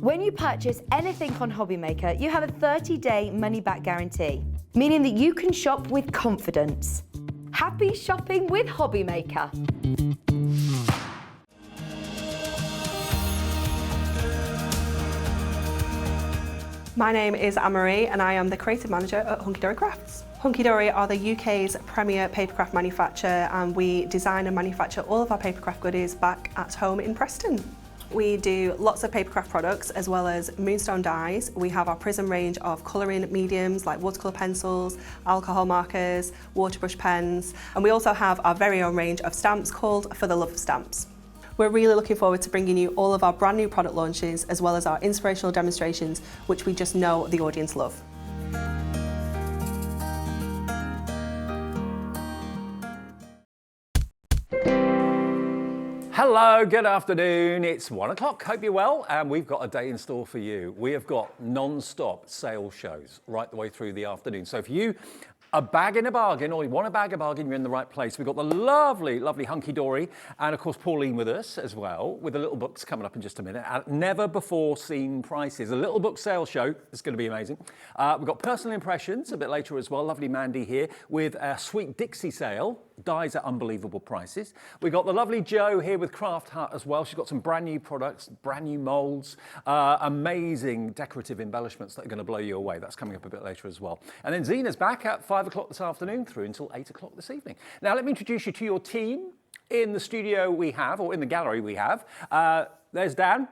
When you purchase anything on Hobbymaker, you have a 30-day money-back guarantee, meaning that you can shop with confidence. Happy shopping with Hobbymaker. My name is Anne-Marie and I am the creative manager at Hunkydory Crafts. Hunkydory are the UK's premier papercraft manufacturer, and we design and manufacture all of our papercraft goodies back at home in Preston. We do lots of papercraft products as well as moonstone dyes. We have our Prism range of colouring mediums like watercolour pencils, alcohol markers, waterbrush pens, and we also have our very own range of stamps called For the Love of Stamps. We're really looking forward to bringing you all of our brand new product launches as well as our inspirational demonstrations, which we just know the audience love. Hello, good afternoon. It's 1 o'clock. Hope you're well, and we've got a day in store for you. We have got non-stop sale shows right the way through the afternoon. So if you are bagging a bargain, or you want to bag a bargain, you're in the right place. We've got the lovely, lovely Hunkydory, and of course Pauline with us as well, with the little books coming up in just a minute at never before seen prices. A little book sale show is going to be amazing. We've got personal impressions a bit later as well. Lovely Mandy here with a Sweet Dixie sale. Dies at unbelievable prices. We've got the lovely Jo here with Craft Hut as well. She's got some brand new products, brand new moulds, amazing decorative embellishments that are going to blow you away. That's coming up a bit later as well. And then Zena's back at 5 o'clock this afternoon through until 8 o'clock this evening. Now let me introduce you to your team in the studio we have, or in the gallery we have. There's Dan.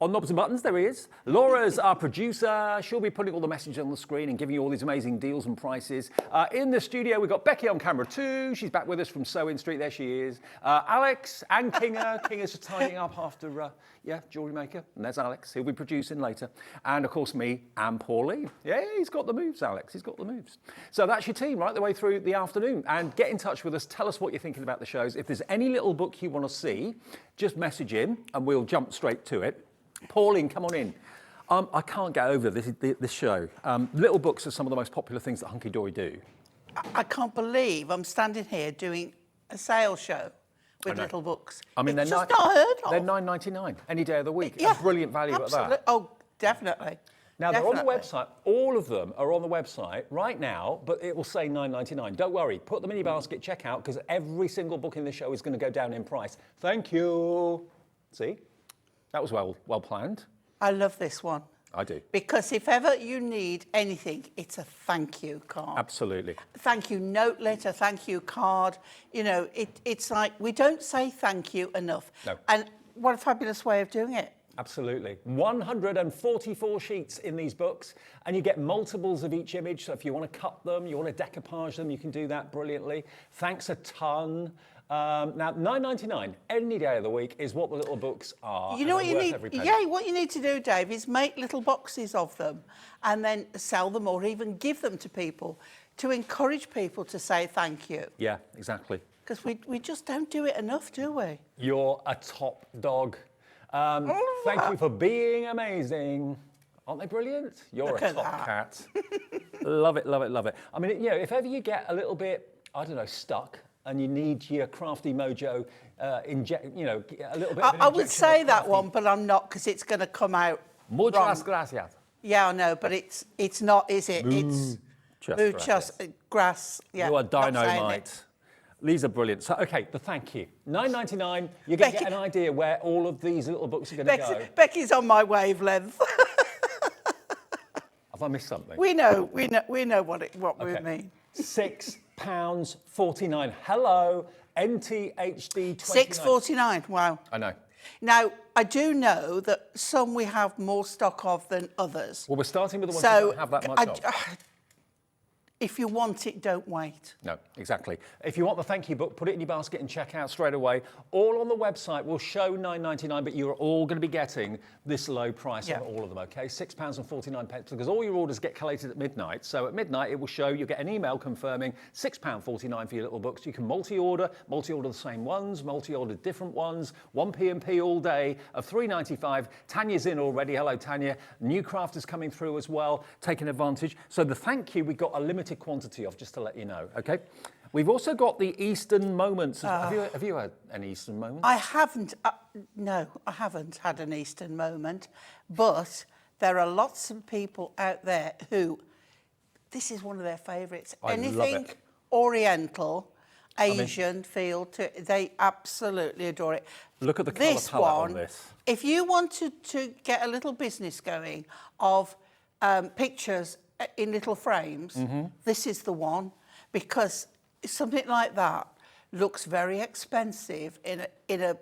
On Knobs and Buttons, there he is. Laura's our producer. She'll be putting all the messages on the screen and giving you all these amazing deals and prices. In the studio, we've got Becky on camera too. She's back with us from Sewing Street. There she is. Alex and Kinga. Kinga's just tidying up after, jewellery maker. And there's Alex. He'll be producing later. And of course, me and Pauline. Yeah, he's got the moves, Alex. He's got the moves. So that's your team right the way through the afternoon. And get in touch with us. Tell us what you're thinking about the shows. If there's any little book you want to see, just message in and we'll jump straight to it. Pauline, come on in. I can't get over this show. Little books are some of the most popular things that Hunkydory do. I can't believe I'm standing here doing a sale show with little books. I mean, it's just not heard of. They're $9.99 any day of the week. Yeah, a brilliant value absolutely. at that. Oh, definitely. Now, they're on the website. All of them are on the website right now, but it will say $9.99. Don't worry. Put them in your basket, check out, because every single book in the show is going to go down in price. Thank you. See? That was well planned. I love this one. I do. Because if ever you need anything, it's a thank you card. Absolutely. Thank you notelet, a thank you card. You know, it's like we don't say thank you enough. No. And what a fabulous way of doing it. Absolutely. 144 sheets in these books, and you get multiples of each image. So if you want to cut them, you want to decoupage them, you can do that brilliantly. Thanks a ton. Now, $9.99 any day of the week is what the little books are. You know what you need? Yeah, what you need to do, Dave, is make little boxes of them and then sell them or even give them to people to encourage people to say thank you. Yeah, exactly. Because we just don't do it enough, do we? You're a top dog. Thank you for being amazing. Aren't they brilliant? You're a top cat. Love it, love it, love it. I mean, you know, if ever you get a little bit, I don't know, stuck, and you need your crafty mojo inject, you know, a little bit. I would say that one, but I'm not, because it's going to come out Muchas gracias. Yeah, I know, but it's not, is it? It's muchas grass. Yeah, you are dynamite. These are brilliant. So, okay, the thank you. $9.99. You're going to get an idea where all of these little books are going to go. Becky's on my wavelength. Have I missed something? We know what we mean. £6.49. Hello, NTHD 29. $6.49. Wow. I know. Now, I do know that some we have more stock of than others. Well, we're starting with the ones that don't have that much of. If you want it, don't wait. No, exactly. If you want the thank you book, put it in your basket and check out straight away. All on the website will show $9.99, but you're all going to be getting this low price on all of them, okay? £6.49, because all your orders get collated at midnight. So at midnight, it will show, you'll get an email confirming £6.49 for your little books. You can multi-order the same ones, multi-order different ones, 1P&P all day of $3.95. Tanya's in already. Hello, Tanya. New crafters coming through as well, taking advantage. So the thank you, we've got a limited quantity of, just to let you know, okay? We've also got the Eastern moments. Have you had an Eastern moment? I haven't. No, I haven't had an Eastern moment, but there are lots of people out there who this is one of their favourites. I love Anything it. Oriental, Asian feel to they absolutely adore it. Look at the colour palette on this. If you wanted to get a little business going of pictures in little frames, this is the one, because something like that looks very expensive in a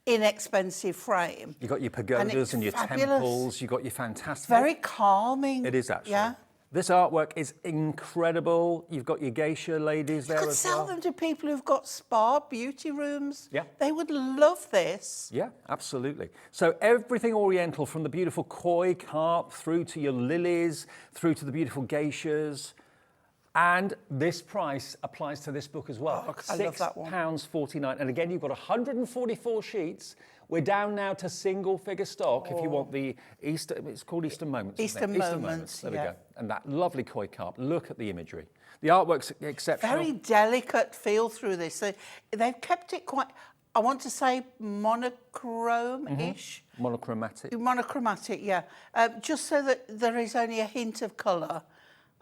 inexpensive frame. You've got your pagodas and your temples. You've got your fantastic. Very calming. It is actually. Yeah. This artwork is incredible. You've got your geisha ladies there You could as sell well. them to people who've got spa beauty rooms. Yeah. They would love this. Yeah, absolutely. So everything Oriental, from the beautiful koi carp through to your lilies, through to the beautiful geishas. And this price applies to this book as well. Oh, I love that one. £6.49. And again, you've got 144 sheets. We're down now to single figure stock if you want the Easter, it's called Eastern Moments. isn't it? Eastern Moments, There we yeah. go. And that lovely koi carp. Look at the imagery. The artwork's exceptional. Very delicate feel through this. They've kept it quite, I want to say monochrome-ish. Monochromatic. Monochromatic, yeah. Just so that there is only a hint of colour.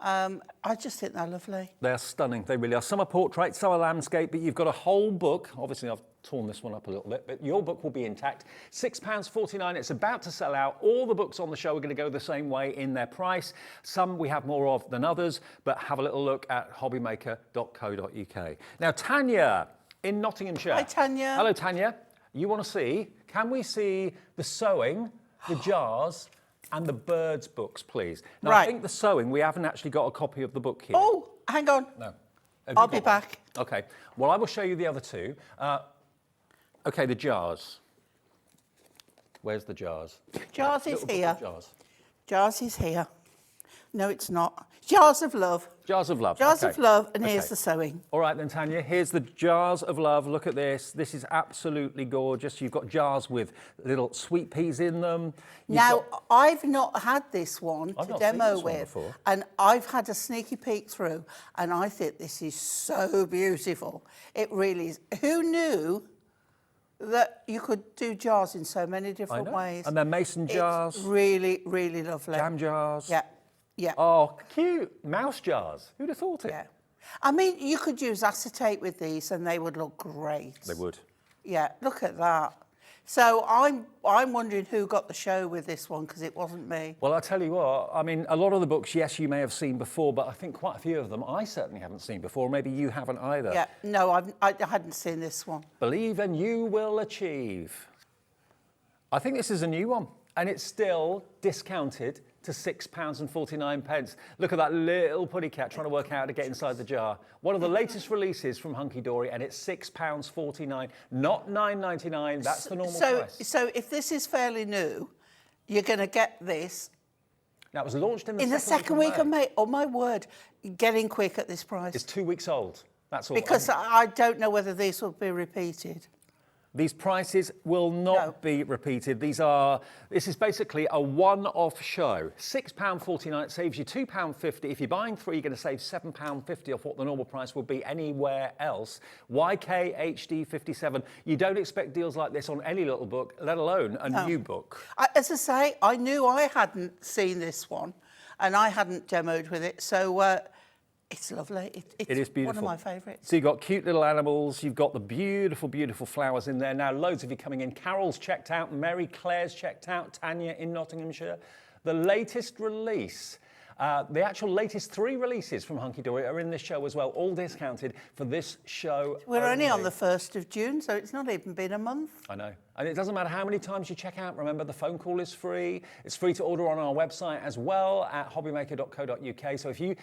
I just think they're lovely. They're stunning, they really are. Some are portrait, some are landscape, but you've got a whole book. Obviously, I've torn this one up a little bit, but your book will be intact. £6.49, it's about to sell out. All the books on the show are going to go the same way in their price. Some we have more of than others, but have a little look at hobbymaker.co.uk. Now, Tanya in Nottinghamshire. Hi, Tanya. Hello, Tanya. You want to see, can we see the sewing, the jars, and the birds books, please? Now, Right. I think the sewing, we haven't actually got a copy of the book here. Oh, hang on. No. I'll be back. Okay. Well, I will show you the other two. Okay, the jars. Where's the jars? Jars is Little book here. of Jars. Jars is here. No, it's not. Jars of love. Jars of love. Jars okay. of love, and here's Okay. the sewing. All right then, Tanya, here's the jars of love. Look at this. This is absolutely gorgeous. You've got jars with little sweet peas in them. You've Now, got- I've not had this one I've to not seen demo this one with, before. and I've had a sneaky peek through, and I think this is so beautiful. It really is. Who knew that you could do jars in so many I different know. ways? And they're mason jars, It's really, really lovely. jam jars. Yeah, yeah, Oh, cute. Mouse jars. Who'd have thought it? yeah. I mean, you could use acetate with these, and they would look great. They would. Yeah, look at that. So I'm wondering who got the show with this one, because it wasn't me. Well, I'll tell you what, I mean, a lot of the books, yes, you may have seen before, but I think quite a few of them I certainly haven't seen before. Maybe you haven't either. Yeah, no, I hadn't seen this one. Believe and you will achieve. I think this is a new one, and it's still discounted to £6.49. Look at that little putty cat trying to work out how to get inside the jar. One of the latest releases from Hunkydory, and it's £6.49, not $9.99. That's the normal price. So if this is fairly new, you're going to get this Now, it was launched in in the second week of May. Oh, my word, getting quick at this price. It's 2 weeks old. That's all. Because I don't know whether these will be repeated. These prices will not be repeated. This is basically a one-off show. £6.49, it saves you £2.50. If you're buying three, you're going to save £7.50 off what the normal price would be anywhere else. YKHD57. You don't expect deals like this on any little book, let alone a new book. As I say, I knew I hadn't seen this one, and I hadn't demoed with it, so it's lovely. It's It is beautiful. one of my favourites. So you've got cute little animals, you've got the beautiful, beautiful flowers in there. Now, loads of you coming in. Carol's checked out, Mary Claire's checked out, Tanya in Nottinghamshire. The latest release, the actual latest three releases from Hunkydory are in this show as well, all discounted for this show. We're only on the 1st of June, so it's not even been a month. I know. And it doesn't matter how many times you check out. Remember, the phone call is free. It's free to order on our website as well at hobbymaker.co.uk. So if you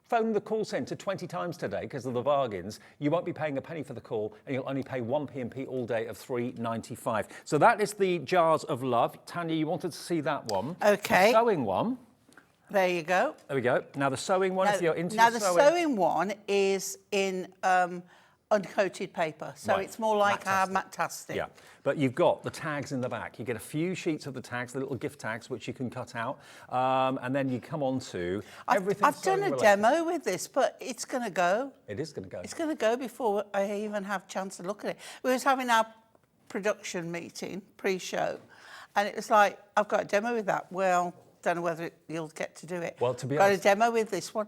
phone the call centre 20 times today because of the bargains, you won't be paying a penny for the call, and you'll only pay 1 P&P all day of $3.95. So that is the Jars of Love. Tanya, you wanted to see that one. Okay. The sewing one. There you go. There we go. Now the sewing one, if you're into Now the sewing. sewing one is in uncoated paper, so Right. it's more like our Matastic. Matastic. Yeah, but you've got the tags in the back. You get a few sheets of the tags, the little gift tags, which you can cut out, and then you come on to everything. I've done a demo with this, but it's going to go. It is going to go. It's going to go before I even have a chance to look at it. We was having our production meeting, pre-show, and it was like, I've got a demo with that. Well, don't know whether you'll get to do it. Well, to be got honest, a demo with this one.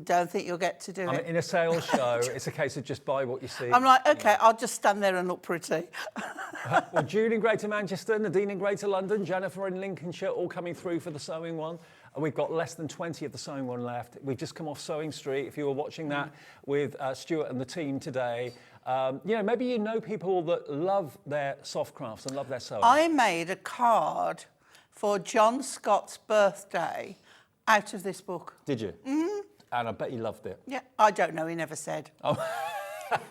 Don't think you'll get to do I it. mean, in a sales show, it's a case of just buy what you see. I'm like, okay, I'll just stand there and look pretty. Well, Jude in Greater Manchester, Nadine in Greater London, Jennifer in Lincolnshire, all coming through for the sewing one. And we've got less than 20 of the sewing one left. We've just come off Sewing Street. If you were watching that with Stuart and the team today, you know, maybe you know people that love their soft crafts and love their sewing. I made a card for John Scott's birthday out of this book. Did you? Mm-hmm. And I bet you loved it. Yeah, I don't know. He never said. Oh.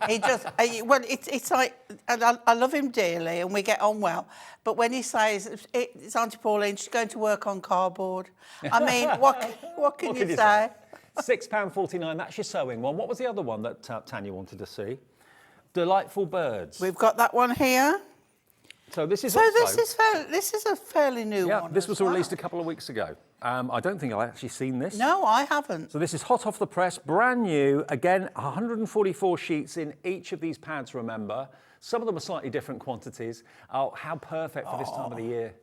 He just, well, it's like, and I love him dearly and we get on well. But when he says, it's Auntie Pauline, she's going to work on cardboard. I mean, what can you say? £6.49, that's your sewing one. What was the other one that Tanya wanted to see? Delightful Birds. We've got that one here. So this is this is a fairly new one. Yeah, this was released a couple of weeks ago. I don't think I've actually seen this. No, I haven't. So this is hot off the press, brand new. Again, 144 sheets in each of these pads, remember. Some of them are slightly different quantities. Oh, how perfect for this time of the year.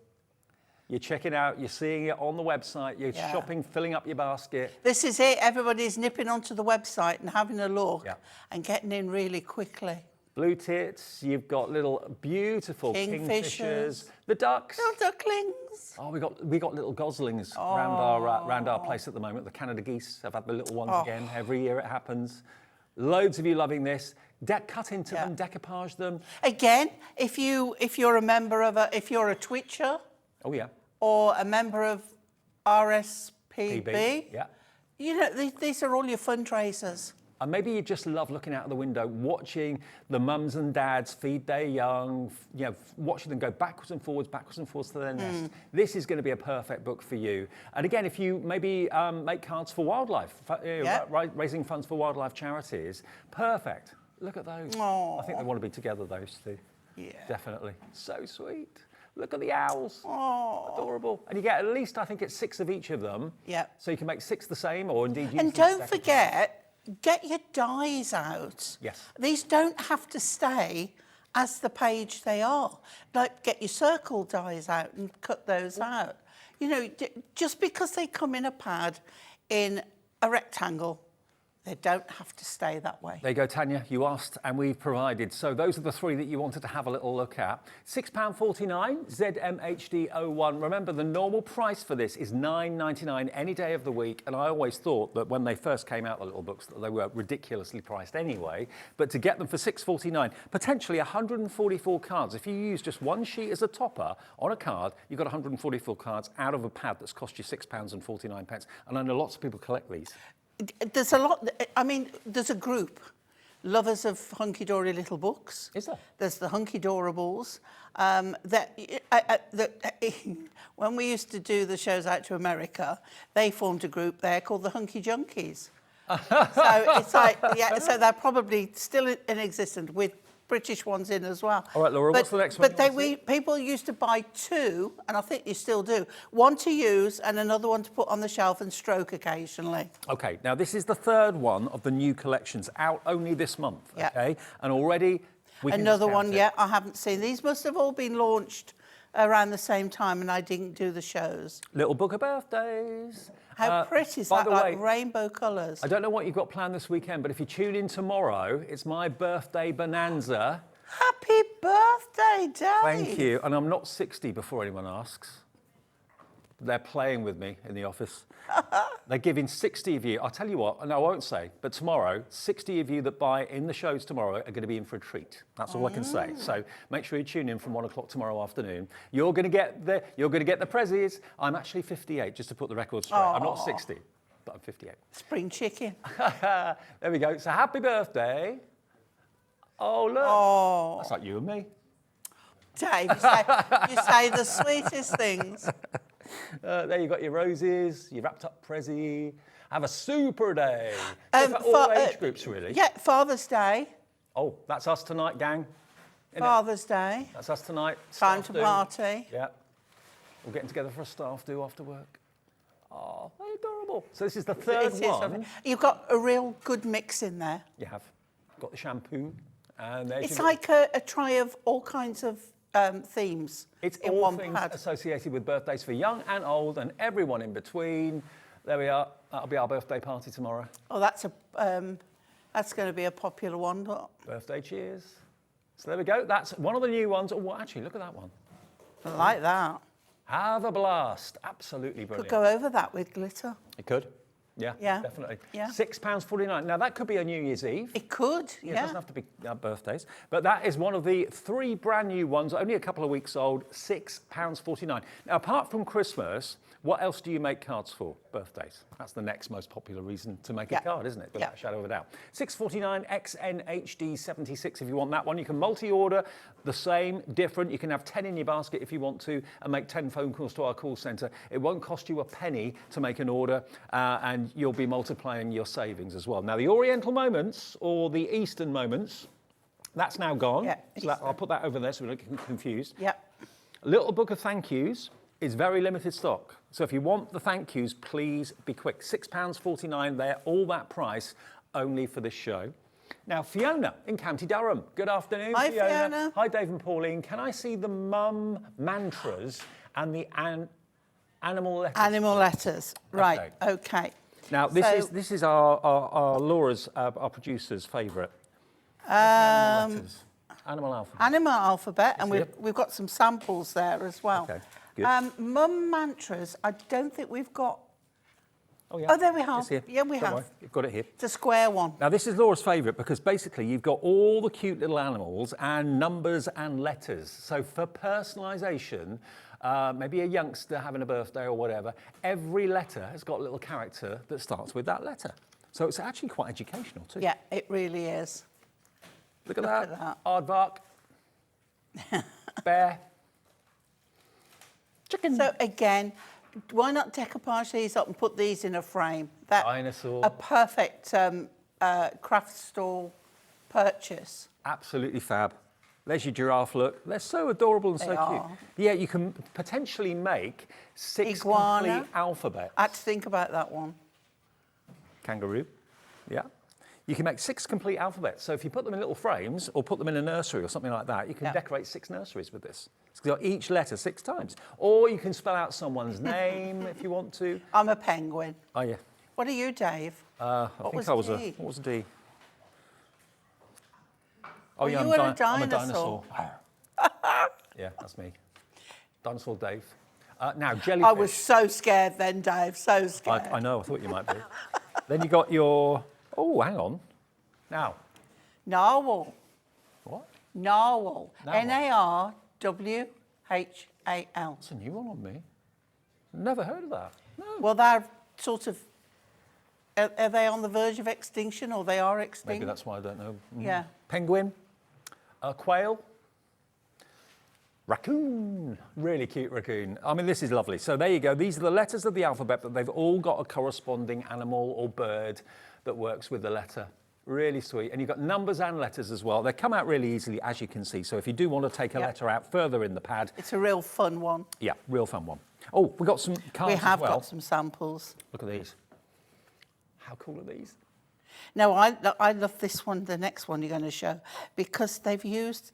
You're checking out, you're seeing it on the website, you're shopping, filling up your basket. This is it. Everybody's nipping onto the website and having a look and getting in really quickly. Blue tits, you've got little beautiful kingfishers, the ducks. Little ducklings. Oh, we got little goslings round our place at the moment. The Canada geese have had the little ones again. Every year it happens. Loads of you loving this. Cut into them, decoupage them. Again, if you're a member of if you're a Twitcher. Oh yeah. Or a member of RSPB. Yeah. You know, these are all your fundraisers. And maybe you just love looking out of the window, watching the mums and dads feed their young, you know, watching them go backwards and forwards to their nest. This is going to be a perfect book for you. And again, if you maybe make cards for wildlife, raising funds for wildlife charities, perfect. Look at those. Aww. I think they want to be together, those two. Yeah. Definitely. So sweet. Look at the owls. Aww. Adorable. And you get at least, I think it's 6 of each of them. Yeah. So you can make 6 the same, or indeed use And don't forget, get your dies out. Yes. These don't have to stay as the page they are. Like, get your circle dies out and cut those out. You know, just because they come in a pad in a rectangle, they don't have to stay that way. There you go, Tanya. You asked and we've provided. So those are the 3 that you wanted to have a little look at. £6.49, ZMHD01. Remember, the normal price for this is $9.99 any day of the week. And I always thought that when they first came out, the little books, that they were ridiculously priced anyway. But to get them for $6.49, potentially 144 cards. If you use just one sheet as a topper on a card, you've got 144 cards out of a pad that's cost you £6.49. And I know lots of people collect these. There's a lot, I mean, there's a group, lovers of Hunkydory little books. Is there? There's the Hunkydorables. When we used to do the shows out to America, they formed a group there called the Hunky Junkies. So it's like, so they're probably still in existence with British ones in as well. All right, Laura, what's the next one? But people used to buy 2, and I think you still do, one to use and another one to put on the shelf and stroke occasionally. Okay, now this is the 3rd one of the new collections, out only this month, okay? And already we can another discount one, it. I haven't seen. These must have all been launched around the same time, and I didn't do the shows. Little Book of Birthdays. How pretty is that, like rainbow colours? I don't know what you've got planned this weekend, but if you tune in tomorrow, it's my birthday bonanza. Happy birthday, Dave! Thank you. And I'm not 60 before anyone asks. They're playing with me in the office. They're giving 60 of you, I'll tell you what, no, I won't say, but tomorrow, 60 of you that buy in the shows tomorrow are going to be in for a treat. That's all I can say. So make sure you tune in from 1 o'clock tomorrow afternoon. You're going to get the prezzies. I'm actually 58, just to put the record straight. I'm not 60, but I'm 58. Spring chicken. There we go. So happy birthday. Oh, look. Oh. That's like you and me. Dave, you say the sweetest things. There you got your roses, your wrapped up prezzy. Have a super day. For all age groups, really. Yeah, Father's Day. Oh, that's us tonight, gang. Innit? Father's Day. That's us tonight. Time Staff to party. Yeah. We're getting together for a staff do after work. Oh, they're adorable. So this is the third It is one. lovely. You've got a real good mix in there. You have. Got the shampoo. And there's It's your like a tray of all kinds of themes It's in all one things pad. associated with birthdays for young and old and everyone in between. There we are. That'll be our birthday party tomorrow. Oh, that's going to be a popular one. Look. Birthday cheers. So there we go. That's one of the new ones. Oh, well, actually, look at that one. I like that. Have a blast. Absolutely brilliant. Could go over that with glitter. It could. Yeah, Yeah. definitely. Yeah. £6.49. Now, that could be a New Year's Eve. It could, It yeah. doesn't have to be birthdays. But that is one of the 3 brand new ones, only a couple of weeks old, £6.49. Now, apart from Christmas, what else do you make cards for? Birthdays. That's the next most popular reason to make a Yeah. card, isn't it? Without Yeah. a shadow of a doubt. £6.49 XNHD76 if you want that one. You can multi-order the same, different. You can have 10 in your basket if you want to and make 10 phone calls to our call centre. It won't cost you a penny to make an order and you'll be multiplying your savings as well. Now, the Oriental moments or the Eastern moments, that's now gone. Yeah, So I'll put that over there so we don't get confused. Yeah. A little book of thank yous is very limited stock. So if you want the thank yous, please be quick. £6.49 there, all that price, only for this show. Now, Fiona in County Durham. Good afternoon, Hi, Fiona. Hi, Dave and Pauline. Can I see the mum mantras and the animal letters? Animal letters. Right, okay. Now, this is our Laura's, our producer's favourite. Animal letters. Animal alphabet. Animal alphabet, and Yep. we've got some samples there as well. Okay, good. Mum mantras, I don't think we've got. Oh, yeah. Oh, there we have. It's here. Yeah, we Don't have. worry, you've got it here. It's a square one. Now, this is Laura's favourite because basically you've got all the cute little animals and numbers and letters. So for personalisation, maybe a youngster having a birthday or whatever, every letter has got a little character that starts with that letter. So it's actually quite educational too. Yeah, it really is. Look at Look that. at that. Aardvark. Bear. Chicken. So again, why not decoupage these up and put these in a frame? That's Dinosaur. a perfect craft store purchase. Absolutely fab. There's your giraffe look. They're so adorable and so They cute. are. Yeah, you can potentially make 6 Iguana. complete alphabets. I had to think about that one. Kangaroo, yeah. You can make 6 complete alphabets. So if you put them in little frames or put them in a nursery or something like that, you can Yeah. decorate 6 nurseries with this. It's got each letter 6 times. Or you can spell out someone's name if you want to. I'm a penguin. Oh, yeah. What are you, Dave? I What think was I was D? what was a D? Oh, Oh, yeah, you were a I'm a dinosaur. dinosaur. Yeah, that's me. Dinosaur Dave. Now, jellyfish. I was so scared then, Dave, so scared. I know, I thought you might be. Then you got your... Oh, hang on. Now, Narwhal. what? Narwhal. Narwhal. Narwhal. That's a new one on me. Never heard of that. No. Well, they're sort of, are they on the verge of extinction or they are extinct? Maybe that's why I don't know. Yeah. Penguin. Quail. Raccoon. Really cute raccoon. I mean, this is lovely. So there you go. These are the letters of the alphabet, but they've all got a corresponding animal or bird that works with the letter. Really sweet. And you've got numbers and letters as well. They come out really easily, as you can see. So if you do want to take a letter out further in the pad. It's a real fun one. Yeah, real fun one. Oh, we've got some cards We have as well. got some samples. Look at these. How cool are these? No, I love this one, the next one you're going to show, because they've used,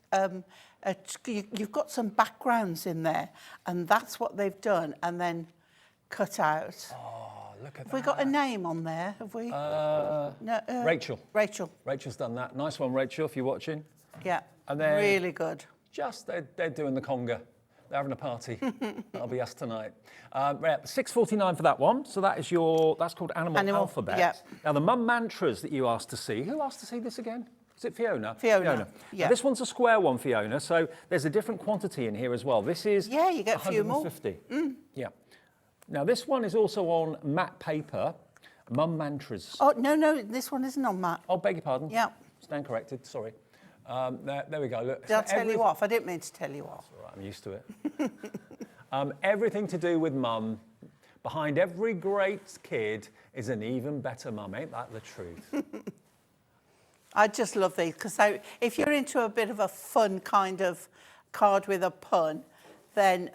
you've got some backgrounds in there, and that's what they've done, and then cut out. Oh, look at Have we got a name on there? Have we? No, Rachel. Rachel. Rachel's done that. Nice one, Rachel, if you're watching. Yeah. And then- really good. Just, they're doing the conga. They're having a party. That'll be us tonight. Right, £6.49 for that one. So that is that's called Animal Alphabet. yeah. Now, the mum mantras that you asked to see. Who asked to see this again? Is it Fiona? Fiona, yeah. Now, this one's a square one, Fiona. So there's a different quantity in here as well. This is Yeah, you get a few more. 150. Yeah. Now, this one is also on matte paper. Mum mantras. Oh, no, this one isn't on that. Oh, beg your pardon. Yeah. Stand corrected, sorry. There we go. Look, Did I tell you off? I didn't mean to tell you off. All right, I'm used to it. Everything to do with mum. Behind every great kid is an even better mum. Ain't that the truth? I just love these because if you're into a bit of a fun kind of card with a pun, then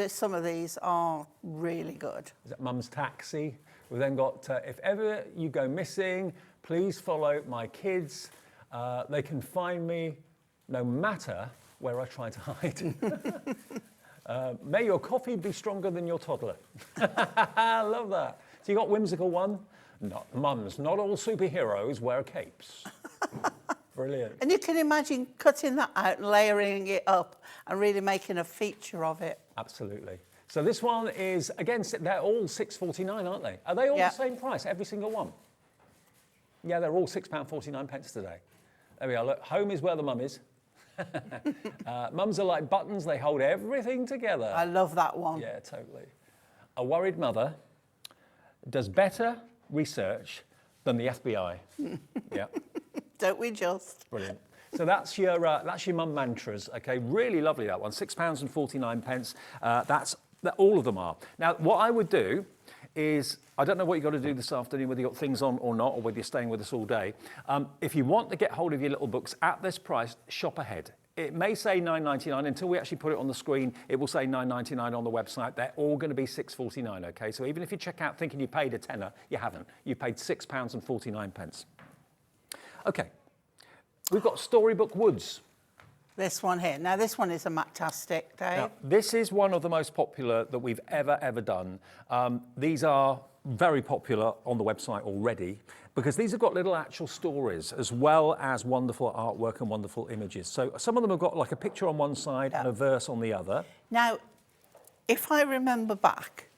some of these are really good. Is that Mum's Taxi? We've then got, if ever you go missing, please follow my kids. They can find me no matter where I try to hide. May your coffee be stronger than your toddler. I love that. So you got whimsical one? Mums, not all superheroes wear capes. Brilliant. And you can imagine cutting that out and layering it up and really making a feature of it. Absolutely. So this one is, again, they're all $6.49, aren't they? Are they all the same price, every single one? Yeah, they're all £6.49 today. There we are. Look, home is where the mum is. Mums are like buttons, they hold everything together. I love that one. Yeah, totally. A worried mother does better research than the FBI. Yeah. Don't we just? Brilliant. So that's your mum mantras. Okay, really lovely that one. £6.49. All of them are. Now, what I would do is, I don't know what you've got to do this afternoon, whether you've got things on or not, or whether you're staying with us all day. If you want to get hold of your little books at this price, shop ahead. It may say $9.99 until we actually put it on the screen. It will say $9.99 on the website. They're all going to be $6.49. Okay, so even if you check out thinking you paid a tenner, you haven't. You paid £6.49. Okay, we've got Storybook Woods. This one here. Now, this one is a matastic, Dave. Now, this is one of the most popular that we've ever done. These are very popular on the website already because these have got little actual stories as well as wonderful artwork and wonderful images. So some of them have got like a picture on one side and a verse on the other. Now, if I remember back,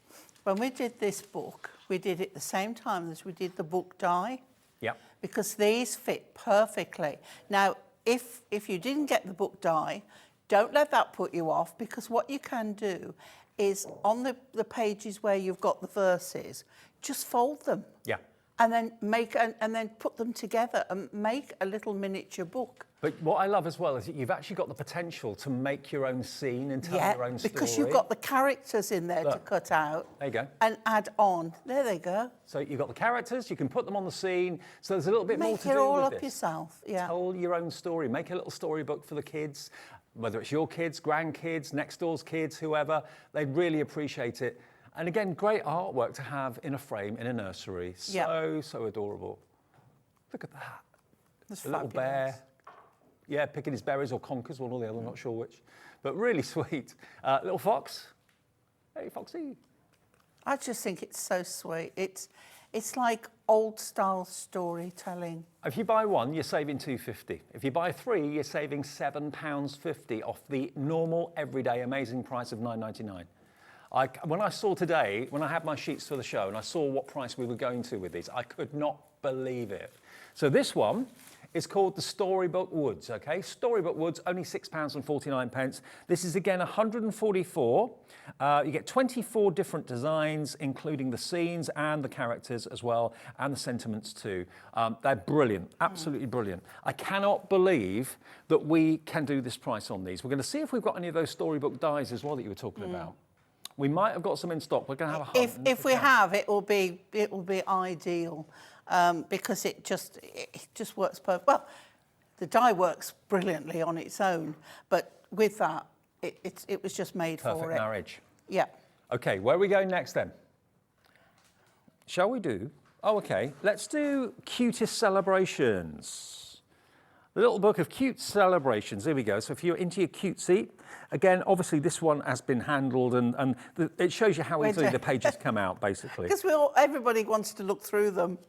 when we did this book, we did it the same time as we did the book die. Yeah. Because these fit perfectly. Now, if you didn't get the book die, don't let that put you off, because what you can do is on the pages where you've got the verses, just fold them. Yeah. And then and then put them together and make a little miniature book. But what I love as well is that you've actually got the potential to make your own scene and tell your own story. Because you've got the characters in there to cut out. There you go. And add on. There they go. So you've got the characters, you can put them on the scene, so there's a little bit more to do with Make it all up this. yourself, yeah. Tell your own story, make a little storybook for the kids, whether it's your kids, grandkids, next door's kids, whoever, they'd really appreciate it. And again, great artwork to have in a frame in a nursery. So adorable. Look at that. That's a little fabulous. bear. Yeah, picking his berries or conkers, one or the other, I'm not sure which. But really sweet. Little fox. Hey, Foxy. I just think it's so sweet. It's like old style storytelling. If you buy one, you're saving £2.50. If you buy three, you're saving £7.50 off the normal, everyday, amazing price of $9.99. When I saw today, when I had my sheets for the show and I saw what price we were going to with these, I could not believe it. So this one is called the Storybook Woods, okay? Storybook Woods, only £6.49. This is again 144. You get 24 different designs, including the scenes and the characters as well, and the sentiments too. They're brilliant, absolutely brilliant. I cannot believe that we can do this price on these. We're going to see if we've got any of those storybook dies as well that you were talking about. We might have got some in stock. We're going to have a hunt. If we have, it will be ideal, because it just works perfect. Well, the die works brilliantly on its own, but with that, it was just made for it. Perfect marriage. Yeah. Okay, where are we going next then? Shall we do? Oh, okay. Let's do cutest celebrations. The little book of cute celebrations. Here we go. So if you're into your cutesy, again, obviously this one has been handled, and it shows you how easily the pages come out, basically. Because everybody wants to look through them.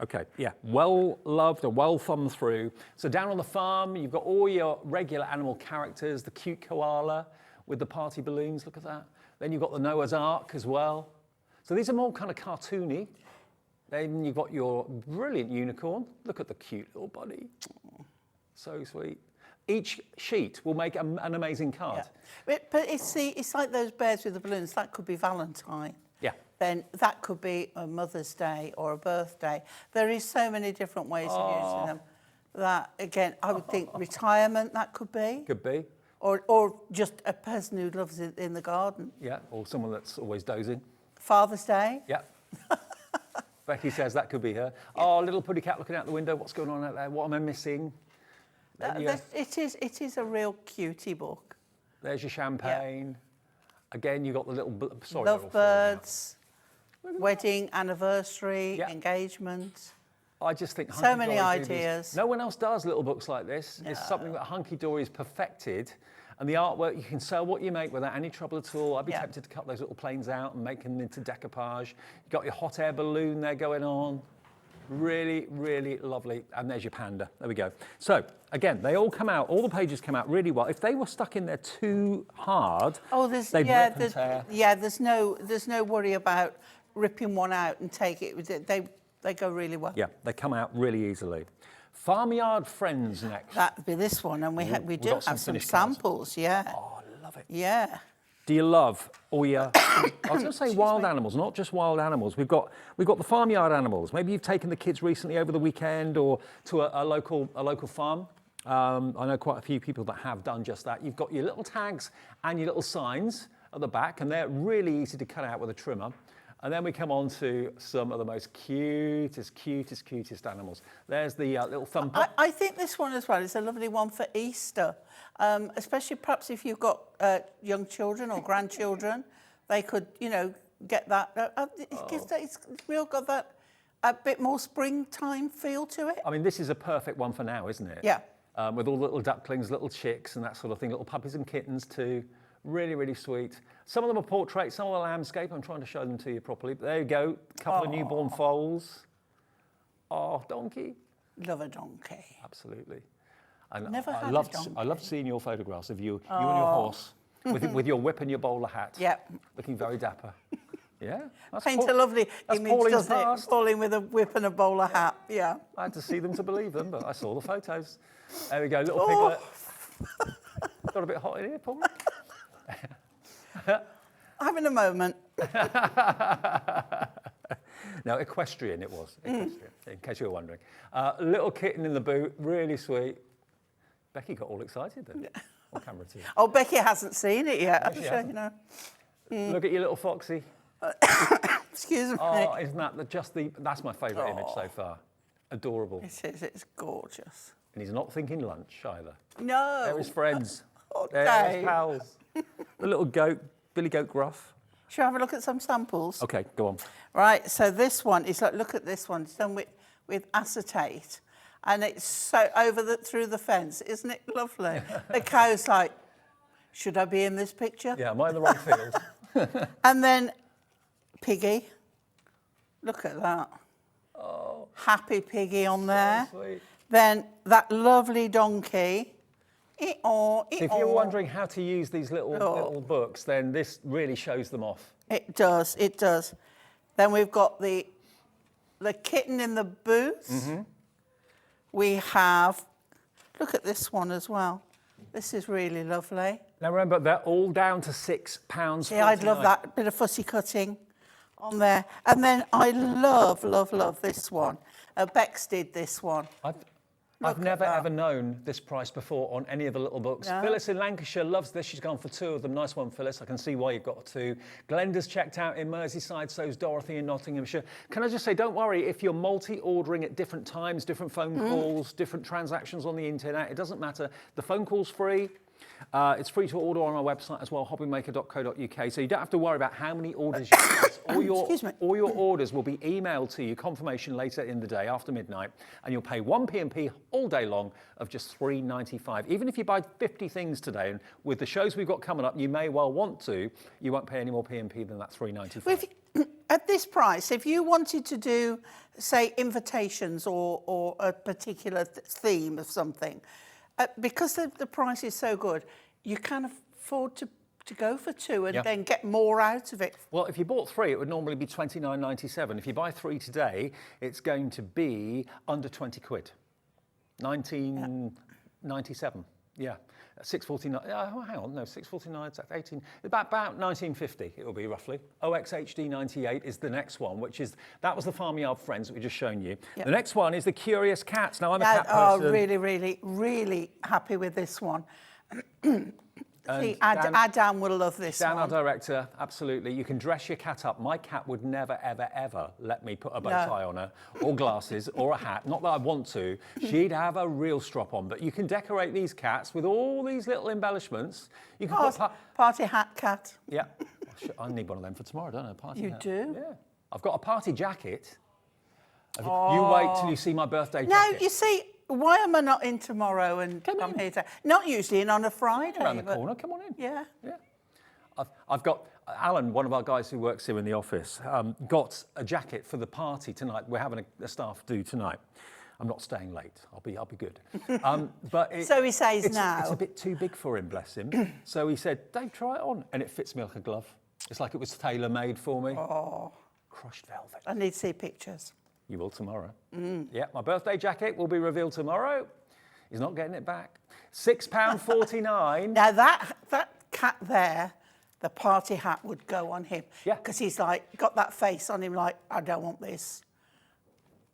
Okay, yeah, well loved and well thumbed through. So down on the farm, you've got all your regular animal characters, the cute koala with the party balloons, look at that. Then you've got the Noah's Ark as well. So these are more kind of cartoony. Then you've got your brilliant unicorn. Look at the cute little bunny. So sweet. Each sheet will make an amazing card. Yeah. But it's like those bears with the balloons. That could be Valentine. Yeah. Then that could be a Mother's Day or a birthday. There is so many different ways of using them. That, again, I would think retirement, that could be. Could be. Or just a person who loves it in the garden. Yeah, or someone that's always dozing. Father's Day. Yeah. Becky says that could be her. Oh, little puddy cat looking out the window. What's going on out there? What am I missing? It is a real cutie book. There's your champagne. Again, you've got the little... Sorry, Lovebirds, wedding, anniversary, engagement. I just think so many Hunkydory ideas. No one else does little books like this. No. It's something that Hunkydory has perfected. And the artwork, you can sell what you make without any trouble at all. I'd be tempted to cut those little planes out and make them into decoupage. You've got your hot air balloon there going on. Really, really lovely. And there's your panda. There we go. So, again, they all come out, all the pages come out really well. If they were stuck in there too hard, they'd rip and tear. Yeah, there's no worry about ripping one out and take it. They go really well. Yeah, they come out really easily. Farmyard Friends next. That'd be this one, and we do have some samples, yeah. Oh, I love it. Yeah. Do you love all your, I was going to say wild animals, not just wild animals. We've got the farmyard animals. Maybe you've taken the kids recently over the weekend or to a local farm. I know quite a few people that have done just that. You've got your little tags and your little signs at the back, and they're really easy to cut out with a trimmer. And then we come on to some of the most cutest animals. There's the little thumper. I think this one as well is a lovely one for Easter, especially perhaps if you've got young children or grandchildren. They could, get that. It's real got that a bit more springtime feel to it. I mean, this is a perfect one for now, isn't it? Yeah. With all the little ducklings, little chicks and that sort of thing, little puppies and kittens too. Really, really sweet. Some of them are portraits, some are landscape. I'm trying to show them to you properly. But there you go, a couple of newborn foals. Oh, donkey. Love a donkey. Absolutely. And Never had a donkey. I loved seeing your photographs of you and your horse with your whip and your bowler hat. Yep. Looking very dapper. Yeah. Paint a lovely image, doesn't it? Pauline with a whip and a bowler hat. Yeah. I had to see them to believe them, but I saw the photos. There we go, little piglet. Got a bit hot in here, Paul. Having a moment. No, equestrian it was. Equestrian, in case you were wondering. Little kitten in the boot, really sweet. Becky got all excited then. On camera too. Oh, Becky hasn't seen it yet. Look at your little foxy. Excuse me. Oh, isn't that that's my favourite image so far. Adorable. It is, it's gorgeous. And he's not thinking lunch either. No. They're his friends. Oh, they're his pals. The little goat, Billy Goat Gruff. Shall we have a look at some samples? Okay, go on. Right, so this one is look at this one. It's done with acetate, and it's so through the fence. Isn't it lovely? The cow's like, should I be in this picture? Yeah, am I in the right field? And then Piggy. Look at that. Oh. Happy Piggy on there. So sweet. Then that lovely donkey. So if you're wondering how to use these little books, then this really shows them off. It does, it does. Then we've got the kitten in the boot. Mm-hmm. We have, look at this one as well. This is really lovely. Now remember, they're all down to £6. Yeah, I'd love that bit of fussy cutting on there. And then I love this one. Bex did this one. I've never ever known this price before on any of the little books. No. Phyllis in Lancashire loves this. She's gone for 2 of them. Nice one, Phyllis. I can see why you've got 2. Glenda's checked out in Merseyside, so's Dorothy in Nottinghamshire. Can I just say, don't worry, if you're multi-ordering at different times, different phone calls, different transactions on the internet, it doesn't matter. The phone call's free. It's free to order on our website as well, hobbymaker.co.uk. So you don't have to worry about how many orders you place. All your orders will be emailed to you, confirmation later in the day after midnight, and you'll pay 1 P&P all day long of just $3.95. Even if you buy 50 things today, and with the shows we've got coming up, you may well want to, you won't pay any more P&P than that $3.95. Well, at this price, if you wanted to do, say, invitations or a particular theme of something, because the price is so good, you can afford to go for 2 and then get more out of it. Well, if you bought 3, it would normally be $29.97. If you buy 3 today, it's going to be under 20 quid. $19.97. Yeah. 649. Oh, hang on, no, 649. That's 18. About 1950. It will be roughly. OXHD98 is the next one, that was the Farmyard Friends that we just shown you. Yep. The next one is the Curious Cats. Now I'm a cat person. Oh, really, really, really happy with this one. See, Adam will love this Dan, our one. director, absolutely. You can dress your cat up. My cat would never, ever, ever let me put a bow tie on her, or glasses, or a hat. Not that I want to. She'd have a real strop on. But you can decorate these cats with all these little embellishments. You can put Party hat cat. Yeah. I need one of them for tomorrow, don't I? Party You hat. do? Yeah. I've got a party jacket. You wait till you see my birthday jacket. No, you see, why am I not in tomorrow and I'm here to... Not usually in on a Friday. Around the corner, come on in. Yeah. Yeah. I've got Alan, one of our guys who works here in the office, got a jacket for the party tonight. We're having a staff do tonight. I'm not staying late. I'll be good. But So he says now. It's a bit too big for him, bless him. So he said, "Dave, try it on," and it fits me like a glove. It's like it was tailor-made for me. Oh. Crushed velvet. I need to see pictures. You will tomorrow. Yeah, my birthday jacket will be revealed tomorrow. He's not getting it back. £6.49. Now that cat there, the party hat would go on him. Yeah. Because he's like, got that face on him like, I don't want this.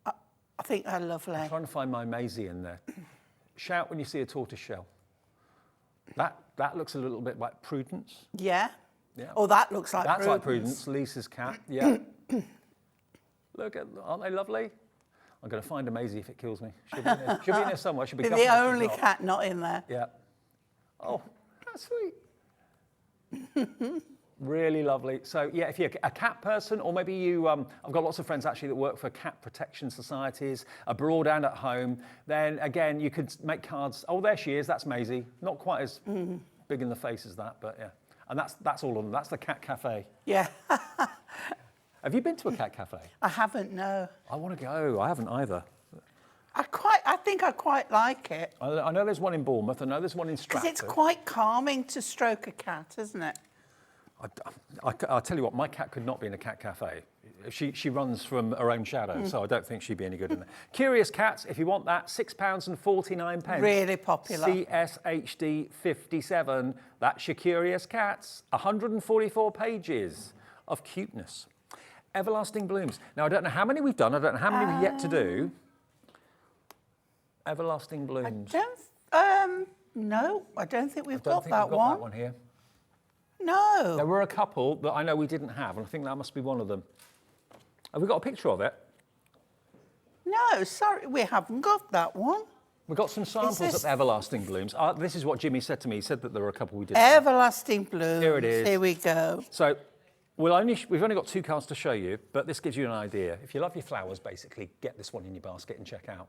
I think they're lovely. I'm trying to find my Maisie in there. Shout when you see a tortoise shell. That looks a little bit like Prudence. Yeah? Yeah. Oh, that looks like That's Prudence. like Prudence, Lisa's cat. Yeah. Look at, aren't they lovely? I'm going to find a Maisie if it kills me. She'll be in there somewhere. She'll be They're the only cat not in there. Yeah. Oh, that's sweet. Really lovely. So yeah, if you're a cat person, or maybe you, I've got lots of friends actually that work for cat protection societies abroad and at home. Then again, you could make cards. Oh, there she is. That's Maisie. Not quite as big in the face as that, but yeah. And that's all of them. That's the cat cafe. Yeah. Have you been to a cat cafe? I haven't, no. I want to go. I haven't either. I think I quite like it. I know there's one in Bournemouth. I know there's one in Because Stratford. it's quite calming to stroke a cat, isn't it? I'll tell you what, my cat could not be in a cat cafe. She runs from her own shadow, so I don't think she'd be any good in there. Curious Cats, if you want that, £6.49. Really popular. CSHD 57. That's your Curious Cats. 144 pages of cuteness. Everlasting Blooms. Now, I don't know how many we've done. I don't know how many we've yet to do. Everlasting Blooms. No, I don't think we've got we've that got one. that one here. No. There were a couple that I know we didn't have, and I think that must be one of them. Have we got a picture of it? No, sorry, we haven't got that one. We've got some samples of Everlasting Blooms. This is what Jimmy said to me. He said that there were a couple we didn't have. Everlasting Blooms. Here it is. Here we go. So we've only got 2 cards to show you, but this gives you an idea. If you love your flowers, basically, get this one in your basket and check out.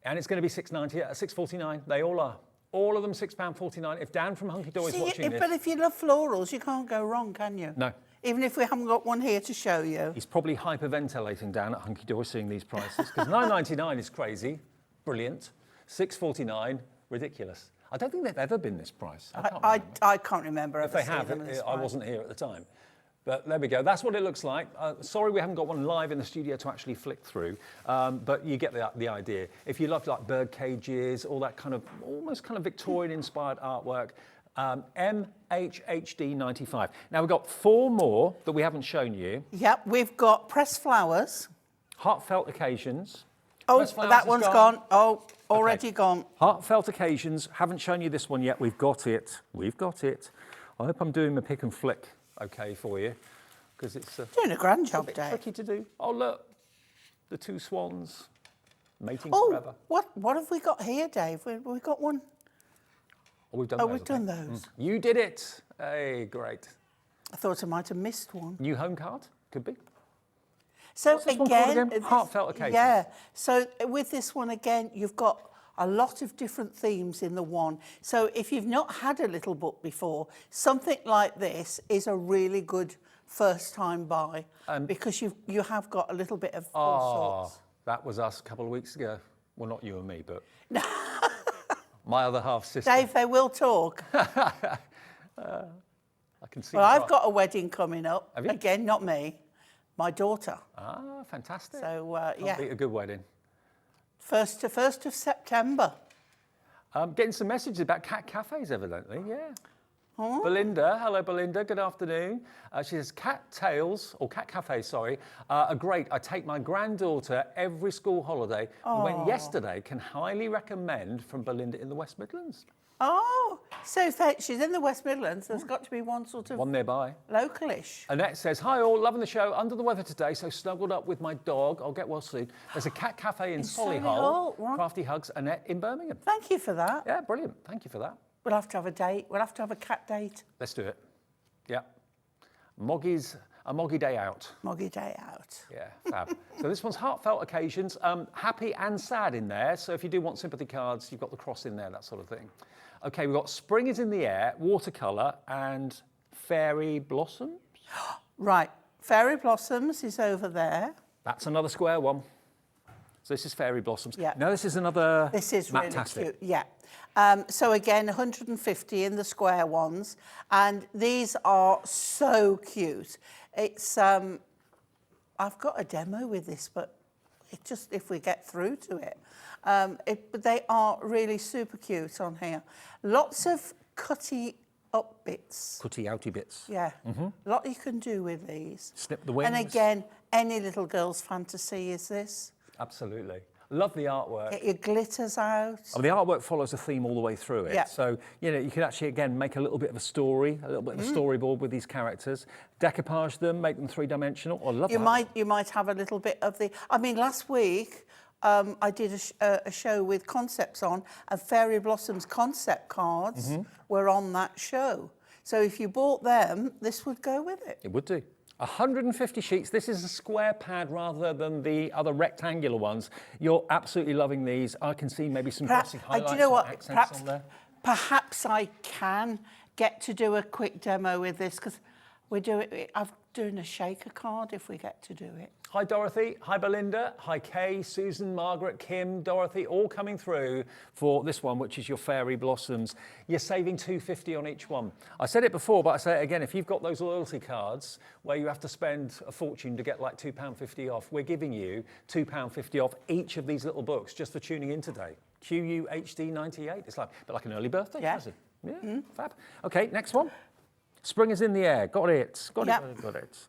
And it's going to be £6.49. They all are. All of them £6.49. If Dan from Hunkydory is watching this... But if you love florals, you can't go wrong, can you? No. Even if we haven't got one here to show you. He's probably hyperventilating down at Hunkydory seeing these prices, because £9.99 is crazy, brilliant. £6.49, ridiculous. I don't think they've ever been this price. I can't remember if ever they seeing have, them this I wasn't here at the time. But there we go. That's what it looks like. Sorry we haven't got one live in the studio to actually flick through, but you get the idea. If you love like bird cages, all that kind of almost kind of Victorian-inspired artwork, MHHD 95. Now we've got 4 more that we haven't shown you. Yep, we've got pressed flowers. Heartfelt Occasions. Oh, that one's gone. Oh, already gone. Heartfelt Occasions. Haven't shown you this one yet. We've got it. We've got it. I hope I'm doing my pick and flick okay for you, because it's doing a grand job, bit Dave. tricky to do. Oh look, the 2 swans mating Oh, forever. what have we got here, Dave? We've got one. Oh, we've done Oh, those, we've done those. You did it. Hey, great. I thought I might have missed one. New home card? Could be. So What's this one called again? Heartfelt Occasions. Yeah. So with this one again, you've got a lot of different themes in the one. So if you've not had a little book before, something like this is a really good first-time buy, because you have got a little bit of all sorts. That was us a couple of weeks ago. Well, not you and me, but my other half sister. Dave, they will talk. I can see. Well, I've got a wedding coming up. Have you? Again, not me, my daughter. Ah, fantastic. So Can't beat a good wedding. 1st of September. Getting some messages about cat cafes, evidently, yeah. Belinda, hello Belinda, good afternoon. She says, Cat Tales, or Cat Cafe, sorry, are great. I take my granddaughter every school holiday. We went yesterday, can highly recommend, from Belinda in the West Midlands. Oh, so she's in the West Midlands. There's got to be one sort of... One nearby. Localish. Annette says, hi all, loving the show. Under the weather today, so snuggled up with my dog. I'll get well soon. There's a cat cafe in Solihull. Crafty hugs, Annette in Birmingham. Thank you for that. Yeah, brilliant. Thank you for that. We'll have to have a date. We'll have to have a cat date. Let's do it. Yeah. A Moggy day out. Moggy day out. Yeah, fab. So this one's heartfelt occasions, happy and sad in there. So if you do want sympathy cards, you've got the cross in there, that sort of thing. Okay, we've got Spring is in the Air, watercolour, and Fairy Blossoms. Right, Fairy Blossoms is over there. That's another square one. So this is Fairy Blossoms. Yeah. No, this is another. This is really Matt-tastic. cute. Yeah. So again, 150 in the square ones, and these are so cute. It's I've got a demo with this, but it just if we get through to it, but they are really super cute on here. Lots of cutty up bits. Cutty outy bits. Yeah. A lot you can do with these. Snip the wings. And again, any little girl's fantasy is this. Absolutely. Love the artwork. Get your glitters out. I mean, the artwork follows a theme all the way through it. Yeah. So, you know, you can actually, again, make a little bit of a story, a little bit of a storyboard with these characters, decoupage them, make them three-dimensional. I love that. You might have a little bit of the... I mean, last week, I did a show with concepts on, and Fairy Blossoms concept cards were on that show. So if you bought them, this would go with it. It would do. 150 sheets. This is a square pad rather than the other rectangular ones. You're absolutely loving these. I can see maybe some glossy highlights do you know what? accents on there. Perhaps I can get to do a quick demo with this because I'm doing a shaker card if we get to do it. Hi Dorothy, hi Belinda, hi Kay, Susan, Margaret, Kim, Dorothy, all coming through for this one, which is your Fairy Blossoms. You're saving $2.50 on each one. I said it before, but I say it again, if you've got those loyalty cards where you have to spend a fortune to get like £2.50 off, we're giving you £2.50 off each of these little books just for tuning in today. QUHD98, it's like a bit like an early birthday present. Yeah, fab. Okay, next one. Spring is in the air, got it, got it.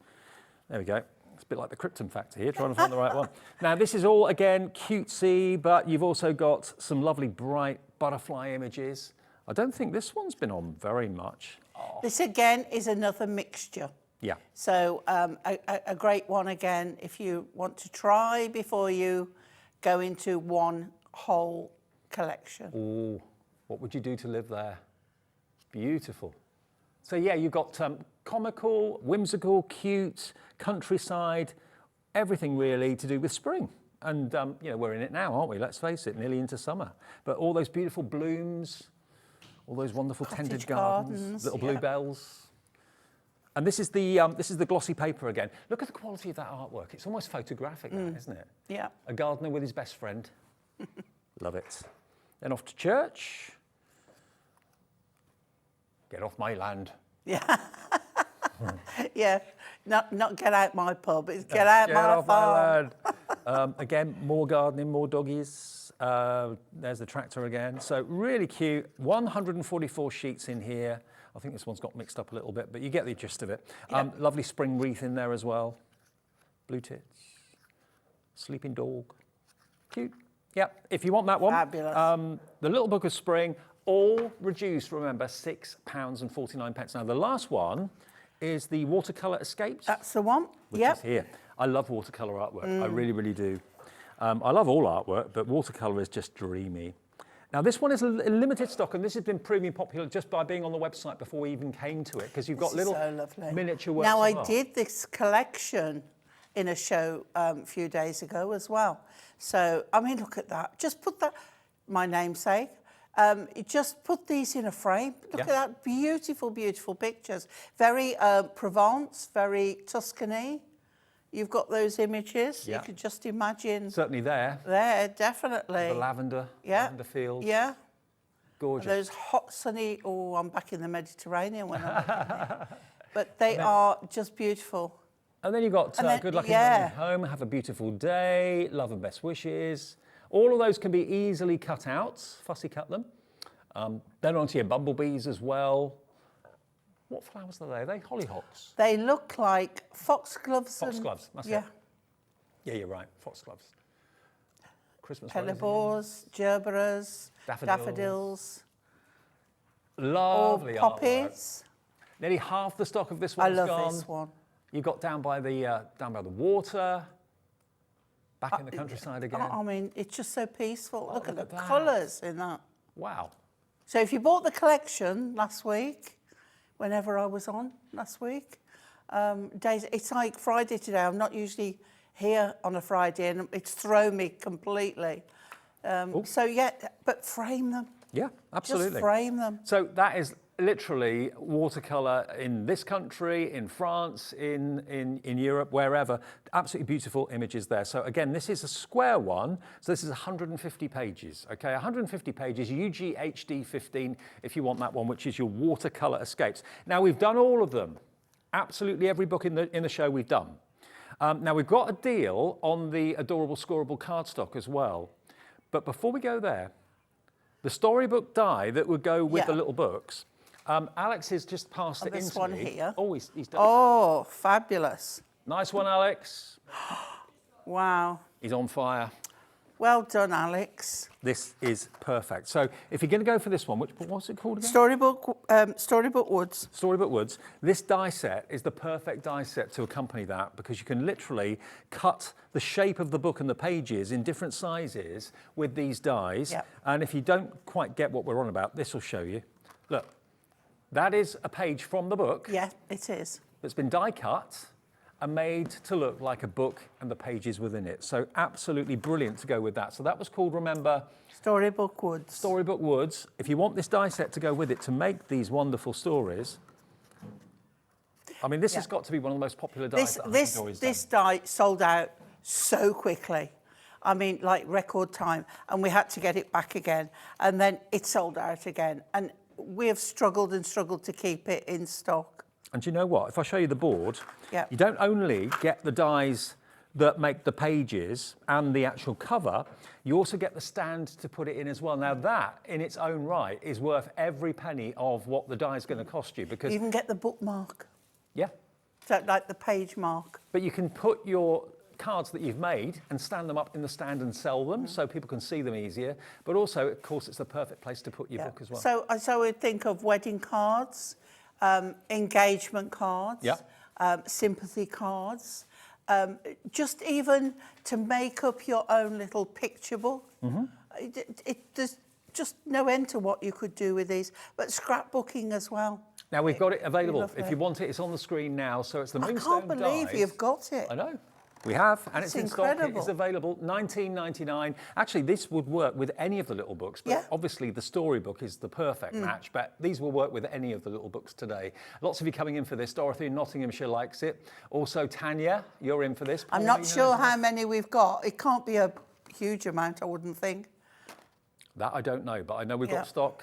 There we go. It's a bit like the Krypton factor here, trying to find the right one. Now, this is all, again, cutesy, but you've also got some lovely bright butterfly images. I don't think this one's been on very much. Oh. This, again, is another mixture. Yeah. So a great one, again, if you want to try before you go into one whole collection. Oh, what would you do to live there? Beautiful. So, yeah, you've got comical, whimsical, cute, countryside, everything really to do with spring. And, you know, we're in it now, aren't we? Let's face it, nearly into summer. But all those beautiful blooms, all those wonderful tended gardens, little bluebells. And this is the glossy paper again. Look at the quality of that artwork. It's almost photographic, that, isn't it? Yeah. A gardener with his best friend. Love it. Then off to church. Get off my land. Yeah. Yeah. Not get out my pub, it's get out my farm. My land. Again, more gardening, more doggies. There's the tractor again. So really cute. 144 sheets in here. I think this one's got mixed up a little bit, but you get the gist of it. Lovely spring wreath in there as well. Blue tits. Sleeping dog. Cute. Yeah, if you want that one. Fabulous. The Little Book of Spring. All reduced, remember, £6.49. Now, the last one is the Watercolour Escapes. That's the one. Which is here. I love watercolour artwork. I really, really do. I love all artwork, but watercolour is just dreamy. Now, this one is a limited stock, and this has been proving popular just by being on the website before we even came to it, because you've got little miniature works. Now, I did this collection in a show a few days ago as well. So, I mean, look at that. Just put that, my namesake. Just put these in a frame. Look at that, beautiful, beautiful pictures. Very Provence, very Tuscany. You've got those images. You could just imagine. Certainly there. There, definitely. The lavender, lavender fields. Yeah. Gorgeous. Those hot, sunny, I'm back in the Mediterranean when I'm looking at it. But they are just beautiful. And then you've got good luck in your home, have a beautiful day, love and best wishes. All of those can be easily cut out, fussy cut them. Then onto your bumblebees as well. What flowers are they? Are they hollyhocks? They look like foxgloves. Foxgloves, that's it. Yeah, you're right, foxgloves. Christmas Hellebores, gerberas, daffodils. Lovely or poppies. artwork. Nearly half the stock of this I one's love gone. this one. You got down by the water, back in the countryside again. I mean, it's just so peaceful. Look at the that. colours in that. Wow. So if you bought the collection last week, whenever I was on last week, it's like Friday today. I'm not usually here on a Friday, and it's thrown me completely. So yeah, but frame them. Yeah, absolutely. Just frame them. So that is literally watercolour in this country, in France, in Europe, wherever. Absolutely beautiful images there. So again, this is a square one. So this is 150 pages, okay? 150 pages, UGHD 15, if you want that one, which is your watercolour escapes. Now, we've done all of them. Absolutely every book in the show we've done. Now, we've got a deal on the Adorable Scorable cardstock as well. But before we go there, the storybook die that would go with the little books, Alex has just passed it this into one me. here. Oh, he's done. Oh, fabulous. Nice one, Alex. Wow. He's on fire. Well done, Alex. This is perfect. So if you're going to go for this one, what's it called again? Storybook Woods. Storybook Woods. This die set is the perfect die set to accompany that, because you can literally cut the shape of the book and the pages in different sizes with these dies. Yep. And if you don't quite get what we're on about, this will show you. Look, that is a page from the book. Yeah, it is. That's been die cut and made to look like a book and the pages within it. So absolutely brilliant to go with that. So that was called, remember, Storybook Woods. Storybook Woods. If you want this die set to go with it to make these wonderful stories, I mean, this has got to be one of the most popular dies that Hunkydory's done. This die sold out so quickly. I mean, like record time, and we had to get it back again, and then it sold out again. And we have struggled and struggled to keep it in stock. And do you know what? If I show you the board, Yep. you don't only get the dies that make the pages and the actual cover, you also get the stand to put it in as well. Now that, in its own right, is worth every penny of what the die is going to cost you, because... You even get the bookmark. Yeah. So, like the page mark. But you can put your cards that you've made and stand them up in the stand and sell them, so people can see them easier. But also, of course, it's the perfect place to put your book as well. So I would think of wedding cards, engagement cards, sympathy cards, just even to make up your own little picture book. There's just no end to what you could do with these, but scrapbooking as well. Now, we've got it available. If you want it, it's on the screen now. So it's the Moonstone I can't believe dies. You've got it. I know. We have, and it's in stock. Incredible. It's available, $19.99. Actually, this would work with any of the little books, but obviously the storybook is the perfect match, but these will work with any of the little books today. Lots of you coming in for this. Dorothy in Nottinghamshire likes it. Also, Tanya, you're in for this. I'm not sure how many we've got. It can't be a huge amount, I wouldn't think. That I don't know, but I know we've got stock.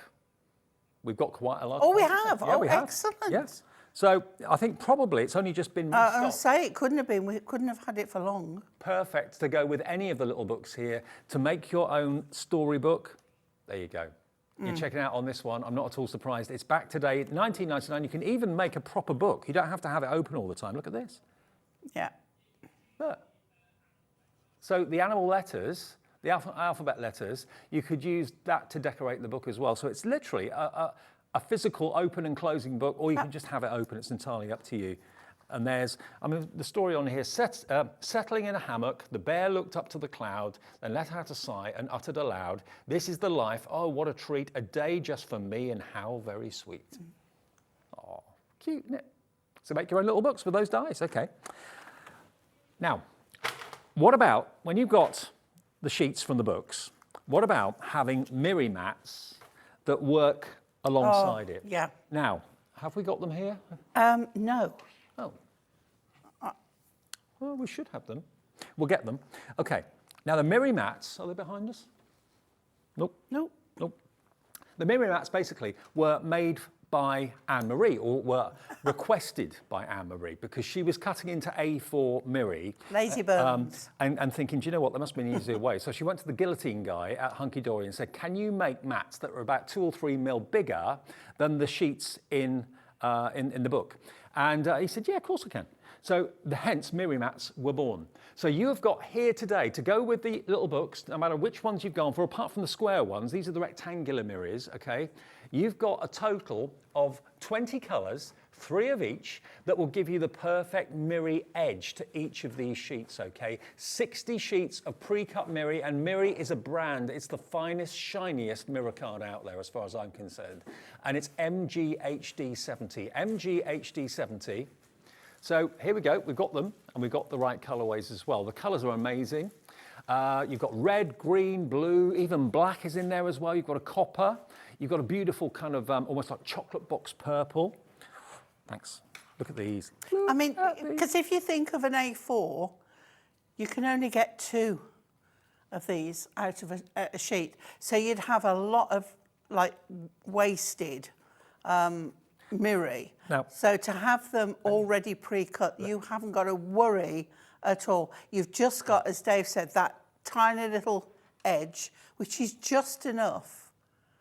We've got quite a lot. Oh, we have? Yeah, we have. Excellent. Yes. So I think probably it's only just been restocked. I say it couldn't have been. We couldn't have had it for long. Perfect to go with any of the little books here to make your own storybook. There you go. You're checking out on this one. I'm not at all surprised. It's back today, $19.99. You can even make a proper book. You don't have to have it open all the time. Look at this. Yeah. Look. So the animal letters, the alphabet letters, you could use that to decorate the book as well. So it's literally a physical open and closing book, or you can just have it open. It's entirely up to you. And there's, I mean, the story on here, settling in a hammock, the bear looked up to the cloud, then let out a sigh and uttered aloud, this is the life, oh, what a treat, a day just for me, and how very sweet. Oh, cute, isn't it? So make your own little books with those dies, okay. Now, what about, when you've got the sheets from the books, what about having mirror mats that work alongside it? Yeah. Now, have we got them here? No. Oh. Well, we should have them. We'll get them. Okay. Now, the mirror mats, are they behind us? Nope. Nope. Nope. The mirror mats basically were made by Anne-Marie, or were requested by Anne-Marie, because she was cutting into A4 mirror. Lazy bones. And thinking, do you know what, there must be an easier way. So she went to the guillotine guy at Hunkydory and said, can you make mats that are about 2 or 3 mil bigger than the sheets in in the book. And he said, yeah, of course I can. So hence Miri mats were born. So you have got here today to go with the little books, no matter which ones you've gone for, apart from the square ones, these are the rectangular Miris, okay? You've got a total of 20 colours, 3 of each, that will give you the perfect Miri edge to each of these sheets, okay? 60 sheets of pre-cut Miri, and Miri is a brand. It's the finest, shiniest mirror card out there as far as I'm concerned. And it's MGHD70. MGHD70. So here we go, we've got them, and we've got the right colourways as well. The colours are amazing. You've got red, green, blue, even black is in there as well. You've got a copper. You've got a beautiful kind of almost like chocolate box purple. Thanks. Look at these. I mean, because if you think of an A4, you can only get 2 of these out of a sheet. So you'd have a lot of like wasted Miri. Now, so to have them already pre-cut, you haven't got to worry at all. You've just got, as Dave said, that tiny little edge, which is just enough.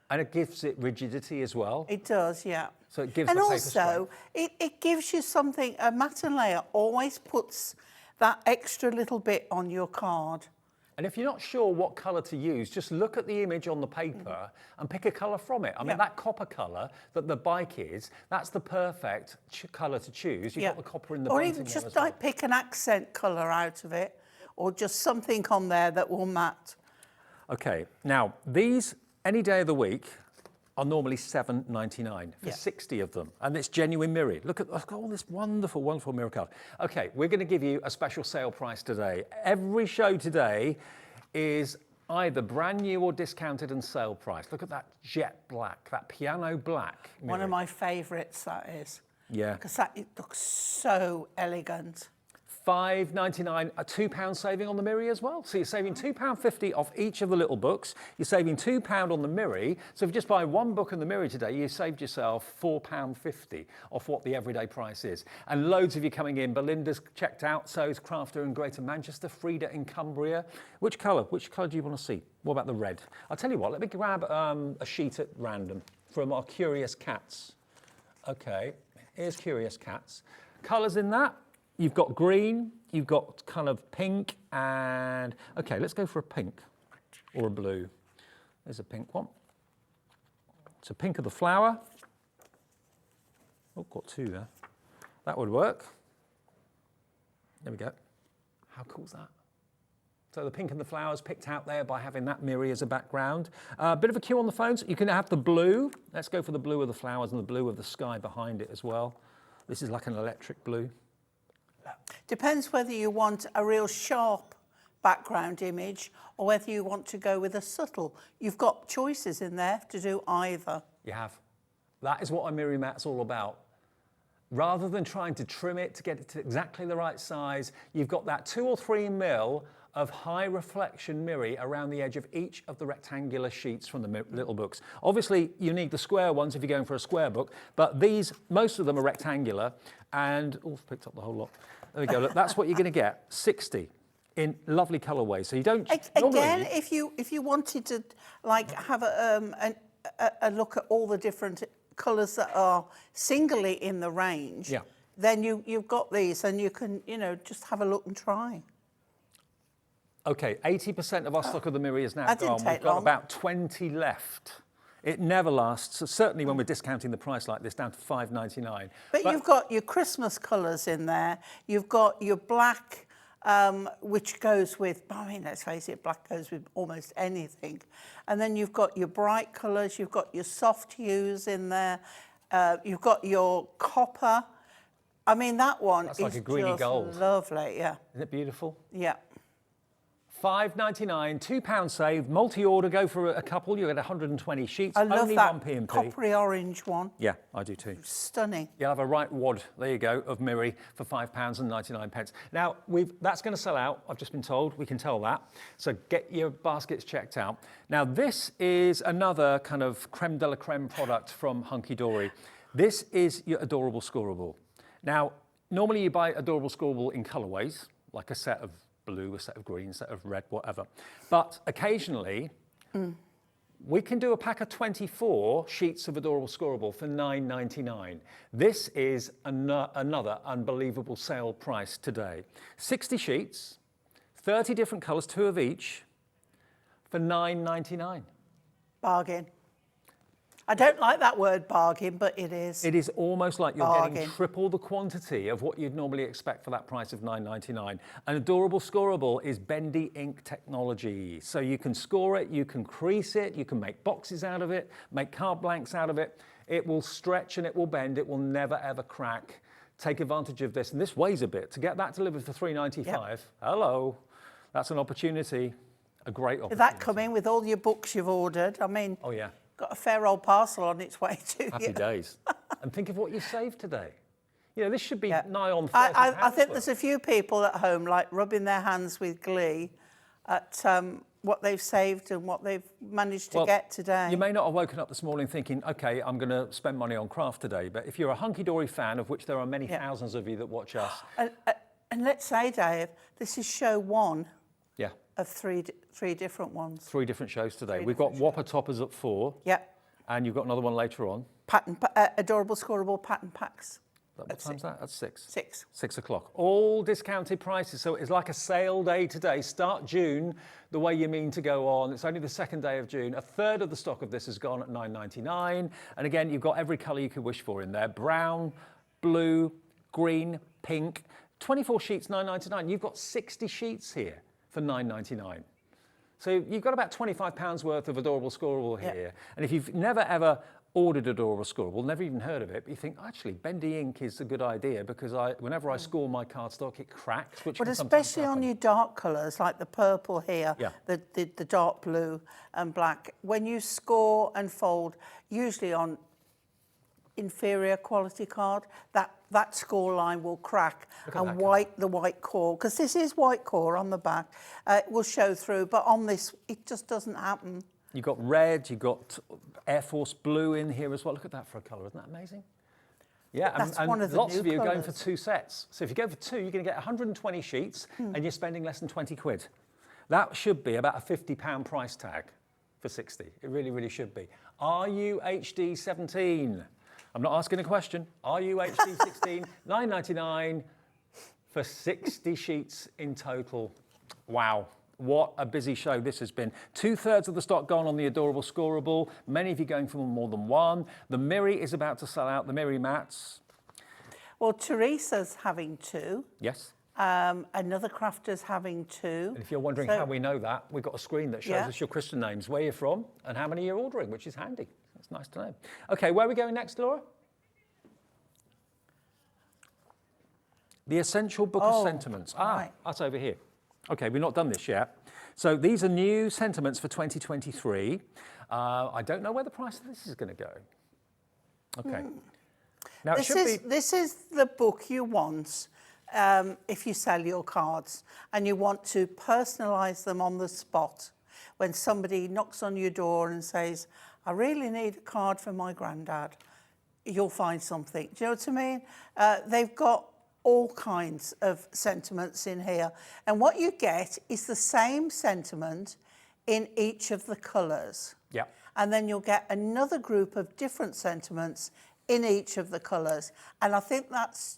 And it gives it rigidity as well. It does, yeah. So it gives and the paper also, it gives you something, a matte layer always puts that extra little bit on your card. And if you're not sure what colour to use, just look at the image on the paper and pick a colour from it. I mean, that copper colour that the bike is, that's the perfect colour to choose. You've got the copper in the bunting. Or even just like pick an accent colour out of it, or just something on there that will matte. Okay, now these, any day of the week, are normally $7.99 for 60 of them. And it's genuine Miri. Look at all this wonderful, wonderful mirror card. Okay, we're going to give you a special sale price today. Every show today is either brand new or discounted and sale price. Look at that jet black, that piano black Miri. One of my favourites, that is. Yeah. Because it looks so elegant. $5.99, a £2 saving on the Miri as well. So you're saving £2.50 off each of the little books. You're saving £2 on the Miri. So if you just buy one book in the Miri today, you saved yourself £4.50 off what the everyday price is. And loads of you coming in. Belinda's checked out, so is Crafter in Greater Manchester, Frida in Cumbria. Which colour do you want to see? What about the red? I'll tell you what, let me grab a sheet at random from our Curious Cats. Okay, here's Curious Cats. Colours in that? You've got green, you've got kind of pink, and okay, let's go for a pink or a blue. There's a pink one. It's a pink of the flower. Oh, got 2 there. That would work. There we go. How cool is that? So the pink and the flowers picked out there by having that Miri as a background. A bit of a queue on the phones. You can have the blue. Let's go for the blue of the flowers and the blue of the sky behind it as well. This is like an electric blue. Depends whether you want a real sharp background image or whether you want to go with a subtle. You've got choices in there to do either. You have. That is what a Miri mat's all about. Rather than trying to trim it to get it to exactly the right size, you've got that 2 or 3 mil of high reflection Miri around the edge of each of the rectangular sheets from the little books. Obviously, you need the square ones if you're going for a square book, but these, most of them are rectangular, and, oh, I've picked up the whole lot. There we go, look, that's what you're gonna get, 60 in lovely colorways. So you don't... Again, if you wanted to like have a look at all the different colours that are singly in the range, then you've got these and you can, just have a look and try. Okay, 80% of our stock of the Miri is now that didn't gone. take We've got long. about 20 left. It never lasts, so certainly when we're discounting the price like this down to $5.99. But you've got your Christmas colours in there. You've got your black, which goes with, I mean, let's face it, black goes with almost anything. And then you've got your bright colours, you've got your soft hues in there, you've got your copper. I mean, that one is like a greeny just gold. Lovely, yeah. Isn't it beautiful? Yeah. $5.99, £2 saved, multi-order, go for a couple, you get 120 sheets, I love only that one P&P. coppery orange one. Yeah, I do too. Stunning. You'll have a right wad, there you go, of Miri for £5.99. Now, that's going to sell out, I've just been told, we can tell that. So get your baskets checked out. Now, this is another kind of creme de la creme product from Hunkydory. This is your Adorable Scorable. Now, normally you buy Adorable Scorable in colourways, like a set of blue, a set of green, a set of red, whatever. But occasionally, we can do a pack of 24 sheets of Adorable Scorable for $9.99. This is another unbelievable sale price today. 60 sheets, 30 different colours, 2 of each, for $9.99. Bargain. I don't like that word bargain, but it is. It is almost like you're Bargain. getting triple the quantity of what you'd normally expect for that price of $9.99. An Adorable Scorable is bendy ink technology. So you can score it, you can crease it, you can make boxes out of it, make card blanks out of it. It will stretch and it will bend, it will never ever crack. Take advantage of this. And this weighs a bit. To get that delivered for $3.95, Yep. Hello, that's an opportunity, a great opportunity. Did that come in with all your books you've ordered? I mean, Oh yeah. got a fair old parcel on its way to Happy you. days. And think of what you saved today. You know, this should be Yeah. nigh on 30 I think worth. there's a few people at home like rubbing their hands with glee at what they've saved and what they've managed to get today. You may not have woken up this morning thinking, okay, I'm going to spend money on craft today. But if you're a Hunkydory fan, of which there are many thousands of you that watch us. And let's say, Dave, this is show 1 Yeah, of three different ones. 3 different shows today. Three We've got different Whopper toppers at 4. Yep. And you've got another one later on. Adorable Scorable pattern packs. What time's that? That's 6. 6. 6 o'clock. All discounted prices. So it's like a sale day today. Start June the way you mean to go on. It's only the 2nd day of June. A third of the stock of this has gone at $9.99. And again, you've got every colour you could wish for in there. Brown, blue, green, pink. 24 sheets, $9.99. You've got 60 sheets here for $9.99. So you've got about £25 worth of Adorable Scorable here. And if you've never ever ordered Adorable Scorable, never even heard of it, but you think, actually, bendy ink is a good idea because whenever I score my cardstock, it cracks, which But can sometimes especially on happen. your dark colours, like the purple here, the dark blue and black, when you score and fold, usually on inferior quality card, that score line will crack and the white core, because this is white core on the back, will show through, but on this, it just doesn't happen. You've got red, you've got Air Force blue in here as well. Look at that for a colour, isn't that amazing? Yeah, That's and one of the lots new of you are going for colours. 2 sets. So if you go for 2, you're going to get 120 sheets and you're spending less than 20 quid. That should be about a £50 price tag for 60. It really, really should be. Are you HD 17? I'm not asking a question. Are you HD 16? $9.99 for 60 sheets in total. Wow. What a busy show this has been. 2/3 of the stock gone on the Adorable Scorable. Many of you going for more than one. The Miri is about to sell out, the Miri mats. Well, Teresa's having 2. Yes. Another crafter's having 2. And if you're wondering how we know that, we've got a screen that shows us your Christian names, where you're from, and how many you're ordering, which is handy. It's nice to know. Okay, where are we going next, Laura? The Essential Book of Sentiments. That's over here. Okay, we've not done this yet. So these are new sentiments for 2023. I don't know where the price of this is going to go. Okay. Now This is the book you want if you sell your cards and you want to personalise them on the spot. When somebody knocks on your door and says, I really need a card for my granddad, you'll find something. Do you know what I mean? They've got all kinds of sentiments in here. And what you get is the same sentiment in each of the colours. Yeah. And then you'll get another group of different sentiments in each of the colours. And I think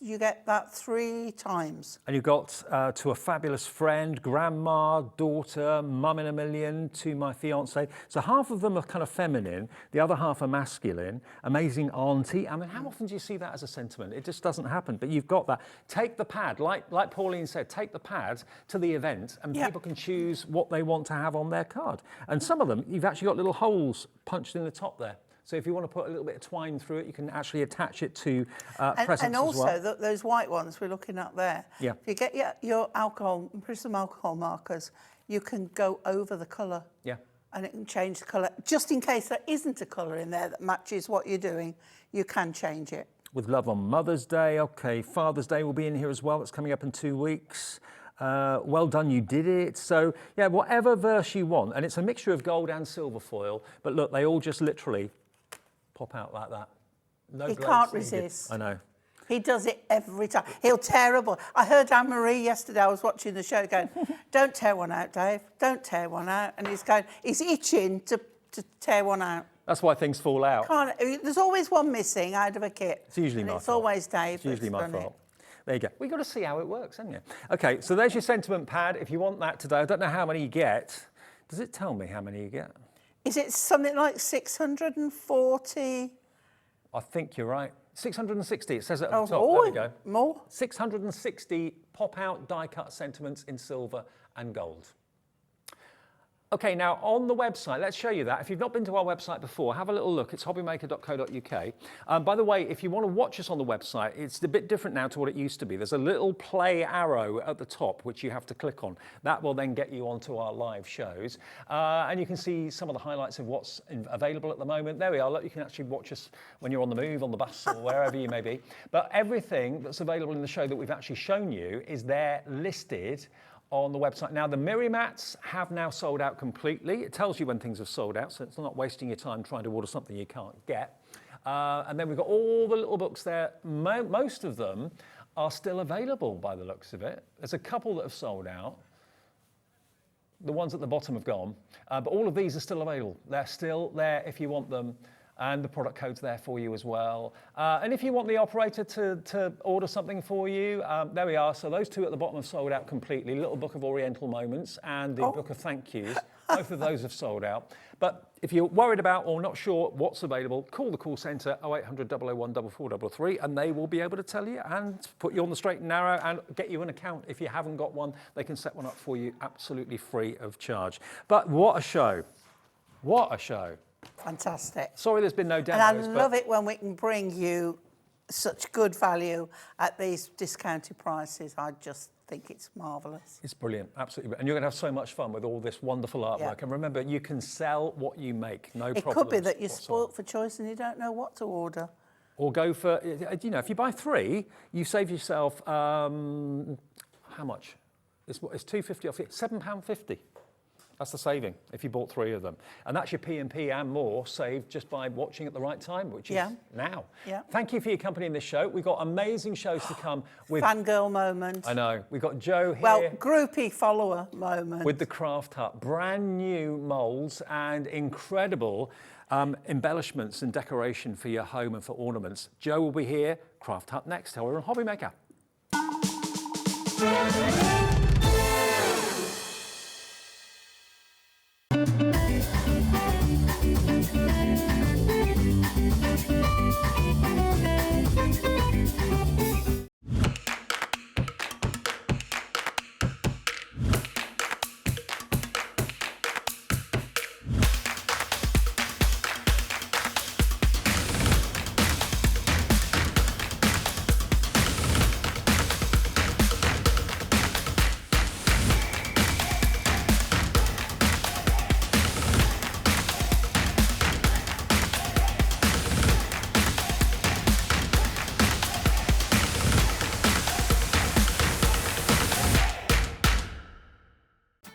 you get that 3 times. And you've got to a fabulous friend, grandma, daughter, mum in a million, to my fiance. So half of them are kind of feminine, the other half are masculine. Amazing auntie. I mean, how often do you see that as a sentiment? It just doesn't happen. But you've got that. Take the pad, like Pauline said, take the pad to the event and people can choose what they want to have on their card. And some of them, you've actually got little holes punched in the top there. So if you want to put a little bit of twine through it, you can actually attach it to presents and also as well. those white ones we're looking at there. Yeah. If you get your alcohol, Prism alcohol markers, you can go over the colour. Yeah. And it can change the colour. Just in case there isn't a colour in there that matches what you're doing, you can change it. With love on Mother's Day. Okay, Father's Day will be in here as well. That's coming up in 2 weeks. Well done, you did it. So, yeah, whatever verse you want. And it's a mixture of gold and silver foil. But look, they all just literally pop out like that. No He blades can't needed. resist. I know. He does it every time. He'll tear a book. I heard Anne-Marie yesterday, I was watching the show, going, don't tear one out, Dave. Don't tear one out. And he's itching to to tear one out. That's why things fall out. There's always one missing out of a kit. It's usually and my it's fault. always Dave. It's usually my that's done fault. There you go. We've got to see how it works, haven't you? Okay, so there's your sentiment pad. If you want that today, I don't know how many you get. Does it tell me how many you get? Is it something like 640? I think you're right. 660, it says it at the top. Oh, there we go. More? 660 pop-out die-cut sentiments in silver and gold. Okay, now on the website, let's show you that. If you've not been to our website before, have a little look. It's hobbymaker.co.uk. By the way, if you want to watch us on the website, it's a bit different now to what it used to be. There's a little play arrow at the top, which you have to click on. That will then get you onto our live shows. And you can see some of the highlights of what's available at the moment. There we are. Look, you can actually watch us when you're on the move, on the bus, or wherever you may be. But everything that's available in the show that we've actually shown you is there listed on the website. Now, the Miri mats have now sold out completely. It tells you when things have sold out, so it's not wasting your time trying to order something you can't get. And then we've got all the little books there. Most of them are still available by the looks of it. There's a couple that have sold out. The ones at the bottom have gone, but all of these are still available. They're still there if you want them. And the product code's there for you as well. And if you want the operator to order something for you, there we are. So those two at the bottom have sold out completely. Little Book of Oriental Moments and the Book of Thank Yous. Both of those have sold out. But if you're worried about or not sure what's available, call the call centre 0800 001 4433 and they will be able to tell you and put you on the straight and narrow and get you an account. If you haven't got one, they can set one up for you absolutely free of charge. But what a show. What a show. Fantastic. Sorry there's been no demos. And I love it when we can bring you such good value at these discounted prices. I just think it's marvellous. It's brilliant, absolutely. And you're going to have so much fun with all this wonderful artwork. Yeah. And remember, you can sell what you make, no problem. It could be that you're spoilt for choice and you don't know what to order. Or go for, you know, if you buy 3, you save yourself, how much? It's £2.50 off, £7.50. That's the saving if you bought 3 of them. And that's your P&P and more saved just by watching at the right time, which is now. Yeah. Thank you for your company in this show. We've got amazing shows to come with... Fangirl moment. I know. We've got Joe here. Well, groupie follower moment. With the Craft Hut. Brand new moulds and incredible embellishments and decoration for your home and for ornaments. Joe will be here. Craft Hut next. We're on Hobby Maker.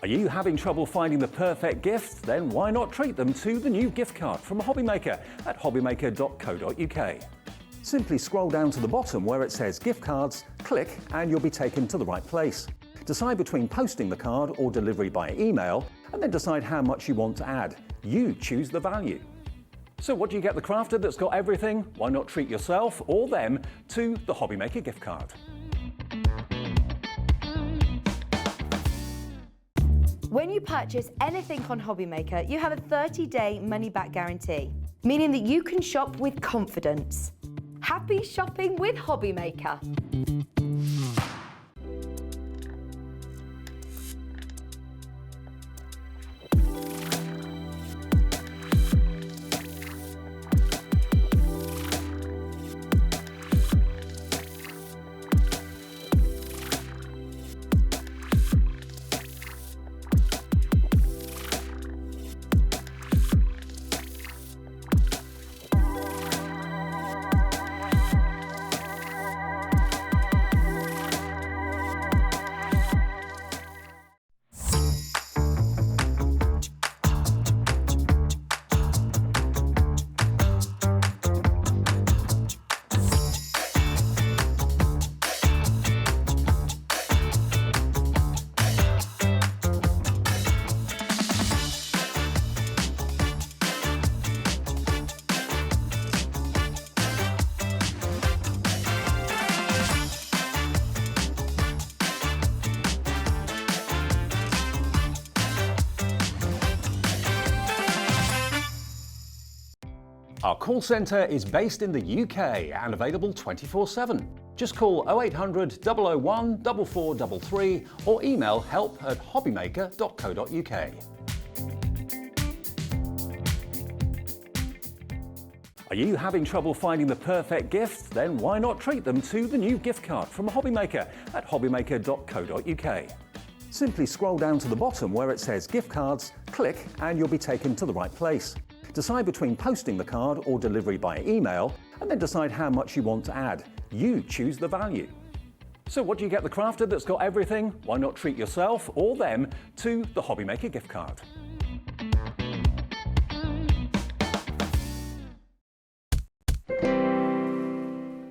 Are you having trouble finding the perfect gift? Then why not treat them to the new gift card from Hobby Maker at hobbymaker.co.uk. Simply scroll down to the bottom where it says gift cards, click and you'll be taken to the right place. Decide between posting the card or delivery by email and then decide how much you want to add. You choose the value. So what do you get the crafter that's got everything? Why not treat yourself or them to the Hobby Maker gift card? When you purchase anything on Hobby Maker, you have a 30-day money-back guarantee, meaning that you can shop with confidence. Happy shopping with Hobby Maker. Our call centre is based in the UK and available 24/7. Just call 0800 001 4433 or email help@hobbymaker.co.uk. Are you having trouble finding the perfect gift? Then why not treat them to the new gift card from Hobbymaker at hobbymaker.co.uk. Simply scroll down to the bottom where it says gift cards, click and you'll be taken to the right place. Decide between posting the card or delivery by email and then decide how much you want to add. You choose the value. So what do you get the crafter that's got everything? Why not treat yourself or them to the Hobbymaker gift card?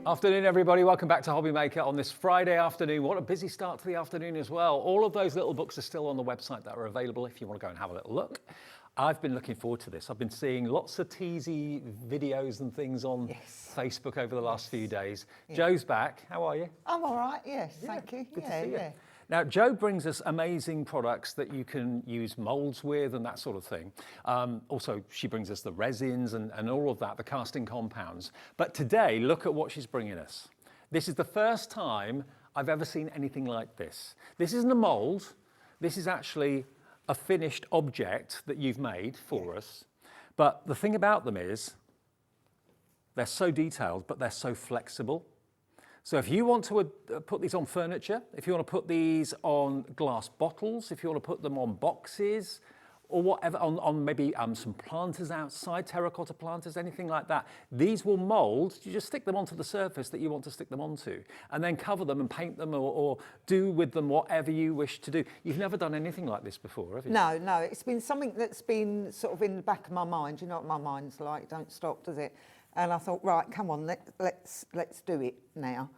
Afternoon, everybody. Welcome back to Hobbymaker on this Friday afternoon. What a busy start to the afternoon as well. All of those little books are still on the website that are available if you want to go and have a little look. I've been looking forward to this. I've been seeing lots of teasy videos and things on Facebook over the last few days. Joe's back. How are you? I'm all right, yes, thank you. Good to see you. Now, Joe brings us amazing products that you can use moulds with and that sort of thing. Also, she brings us the resins and all of that, the casting compounds. But today, look at what she's bringing us. This is the first time I've ever seen anything like this. This isn't a mould. This is actually a finished object that you've made for us. But the thing about them is they're so detailed, but they're so flexible. So if you want to put these on furniture, if you want to put these on glass bottles, if you want to put them on boxes, or whatever, on maybe some planters outside, terracotta planters, anything like that, these will mould. You just stick them onto the surface that you want to stick them onto, and then cover them and paint them or do with them whatever you wish to do. You've never done anything like this before, have you? No, it's been something that's been sort of in the back of my mind. You know what my mind's like, don't stop, does it? And I thought, right, come on, let's do it now.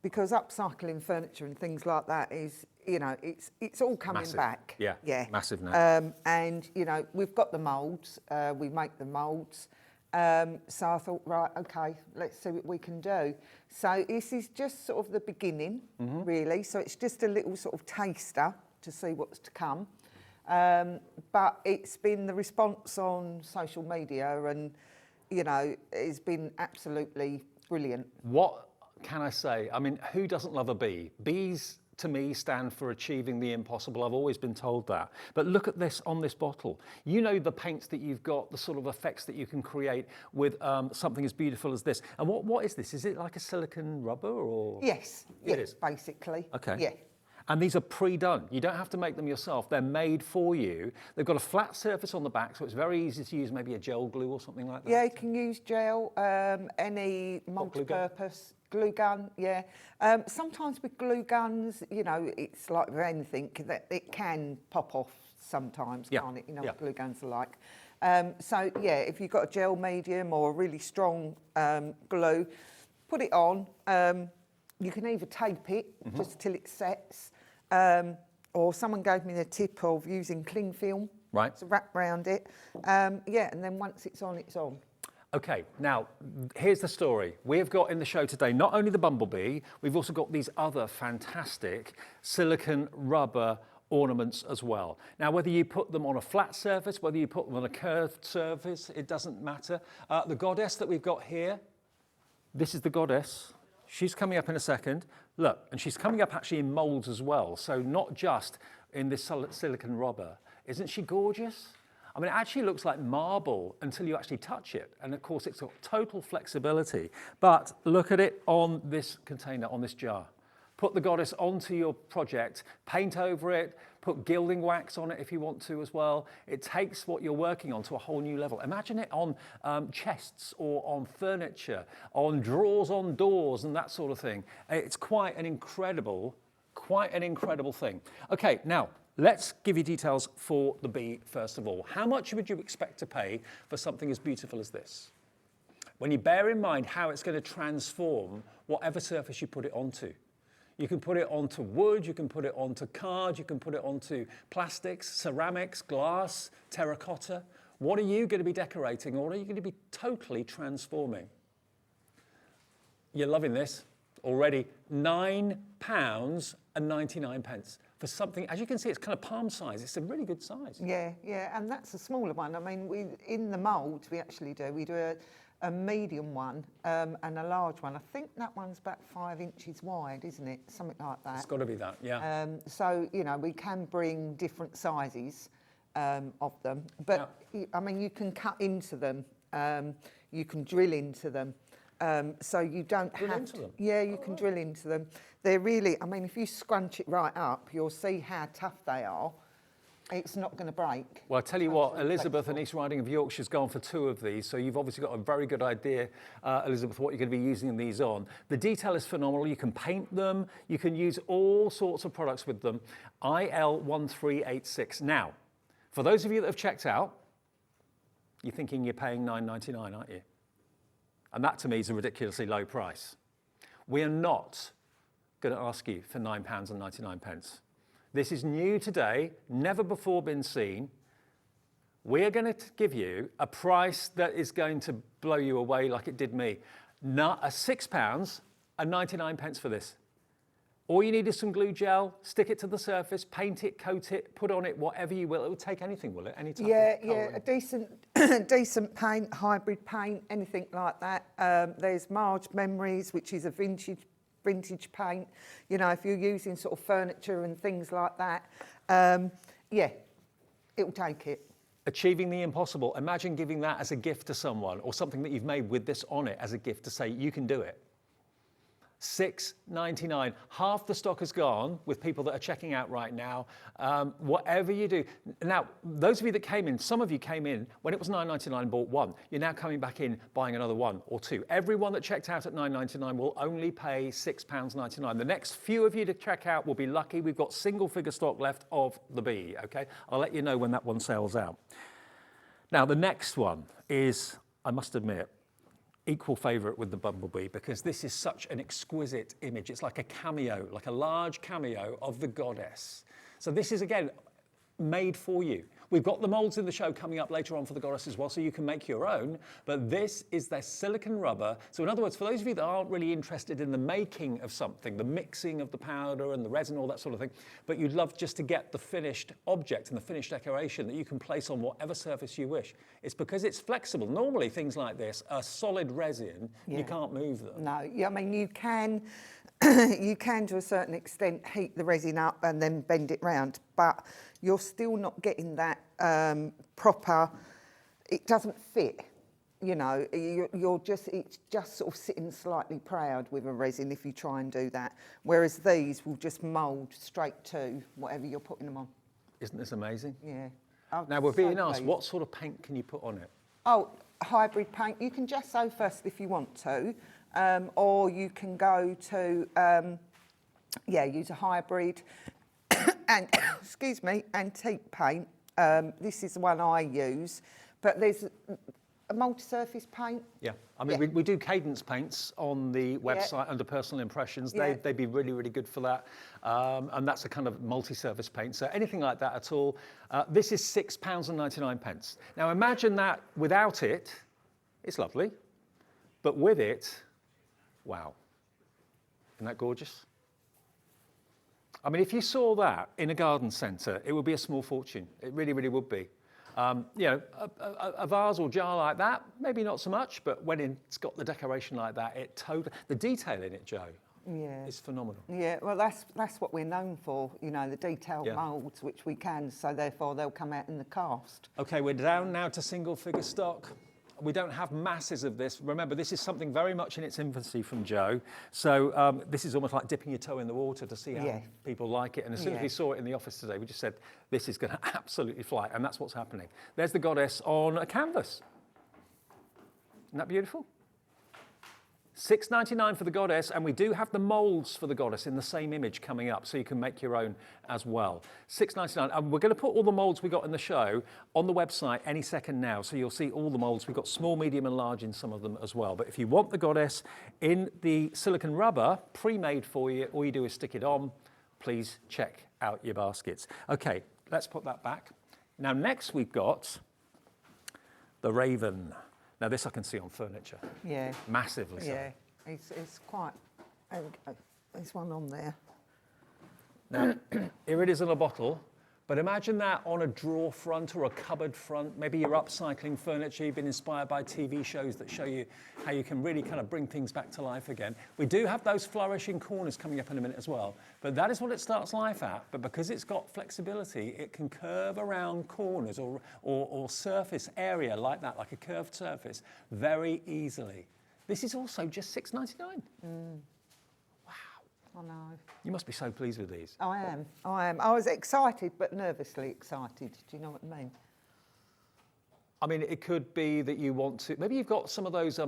Because upcycling furniture and things like that is, you know, it's all coming Massive. back. Yeah, massive now. And, you know, we've got the moulds, we make the moulds. So I thought, right, okay, let's see what we can do. So this is just sort of the beginning, really. So it's just a little sort of taster to see what's to come. But it's been the response on social media and, you know, it's been absolutely brilliant. What can I say? I mean, who doesn't love a bee? Bees, to me, stand for achieving the impossible. I've always been told that. But look at this on this bottle. You know the paints that you've got, the sort of effects that you can create with something as beautiful as this. And what is this? Is it like a silicone rubber or? Yes, It is. basically. Okay. Yeah. And these are pre-done. You don't have to make them yourself. They're made for you. They've got a flat surface on the back, so it's very easy to use maybe a gel glue or something like that. Yeah, you can use gel, any multi-purpose glue gun, yeah. Sometimes with glue guns, you know, it's like with anything, that it can pop off sometimes, can't it? You know what glue guns are like. So, yeah, if you've got a gel medium or a really strong glue, put it on. You can either tape it just till it sets, or someone gave me the tip of using cling film to wrap around it. Yeah, and then once it's on, it's on. Okay, now, here's the story. We've got in the show today not only the bumblebee, we've also got these other fantastic silicone rubber ornaments as well. Now, whether you put them on a flat surface, whether you put them on a curved surface, it doesn't matter. The goddess that we've got here, this is the goddess. She's coming up in a second. Look, and she's coming up actually in moulds as well. So not just in this silicone rubber. Isn't she gorgeous? I mean, it actually looks like marble until you actually touch it. And of course, it's got total flexibility. But look at it on this container, on this jar. Put the goddess onto your project, paint over it, put gilding wax on it if you want to as well. It takes what you're working on to a whole new level. Imagine it on chests or on furniture, on drawers on doors and that sort of thing. It's quite an incredible thing. Okay, now, let's give you details for the bee first of all. How much would you expect to pay for something as beautiful as this? When you bear in mind how it's going to transform whatever surface you put it onto. You can put it onto wood, you can put it onto card, you can put it onto plastics, ceramics, glass, terracotta. What are you going to be decorating, or are you going to be totally transforming? You're loving this already. £9.99 for something, as you can see, it's kind of palm size. It's a really good size. Yeah, yeah, and that's a smaller one. I mean, in the mould we actually do. We do a medium one and a large one. I think that one's about 5 inches wide, isn't it? Something like that. It's got to be that, yeah. So, you know, we can bring different sizes of them. But, I mean, you can cut into them. You can drill into them. So you don't Drill have into them? Yeah, you can drill into them. They're really, I mean, if you scrunch it right up, you'll see how tough they are. It's not going to break. Well, I'll tell you what, Elizabeth in East Riding of Yorkshire's gone for 2 of these, so you've obviously got a very good idea, Elizabeth, what you're going to be using these on. The detail is phenomenal. You can paint them. You can use all sorts of products with them. IL1386. Now, for those of you that have checked out, you're thinking you're paying $9.99, aren't you? And that, to me, is a ridiculously low price. We are not going to ask you for £9.99. This is new today, never before been seen. We are going to give you a price that is going to blow you away like it did me. £6.99 for this. All you need is some glue gel, stick it to the surface, paint it, coat it, put on it, whatever you will. It will take anything, will it? Any type Yeah, of colouring. yeah, a decent paint, hybrid paint, anything like that. There's Marge Memories, which is a vintage paint. You know, if you're using sort of furniture and things like that, yeah, it will take it. Achieving the impossible. Imagine giving that as a gift to someone, or something that you've made with this on it as a gift to say, you can do it. $6.99. Half the stock has gone with people that are checking out right now. Whatever you do. Now, those of you that came in, some of you came in when it was $9.99 and bought one. You're now coming back in buying another one or two. Everyone that checked out at $9.99 will only pay £6.99. The next few of you to check out will be lucky. We've got single figure stock left of the bee, okay? I'll let you know when that one sells out. Now, the next one is, I must admit, equal favourite with the bumblebee, because this is such an exquisite image. It's like a cameo, like a large cameo of the goddess. So this is, again, made for you. We've got the moulds in the show coming up later on for the goddess as well, so you can make your own, but this is their silicone rubber. So in other words, for those of you that aren't really interested in the making of something, the mixing of the powder and the resin, all that sort of thing, but you'd love just to get the finished object and the finished decoration that you can place on whatever surface you wish, it's because it's flexible. Normally things like this are solid resin, you can't move them. No, yeah, I mean, you can, you can to a certain extent heat the resin up and then bend it round, but you're still not getting that proper, it doesn't fit, you know, it's just sort of sitting slightly proud with a resin if you try and do that, whereas these will just mould straight to whatever you're putting them on. Isn't this amazing? Yeah. Now we're being asked, what sort of paint can you put on it? Oh, hybrid paint. You can gesso first if you want to, or you can go to, use a hybrid and, excuse me, antique paint. This is the one I use, but there's a multi-surface paint. Yeah, I mean, we do cadence paints on the website under personal impressions. They'd be really, really good for that. And that's a kind of multi-surface paint. So anything like that at all. This is £6.99. Now imagine that without it, it's lovely. But with it, wow. Isn't that gorgeous? I mean, if you saw that in a garden centre, it would be a small fortune. It really, really would be. You know, a vase or jar like that, maybe not so much, but when it's got the decoration like that, the detail in it, Joe, is phenomenal. Yeah, well, that's what we're known for, you know, the detailed moulds, which we can, so therefore they'll come out in the cast. Okay, we're down now to single figure stock. We don't have masses of this. Remember, this is something very much in its infancy from Joe. So this is almost like dipping your toe in the water to see how people like it. And as soon as we saw it in the office today, we just said, this is going to absolutely fly. And that's what's happening. There's the goddess on a canvas. Isn't that beautiful? $6.99 for the goddess, and we do have the moulds for the goddess in the same image coming up, so you can make your own as well. $6.99, and we're going to put all the moulds we got in the show on the website any second now, so you'll see all the moulds. We've got small, medium and large in some of them as well. But if you want the goddess in the silicone rubber, pre-made for you, all you do is stick it on. Please check out your baskets. Okay, let's put that back. Now next we've got the Raven. Now this I can see on furniture. Yeah. Massively so. Yeah, it's quite, there's one on there. Now, here it is in a bottle, but imagine that on a drawer front or a cupboard front. Maybe you're upcycling furniture, you've been inspired by TV shows that show you how you can really kind of bring things back to life again. We do have those flourishing corners coming up in a minute as well, but that is what it starts life at. But because it's got flexibility, it can curve around corners or surface area like that, like a curved surface, very easily. This is also just $6.99. I know. You must be so pleased with these. I am. I was excited, but nervously excited. Do you know what I mean? I mean, it could be that you want to, maybe you've got some of those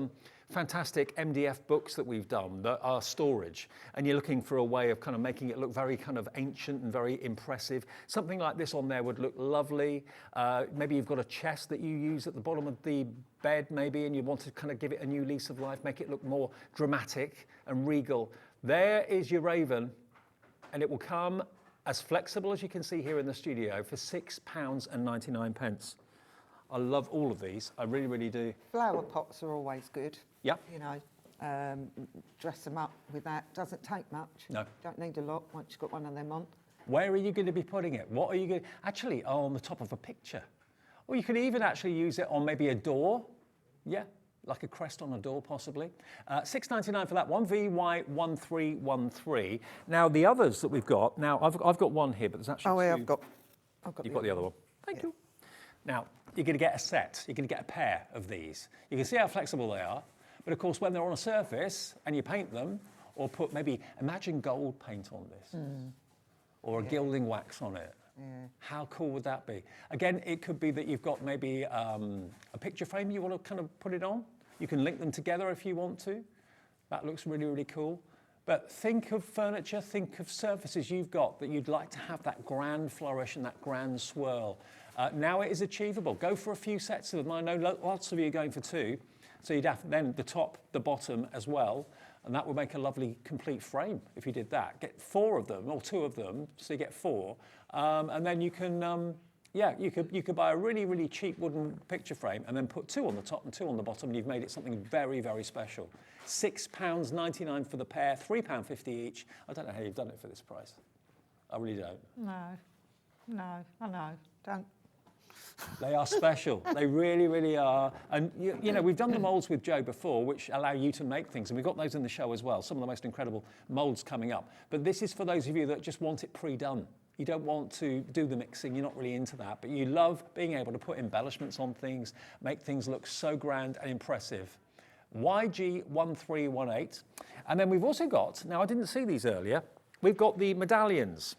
fantastic MDF books that we've done that are storage, and you're looking for a way of kind of making it look very kind of ancient and very impressive. Something like this on there would look lovely. Maybe you've got a chest that you use at the bottom of the bed maybe, and you want to kind of give it a new lease of life, make it look more dramatic and regal. There is your Raven, and it will come as flexible as you can see here in the studio for £6.99. I love all of these. I really, really do. Flower pots are always good. Yep. You know, dress them up with that. Doesn't take much. No. Don't need a lot once you've got one of them on. Where are you going to be putting it? What are you going to... Actually, on the top of a picture. Or you could even actually use it on maybe a door. Yeah, like a crest on a door, possibly. $6.99 for that one, VY1313. Now, the others that we've got... Now, I've got one here, but there's actually two. I've got You've got the other one. Thank you. Now, you're going to get a set. You're going to get a pair of these. You can see how flexible they are. But, of course, when they're on a surface and you paint them, or put maybe... Imagine gold paint on this. Or a gilding wax on it. Yeah. How cool would that be? Again, it could be that you've got maybe a picture frame you want to kind of put it on. You can link them together if you want to. That looks really, really cool. But think of furniture, think of surfaces you've got that you'd like to have that grand flourish and that grand swirl. Now it is achievable. Go for a few sets of them. I know lots of you are going for two. So you'd have then the top, the bottom as well. And that would make a lovely complete frame if you did that. Get 4 of them or 2 of them, so you get 4. And then you can, you could buy a really, really cheap wooden picture frame and then put 2 on the top and 2 on the bottom, and you've made it something very, very special. £6.99 for the pair, £3.50 each. I don't know how you've done it for this price. I really don't. No, I know. Don't. They are special. They really, really are. And, you know, we've done the moulds with Joe before, which allow you to make things. And we've got those in the show as well, some of the most incredible moulds coming up. But this is for those of you that just want it pre-done. You don't want to do the mixing. You're not really into that. But you love being able to put embellishments on things, make things look so grand and impressive. YG1318. And then we've also got, now I didn't see these earlier, we've got the medallions.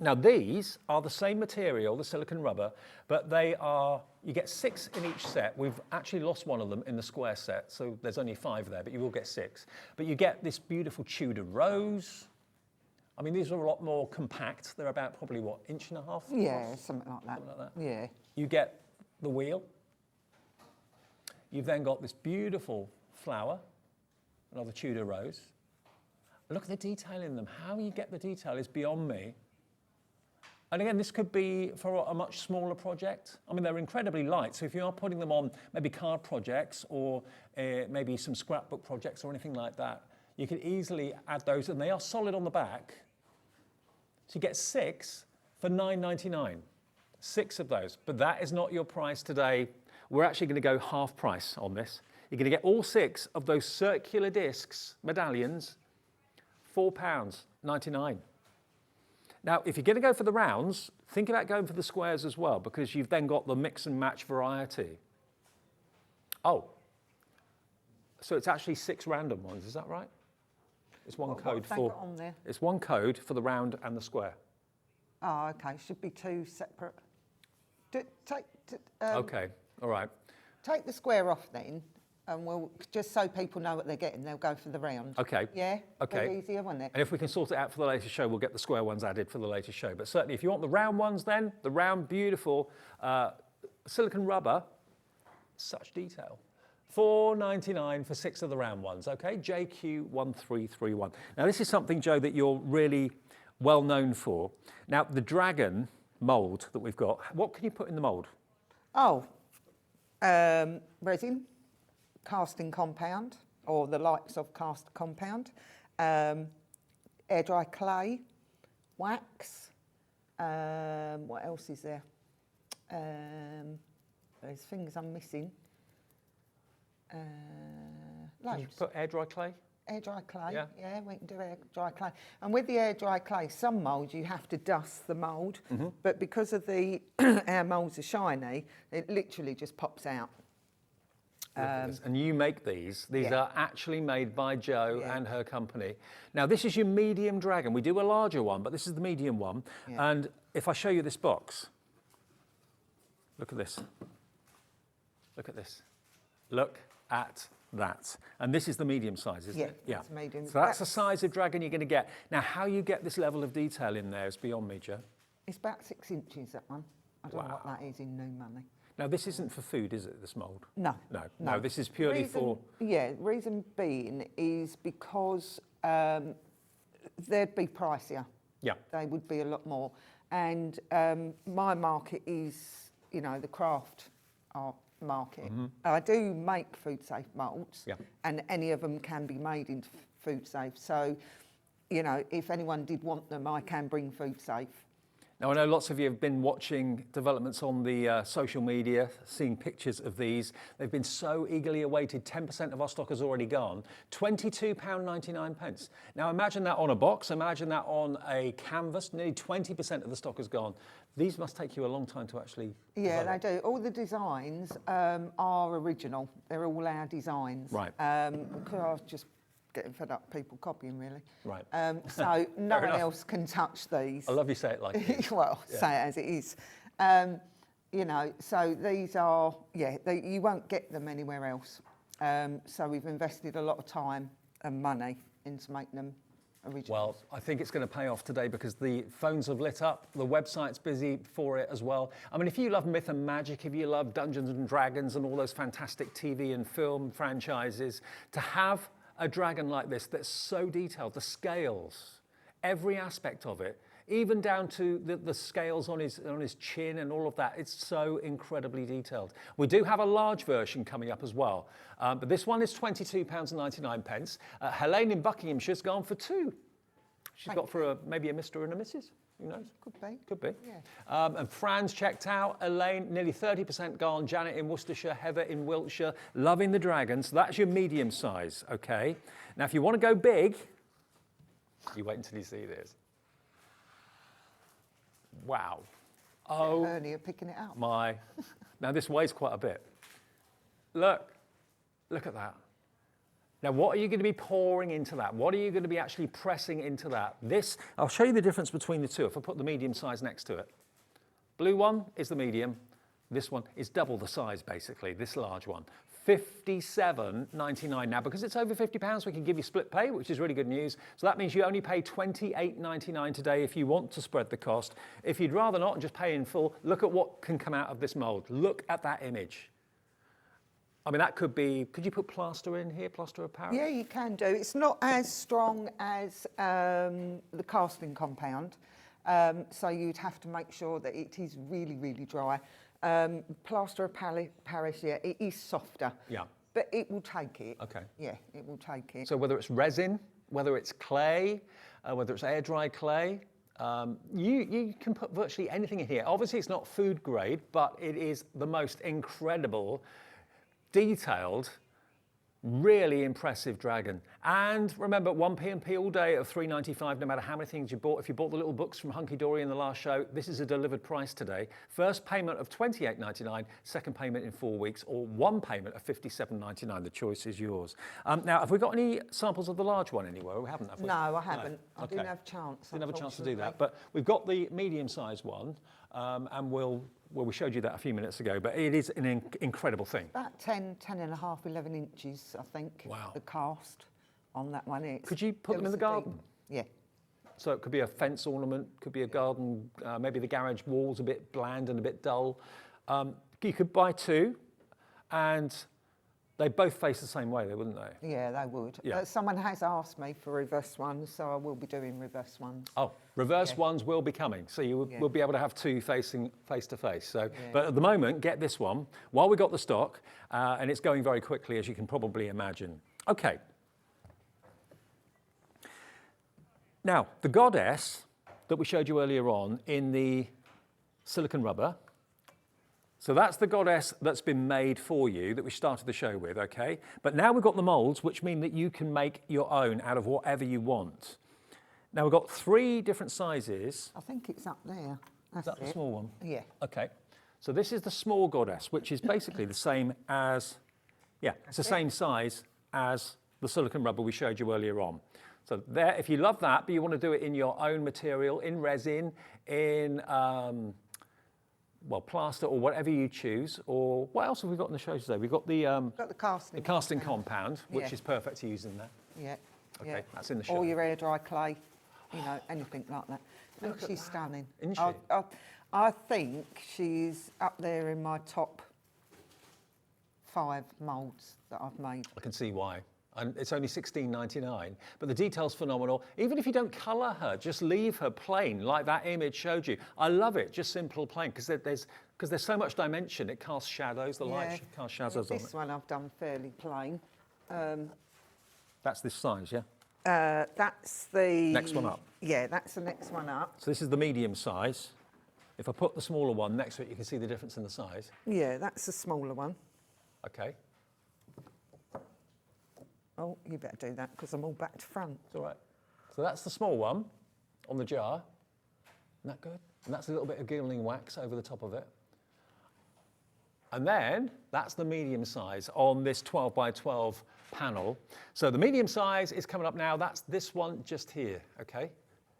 Now these are the same material, the silicone rubber, but they are, you get 6 in each set. We've actually lost one of them in the square set, so there's only 5 there, but you will get 6. But you get this beautiful Tudor rose. I mean, these are a lot more compact. They're about probably, what, 1.5 inches? Yeah, something like that. Something like that. Yeah. You get the wheel. You've then got this beautiful flower, another Tudor rose. Look at the detail in them. How you get the detail is beyond me. And again, this could be for a much smaller project. I mean, they're incredibly light, so if you are putting them on maybe card projects or maybe some scrapbook projects or anything like that, you can easily add those, and they are solid on the back. So you get 6 for $9.99. 6 of those, but that is not your price today. We're actually going to go half price on this. You're going to get all 6 of those circular discs, medallions, £4.99. Now, if you're going to go for the rounds, think about going for the squares as well, because you've then got the mix and match variety. Oh, so it's actually 6 random ones, is that right? It's one code for. On there? It's one code for the round and the square. Oh, okay. Should be 2 separate. Okay, all right. Take the square off then, and we'll just so people know what they're getting. They'll go for the round. Okay. Yeah. Okay. Bit easier, won't it? And if we can sort it out for the later show, we'll get the square ones added for the later show. But certainly, if you want the round ones, then the round, beautiful silicone rubber, such detail. $4.99 for 6 of the round ones, okay? JQ1331. Now, this is something, Joe, that you're really well known for. Now, the dragon mould that we've got, what can you put in the mould? Oh, resin, casting compound, or the likes of cast compound, air dry clay, wax. What else is there? There's things I'm missing. Did you Loads. put air dry clay? Air dry clay, Yeah. yeah, we can do air dry clay. And with the air dry clay, some moulds you have to dust the mould, but because of the our moulds are shiny, it literally just pops out. Look at this. And you make these. These Yeah. are actually made by Jo Yeah. and her company. Now, this is your medium dragon. We do a larger one, but this is the medium one. Yeah. And if I show you this box, look at this. Look at this. Look at that. And this is the medium size, isn't Yeah, it? it's medium. So that's the size of dragon you're going to get. Now, how you get this level of detail in there is beyond me, Jo. It's about 6 inches, that one. I don't know what that is in new money. Now, this isn't for food, is it, this mould? No. No, this is purely for... Yeah, reason being is because they'd be pricier. Yeah. They would be a lot more. And my market is, you know, the craft art market. I do make food safe moulds, Yeah. and any of them can be made into food safe. So, you know, if anyone did want them, I can bring food safe. Now, I know lots of you have been watching developments on the social media, seeing pictures of these. They've been so eagerly awaited. 10% of our stock has already gone. £22.99. Now, imagine that on a box. Imagine that on a canvas. Nearly 20% of the stock has gone. These must take you a long time to actually Yeah, develop. they do. All the designs are original. They're all our designs. Right. Because I was just getting fed up people copying, really. Right. So no one enough. else can touch these. I love you say it like this. Well, say it as it is. You know, so these are, you won't get them anywhere else. So we've invested a lot of time and money into making them original. Well, I think it's going to pay off today because the phones have lit up, the website's busy for it as well. I mean, if you love myth and magic, if you love Dungeons and Dragons and all those fantastic TV and film franchises, to have a dragon like this that's so detailed, the scales, every aspect of it, even down to the scales on his chin and all of that, it's so incredibly detailed. We do have a large version coming up as well, but this one is £22.99. Helene in Buckinghamshire's gone for two. She's got for maybe a Mr. and a Mrs. Who knows? Could be. Could be. Yeah. And Fran's checked out. Elaine, nearly 30% gone. Janet in Worcestershire. Heather in Wiltshire. Loving the dragon. So that's your medium size, okay? Now, if you want to go big, you wait until you see this. Wow. Oh, Ernie are picking it up. my. Now, this weighs quite a bit. Look at that. Now, what are you going to be pouring into that? What are you going to be actually pressing into that? This, I'll show you the difference between the two if I put the medium size next to it. Blue one is the medium. This one is double the size, basically, this large one. £57.99. Now, because it's over £50, we can give you split pay, which is really good news. So that means you only pay £28.99 today if you want to spread the cost. If you'd rather not and just pay in full, look at what can come out of this mould. Look at that image. I mean, that could be, could you put plaster in here, plaster of Paris? Yeah, you can do. It's not as strong as the casting compound, so you'd have to make sure that it is really, really dry. Plaster of Paris, yeah, it is softer. Yeah. But it will take it. Okay. Yeah, it will take it. So whether it's resin, whether it's clay, whether it's air dry clay, you can put virtually anything in here. Obviously, it's not food grade, but it is the most incredible, detailed, really impressive dragon. And remember, 1p&p all day of £3.95, no matter how many things you bought. If you bought the little books from Hunkydory in the last show, this is a delivered price today. First payment of £28.99, second payment in 4 weeks, or one payment of £57.99. The choice is yours. Now, have we got any samples of the large one anywhere? We haven't, have we? No, I haven't. No. I didn't have a chance. Didn't have a chance to do unfortunately. that, but we've got the medium-sized one, and we showed you that a few minutes ago, but it is an incredible thing. About 10 and a half, 11 inches, I think. Wow. The cast on that one. Could you put them in the garden? Yeah. So it could be a fence ornament, could be a garden, maybe the garage wall's a bit bland and a bit dull. You could buy two, and they both face the same way, wouldn't they? Yeah, they would. Yeah. Someone has asked me for reverse ones, so I will be doing reverse ones. Oh, reverse ones will be coming, so you will be able to have two facing face to face. So, but at the moment, get this one while we got the stock, and it's going very quickly, as you can probably imagine. Okay. Now, the goddess that we showed you earlier on in the silicone rubber. So that's the goddess that's been made for you that we started the show with, okay? But now we've got the molds, which mean that you can make your own out of whatever you want. Now we've got 3 different sizes. I think it's up there. Is that the small one? Yeah. Okay. So this is the small goddess, which is basically the same as, yeah, it's the same size as the silicone rubber we showed you earlier on. So there, if you love that, but you want to do it in your own material, in resin, in, well, plaster or whatever you choose, or what else have we got in the show today? We've got the casting compound, which is perfect to use in there. Yeah. Okay, that's in the show. Or your air dry clay, you know, anything like that. Look, she's stunning. Isn't she? I think she's up there in my top 5 moulds that I've made. I can see why. And it's only $16.99, but the detail's phenomenal. Even if you don't colour her, just leave her plain, like that image showed you. I love it, just simple plain, because there's so much dimension. It casts shadows, the light casts shadows on it. This one I've done fairly plain. That's this size, yeah? That's the... Next one up. Yeah, that's the next one up. So this is the medium size. If I put the smaller one next to it, you can see the difference in the size. Yeah, that's the smaller one. Okay. Oh, you better do that because I'm all back to front. It's all right. So that's the small one on the jar. Isn't that good? And that's a little bit of gilding wax over the top of it. And then that's the medium size on this 12 by 12 panel. So the medium size is coming up now. That's this one just here, okay?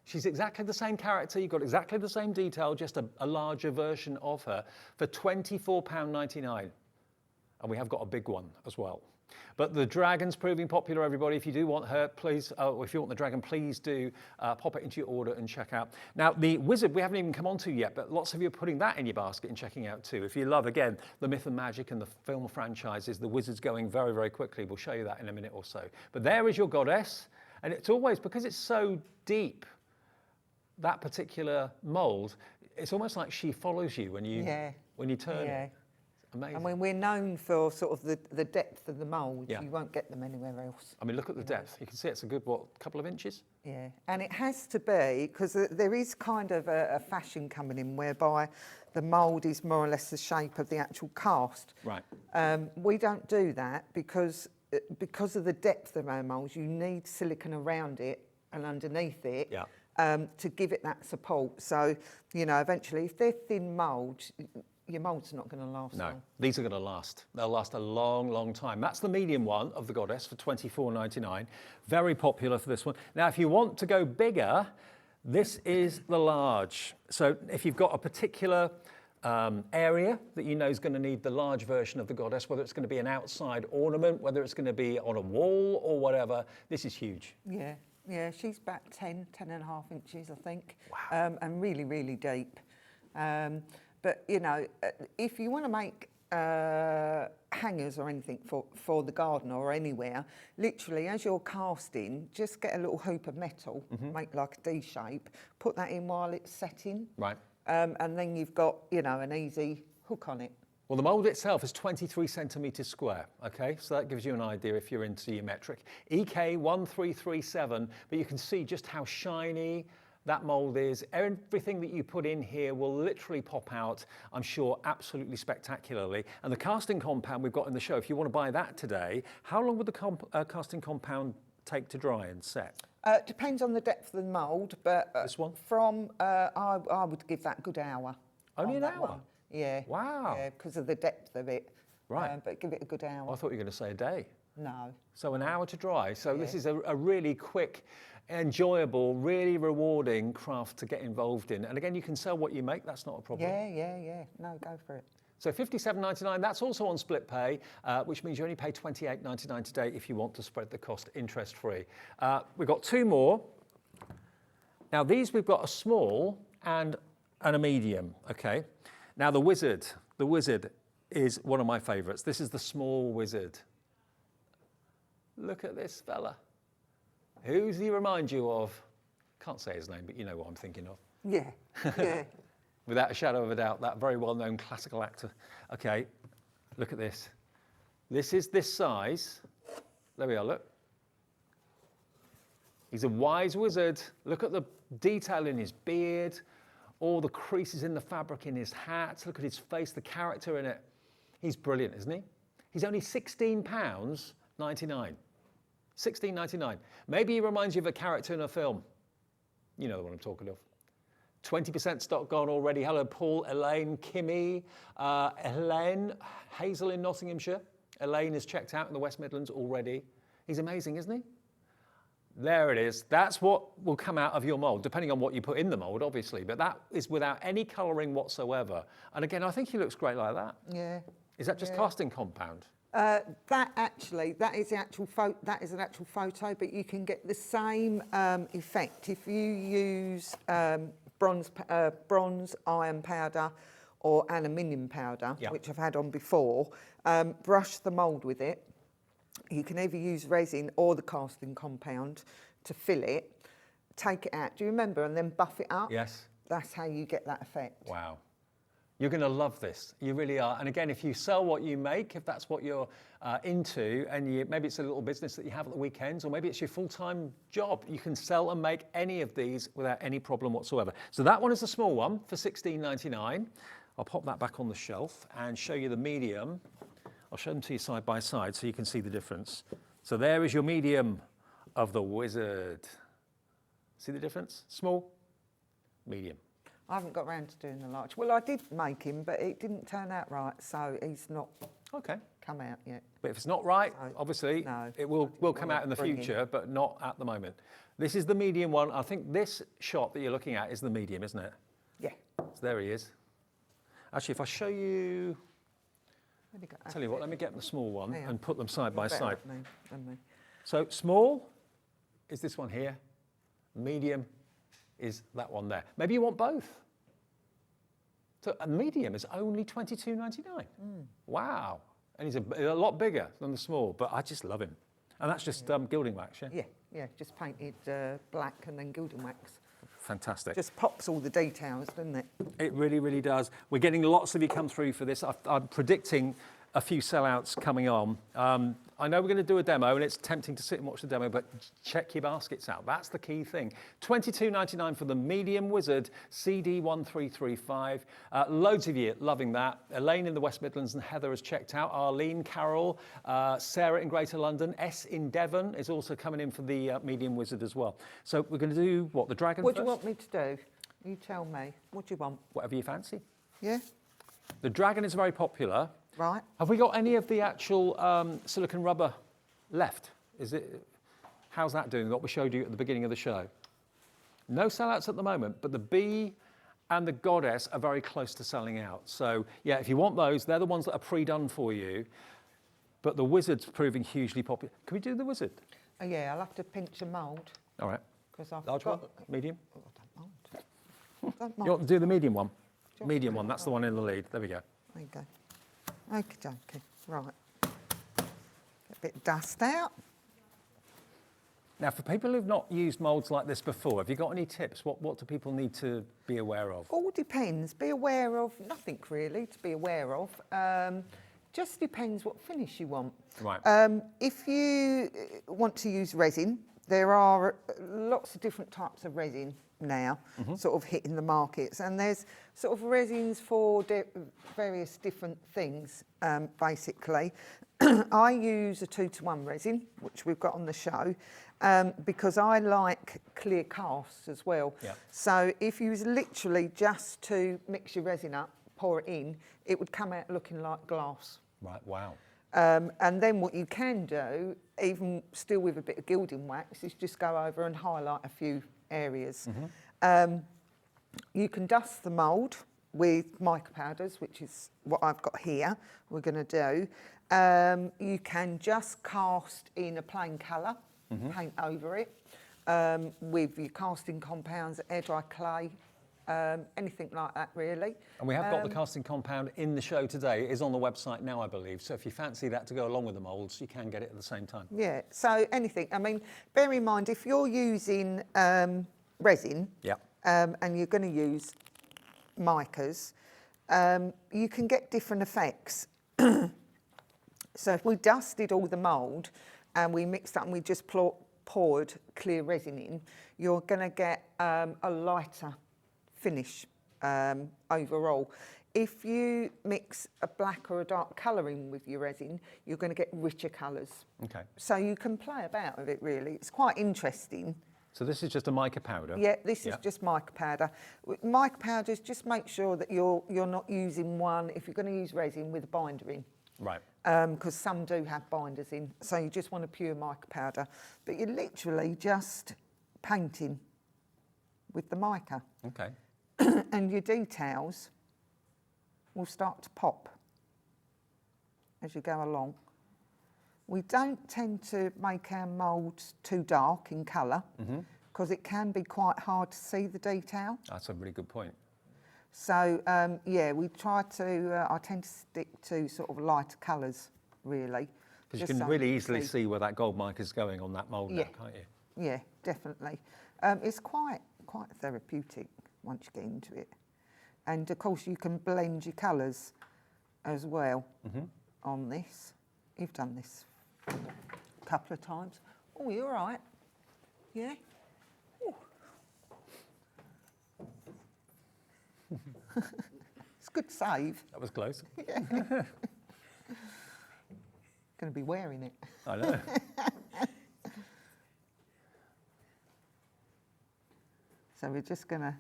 She's exactly the same character. You've got exactly the same detail, just a larger version of her for £24.99. And we have got a big one as well. But the dragon's proving popular, everybody. If you do want her, please, if you want the dragon, please do pop it into your order and check out. Now, the wizard, we haven't even come on to yet, but lots of you are putting that in your basket and checking out too. If you love, again, the myth and magic and the film franchises, the wizard's going very, very quickly. We'll show you that in a minute or so. But there is your goddess. And it's always, because it's so deep, that particular mould, it's almost like she follows you when you turn it. Amazing. And when we're known for sort of the depth of the mould, you won't get them anywhere else. I mean, look at the depth. You can see it's a good, what, couple of inches? Yeah, and it has to be, because there is kind of a fashion coming in whereby the mould is more or less the shape of the actual cast. Right. We don't do that because of the depth of our moulds, you need silicone around it and underneath it to give it that support. So, you know, eventually, if they're thin moulds, your mould's not going to last long. These are going to last. They'll last a long, long time. That's the medium one of the goddess for £24.99. Very popular for this one. Now, if you want to go bigger, this is the large. So if you've got a particular area that you know is going to need the large version of the goddess, whether it's going to be an outside ornament, whether it's going to be on a wall or whatever, this is huge. Yeah, yeah, she's about 10 and a half inches, I think. Wow. And really, really deep. But, you know, if you want to make hangers or anything for the garden or anywhere, literally, as you're casting, just get a little hoop of metal, make like a D shape, put that in while it's setting. Right. And then you've got, you know, an easy hook on it. Well, the mould itself is 23 centimetres square, okay? So that gives you an idea if you're into your metric. EK1337, but you can see just how shiny that mould is. Everything that you put in here will literally pop out, I'm sure, absolutely spectacularly. And the casting compound we've got in the show, if you want to buy that today, how long would the casting compound take to dry and set? Depends on the depth of the mould, but this one? I would give that a good hour. Only an hour? One. Yeah. Wow. Yeah, because of the depth of it. Right. But give it a good hour. I thought you were going to say a day. No. So an hour to dry. So this is a really quick, enjoyable, really rewarding craft to get involved in. And again, you can sell what you make. That's not a problem. Yeah. No, go for it. So £57.99, that's also on split pay, which means you only pay £28.99 today if you want to spread the cost interest-free. We've got 2 more. Now these we've got a small and a medium, okay? Now the wizard is one of my favourites. This is the small wizard. Look at this fella. Who does he remind you of? Can't say his name, but you know what I'm thinking of. Yeah. Without a shadow of a doubt, that very well-known classical actor. Okay, look at this. This is this size. There we are, look. He's a wise wizard. Look at the detail in his beard, all the creases in the fabric in his hat. Look at his face, the character in it. He's brilliant, isn't he? He's only £16.99. £16.99. Maybe he reminds you of a character in a film. You know the one I'm talking of. 20% stock gone already. Hello, Paul, Elaine, Kimmy, Elaine, Hazel in Nottinghamshire. Elaine is checked out in the West Midlands already. He's amazing, isn't he? There it is. That's what will come out of your mould, depending on what you put in the mould, obviously. But that is without any colouring whatsoever. And again, I think he looks great like that. Yeah. Is that just casting compound? That is an actual photo, but you can get the same effect if you use bronze iron powder or aluminium powder, which I've had on before. Brush the mould with it. You can either use resin or the casting compound to fill it, take it out, do you remember, and then buff it up? Yes. That's how you get that effect. Wow. You're going to love this. You really are. And again, if you sell what you make, if that's what you're into, and maybe it's a little business that you have at the weekends, or maybe it's your full-time job, you can sell and make any of these without any problem whatsoever. So that one is the small one for £16.99. I'll pop that back on the shelf and show you the medium. I'll show them to you side by side so you can see the difference. So there is your medium of the Wizard. See the difference? Small, medium. I haven't got around to doing the large. Well, I did make him, but it didn't turn out right, so he's not come out yet. But if it's not right, obviously, it will come out in the future, but not at the moment. This is the medium one. I think this shot that you're looking at is the medium, isn't it? Yeah. So there he is. Actually, if I show you... Tell you what, let me get the small one and put them side by side. So small is this one here. Medium is that one there. Maybe you want both. So a medium is only £22.99. Wow. And he's a lot bigger than the small, but I just love him. And that's just gilding wax, yeah? Yeah, just painted black and then gilding wax. Fantastic. Just pops all the details, doesn't it? It really, really does. We're getting lots of you come through for this. I'm predicting a few sellouts coming on. I know we're going to do a demo, and it's tempting to sit and watch the demo, but check your baskets out. That's the key thing. £22.99 for the medium Wizard CD1335. Loads of you loving that. Elaine in the West Midlands and Heather has checked out. Arlene, Carol, Sarah in Greater London. S in Devon is also coming in for the medium Wizard as well. So we're going to do, what, the dragon What first? do you want me to do? You tell me. What do you want? Whatever you fancy. Yeah? The dragon is very popular. Right. Have we got any of the actual silicone rubber left? How's that doing, what we showed you at the beginning of the show? No sellouts at the moment, but the bee and the goddess are very close to selling out. So, yeah, if you want those, they're the ones that are pre-done for you. But the Wizard's proving hugely popular. Can we do the Wizard? Oh, yeah, I'll have to pinch a mould. All right. Large one? Medium? Oh, I don't mind. You want to do the medium one? Medium one, that's the one in the lead. There we go. There you go. Okie dokie. Right. Get a bit of dust out. Now, for people who've not used moulds like this before, have you got any tips? What do people need to be aware of? All depends. Be aware of nothing really to be aware of. Just depends what finish you want. Right. If you want to use resin, there are lots of different types of resin now, sort of hitting the markets, and there's sort of resins for various different things, basically. I use a 2-to-1 resin, which we've got on the show, because I like clear casts as well. Yep. So if you was literally just to mix your resin up, pour it in, it would come out looking like glass. Right, wow. And then what you can do, even still with a bit of gilding wax, is just go over and highlight a few areas. You can dust the mould with mica powders, which is what I've got here, we're going to do. You can just cast in a plain colour, paint over it, with your casting compounds, air dry clay, anything like that really. And we have got the casting compound in the show today. It is on the website now, I believe. So if you fancy that to go along with the moulds, you can get it at the same time. Yeah, so anything. I mean, bear in mind, if you're using resin, and you're going to use micas, you can get different effects. So if we dusted all the mould and we mixed up and we just poured clear resin in, you're going to get a lighter finish overall. If you mix a black or a dark colouring with your resin, you're going to get richer colours. Okay. So you can play about with it, really. It's quite interesting. So this is just a mica powder? Yeah, this is just mica powder. Mica powders, just make sure that you're not using one, if you're going to use resin, with a binder in. Right. Because some do have binders in, so you just want a pure mica powder. But you're literally just painting with the mica. Okay. And your details will start to pop as you go along. We don't tend to make our moulds too dark in colour because it can be quite hard to see the detail. That's a really good point. So, yeah, we try to, I tend to stick to sort of lighter colours, really. Because you just can so really can easily see. see where that gold mica is going on that mould now, Yeah. can't you? Yeah, definitely. It's quite therapeutic once you get into it. And of course you can blend your colours as well on this. You've done this a couple of times. Oh, you're all right. Yeah? Ooh. It's a good save. That was close. Going to be wearing it. I know. So we're just going to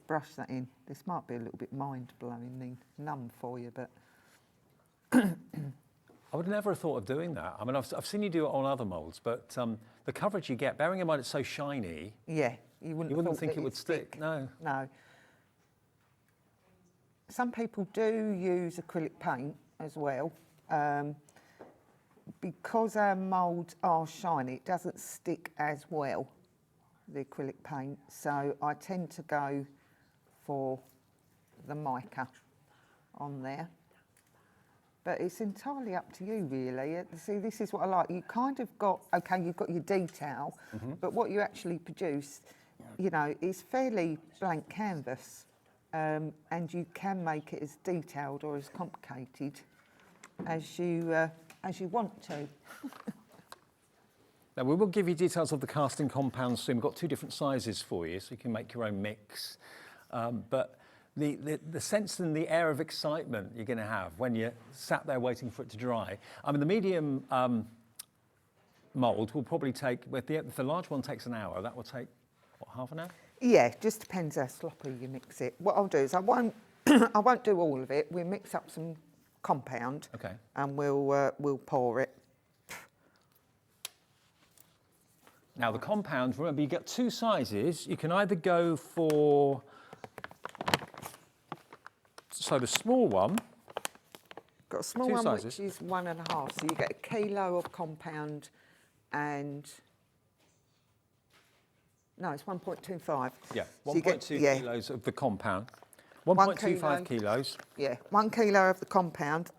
brush that in. This might be a little bit mind-blowing, numb for you, but... I would never have thought of doing that. I mean, I've seen you do it on other moulds, but the coverage you get, bearing in mind it's so shiny, Yeah, you wouldn't think that it would stick. No. No. Some people do use acrylic paint as well. Because our moulds are shiny, it doesn't stick as well, the acrylic paint. So I tend to go for the mica on there. But it's entirely up to you, really. See, this is what I like. You kind of got, okay, you've got your detail, but what you actually produce, you know, is fairly blank canvas. And you can make it as detailed or as complicated as you want to. Now, we will give you details of the casting compounds soon. We've got 2 different sizes for you, so you can make your own mix. But the sense and the air of excitement you're going to have when you're sat there waiting for it to dry. I mean, the medium mould will probably take, if the large one takes an hour, that will take, what, half an hour? Yeah, just depends how sloppy you mix it. What I'll do is I won't do all of it. We'll mix up some compound, Okay. and we'll pour it. Now, the compound, remember, you get 2 sizes. You can either go for, so the small one. Got a small 2 one sizes. which is 1.5, so you get 1 kilo of compound, and no, it's 1.25. Yeah, So you 1.2 get- kilos of the compound. 1 1.25 kilos. Yeah, 1 kilo of the compound.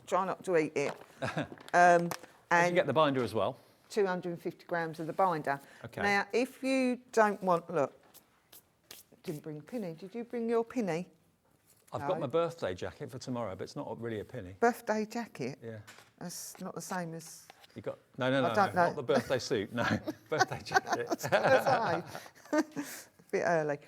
Try not to eat it. And You get the binder as well. 250 grams of the binder. Okay. Now, if you don't want, look, didn't bring a penny. Did you bring your penny? I've No. got my birthday jacket for tomorrow, but it's not really a penny. Birthday jacket? Yeah. That's not the same as... You got no, don't know. not the birthday suit. No, birthday jacket. a bit early.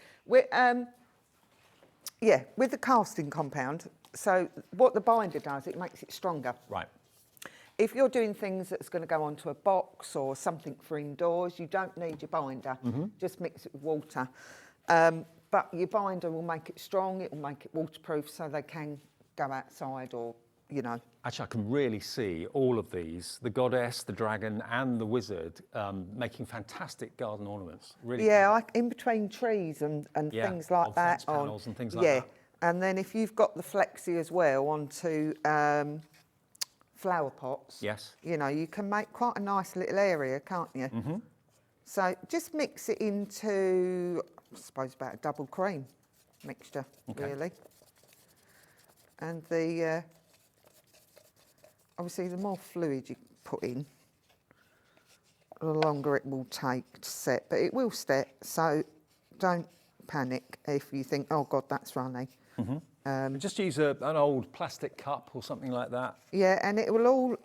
Yeah, with the casting compound, so what the binder does, it makes it stronger. Right. If you're doing things that's going to go onto a box or something for indoors, you don't need your binder. Just mix it with water. But your binder will make it strong, it will make it waterproof, so they can go outside or, you know. Actually, I can really see all of these, the goddess, the dragon and the wizard, making fantastic garden ornaments. Really. Yeah, in between trees and Yeah, things like on that. fence panels and things like yeah. that. And then if you've got the flexi as well onto flower pots, Yes. you know, you can make quite a nice little area, can't you? So just mix it into, I suppose, about a double cream mixture, really. And the obviously, the more fluid you put in, the longer it will take to set. But it will set, so don't panic if you think, oh God, that's runny. Just use an old plastic cup or something like that. Yeah, and it will all,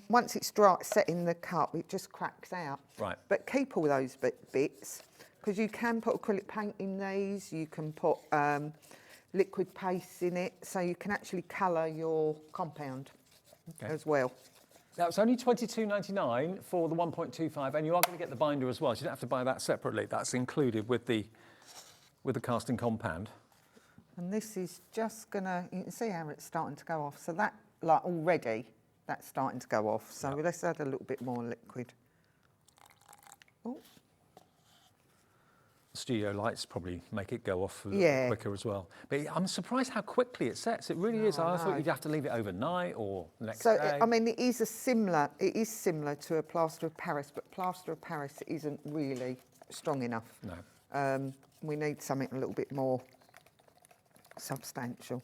once it's dry, set in the cup, it just cracks out. Right. But keep all those bits, because you can put acrylic paint in these, you can put liquid paste in it, so you can actually colour your compound as well. Now, it's only $22.99 for the 1.25, and you are going to get the binder as well, so you don't have to buy that separately. That's included with the casting compound. And this is just gonna, you can see how it's starting to go off. So that, like already, that's starting to go off. So let's add a little bit more liquid. Oh. Studio lights probably make it go off a little quicker as well. But I'm surprised how quickly it sets. It really is. I thought you'd have to leave it overnight or the next day. I mean, it is similar to a plaster of Paris, but plaster of Paris isn't really strong enough. No. We need something a little bit more substantial.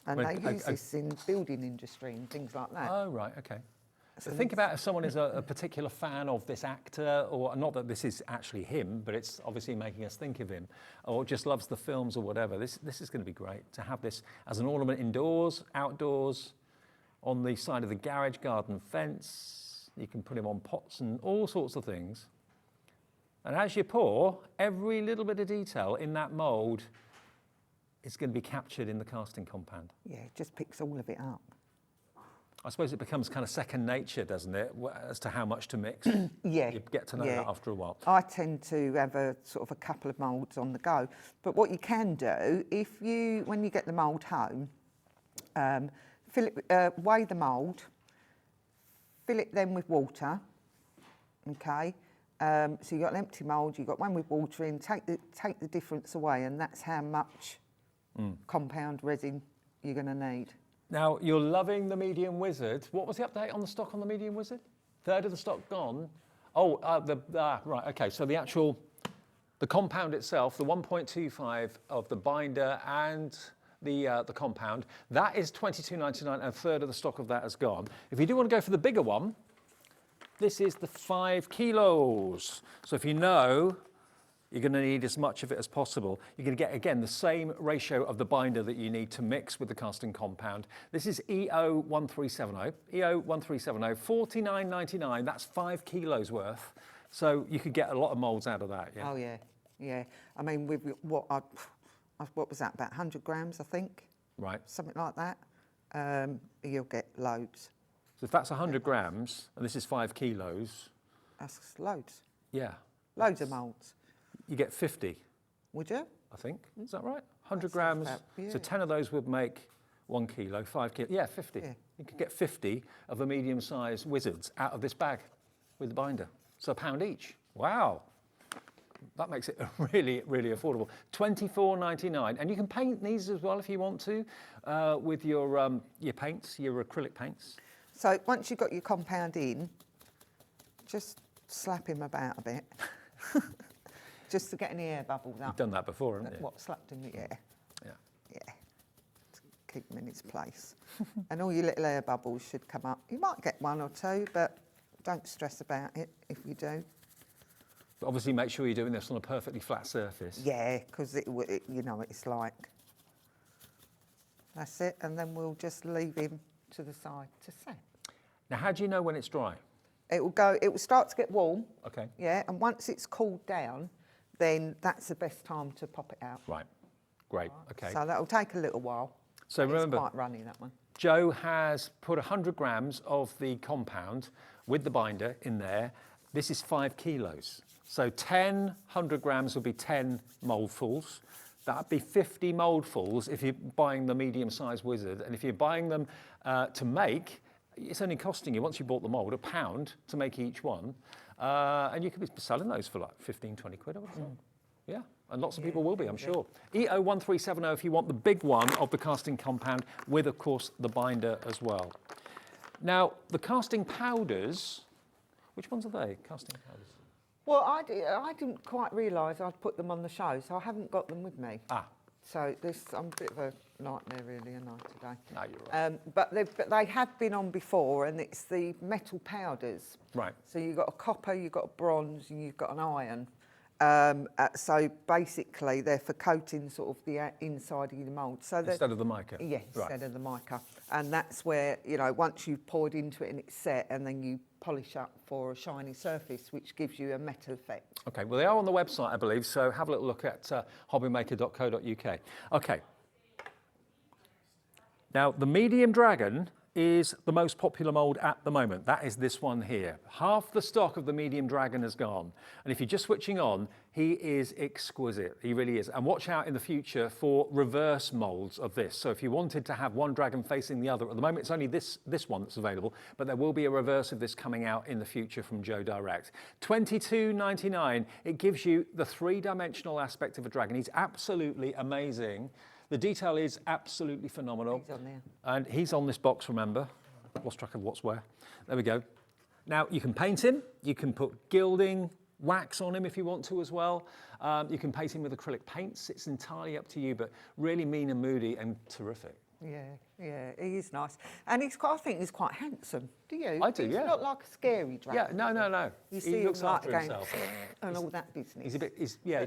And they use this in building industry and things like that. Oh, right, okay. So think about if someone is a particular fan of this actor, or not that this is actually him, but it's obviously making us think of him, or just loves the films or whatever. This is going to be great to have this as an ornament indoors, outdoors, on the side of the garage, garden fence. You can put him on pots and all sorts of things. And as you pour, every little bit of detail in that mould is going to be captured in the casting compound. Yeah, it just picks all of it up. I suppose it becomes kind of second nature, doesn't it, as to how much to mix? Yeah. You get to know that after a while. I tend to have a sort of a couple of moulds on the go. But what you can do, when you get the mould home, weigh the mould, fill it then with water, okay? So you've got an empty mould, you've got one with water in, take the difference away, and that's how much compound resin you're going to need. Now, you're loving the Medium Wizard. What was the update on the stock on the Medium Wizard? Third of the stock gone. Oh, right, okay. So the compound itself, the 1.25 of the binder and the compound, that is $22.99, and a third of the stock of that has gone. If you do want to go for the bigger one, this is the 5 kilos. So if you know you're going to need as much of it as possible, you're going to get, again, the same ratio of the binder that you need to mix with the casting compound. This is EO1370. EO1370, $49.99. That's 5 kilos worth. So you could get a lot of moulds out of that, yeah? Oh, yeah, yeah. I mean, with what was that, about 100 grams, I think? Right. Something like that. You'll get loads. So if that's 100 grams, and this is 5 kilos... That's loads. Yeah. Loads of moulds. You get 50. Would you? I think. Is that right? 100 grams. So 10 of those would make 1 kilo, 5 kilos. Yeah, 50. Yeah. You could get 50 of the medium-sized wizards out of this bag with the binder. So £1 each. Wow. That makes it really, really affordable. $24.99. And you can paint these as well if you want to with your paints, your acrylic paints. So once you've got your compound in, just slap him about a bit. Just to get any air bubbles up. You've done that before, haven't you? What, slapped him? Yeah. Yeah. Yeah. To keep him in his place. And all your little air bubbles should come up. You might get one or two, but don't stress about it if you do. But obviously make sure you're doing this on a perfectly flat surface. Yeah, because you know what it's like. That's it, and then we'll just leave him to the side to set. Now, how do you know when it's dry? It will start to get warm. Okay. Yeah, and once it's cooled down, then that's the best time to pop it out. Right. Great. Okay. So that'll take a little while. So remember, it's quite runny, that one. Joe has put 100 grams of the compound with the binder in there. This is 5 kilos. So 100 grams would be 10 mouldfuls. That'd be 50 mouldfuls if you're buying the medium-sized wizard. And if you're buying them to make, it's only costing you, once you bought the mould, £1 to make each one. And you could be selling those for like 15, 20 quid, I would have thought. Yeah, and lots of people will be, I'm sure. EO1370 if you want the big one of the casting compound with, of course, the binder as well. Now, the casting powders, which ones are they, casting powders? Well, I didn't quite realise I'd put them on the show, so I haven't got them with me. Ah. So I'm a bit of a nightmare, really, aren't I, today? No, you're right. But they have been on before, and it's the metal powders. Right. So you've got a copper, you've got a bronze, and you've got an iron. So basically, they're for coating sort of the inside of the mould. So Instead of the mica? Yeah, Right. instead of the mica. And that's where, you know, once you've poured into it and it's set, and then you polish up for a shiny surface, which gives you a metal effect. Okay, well, they are on the website, I believe, so have a little look at hobbymaker.co.uk. Okay. Now, the medium dragon is the most popular mould at the moment. That is this one here. Half the stock of the medium dragon has gone. And if you're just switching on, he is exquisite. He really is. And watch out in the future for reverse moulds of this. So if you wanted to have one dragon facing the other, at the moment it's only this one that's available, but there will be a reverse of this coming out in the future from Joe Direct. $22.99. It gives you the three-dimensional aspect of a dragon. He's absolutely amazing. The detail is absolutely phenomenal. He's on there. And he's on this box, remember. Lost track of what's where. There we go. Now, you can paint him. You can put gilding, wax on him if you want to as well. You can paint him with acrylic paints. It's entirely up to you, but really mean and moody and terrific. Yeah, he is nice. And I think he's quite handsome. Do you? I do, he's yeah. not like a scary dragon. Yeah, no. You see He him looks like after going himself. and all that business. He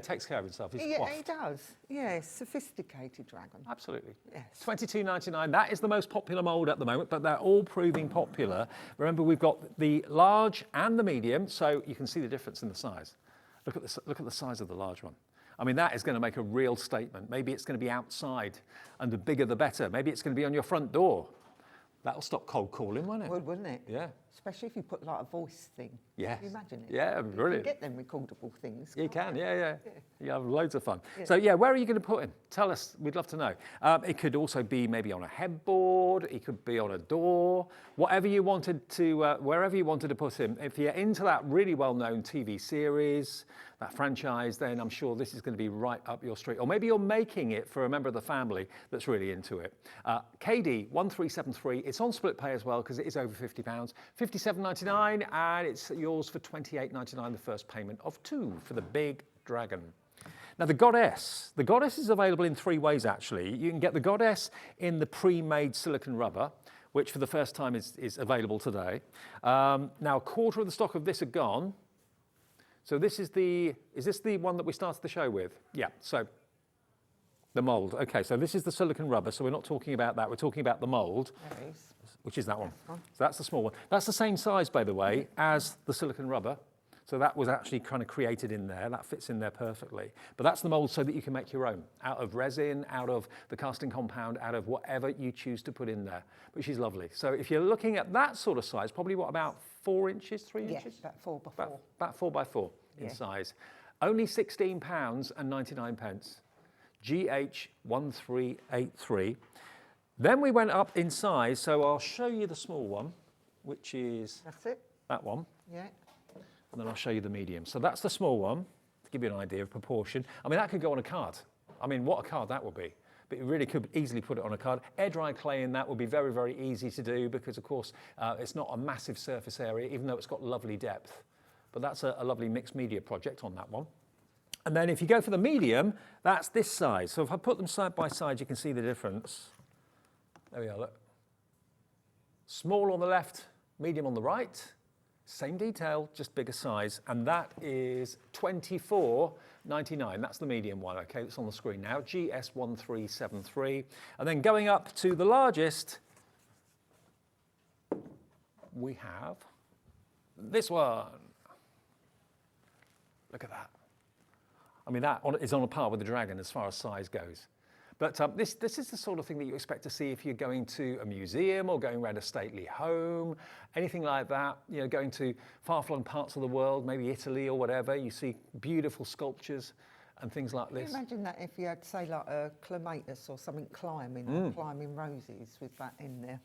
takes care of himself. He's Yeah, coiffed. he does. Yeah, sophisticated dragon. Absolutely. Yes. $22.99. That is the most popular mould at the moment, but they're all proving popular. Remember, we've got the large and the medium, so you can see the difference in the size. Look at the size of the large one. I mean, that is going to make a real statement. Maybe it's going to be outside, and the bigger the better. Maybe it's going to be on your front door. That'll stop cold calling, won't it? Wouldn't it? Yeah. Especially if you put like a voice thing. Yes. Can you imagine it? Yeah, brilliant. You can get them recordable things. You can't can, yeah. You have loads of fun. Yeah. So yeah, where are you going to put him? Tell us, we'd love to know. It could also be maybe on a headboard, it could be on a door, whatever you wanted to, wherever you wanted to put him. If you're into that really well-known TV series, that franchise, then I'm sure this is going to be right up your street. Or maybe you're making it for a member of the family that's really into it. KD 1373, it's on split pay as well because it is over £50, $57.99, and it's yours for $28.99, the first payment of £2 for the big dragon. Now the goddess is available in three ways actually. You can get the goddess in the pre-made silicone rubber, which for the first time is available today. Now a quarter of the stock of this are gone. So is this the one that we started the show with? Yeah, so the mould. Okay, so this is the silicone rubber, so we're not talking about that, we're talking about the mould. There it is. Which is that one. So that's the small one. That's the same size, by the way, as the silicone rubber. So that was actually kind of created in there. That fits in there perfectly. But that's the mould so that you can make your own, out of resin, out of the casting compound, out of whatever you choose to put in there, which is lovely. So if you're looking at that sort of size, probably what, about 4 inches, 3 inches? Yes, about 4 by 4. About 4 by 4 in Yeah. size. Only £16.99. GH1383. Then we went up in size, so I'll show you the small one, which is That's it. that one, Yeah. and then I'll show you the medium. So that's the small one, to give you an idea of proportion. I mean, that could go on a card. I mean, what a card that would be. But you really could easily put it on a card. Air dry clay in that would be very, very easy to do because, of course, it's not a massive surface area, even though it's got lovely depth. But that's a lovely mixed media project on that one. And then if you go for the medium, that's this size. So if I put them side by side, you can see the difference. There we are, look. Small on the left, medium on the right. Same detail, just bigger size. And that is $24.99. That's the medium one, okay? That's on the screen now, GS1373. And then going up to the largest, we have this one. Look at that. I mean, that is on a par with the dragon as far as size goes. But this is the sort of thing that you expect to see if you're going to a museum or going around a stately home, anything like that, you know, going to far-flung parts of the world, maybe Italy or whatever. You see beautiful sculptures and things like this. Can you imagine that if you had, say, like a clematis or something climbing, climbing roses with that in there?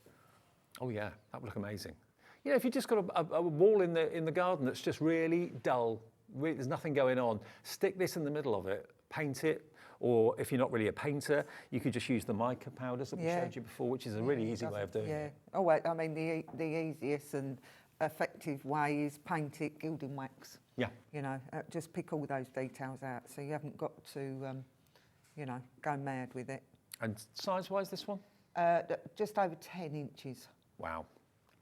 Oh yeah, that would look amazing. You know, if you've just got a wall in the garden that's just really dull, really, there's nothing going on, stick this in the middle of it, paint it. Or if you're not really a painter, you could just use the mica powders that we showed you before, which is a really easy way of doing it. Oh, wait, I mean, the easiest and effective way is paint it gilding wax. Yeah. You know, just pick all those details out so you haven't got to, you know, go mad with it. And size-wise, this one? Just over 10 inches. Wow.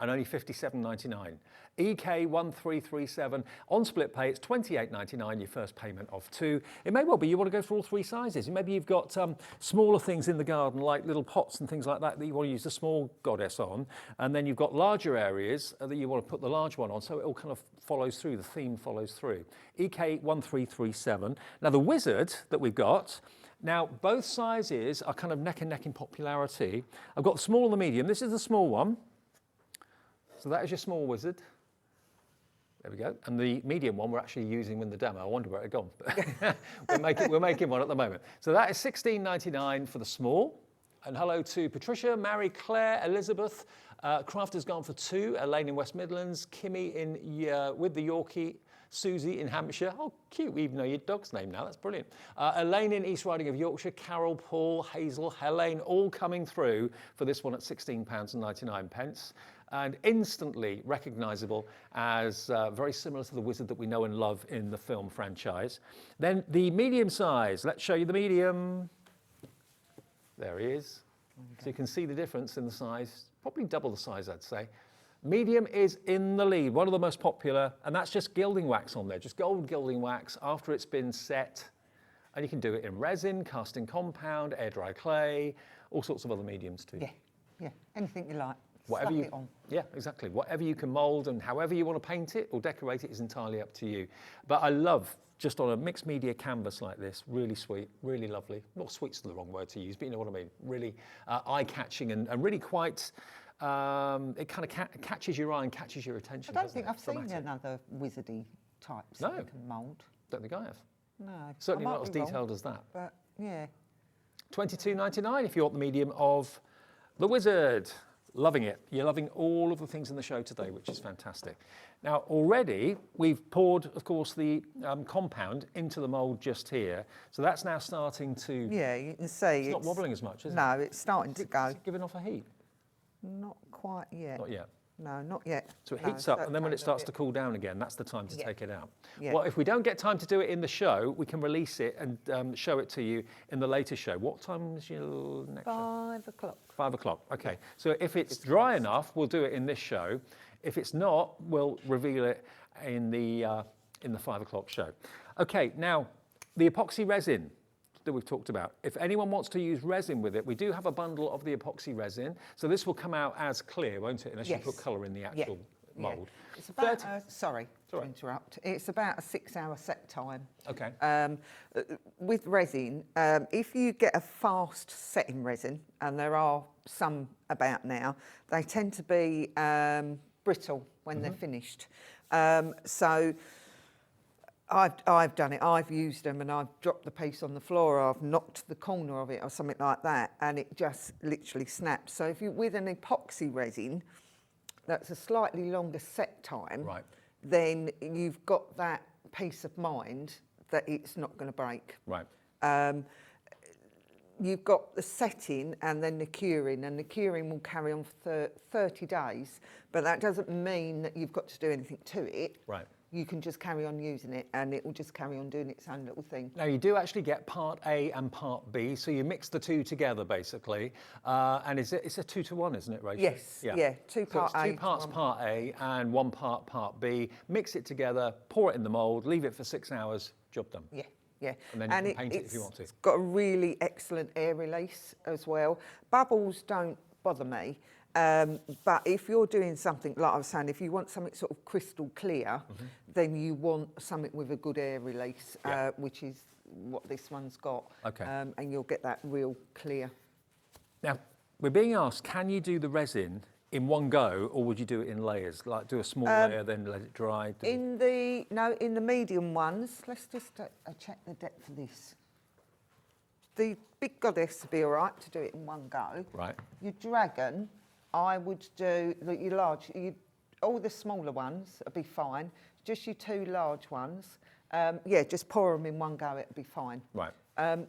and only $57.99. EK1337. On split pay, it's $28.99, your first payment of 2. It may well be you want to go for all 3 sizes. Maybe you've got smaller things in the garden, like little pots and things like that, that you want to use the small goddess on. And then you've got larger areas that you want to put the large one on, so it all kind of follows through, the theme follows through. EK1337. Now, the wizard that we've got, now, both sizes are kind of neck and neck in popularity. I've got the small and the medium. This is the small one. So that is your small wizard. There we go. And the medium one we're actually using in the demo. I wonder where it had gone. we're making one at the moment. So that is $16.99 for the small. And hello to Patricia, Mary, Claire, Elizabeth. Craft has gone for 2. Elaine in West Midlands. Kimmy with the Yorkie. Susie in Hampshire. Oh, cute. We even know your dog's name now. That's brilliant. Elaine in East Riding of Yorkshire. Carol, Paul, Hazel, Helene, all coming through for this one at £16.99. And instantly recognisable as very similar to the wizard that we know and love in the film franchise. Then the medium size. Let's show you the medium. There he is. So you can see the difference in the size. Probably double the size, I'd say. Medium is in the lead, one of the most popular, and that's just gilding wax on there, just gold gilding wax after it's been set. And you can do it in resin, casting compound, air dry clay, all sorts of other mediums too. Yeah, anything you like. Whatever Slap it on. Yeah, exactly. Whatever you can mould and however you want to paint it or decorate it is entirely up to you. But I love, just on a mixed media canvas like this, really sweet, really lovely. Not sweet's the wrong word to use, but you know what I mean. Really eye-catching and really quite... it kind of catches your eye and catches your attention. I don't think I've seen another wizardy types that you can mould. Don't think I have. No. Certainly not as detailed as that. But yeah. $22.99 if you want the medium of the wizard. Loving it. You're loving all of the things in the show today, which is fantastic. Now, already we've poured, of course, the compound into the mould just here. So that's now starting to... Yeah, you can see it's not wobbling as much, is it? No, it's starting to go. Is it giving off a heat? Not quite yet. Not yet. No, not yet. So it heats up, and then when it starts to cool down again, that's the time to take it out. Yeah. Well, if we don't get time to do it in the show, we can release it and show it to you in the later show. What time is your next show? 5 o'clock. 5 o'clock, okay. So if it's dry enough, we'll do it in this show. If it's not, we'll reveal it in the 5 o'clock show. Okay, now, the epoxy resin that we've talked about. If anyone wants to use resin with it, we do have a bundle of the epoxy resin. So this will come out as clear, won't it? Unless you put colour in the actual mould. Yeah. It's about, sorry to interrupt. It's about a 6-hour set time. Okay. With resin, if you get a fast setting resin, and there are some about now, they tend to be brittle when they're finished. So I've done it. I've used them and I've dropped the piece on the floor, or I've knocked the corner of it or something like that, and it just literally snaps. So if you with an epoxy resin, that's a slightly longer set time, right, then you've got that peace of mind that it's not going to break. Right. You've got the setting and then the curing, and the curing will carry on for 30 days, but that doesn't mean that you've got to do anything to it. Right. You can just carry on using it and it will just carry on doing its own little thing. Now, you do actually get part A and part B, so you mix the two together, basically. And it's a 2-to-1, isn't it, Rachel? Yes, yeah, 2 part so it's A. 2 parts part A and 1 part B. Mix it together, pour it in the mould, leave it for 6 hours, job done. Yeah. Yeah, and then you can paint it if you want to. It's got a really excellent air release as well. Bubbles don't bother me, but if you're doing something, like I was saying, if you want something sort of crystal clear, then you want something with a good air release, which is what this one's got. Okay. And you'll get that real clear. Now, we're being asked, can you do the resin in one go, or would you do it in layers? Like do a small layer, then let it dry? In the medium ones, let's just check the depth of this. The big goddess would be all right to do it in one go. Right. Your dragon, I would do, your large, all the smaller ones would be fine. Just your 2 large ones, just pour them in one go, it'll be fine. Right.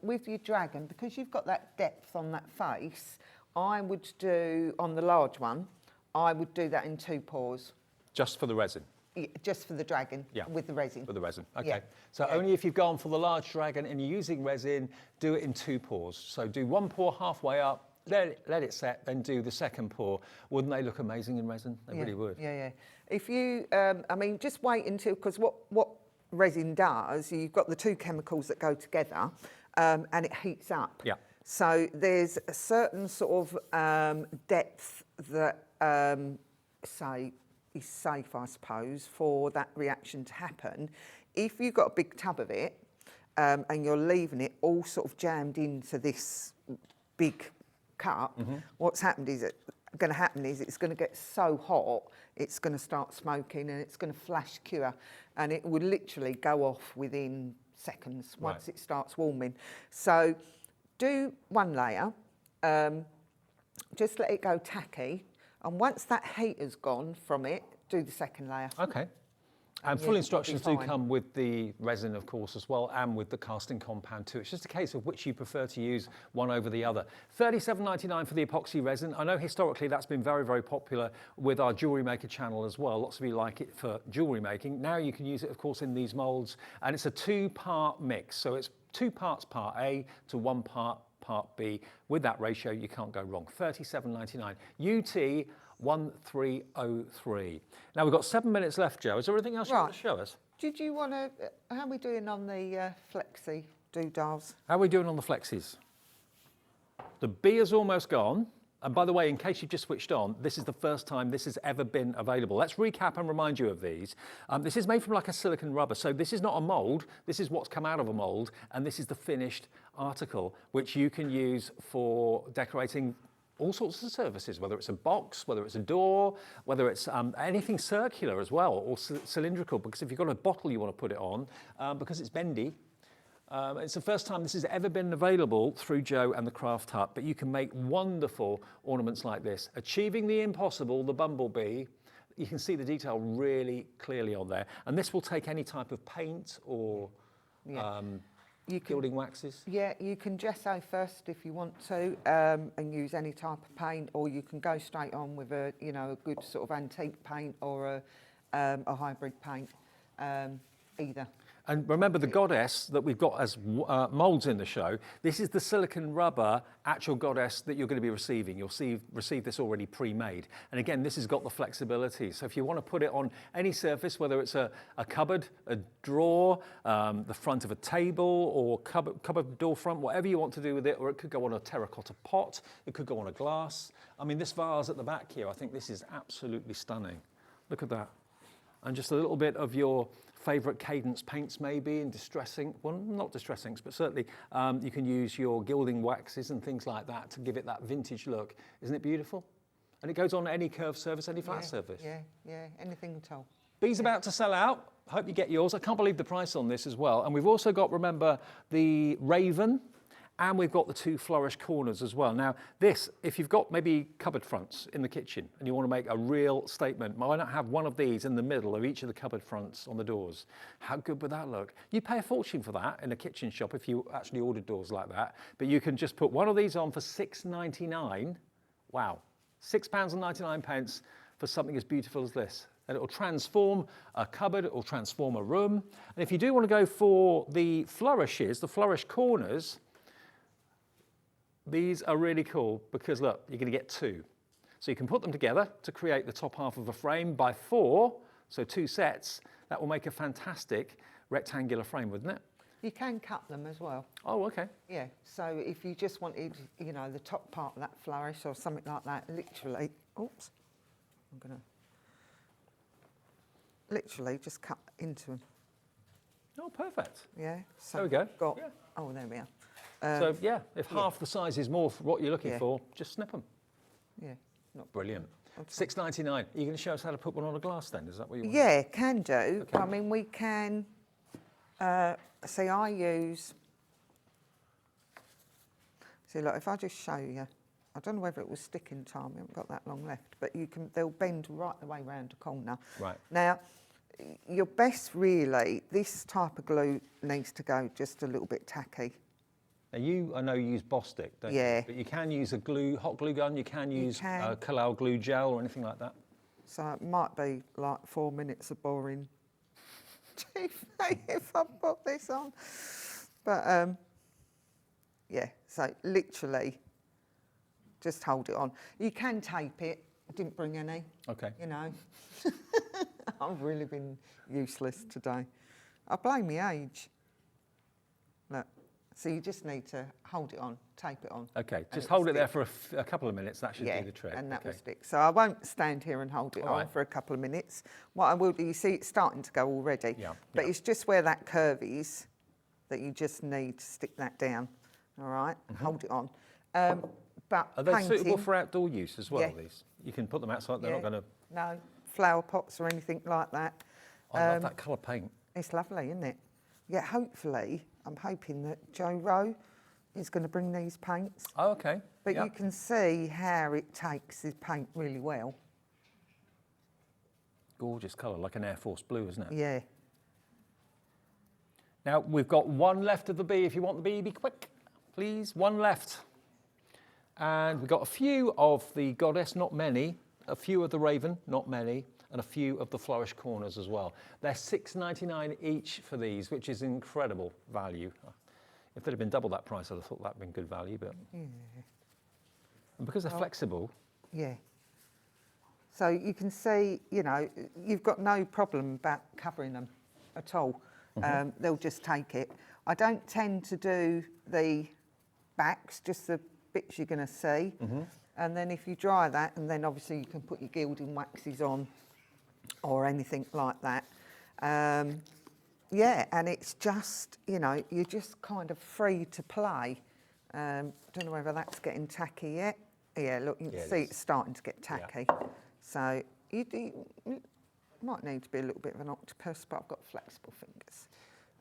With your dragon, because you've got that depth on that face, I would do, on the large one, I would do that in 2 pours. Just for the resin? Yeah, just for the dragon, with the resin. With the resin, okay. Yeah. So only if you've gone for the large dragon and you're using resin, do it in 2 pours. So do 1 pour halfway up, let it set, then do the second pour. Wouldn't they look amazing in resin? They really would. Yeah, yeah. If you, I mean, just wait until, because what resin does, you've got the two chemicals that go together, and it heats up. Yeah. So there's a certain sort of depth that, say, is safe, I suppose, for that reaction to happen. If you've got a big tub of it, and you're leaving it all sort of jammed into this big cup, what's happened is going to happen is it's going to get so hot, it's going to start smoking and it's going to flash cure, and it would literally go off within seconds once it starts warming. So do one layer, just let it go tacky, and once that heat has gone from it, do the second layer. Okay. And full instructions do come with the resin, of course, as well, and with the casting compound too. It's just a case of which you prefer to use one over the other. $37.99 for the epoxy resin. I know historically that's been very, very popular with our jewellery maker channel as well. Lots of you like it for jewellery making. Now you can use it, of course, in these moulds, and it's a 2-part mix. So it's 2 parts part A to 1 part B. With that ratio, you can't go wrong. $37.99. UT 1303. Now we've got 7 minutes left, Jo. Is there anything else you want to show us? Did you want to, how are we doing on the flexi doodahs? How are we doing on the flexis? The B is almost gone. And by the way, in case you've just switched on, this is the first time this has ever been available. Let's recap and remind you of these. This is made from like a silicone rubber. So this is not a mould. This is what's come out of a mould. And this is the finished article, which you can use for decorating all sorts of surfaces, whether it's a box, whether it's a door, whether it's anything circular as well, or cylindrical, because if you've got a bottle you want to put it on, because it's bendy. It's the first time this has ever been available through Jo and the Craft Hut, but you can make wonderful ornaments like this. Achieving the impossible, the bumblebee. You can see the detail really clearly on there. And this will take any type of paint or gilding waxes. Yeah, you can gesso first if you want to, and use any type of paint, or you can go straight on with a, you know, a good sort of antique paint or a hybrid paint, either. And remember the goddess that we've got as moulds in the show. This is the silicone rubber actual goddess that you're going to be receiving. You'll receive this already pre-made. And again, this has got the flexibility. So if you want to put it on any surface, whether it's a cupboard, a drawer, the front of a table, or cupboard door front, whatever you want to do with it, or it could go on a terracotta pot, it could go on a glass. I mean, this vase at the back here, I think this is absolutely stunning. Look at that. And just a little bit of your favourite Cadence paints maybe, and distressing, well, not distress inks, but certainly you can use your gilding waxes and things like that to give it that vintage look. Isn't it beautiful? And it goes on any curved surface, any flat surface. Yeah, anything at all. B's about to sell out. Hope you get yours. I can't believe the price on this as well. And we've also got, remember, the Raven, and we've got the 2 flourish corners as well. Now, this, if you've got maybe cupboard fronts in the kitchen and you want to make a real statement, why not have one of these in the middle of each of the cupboard fronts on the doors? How good would that look? You pay a fortune for that in a kitchen shop if you actually ordered doors like that. But you can just put one of these on for £6.99. Wow, £6.99 for something as beautiful as this. And it will transform a cupboard, it will transform a room. And if you do want to go for the flourishes, the flourish corners, these are really cool because look, you're going to get 2. So you can put them together to create the top half of a frame by 4, so 2 sets. That will make a fantastic rectangular frame, wouldn't it? You can cut them as well. Oh, okay. Yeah, so if you just wanted, you know, the top part of that flourish or something like that, literally, oops, I'm going to literally just cut into them. Oh, perfect. Yeah. So there we go. Got, yeah. Oh, there we are. So, yeah, if half the size is more for what you're looking for, just snip them. Yeah. Not brilliant. £6.99. Are you going to show us how to put one on a glass then? Is that what you want? Yeah, can do. Okay. I mean, we can, see, I use, see, look, if I just show you, I don't know whether it was stick in time, we haven't got that long left, but you can, they'll bend right the way round the corner. Right. Now, your best really, this type of glue needs to go just a little bit tacky. Now I know you use Bostik, don't you? But you can use a hot glue gun, you can use Kalal glue gel or anything like that. So it might be like 4 minutes of boring TV if I put this on. But yeah, so literally just hold it on. You can tape it. I didn't bring any. Okay. You know. I've really been useless today. I blame my age. Look. So you just need to hold it on, tape it on. Okay, just hold it there for a couple of minutes. That should do the trick. And that will stick. So I won't stand here and hold it on for a couple of minutes. What I will do, you see it's starting to go already. Yeah. But it's just where that curve is that you just need to stick that down. All right, hold it on. But Are they painting, suitable for outdoor use as well, Yeah. these? You can put them outside, they're not going to... No, flower pots or anything like that. I love that colour paint. It's lovely, isn't it? Yeah, hopefully, I'm hoping that Joe Rowe is going to bring these paints. Oh, okay. But you can see how it takes the paint really well. Gorgeous colour, like an Air Force blue, isn't it? Yeah. Now, we've got one left of the bee. If you want the bee, be quick, please. One left. And we've got a few of the goddess, not many. A few of the raven, not many. And a few of the flourish corners as well. They're $6.99 each for these, which is incredible value. If they'd have been double that price, I'd have thought that'd been good value, but... And because they're flexible... Yeah. So you can see, you know, you've got no problem about covering them at all. They'll just take it. I don't tend to do the backs, just the bits you're going to see. And then if you dry that, and then obviously you can put your gilding waxes on or anything like that. Yeah, and it's just, you know, you're just kind of free to play. Don't know whether that's getting tacky yet. Yeah, look, you can see it's starting to get tacky. Yeah. So you might need to be a little bit of an octopus, but I've got flexible fingers.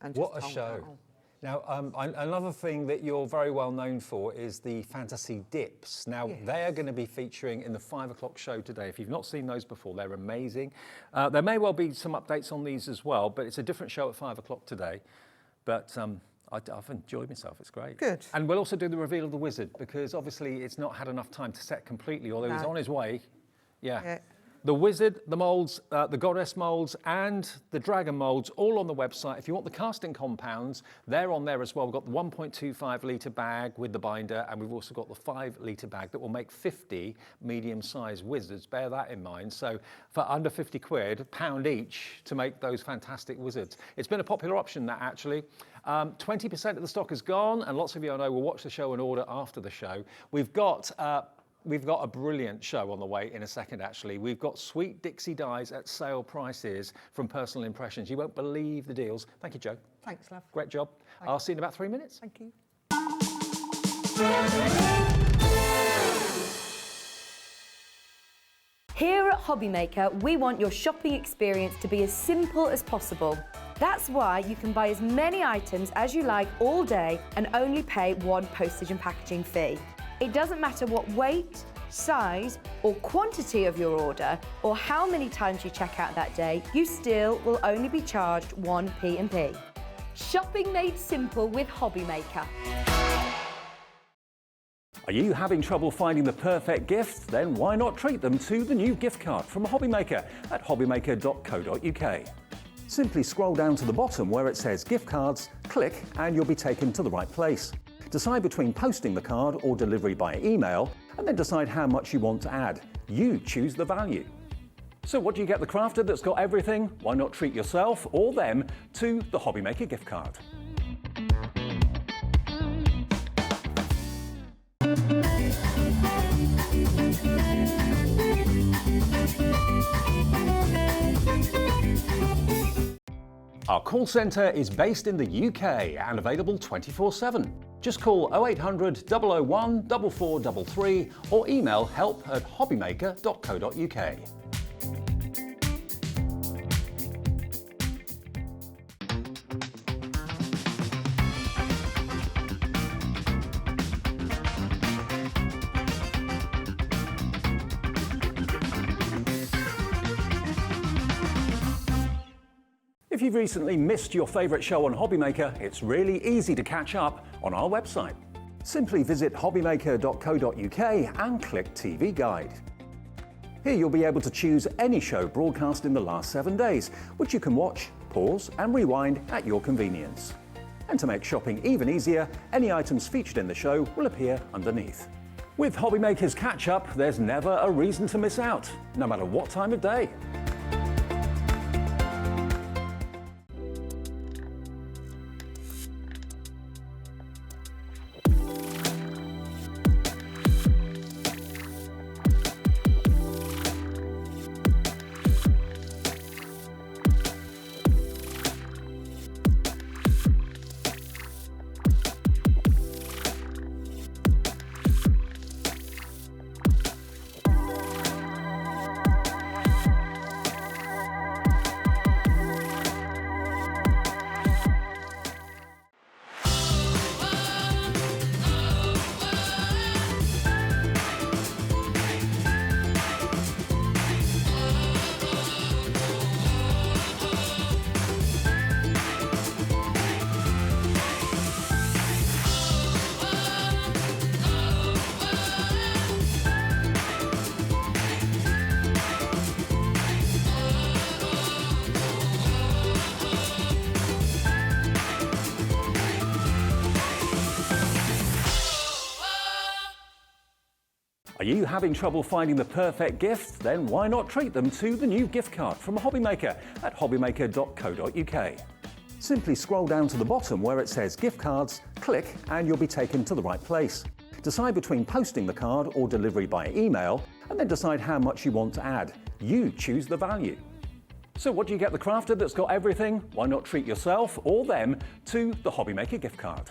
And what a show. Now, another thing that you're very well known for is the fantasy dips. Now, they are going to be featuring in the 5 o'clock show today. If you've not seen those before, they're amazing. There may well be some updates on these as well, but it's a different show at 5 o'clock today. But I've enjoyed myself, it's great. Good. And we'll also do the reveal of the wizard, because obviously it's not had enough time to set completely, although he's on his way. Yeah. The wizard, the moulds, the goddess moulds and the dragon moulds, all on the website. If you want the casting compounds, they're on there as well. We've got the 1.25 litre bag with the binder, and we've also got the 5 litre bag that will make 50 medium-sized wizards. Bear that in mind. So for under 50 quid, £1 each to make those fantastic wizards. It's been a popular option, that actually. 20% of the stock is gone, and lots of you I know will watch the show and order after the show. We've got a brilliant show on the way in a second, actually. We've got Sweet Dixie dyes at sale prices from Personal Impressions. You won't believe the deals. Thank you, Jo. Thanks, love. Great job. I'll see you in about 3 minutes. Thank you. Here at Hobbymaker, we want your shopping experience to be as simple as possible. That's why you can buy as many items as you like all day and only pay one postage and packaging fee. It doesn't matter what weight, size or quantity of your order or how many times you check out that day, you still will only be charged one P&P. Shopping made simple with Hobbymaker. Are you having trouble finding the perfect gift? Then why not treat them to the new gift card from Hobbymaker at hobbymaker.co.uk. Simply scroll down to the bottom where it says gift cards, click and you'll be taken to the right place. Decide between posting the card or delivery by email, and then decide how much you want to add. You choose the value. So what do you get the crafter that's got everything? Why not treat yourself or them to the Hobbymaker gift card? Our call centre is based in the UK and available 24/7. Just call 0800 001 4433 or email help@hobbymaker.co.uk. If you've recently missed your favourite show on Hobbymaker, it's really easy to catch up on our website. Simply visit hobbymaker.co.uk and click TV Guide. Here you'll be able to choose any show broadcast in the last 7 days, which you can watch, pause and rewind at your convenience. And to make shopping even easier, any items featured in the show will appear underneath. With Hobby Makers Catch Up, there's never a reason to miss out, no matter what time of day. Are you having trouble finding the perfect gift? Then why not treat them to the new gift card from Hobby Maker at hobbymaker.co.uk. Simply scroll down to the bottom where it says gift cards, click and you'll be taken to the right place. Decide between posting the card or delivery by email and then decide how much you want to add. You choose the value. So what do you get the crafter that's got everything? Why not treat yourself or them to the Hobby Maker gift card?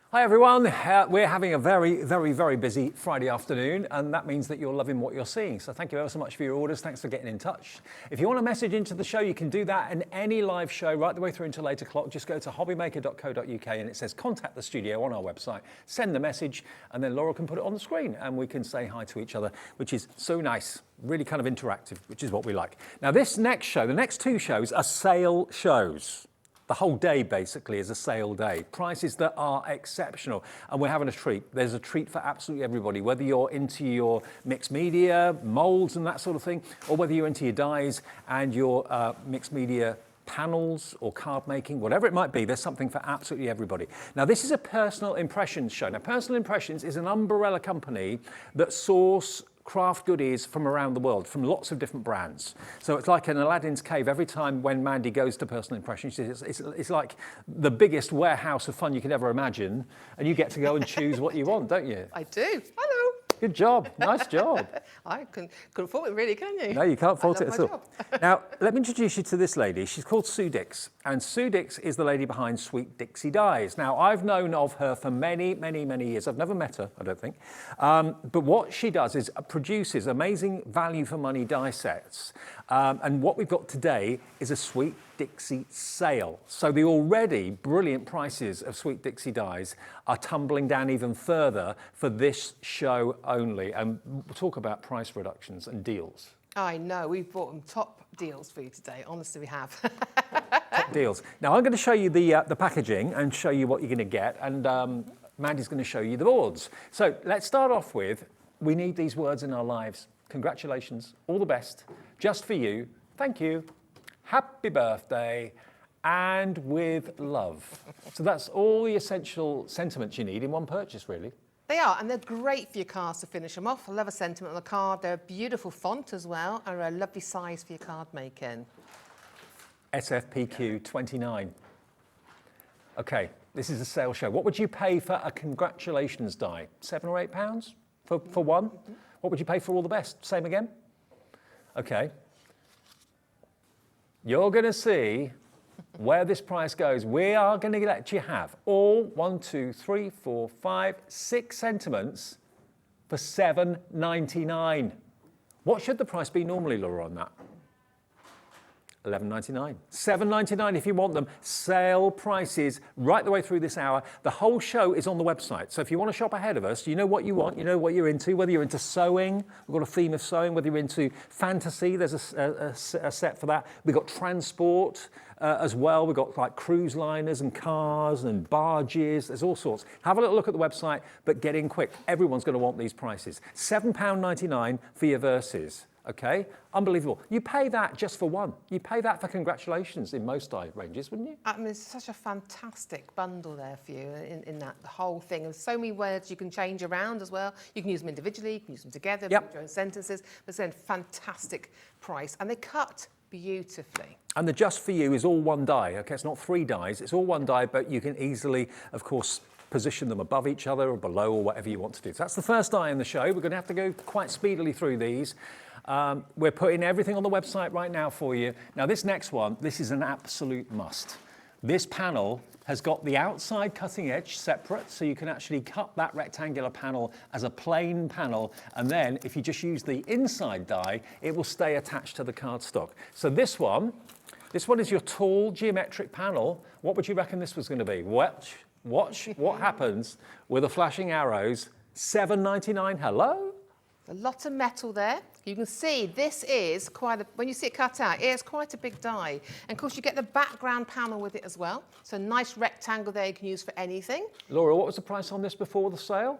Hi everyone, we're having a very busy Friday afternoon and that means that you're loving what you're seeing. So thank you ever so much for your orders, thanks for getting in touch. If you want to message into the show, you can do that in any live show right the way through until 8 o'clock. Just go to hobbymaker.co.uk and it says contact the studio on our website, send the message and then Laura can put it on the screen and we can say hi to each other, which is so nice, really kind of interactive, which is what we like. Now this next show, the next two shows are sale shows. The whole day basically is a sale day. Prices that are exceptional. And we're having a treat. There's a treat for absolutely everybody, whether you're into your mixed media, molds and that sort of thing, or whether you're into your dyes and your mixed media panels or card making, whatever it might be, there's something for absolutely everybody. Now this is a Personal Impressions show. Now Personal Impressions is an umbrella company that source craft goodies from around the world, from lots of different brands. So it's like an Aladdin's cave. Every time when Mandy goes to Personal Impressions, it's like the biggest warehouse of fun you could ever imagine, and you get to go and choose what you want, don't you? I do. Hello. Good job. Nice job. I couldn't fault it really, can you? No, you can't fault it at all. Job. Now, let me introduce you to this lady. She's called Sue Dix, and Sue Dix is the lady behind Sweet Dixie Dyes. Now, I've known of her for many years. I've never met her, I don't think. But what she does is produces amazing value for money dye sets. And what we've got today is a Sweet Dixie sale. So the already brilliant prices of Sweet Dixie dyes are tumbling down even further for this show only. And we'll talk about price reductions and deals. I know, we've bought them top deals for you today. Honestly, we have. Top deals. Now I'm going to show you the packaging and show you what you're going to get. And Mandy's going to show you the boards. So let's start off with, we need these words in our lives. Congratulations, all the best, just for you, thank you, happy birthday, and with love. So that's all the essential sentiments you need in one purchase, really. They are, and they're great for your cards to finish them off. I love a sentiment on the card. They're a beautiful font as well, and a lovely size for your card making. SFPQ 29. Okay, this is a sale show. What would you pay for a congratulations die? £7 or £8 for one? Mm-hmm. What would you pay for all the best? Same again? Okay. You're going to see where this price goes. We are going to let you have all 1, 2, 3, 4, 5, 6 sentiments for $7.99. What should the price be normally, Laura, on that? $11.99. $7.99 if you want them. Sale prices right the way through this hour. The whole show is on the website. So if you want to shop ahead of us, you know what you want, you know what you're into, whether you're into sewing, we've got a theme of sewing, whether you're into fantasy, there's a set for that. We've got transport as well. We've got like cruise liners and cars and barges. There's all sorts. Have a little look at the website, but get in quick. Everyone's going to want these prices. £7.99 for your verses. Okay, unbelievable. You pay that just for one. You pay that for congratulations in most dye ranges, wouldn't you? I mean, it's such a fantastic bundle there for you in that whole thing. And so many words you can change around as well. You can use them individually, you can use them together, Yep. make your own sentences. But it's a fantastic price. And they cut beautifully. And the just for you is all one dye. Okay, it's not 3 dyes, it's all one dye, but you can easily, of course, position them above each other or below or whatever you want to do. So that's the first dye in the show. We're going to have to go quite speedily through these. We're putting everything on the website right now for you. Now this next one, this is an absolute must. This panel has got the outside cutting edge separate, so you can actually cut that rectangular panel as a plain panel, and then if you just use the inside die, it will stay attached to the cardstock. So this one is your tall geometric panel. What would you reckon this was going to be? Watch what happens with the flashing arrows. $7.99, hello? A lot of metal there. You can see this is quite a, when you see it cut out, it's quite a big die. And of course you get the background panel with it as well. So a nice rectangle there you can use for anything. Laura, what was the price on this before the sale?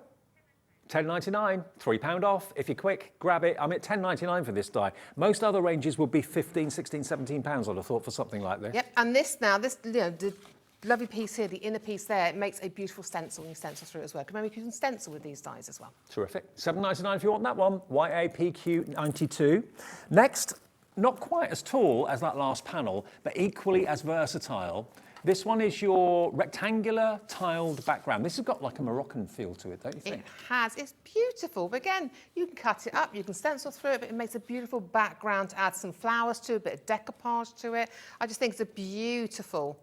£10.99, £3 off. If you're quick, grab it. I'm at £10.99 for this die. Most other ranges would be £15, £16, £17, I'd have thought, for something like this. Yep, and this now, you know, the lovely piece here, the inner piece there, it makes a beautiful stencil when you stencil through it as well. Remember, you can stencil with these dies as well. Terrific. £7.99 if you want that one. YAPQ92. Next, not quite as tall as that last panel, but equally as versatile. This one is your rectangular tiled background. This has got like a Moroccan feel to it, don't you think? It has. It's beautiful. But again, you can cut it up, you can stencil through it, but it makes a beautiful background to add some flowers to, a bit of decoupage to it. I just think it's a beautiful.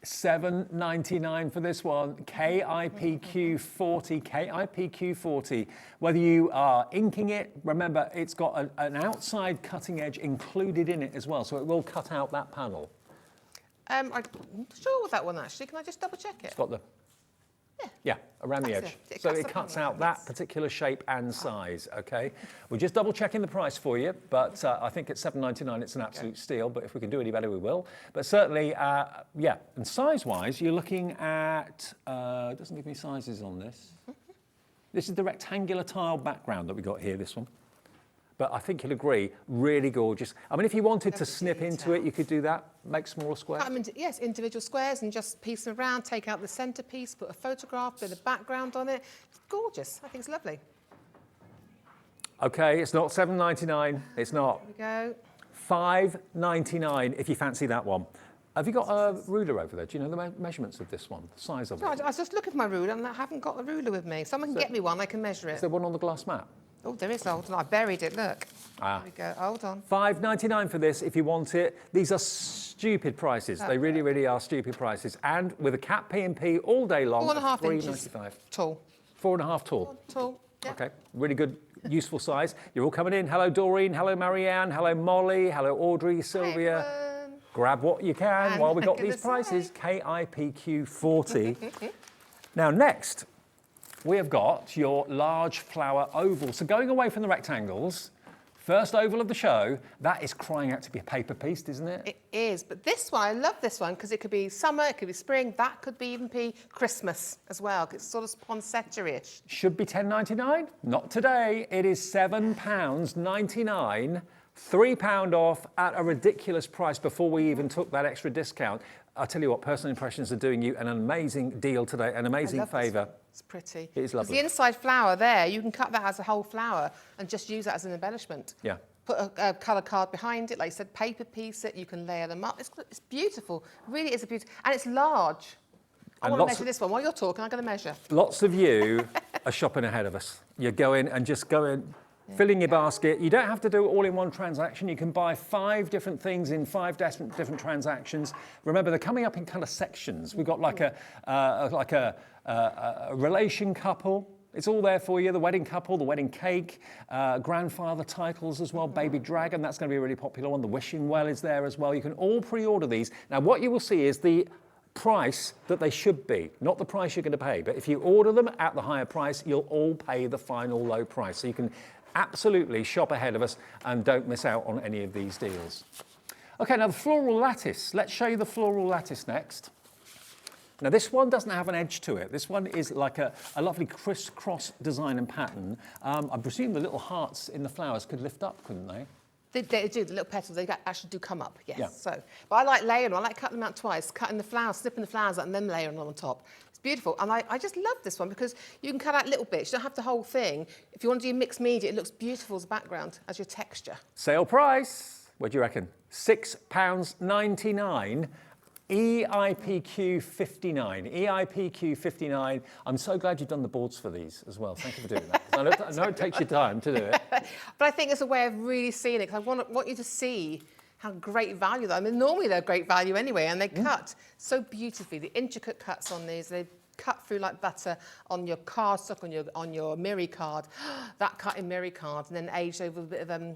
$7.99 for this one. KIPQ40, KIPQ40. Whether you are inking it, remember it's got an outside cutting edge included in it as well, so it will cut out that panel. I'm not sure with that one actually. Can I just double check it? It's got the, yeah, around the edge. So it cuts out that particular shape and size, okay? We're just double checking the price for you, but I think at $7.99 it's an absolute steal, but if we can do any better, we will. But certainly, yeah, and size-wise, you're looking at, it doesn't give me sizes on this. This is the rectangular tile background that we got here, this one. But I think you'll agree, really gorgeous. I mean, if you wanted to snip into it, you could do that, make smaller squares. Yes, individual squares and just piece them around, take out the centrepiece, put a photograph, bit of background on it. It's gorgeous. I think it's lovely. Okay, it's not $7.99. It's not. There we go. $5.99 if you fancy that one. Have you got a ruler over there? Do you know the measurements of this one, the size of No, it? I was just looking for my ruler and I haven't got the ruler with me. Someone can get me one, I can measure Is it. there one on the glass mat? Oh, there is. Hold on, I buried it, look. Ah. There we go, hold on. $5.99 for this if you want it. These are stupid prices. They really, really are stupid prices. And with a cap P&P all day long, 4.5 inches $3.95. tall. 4.5 tall. Tall, yeah. Okay, really good, useful size. You're all coming in. Hello, Doreen. Hello, Marianne. Hello, Molly. Hello, Audrey, Sylvia. Everyone. Grab what you can And while we've got look at these the prices. KIPQ40. Now, next, we have got your large flower oval. So going away from the rectangles, first oval of the show, that is crying out to be a paper piece, isn't it? It is, but this one, I love this one because it could be summer, it could be spring, that could be even be Christmas as well. It's sort of poinsettia-ish. Should be $10.99. Not today. It is £7.99. £3 off at a ridiculous price before we even took that extra discount. I tell you what, Personal Impressions are doing you an amazing deal today, an amazing favour. It's pretty. It is lovely. The inside flower there, you can cut that as a whole flower and just use that as an embellishment. Yeah. Put a colour card behind it, like you said, paper piece it, you can layer them up. It's beautiful. It really is a beautiful, and it's large. I want to measure this one. While you're talking, I'm going to measure. Lots of you are shopping ahead of us. You're going and just going, filling your basket. You don't have to do it all in one transaction. You can buy 5 different things in 5 different transactions. Remember, they're coming up in kind of sections. We've got like a relation couple. It's all there for you. The wedding couple, the wedding cake, grandfather titles as well. Baby dragon, that's going to be a really popular one. The wishing well is there as well. You can all pre-order these. Now, what you will see is the price that they should be, not the price you're going to pay. But if you order them at the higher price, you'll all pay the final low price. So you can absolutely shop ahead of us and don't miss out on any of these deals. Okay, now the floral lattice. Let's show you the floral lattice next. Now this one doesn't have an edge to it. This one is like a lovely crisscross design and pattern. I presume the little hearts in the flowers could lift up, couldn't they? They do, the little petals, they actually do come up, yes. Yeah. So, but I like layering them, I like cutting them out twice, cutting the flowers, snipping the flowers out and then layering them on top. It's beautiful, and I just love this one because you can cut out little bits, you don't have the whole thing. If you want to do mixed media, it looks beautiful as a background, as your texture. Sale price, what do you reckon? £6.99. EIPQ 59. EIPQ 59. I'm so glad you've done the boards for these as well. Thank you for doing that. I know it takes you time to do it. But I think it's a way of really seeing it, because I want you to see how great value they are. I mean, normally they're great value anyway, and they cut so beautifully. The intricate cuts on these, they cut through like butter on your cardstock, on your Miri card. That cut in Miri card, and then aged over with a bit of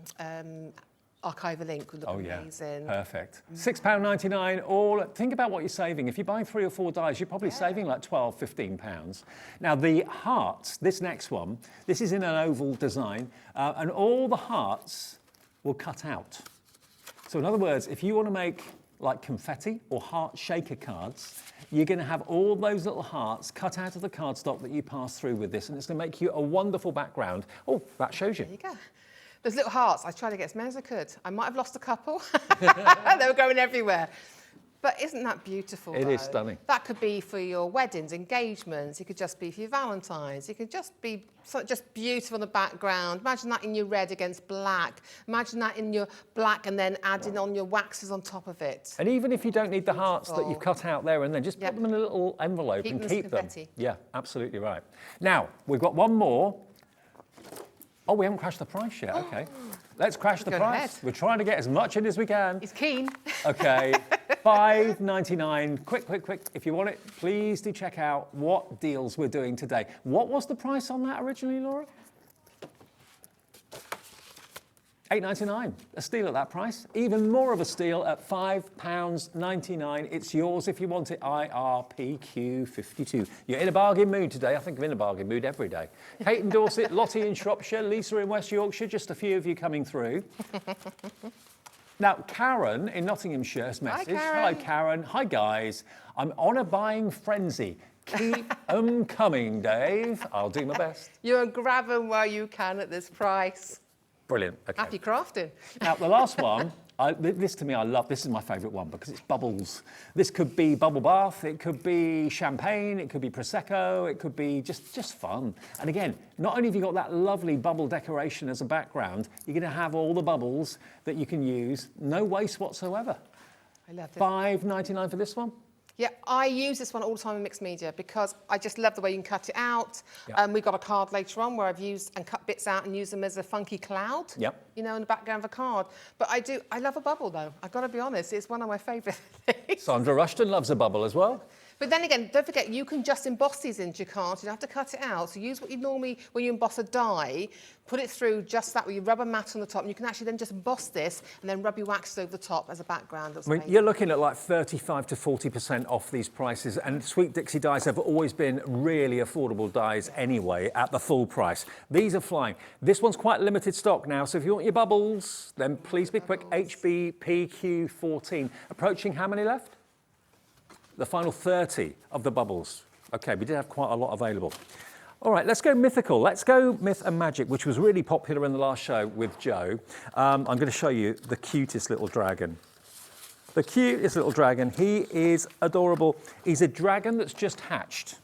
archival ink would look amazing. Perfect. £6.99 all. Think about what you're saving. If you're buying 3 or 4 dies, you're probably saving like £12, £15. Now the hearts, this next one, this is in an oval design, and all the hearts will cut out. So in other words, if you want to make like confetti or heart shaker cards, you're going to have all those little hearts cut out of the cardstock that you pass through with this, and it's going to make you a wonderful background. Oh, that shows you. There you go. Those little hearts, I tried to get as many as I could. I might have lost a couple. They were going everywhere. But isn't that beautiful, It is stunning. That could be for your weddings, engagements. It could just be for your Valentine's. It could just be just beautiful in the background. Imagine that in your red against black. Imagine that in your black and then adding on your waxes on top of it. And even if you don't need the hearts that you've cut out there and then, just put them in a little envelope and keep them. Yeah, absolutely right. Now, we've got one more. Oh, we haven't crashed the price yet. Okay. Let's crash the price. Ahead. We're trying to get as much in as we can. He's keen. Okay. £5.99. Quick. If you want it, please do check out what deals we're doing today. What was the price on that originally, Laura? £8.99, a steal at that price. Even more of a steal at £5.99. It's yours if you want it, IRPQ52. You're in a bargain mood today. I think I'm in a bargain mood every day. Kate in Dorset, Lottie in Shropshire, Lisa in West Yorkshire, just a few of you coming through. Now, Karen in Nottinghamshire has messaged. Hello, Karen. Hi, guys. I'm on a buying frenzy. Keep them coming, Dave. I'll do my best. You'll grab them while you can at this price. Brilliant. Okay. Happy crafting. Now, the last one, this to me I love. This is my favourite one because it's bubbles. This could be bubble bath, it could be champagne, it could be Prosecco, it could be just fun. And again, not only have you got that lovely bubble decoration as a background, you're going to have all the bubbles that you can use. No waste whatsoever. I love this. £5.99 for this one. Yeah, I use this one all the time in mixed media because I just love the way you can cut it out. Yep. We've got a card later on where I've used and cut bits out and used them as a funky cloud. Yep. You know, in the background of a card. But I love a bubble though. I've got to be honest, it's one of my favourite things. Sandra Rushton loves a bubble as well. But then again, don't forget, you can just emboss these into your card. You don't have to cut it out. So use what you normally, when you emboss a die, put it through just that with your rubber mat on the top. And you can actually then just emboss this and then rub your wax over the top as a background. I mean, you're looking at like 35 to 40% off these prices. And Sweet Dixie dies have always been really affordable dies anyway at the full price. These are flying. This one's quite limited stock now. So if you want your bubbles, then please be quick. HBPQ14. Approaching how many left? The final 30 of the bubbles. Okay, we did have quite a lot available. All right, let's go mythical. Let's go myth and magic, which was really popular in the last show with Joe. I'm going to show you the cutest little dragon. The cutest little dragon. He is adorable. He's a dragon that's just hatched.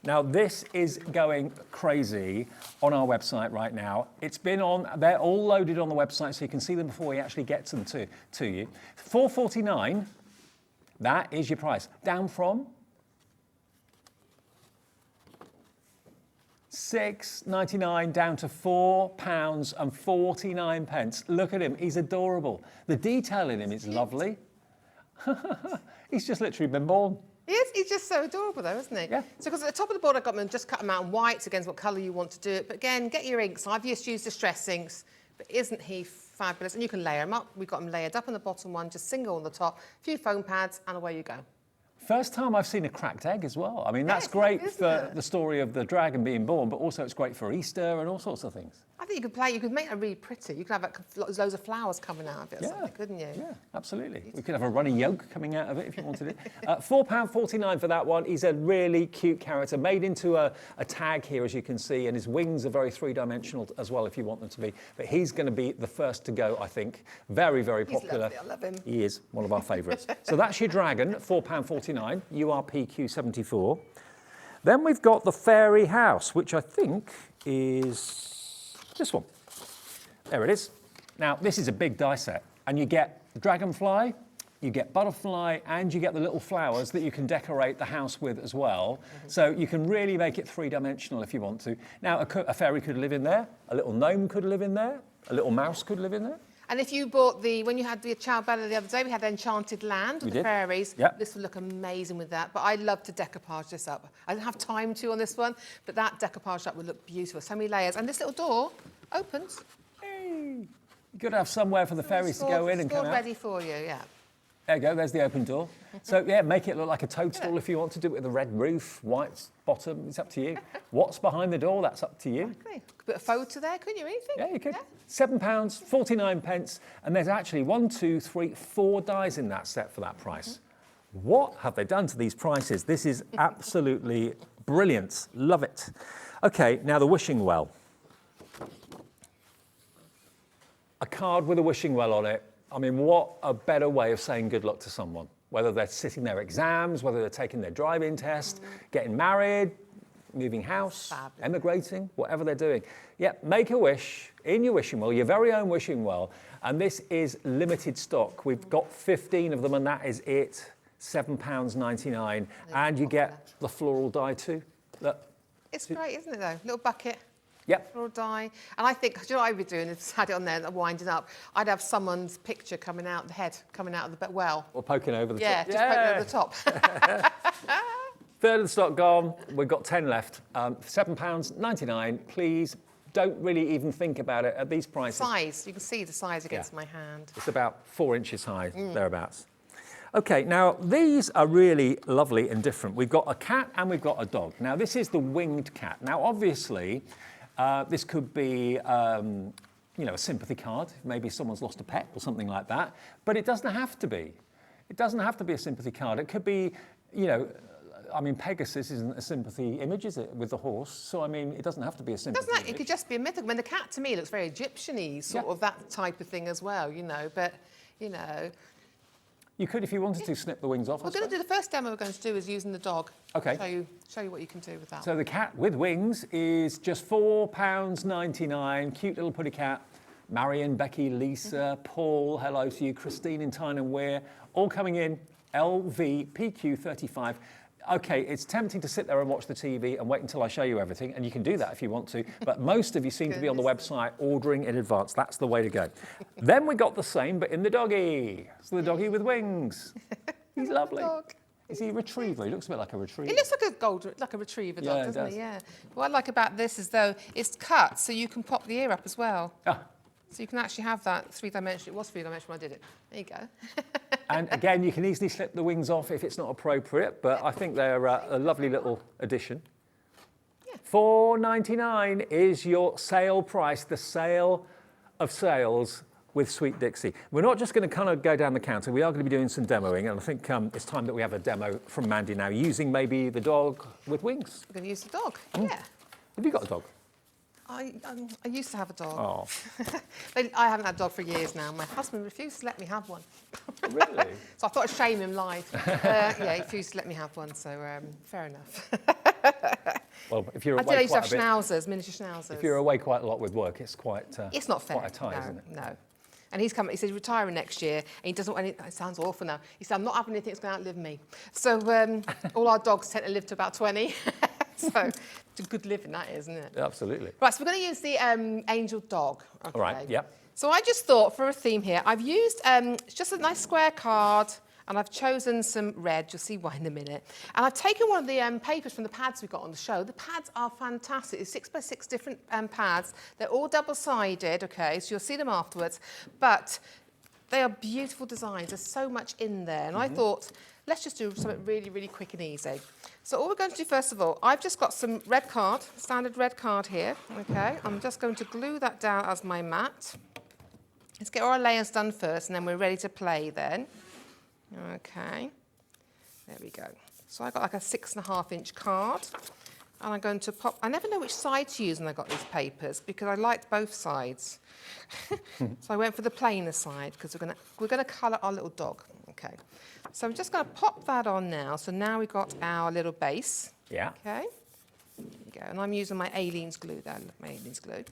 Now, this is going crazy on our website right now. It's been on, they're all loaded on the website, so you can see them before he actually gets them to you. $4.49. That is your price. Down from £6.99 down to £4.49. Look at him, he's adorable. The detail in him is lovely. He's just literally been born. He is. He's just so adorable, though, isn't he? Yeah. So, because at the top of the board, I've got them, just cut them out in whites against what colour you want to do it. But again, get your inks. I've just used Distress inks, but isn't he fabulous? And you can layer them up. We've got them layered up on the bottom one, just single on the top, a few foam pads, and away you go. First time I've seen a cracked egg as well. I mean, that's great for the story of the dragon being born, but also it's great for Easter and all sorts of things. I think you could make it really pretty. You could have loads of flowers coming out of it or something, couldn't you? Yeah, absolutely. We could have a runny yolk coming out of it if you wanted it. £4.49 for that one. He's a really cute character, made into a tag here, as you can see, and his wings are very three-dimensional as well, if you want them to be. But he's going to be the first to go, I think. Very, very popular. He's lovely. I love him. He is one of our favourites. So that's your dragon, £4.49, URPQ74. Then we've got the fairy house, which I think is this one. There it is. Now, this is a big die set, and you get dragonfly, you get butterfly, and you get the little flowers that you can decorate the house with as well. So you can really make it three-dimensional if you want to. Now, a fairy could live in there, a little gnome could live in there, a little mouse could live in there. And if you bought when you had the Ciao Bella the other day, we had Enchanted Land with the fairies. Yep. This would look amazing with that. But I'd love to decoupage this up. I didn't have time to on this one, but that decoupage up would look beautiful. So many layers. And this little door opens. Hey, you've got to have somewhere for the fairies to go in and come out. Ready for you, yeah. There you go, there's the open door. So, yeah, make it look like a toadstool if you want to do it with a red roof, white bottom, it's up to you. What's behind the door, that's up to you. Exactly. Could put a photo there, couldn't you? Anything? Yeah, you could. Yeah. £7.49, and there's actually 4 dies in that set for that price. What have they done to these prices? This is absolutely brilliant. Love it. Okay, now the wishing well. A card with a wishing well on it. I mean, what a better way of saying good luck to someone, whether they're sitting their exams, whether they're taking their driving test, getting married, moving house, emigrating, whatever they're doing. Yeah, make a wish in your wishing well, your very own wishing well, and this is limited stock. We've got 15 of them, and that is it, £7.99, and you get the floral die too. Look. It's great, isn't it, though? Little bucket. Yep. Floral die. And I think, do you know what I'd be doing if I had it on there, winding up? I'd have someone's picture coming out, the head coming out of the well. Or poking over the top. Yeah, just poking over the top. Third of the stock gone. We've got 10 left. £7.99. Please don't really even think about it at these prices. Size. You can see the size against my hand. It's about 4 inches high, thereabouts. Okay, now these are really lovely and different. We've got a cat and we've got a dog. Now this is the winged cat. Now obviously, this could be, you know, a sympathy card. Maybe someone's lost a pet or something like that. But it doesn't have to be. It doesn't have to be a sympathy card. It could be, you know, I mean, Pegasus isn't a sympathy image, is it, with the horse? So, I mean, it doesn't have to be a sympathy image. It could just be a mythical. I mean, the cat, to me, looks very Egyptian-y, sort of that type of thing as well, you know. But, you know... You could, if you wanted to, snip the wings off. We're going to do the first demo we're going to do is using the dog. Okay. Show you what you can do with that. So the cat with wings is just £4.99. Cute little putty cat. Marion, Becky, Lisa, Paul, hello to you, Christine in Tyne and Wear, all coming in. LVPQ35. Okay, it's tempting to sit there and watch the TV and wait until I show you everything, and you can do that if you want to, but most of you seem to be on the website ordering in advance. That's the way to go. Then we got the same, but in the doggy. So the doggy with wings. He's lovely. Dog. Is he a retriever? He looks a bit like a retriever. He looks like a retriever dog, doesn't he? Yeah. What I like about this is, though, it's cut, so you can pop the ear up as well. Ah. So you can actually have that three-dimensional. It was three-dimensional when I did it. There you go. And again, you can easily slip the wings off if it's not appropriate, but I think they're a lovely little addition. Yeah. £4.99 is your sale price, the sale of sales with Sweet Dixie. We're not just going to kind of go down the counter. We are going to be doing some demoing, and I think it's time that we have a demo from Mandy now, using maybe the dog with wings. We're going to use the dog, yeah. Have you got a dog? I used to have a dog. Oh. I haven't had a dog for years now. My husband refused to let me have one. Really? So I thought I'd shame him live. Yeah, he refused to let me have one, so fair enough. Well, if you're I away used to quite have a bit, schnauzers, miniature schnauzers. if you're away quite a lot with work, it's quite it's not fair. quite a tie, no, isn't it? No. And he's coming. He says retiring next year, and he doesn't want any. It sounds awful now. He said, "I'm not having anything that's going to outlive me." So all our dogs tend to live to about 20. So it's a good living, that is, isn't it? Absolutely. Right, so we're going to use the angel dog. Okay. All right, yep. So I just thought for a theme here, I've used it's just a nice square card, and I've chosen some red. You'll see why in a minute. And I've taken one of the papers from the pads we got on the show. The pads are fantastic. It's 6x6 different pads. They're all double-sided, okay, so you'll see them afterwards. But they are beautiful designs. There's so much in there. And I thought, let's just do something really, really quick and easy. So all we're going to do, first of all, I've just got some red card, standard red card here, okay? I'm just going to glue that down as my mat. Let's get all our layers done first, and then we're ready to play then. Okay, there we go. So I got like a 6.5-inch card, and I'm going to pop, I never know which side to use when I got these papers, because I liked both sides. So I went for the plainer side, because we're gonna colour our little dog. Okay, so I'm just gonna pop that on now. So now we've got our little base. Yeah. Okay, there we go. And I'm using my Aleen's glue there, my Aleen's glue.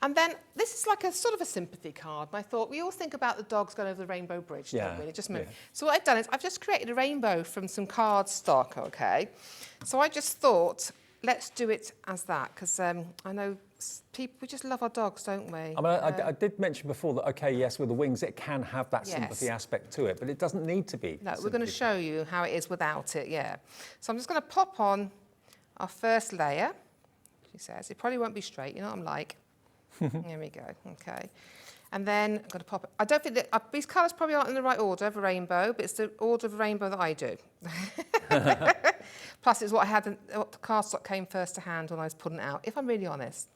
And then this is like a sort of a sympathy card. And I thought, we all think about the dogs going over the Rainbow Bridge, don't we? It just moved. So what I've done is I've just created a rainbow from some cardstock, okay? So I just thought, let's do it as that, because I know people, we just love our dogs, don't we? I mean, I did mention before that, okay, yes, with the wings, it can have that sympathy aspect to it, but it doesn't need to be. No, we're going to show you how it is without it, yeah. So I'm just going to pop on our first layer, she says. It probably won't be straight, you know what I'm like. There we go, okay. And then I'm going to pop it. I don't think that these colours probably aren't in the right order of a rainbow, but it's the order of a rainbow that I do. Plus, it's what what the cardstock came first to hand when I was putting it out, if I'm really honest.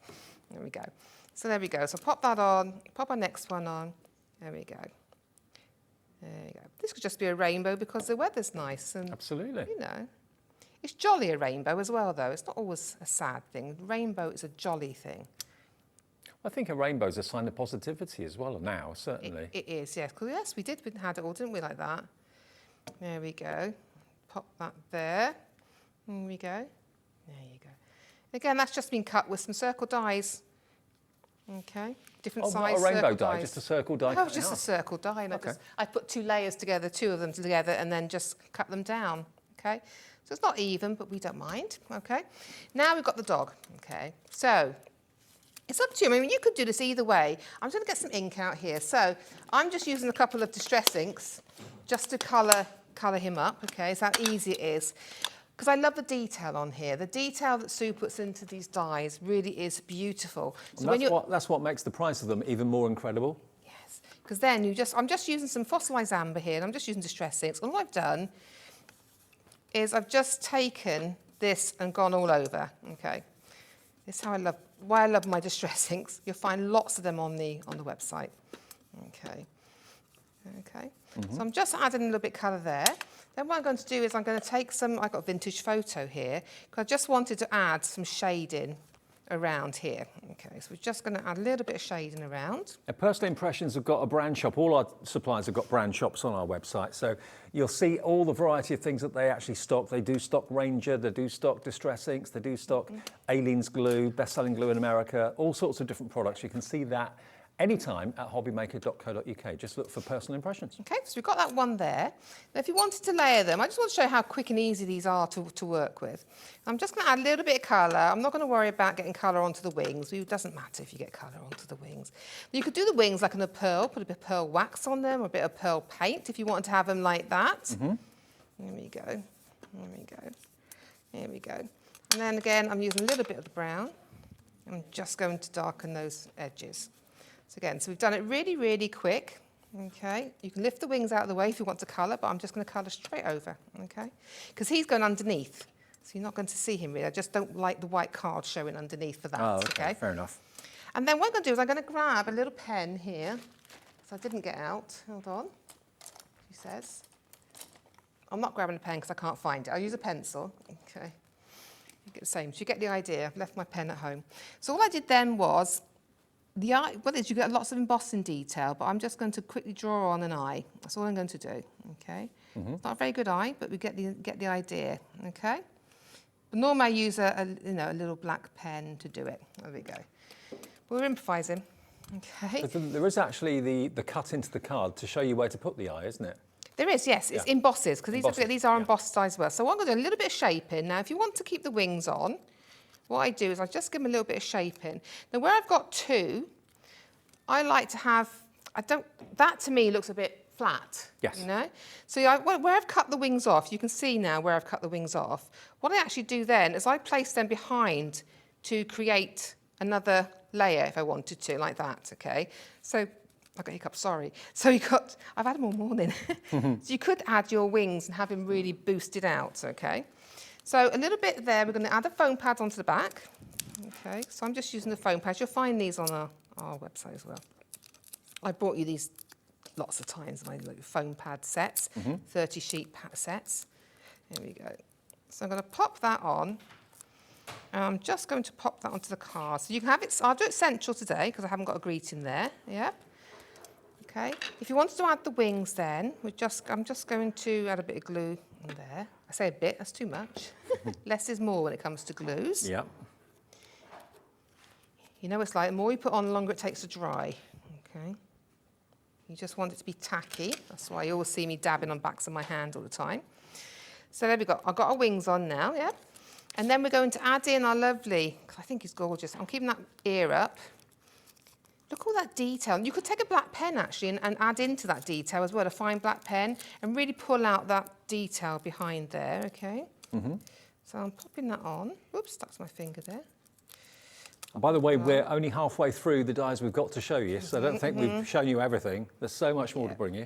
There we go. So there we go. So pop that on, pop our next one on. There we go. There you go. This could just be a rainbow because the weather's nice. And, absolutely. You know, it's jolly a rainbow as well, though. It's not always a sad thing. Rainbow is a jolly thing. I think a rainbow is a sign of positivity as well now, certainly. It is, yes. Because yes, we had it all, didn't we, like that? There we go. Pop that there. There we go. There you go. Again, that's just been cut with some circle dies. Okay. Different size not a rainbow die, dies. just a circle die. Oh, just a circle die. And Okay. I put two layers together, two of them together, and then just cut them down. Okay. So it's not even, but we don't mind. Okay. Now we've got the dog. Okay. So it's up to you. I mean, you could do this either way. I'm just going to get some ink out here. So I'm just using a couple of distress inks just to colour him up. Okay, so how easy it is. Because I love the detail on here. The detail that Sue puts into these dies really is beautiful. So that's what makes the price of them even more incredible. Yes, because then I'm just using some fossilised amber here, and I'm just using distress inks. And all I've done is I've just taken this and gone all over. Okay, this is why I love my distress inks. You'll find lots of them on the website. Okay. Okay. So I'm just adding a little bit of colour there. Then what I'm going to do is I'm going to take I've got a vintage photo here, because I just wanted to add some shading around here. Okay, so we're just going to add a little bit of shading around. And Personal Impressions have got a brand shop. All our suppliers have got brand shops on our website. So you'll see all the variety of things that they actually stock. They do stock Ranger, they do stock Distress Inks, they do stock Aleen's glue, best-selling glue in America, all sorts of different products. You can see that anytime at hobbymaker.co.uk. Just look for Personal Impressions. Okay, so we've got that one there. Now, if you wanted to layer them, I just want to show you how quick and easy these are to work with. I'm just going to add a little bit of colour. I'm not going to worry about getting colour onto the wings. It doesn't matter if you get colour onto the wings. You could do the wings like in a pearl, put a bit of pearl wax on them, or a bit of pearl paint if you wanted to have them like that. There we go. There we go. There we go. And then again, I'm using a little bit of the brown. I'm just going to darken those edges. So again, so we've done it really, really quick. Okay, you can lift the wings out of the way if you want to colour, but I'm just going to colour straight over, okay? Because he's going underneath, so you're not going to see him really. I just don't like the white card showing underneath for that, okay? Fair enough. And then what I'm going to do is I'm going to grab a little pen here. So I didn't get out. Hold on, she says. I'm not grabbing a pen because I can't find it. I'll use a pencil, okay? You get the same, so you get the idea. I've left my pen at home. So all I did then was, you get lots of embossing detail, but I'm just going to quickly draw on an eye. That's all I'm going to do, okay? It's not a very good eye, but we get the idea, okay? But normally I use a little black pen to do it. There we go. We're improvising, okay? But there is actually the cut into the card to show you where to put the eye, isn't it? There is, yes. It's in bosses, because these are embossed size as well. So I'm going to do a little bit of shaping. Now, if you want to keep the wings on, what I do is I just give them a little bit of shaping. Now, where I've got two, I like to have, that to me looks a bit flat. Yes. You know? So where I've cut the wings off, you can see now where I've cut the wings off. What I actually do then is I place them behind to create another layer if I wanted to, like that, okay? So, I got hiccups, sorry. So I've had them all morning. So you could add your wings and have them really boosted out, okay? So a little bit there, we're going to add the foam pads onto the back. Okay, so I'm just using the foam pads. You'll find these on our website as well. I brought you these lots of times, my little foam pad sets, 30 sheet sets. There we go. So I'm going to pop that on. And I'm just going to pop that onto the card. So you can have it, I'll do it central today because I haven't got a greeting there, yeah? Okay, if you wanted to add the wings then, I'm just going to add a bit of glue in there. I say a bit, that's too much. Less is more when it comes to glues. Yeah. You know, it's like the more you put on, the longer it takes to dry. Okay. You just want it to be tacky. That's why you always see me dabbing on backs of my hand all the time. So there we go. I've got our wings on now, yeah? And then we're going to add in our lovely, I think he's gorgeous. I'm keeping that ear up. Look at all that detail. You could take a black pen actually and add into that detail as well, a fine black pen, and really pull out that detail behind there, okay? So I'm popping that on. Oops, that's my finger there. And by the way, we're only halfway through the dies we've got to show you, so I don't think we've shown you everything. There's so much more to bring you.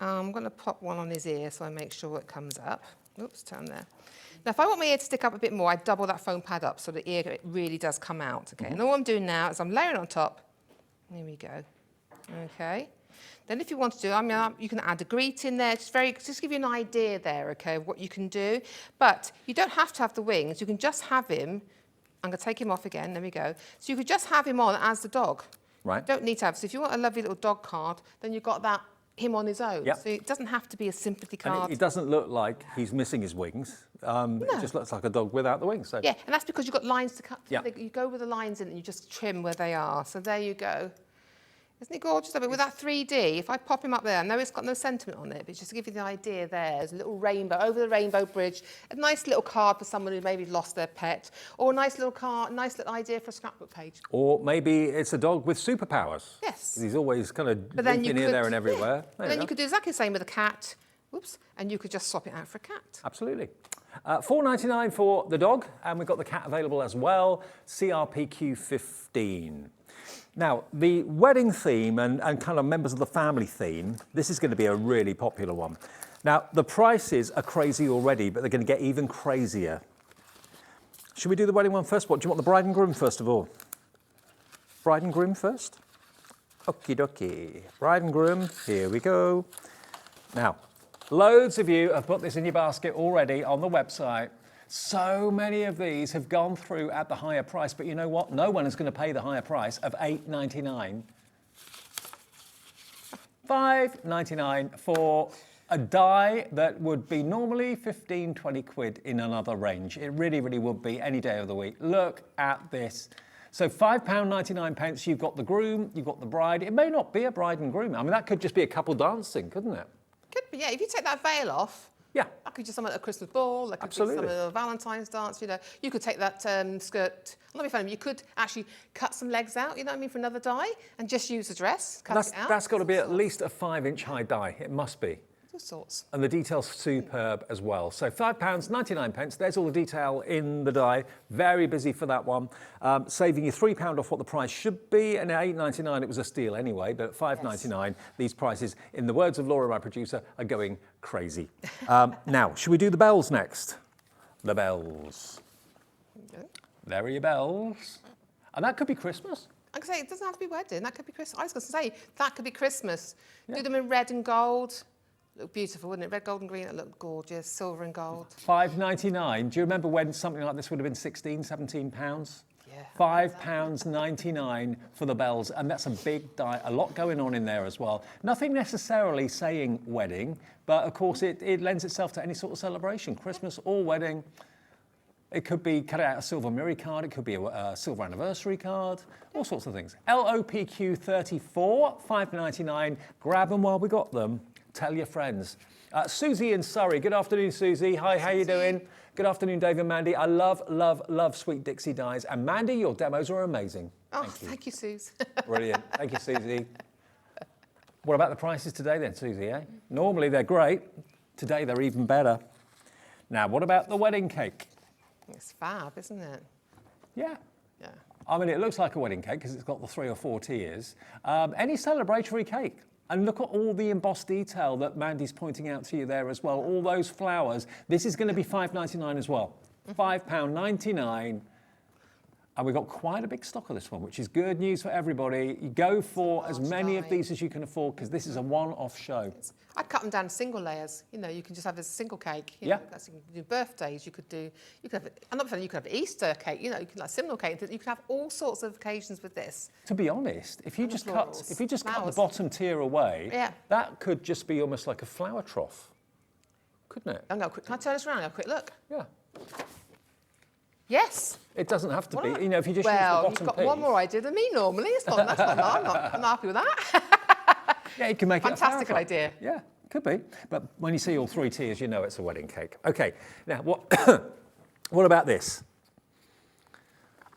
I'm going to pop one on his ear so I make sure it comes up. Oops, turn there. Now, if I want my ear to stick up a bit more, I double that foam pad up so the ear really does come out, okay? And all I'm doing now is I'm layering on top. There we go. Okay. Then if you want to do, you can add a greet in there. Just give you an idea there, okay, of what you can do. But you don't have to have the wings. You can just have him. I'm going to take him off again. There we go. So you could just have him on as the dog. Right. You don't need to have. So if you want a lovely little dog card, then you've got that him on his own. Yep. So it doesn't have to be a sympathy card. And it doesn't look like he's missing his wings. It just looks like a dog without the wings. So. Yeah, and that's because you've got lines to cut. Yep. You go with the lines in and you just trim where they are. So there you go. Isn't it gorgeous? But with that 3D, if I pop him up there, I know it's got no sentiment on it, but just to give you the idea there's a little rainbow, over the rainbow bridge, a nice little card for someone who maybe lost their pet, or a nice little card, nice little idea for a scrapbook page. Or maybe it's a dog with superpowers. Yes. He's always kind of But then leaping here, there and everywhere. Yeah. But then you could do exactly the same with a cat. Whoops. And you could just swap it out for a cat. Absolutely. $4.99 for the dog, and we've got the cat available as well, CRPQ 15. Now, the wedding theme and kind of members of the family theme, this is going to be a really popular one. Now, the prices are crazy already, but they're going to get even crazier. Should we do the wedding one first? What, do you want the bride and groom first of all? Bride and groom first? Okie dokie. Bride and groom, here we go. Now, loads of you have put this in your basket already on the website. So many of these have gone through at the higher price, but you know what? No one is going to pay the higher price of $8.99. $5.99 for a die that would be normally 15, 20 quid in another range. It really, really would be any day of the week. Look at this. So £5.99, you've got the groom, you've got the bride. It may not be a bride and groom. I mean, that could just be a couple dancing, couldn't it? Could be, yeah. If you take that veil off, yeah. That could be some at a Christmas ball, that could be some at a Valentine's dance, you know. You could take that skirt, not be funny, you could actually cut some legs out, you know what I mean, for another die, and just use the dress, cut it out. That's got to be at least a 5-inch high die, it must be. All sorts. And the detail's superb as well. So £5.99, there's all the detail in the die. Very busy for that one. Saving you £3 off what the price should be. And at $8.99 it was a steal anyway, but at $5.99, these prices, in the words of Laura, my producer, are going crazy. Now, should we do the bells next? The bells. Okay. There are your bells. And that could be Christmas. I can say, it doesn't have to be wedding, that could be Christmas. I was going to say, that could be Christmas. Yeah. Do them in red and gold. Look beautiful, wouldn't it? Red, gold and green, it looked gorgeous. Silver and gold. $5.99. Do you remember when something like this would have been £16, £17? Yeah. £5.99 for the bells, and that's a big die. A lot going on in there as well. Nothing necessarily saying wedding, but of course it lends itself to any sort of celebration, Christmas or wedding. It could be cut out a silver mirror card. It could be a silver anniversary card. All sorts of things. LOPQ 34, $5.99. Grab them while we got them. Tell your friends. Susie in Surrey. Good afternoon, Susie. Hi, how you doing? Good afternoon, Dave and Mandy. I love, love, love Sweet Dixie dyes. And Mandy, your demos are amazing. Oh, thank you, Suze. Brilliant. Thank you, Susie. What about the prices today then, Susie, eh? Normally they're great. Today they're even better. Now, what about the wedding cake? It's fab, isn't it? Yeah. Yeah. I mean, it looks like a wedding cake because it's got the 3 or 4 tiers. Any celebratory cake. And look at all the embossed detail that Mandy's pointing out to you there as well. All those flowers. This is going to be £5.99 as well. £5.99. And we've got quite a big stock of this one, which is good news for everybody. You go for as many of these as you can afford because this is a one-off show. I'd cut them down to single layers. You know, you can just have a single cake. You Yeah. know, that's, you can do birthdays. You could have. I'm not saying you could have Easter cake. You know, you could like simnel cake. You could have all sorts of occasions with this. To be honest, if you And the just cut florals, the flowers. bottom tier away, Yeah. that could just be almost like a flower trough, couldn't it? Can I turn this around and have a quick look? Yeah. Yes. It doesn't have to What be. a- You know, if you just well, use the you've bottom got piece. one more idea than me normally. It's not. That's not. I'm not happy with that. Yeah, you can make it a flower Fantastic trough. idea. Yeah, could be. But when you see all 3 tiers, you know it's a wedding cake. Okay. Now, what? What about this?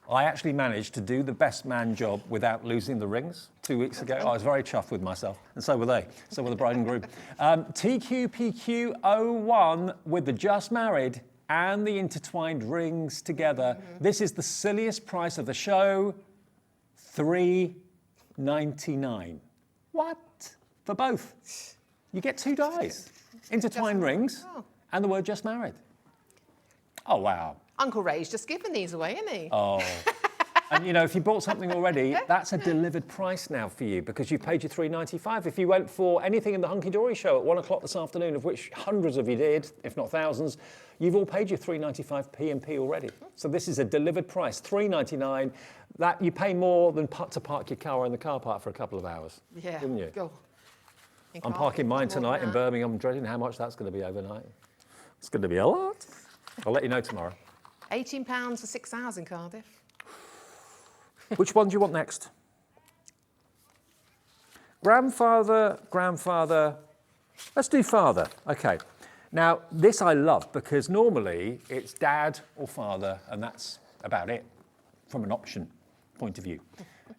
I actually managed to do the best man job without losing the rings 2 weeks ago. I was very chuffed with myself, and so were they. So were the bride and groom. TQPQ01 with the just married and the intertwined rings together. This is the silliest price of the show, $3.99. What? For both. You get 2 dies, intertwined rings, and the word just married. Oh, wow. Uncle Ray's just given these away, isn't he? Oh. And, you know, if you bought something already, that's a delivered price now for you because you've paid your $3.95. If you went for anything in the Hunkydory show at 1 o'clock this afternoon, of which hundreds of you did, if not thousands, you've all paid your $3.95 P&P already. So this is a delivered price, $3.99. That you pay more than to park your car in the car park for a couple of hours, Yeah. wouldn't you? Go. I'm parking mine tonight in Birmingham. I'm dreading how much that's going to be overnight. It's going to be a lot. I'll let you know tomorrow. £18 for 6 hours in Cardiff. Which one do you want next? Grandfather, grandfather. Let's do father. Okay. Now, this I love because normally it's dad or father, and that's about it from an option point of view.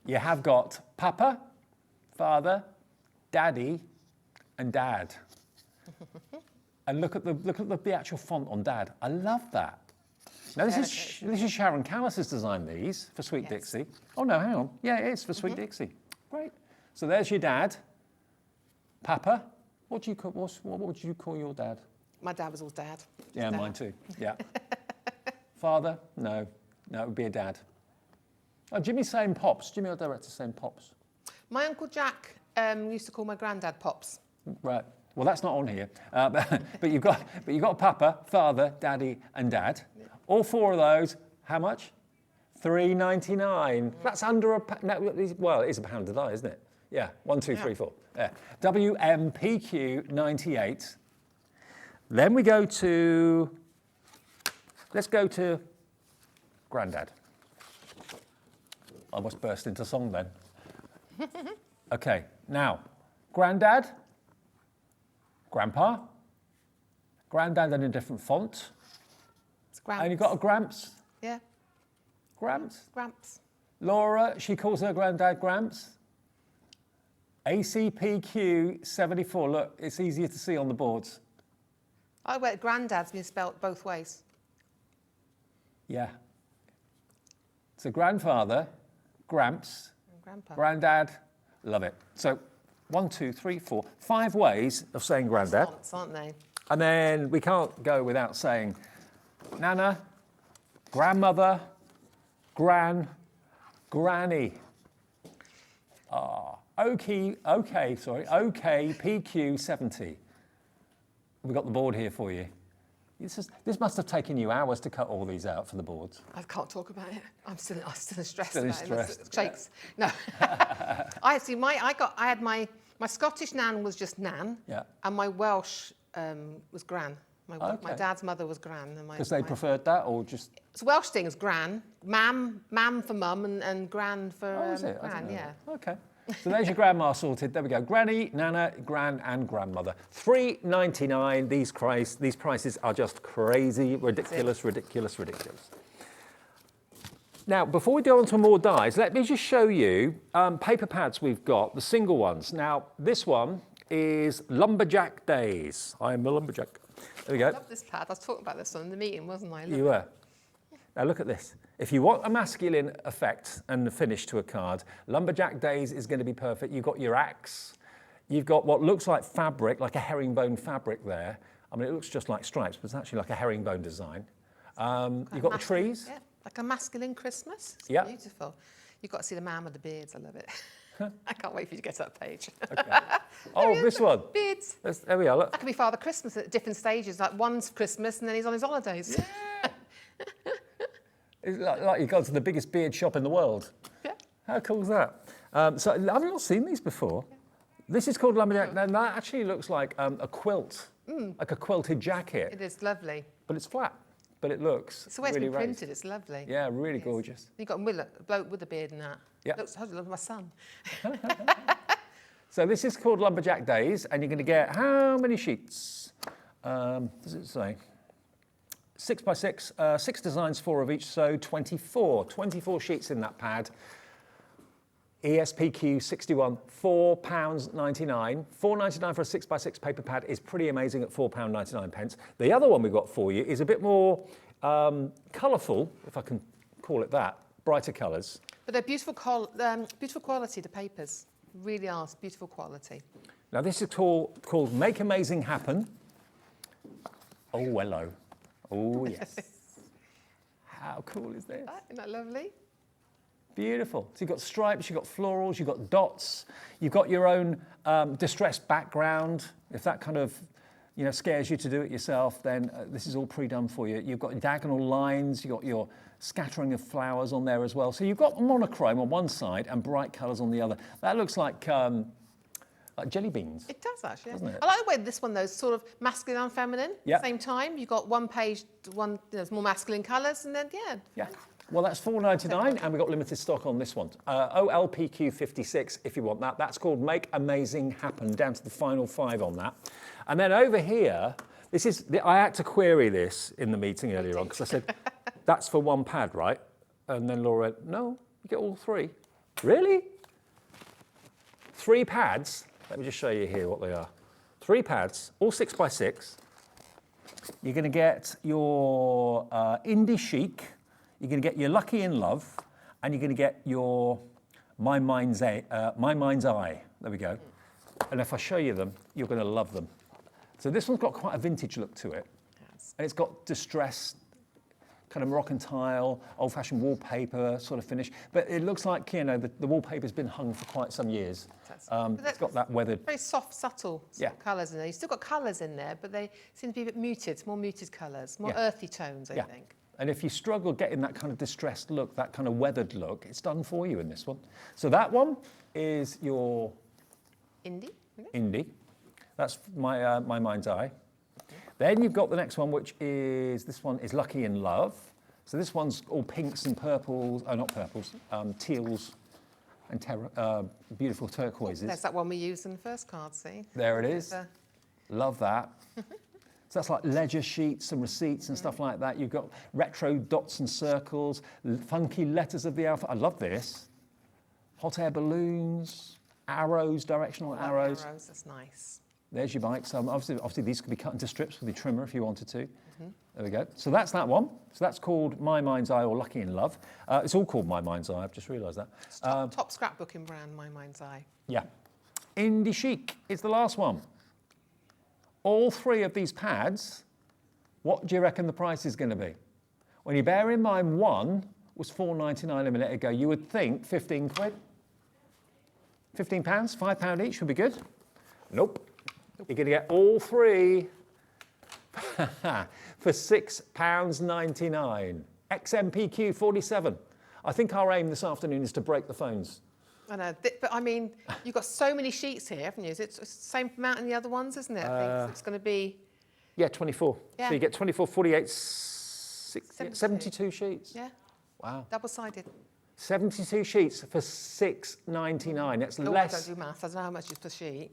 You have got papa, father, daddy, and dad. And look at the actual font on dad. I love that. Now, this is Sharon Callis has designed these for Sweet Dixie. Oh, no, hang on. Yeah, it is for Sweet Dixie. Great. So there's your dad. Papa. What would you call your dad? My dad was always dad. Yeah, Dad. mine too. Yeah. Father? No. No, it would be a dad. Oh, Jimmy's saying Pops. Jimmy, our director's saying Pops. My Uncle Jack used to call my granddad Pops. Right. Well, that's not on here. But you've got Papa, Father, Daddy, and Dad. All 4 of those. How much? $3.99. That's under a well, it is £1 a die, isn't it? Yeah. 1, 2, 3, 4. Yeah. WMPQ 98. Then we go to. Let's go to Grandad. I almost burst into song then. Okay. Now, Grandad. Grandpa, Grandad in a different font. It's Gramps. And you've got a Gramps. Yeah. Gramps. Gramps. Laura, she calls her Grandad Gramps. ACPQ 74. Look, it's easier to see on the boards. Oh, wait, Grandad's been spelt both ways. Yeah. So grandfather, Gramps, And Grandpa. Grandad, love it. So 1, 2, 3, 4, 5 ways of saying Grandad. Fonts, aren't they? And then we can't go without saying Nana, grandmother, Granny. OK, PQ 70. We've got the board here for you. This must have taken you hours to cut all these out for the boards. I can't talk about it. I'm still stressed Still about stressed, it. It shakes. No. I see. I had my Scottish nan was just Nan. Yeah. And my Welsh was Gran. My Okay. dad's mother was Gran. Because they preferred that, or just? So Welsh thing is Gran, Mam for mum, and Gran for Oh, is it? I Gran. didn't know Yeah. that. Okay. So there's your grandma sorted. There we go. Granny, Nana, Gran and Grandmother. $3.99. These prices are just crazy, ridiculous, ridiculous, ridiculous. Now, before we go on to more dies, let me just show you paper pads we've got, the single ones. Now, this one is Lumberjack Days. I am a lumberjack. There we go. I love this pad. I was talking about this one in the meeting, wasn't I? You were. Now look at this. If you want a masculine effect and the finish to a card, Lumberjack Days is going to be perfect. You've got your axe. You've got what looks like fabric, like a herringbone fabric there. I mean, it looks just like stripes, but it's actually like a herringbone design. You've got the trees. Yeah, like a masculine Christmas. It's Yeah. beautiful. You've got to see the man with the beards. I love it. I can't wait for you to get to that page. Okay. Oh, this one. Beards. There we are. Look. That could be Father Christmas at different stages. Like one's Christmas and then he's on his holidays. It's like you've gone to the biggest beard shop in the world. Yeah. How cool is that? So I've not seen these before. Yeah. This is called Lumberjack. Now that actually looks like a quilt, like a quilted jacket. It is lovely. But it's flat. But it looks It's the way it's really been raised. printed. It's lovely. Yeah, really gorgeous. You've got a bloke with a beard and that. Yeah. Looks, I love my son. So this is called Lumberjack Days, and you're going to get how many sheets? Does it say? 6 by 6, 6 designs, 4 of each, so 24. 24 sheets in that pad. ESPQ 61, £4.99. £4.99 for a 6 by 6 paper pad is pretty amazing at £4.99. The other one we've got for you is a bit more colourful, if I can call it that, brighter colours. But they're beautiful quality, the papers. Really are beautiful quality. Now this is called Make Amazing Happen. Oh, hello. Oh, yes. How cool is this? Isn't that lovely? Beautiful. So you've got stripes, you've got florals, you've got dots, you've got your own distressed background. If that kind of scares you to do it yourself, then this is all pre-done for you. You've got diagonal lines, you've got your scattering of flowers on there as well. So you've got monochrome on one side and bright colours on the other. That looks like jelly beans. It does actually. Doesn't it? I like the way this one though is sort of masculine and feminine. Yeah. Same time, you've got one page, there's more masculine colours, and then Yeah. Well, that's $4.99, and we've got limited stock on this one. OLPQ 56, if you want that. That's called Make Amazing Happen, down to the final 5 on that. And then over here, I had to query this in the meeting earlier on, because I said, that's for one pad, right? And then Laura went, no, you get all 3. Really? 3 pads? Let me just show you here what they are. 3 pads, all 6 by 6. You're going to get your Indie Chic. You're going to get your Lucky in Love, and you're going to get your My Mind's Eye. There we go. And if I show you them, you're going to love them. So this one's got quite a vintage look to it. Yes. And it's got distressed, kind of Moroccan tile, old-fashioned wallpaper sort of finish. But it looks like, the wallpaper's been hung for quite some years. It's got that weathered... Very soft, subtle colours in there. You've still got colours in there, but they seem to be a bit muted, more muted colours, more earthy tones, I think. And if you struggle getting that kind of distressed look, that kind of weathered look, it's done for you in this one. So that one is your... Indie. That's My Mind's Eye. Then you've got the next one, which is, this one is Lucky in Love. So this one's all pinks and purples, not purples, teals and beautiful turquoises. There's that one we used in the first card, see? There it is. Love that. So that's like ledger sheets and receipts and stuff like that. You've got retro dots and circles, funky letters of the alphabet. I love this. Hot air balloons, arrows, directional arrows. Arrows, that's nice. There's your bike. So obviously these could be cut into strips with your trimmer if you wanted to. There we go. So that's that one. So that's called My Mind's Eye or Lucky in Love. It's all called My Mind's Eye. I've just realised that. Top scrapbooking brand, My Mind's Eye. Yeah. Indie Chic is the last one. All 3 of these pads, what do you reckon the price is going to be? When you bear in mind one was $4.99 a minute ago, you would think 15 quid? £15, £5 each would be good. Nope. You're going to get all 3 for £6.99. XMPQ 47. I think our aim this afternoon is to break the phones. I know, but I mean, you've got so many sheets here, haven't you? It's the same amount in the other ones, isn't it? I think so it's going to be... Yeah, 24. Yeah. So you get 24, 48, 72 sheets. Yeah. Wow. Double-sided. 72 sheets for £6.99. That's Oh, I less. don't do maths. I don't know how much is per sheet.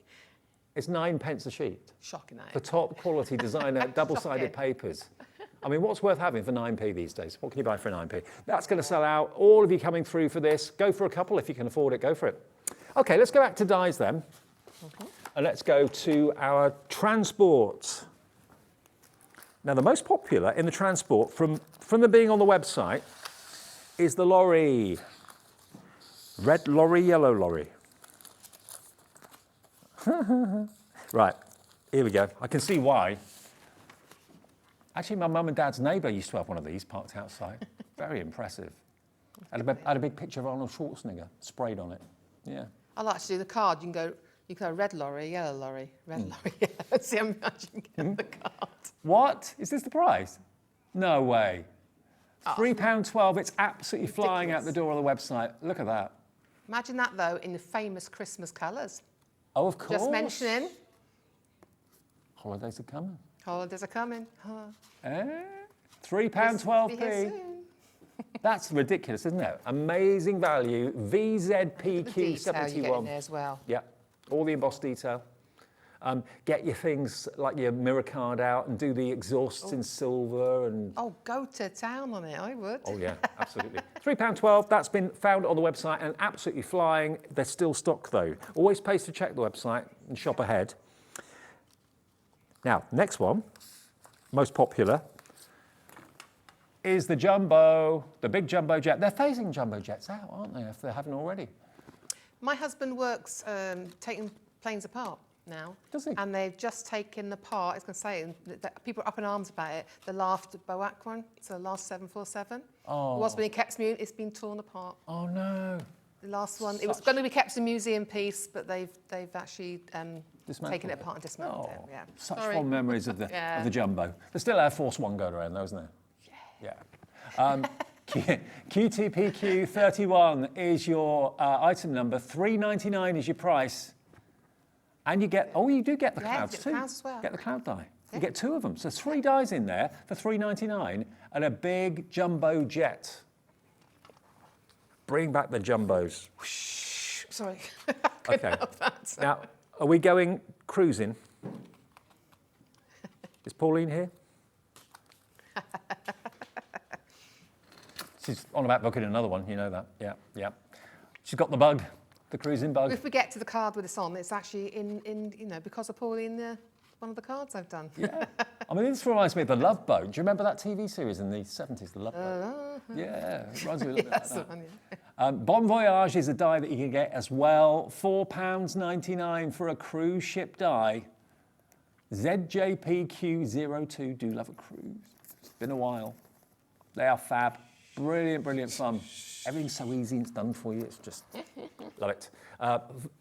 It's 9p a sheet Shocking, that for is. top quality designer double-sided Shocking. papers. I mean, what's worth having for 9p these days? What can you buy for 9p? That's going to sell out. All of you coming through for this, go for a couple if you can afford it. Go for it. Okay, let's go back to dies then, and let's go to our transport. Now, the most popular in the transport from them being on the website is the lorry. Red lorry, yellow lorry. Right, here we go. I can see why. Actually, my mum and dad's neighbour used to have one of these parked outside. Very impressive. Had a big picture of Arnold Schwarzenegger sprayed on it. Yeah. I like to do the card. You can go red lorry, yellow lorry, red lorry. Yeah. See how much you can get the card. What? Is this the price? No way. Oh. £3.12. It's absolutely flying out Ridiculous. the door of the website. Look at that. Imagine that, though, in the famous Christmas colours. Oh, of course. Just mentioning, Holidays are coming. holidays are coming. Huh. £3.12p. Be here soon. That's ridiculous, isn't it? Amazing value. The detail you get in VZPQ71. there as well. Yeah, all the embossed detail. Get your things like your mirror card out and do the exhausts in silver and. Oh, go to town on it, I would. Oh yeah, absolutely. £3.12. That's been found on the website and absolutely flying. They're still stock though. Always pays to check the website and shop ahead. Now, next one, most popular, is the jumbo, the big jumbo jet. They're phasing jumbo jets out, aren't they? If they haven't already. My husband works taking planes apart now. Does he? And they've just taken apart, I was going to say, people are up in arms about it, the last Boac one, so the last 747. Oh. It was being kept, it's been torn apart. Oh no. The last one, it was going to be kept as a museum piece, but they've actually taken it apart and dismantled it. Yeah. Such Sorry. fond memories of the Yeah. of the jumbo. There's still Air Force One going around though, isn't there? Yeah. QTPQ31 is your item number. $3.99 is your price. And you get, you do get the Yeah, clouds you get too. the clouds as well. Get the cloud die. Yeah. You get two of them. So 3 dies in there for $3.99 and a big jumbo jet. Bring back the jumbos. Sorry. Okay. Now, are we going cruising? Is Pauline here? She's on about booking another one, you know that. Yeah, yeah. She's got the bug, the cruising bug. If we get to the card with this on, it's actually in because of Pauline, one of the cards I've done. Yeah. I mean, this reminds me of The Love Boat. Do you remember that TV series in the 70s, The Love Boat? Yeah, it reminds me a little bit like That's that. the one, yeah. Bon Voyage is a die that you can get as well. £4.99 for a cruise ship die. ZJPQ02, do love a cruise. It's been a while. They are fab. Brilliant, brilliant fun. Everything's so easy and it's done for you. It's just, love it.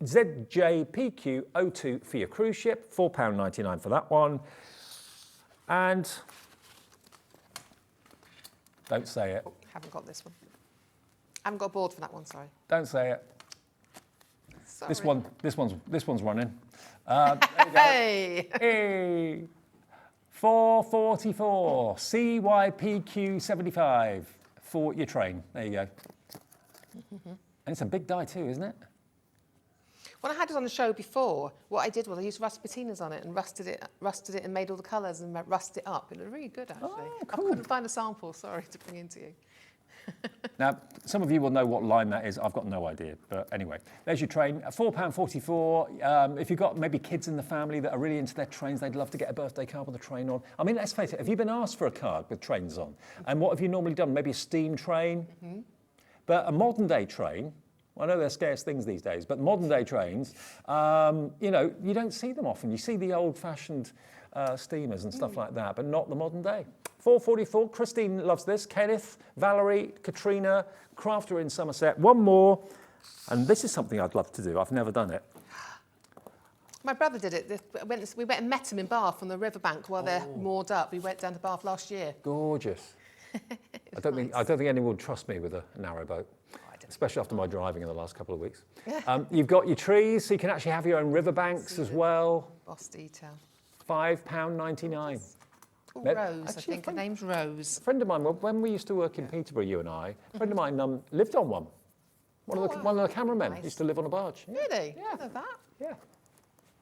ZJPQ02 for your cruise ship. £4.99 for that one. And don't say it. Oh, haven't got this one. I haven't got a board for that one, sorry. Don't say it. Sorry. This one's running. There you go. Hey! Hey. 444 CYPQ75 for your train. There you go. And it's a big die too, isn't it? When I had it on the show before, what I did was I used rust patinas on it and rusted it and made all the colours and rusted it up. It looked really good, actually. Oh, cool. I couldn't find a sample, sorry, to bring into you. Now, some of you will know what line that is. I've got no idea. But anyway, there's your train. £4.44. If you've got maybe kids in the family that are really into their trains, they'd love to get a birthday card with a train on. I mean, let's face it, have you been asked for a card with trains on? And what have you normally done? Maybe a steam train? Mm-hmm. But a modern day train, I know they're scarce things these days, but modern day trains, you don't see them often. You see the old fashioned steamers and stuff like that, but not the modern day. 444, Christine loves this. Kenneth, Valerie, Katrina, Crafter in Somerset. One more, and this is something I'd love to do. I've never done it. My brother did it. We went and met him in Bath on the riverbank while they're moored up. We went down to Bath last year. Gorgeous. I don't think anyone would trust me with a narrowboat, especially after my driving in the last couple of weeks. Yeah. You've got your trees, so you can actually have your own riverbanks as well. Boss detail. £5.99. called Maybe- Rose, I actually, think. Her name's Rose. A friend of mine, when we used to work in Peterborough, you and I, a friend of mine lived on one. One of the cameramen Nice. used to live on a barge. Yeah. Really? Yeah. I know that. Yeah.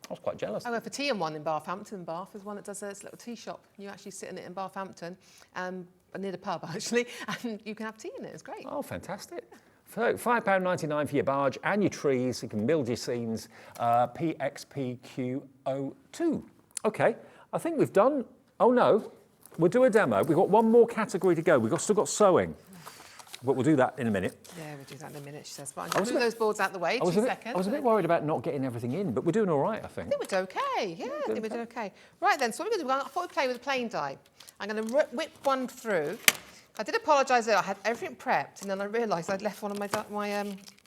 I was quite jealous. I went for tea in one in Bathhampton. Bath is one that does this little tea shop. You actually sit in it in Bathhampton, near the pub actually, and you can have tea in it. It's great. Oh, fantastic. So £5.99 for your barge and your trees. You can build your scenes. PXPQ02. Okay, I think we've done. Oh no, we'll do a demo. We've got one more category to go. Still got sewing, but we'll do that in a minute. Yeah, we'll do that in a minute, she said. But I'm going to move those boards out the way. 2 seconds. I was a bit worried about not getting everything in, but we're doing all right, I think. I think we're doing okay. Yeah, I think we're doing okay. Right then, so what we're going to do, I thought we'd play with a plain die. I'm going to whip one through. I did apologise that I had everything prepped, and then I realised I'd left one of my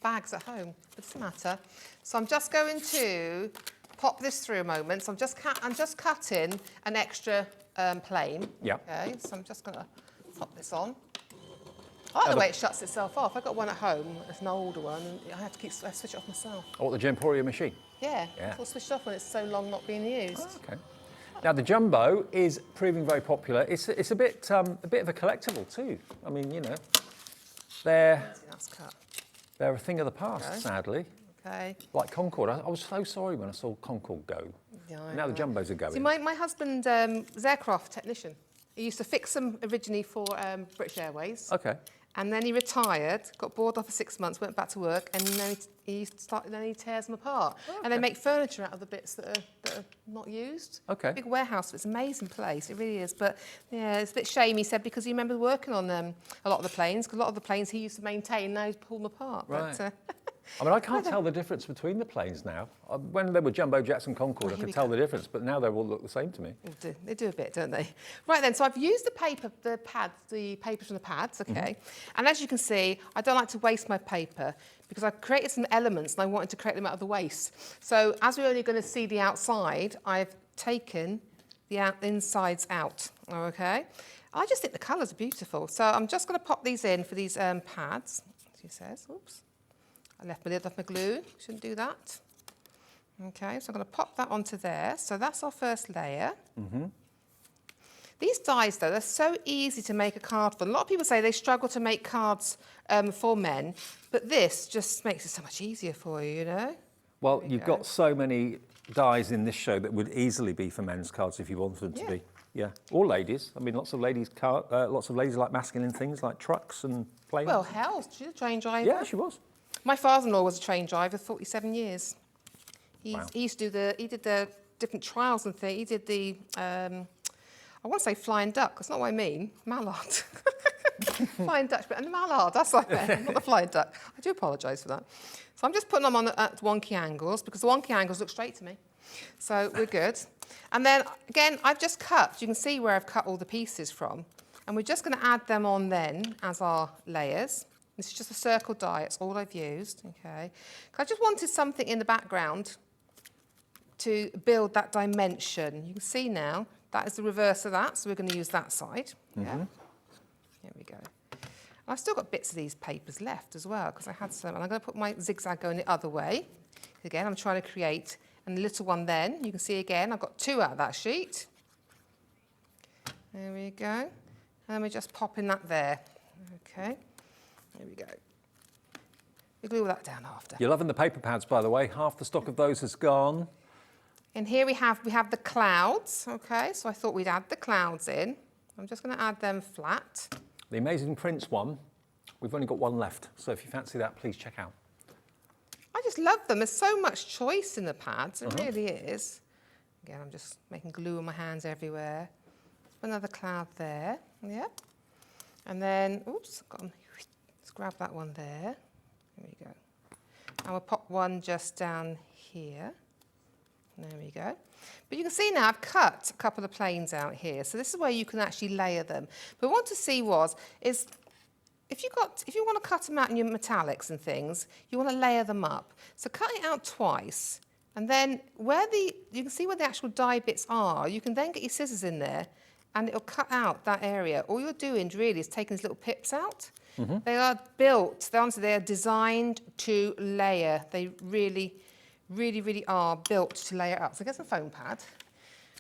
bags at home. But it doesn't matter. So I'm just going to pop this through a moment. So I'm just cutting an extra plain. Yeah. Okay, so I'm just going to pop this on. I like the way it shuts itself off. I've got one at home, it's an older one, and I have to switch it off myself. Oh, the Gemporia machine? Yeah, Yeah. it's all switched off when it's so long not being used. Oh, okay. Now the jumbo is proving very popular. It's a bit of a collectible too. I mean, you know, That's cut. they're a thing of the past, Okay. sadly. Okay. Like Concorde. I was so sorry when I saw Concorde go. Yeah, I Now the know. jumbos are going. See, my husband was aircraft technician. He used to fix them originally for British Airways. Okay. And then he retired, got bored off for 6 months, went back to work, and then he tears them apart. And they make furniture out of the bits that are not used. Okay. Big warehouse. It's an amazing place. It really is. But yeah, it's a bit shame, he said, because he remembered working on a lot of the planes, because a lot of the planes he used to maintain, now he's pulled them apart. Right. But, I mean, I can't tell the difference between the planes now. When there were jumbo jets and Concorde, I here could we tell go. the difference, but now they all look the same to me. They do a bit, don't they? Right then, so I've used the papers from the pads, okay? And as you can see, I don't like to waste my paper because I've created some elements and I wanted to create them out of the waste. So as we're only going to see the outside, I've taken the insides out, okay? I just think the colours are beautiful. So I'm just going to pop these in for these pads, she says. Oops. I left my lid off my glue, shouldn't do that. Okay, so I'm going to pop that onto there. So that's our first layer. These dies, though, they're so easy to make a card for. A lot of people say they struggle to make cards for men, but this just makes it so much easier for you, you know? Well, you've got so many dies in this show that would easily be for men's cards if you wanted them to Yeah. be. Yeah, or ladies. I mean, lots of ladies like masculine things like trucks and planes. Well, hell, she's a train driver. yeah, she was. My father-in-law was a train driver, 47 years. Wow. He used to do he did the different trials and things. He did the, I want to say flying duck. That's not what I mean. Mallard. Flying Dutch, and the mallard, that's what I meant, not the flying duck. I do apologise for that. So I'm just putting them on at wonky angles because the wonky angles look straight to me. So we're good. And then, again, I've just cut. You can see where I've cut all the pieces from. And we're just going to add them on then as our layers. This is just a circle die. It's all I've used, okay? I just wanted something in the background to build that dimension. You can see now that is the reverse of that, so we're going to use that side. Yeah. Here we go. I've still got bits of these papers left as well because I had some, and I'm going to put my zigzag going the other way. Again, I'm trying to create a little one then. You can see again, I've got 2 out of that sheet. There we go. And then we're just popping that there. Okay. There we go. We glue that down after. You're loving the paper pads, by the way. Half the stock of those has gone. And here we have the clouds, okay? So I thought we'd add the clouds in. I'm just going to add them flat. The Amazing Prince one, we've only got one left. So if you fancy that, please check out. I just love them. There's so much choice in the pads. It really is. Again, I'm just making glue on my hands everywhere. Another cloud there. Yeah. And then, oops, let's grab that one there. There we go. And we'll pop one just down here. There we go. But you can see now I've cut a couple of planes out here. So this is where you can actually layer them. But what I want to see is if you want to cut them out in your metallics and things, you want to layer them up. So cut it out twice. And then you can see where the actual die bits are. You can then get your scissors in there and it'll cut out that area. All you're doing really is taking these little pips out. They are built, they are designed to layer. They really are built to layer up. So get some foam pad.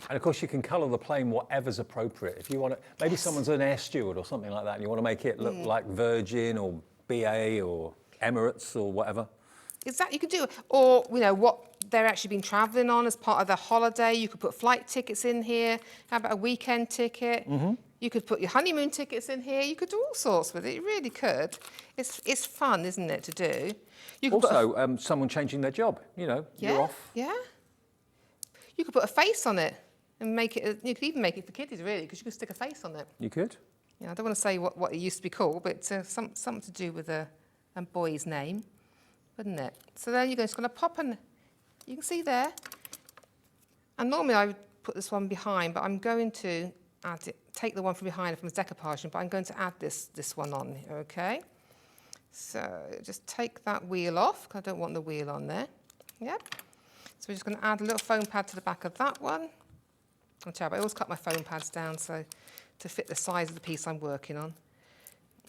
And of course, you can colour the plane whatever's appropriate. If you want to, maybe someone's an air steward or something like that, and you want to make it look like Virgin or BA or Emirates or whatever. Exactly, you could do, or you know what they're actually been travelling on as part of their holiday. You could put flight tickets in here. How about a weekend ticket? You could put your honeymoon tickets in here. You could do all sorts with it. You really could. It's fun, isn't it, to do? You could Also, someone changing their job. You know, you're off. Yeah. You could put a face on it and make it. You could even make it for kiddies, really, because you could stick a face on it. You could. Yeah, I don't want to say what it used to be called, but something to do with a boy's name, wouldn't it? So then you're just going to pop and you can see there. And normally I would put this one behind, but I'm going to add it, take the one from behind from the decoupage, but I'm going to add this one on here, okay? So just take that wheel off, because I don't want the wheel on there. Yep. So we're just going to add a little foam pad to the back of that one. I always cut my foam pads down so to fit the size of the piece I'm working on.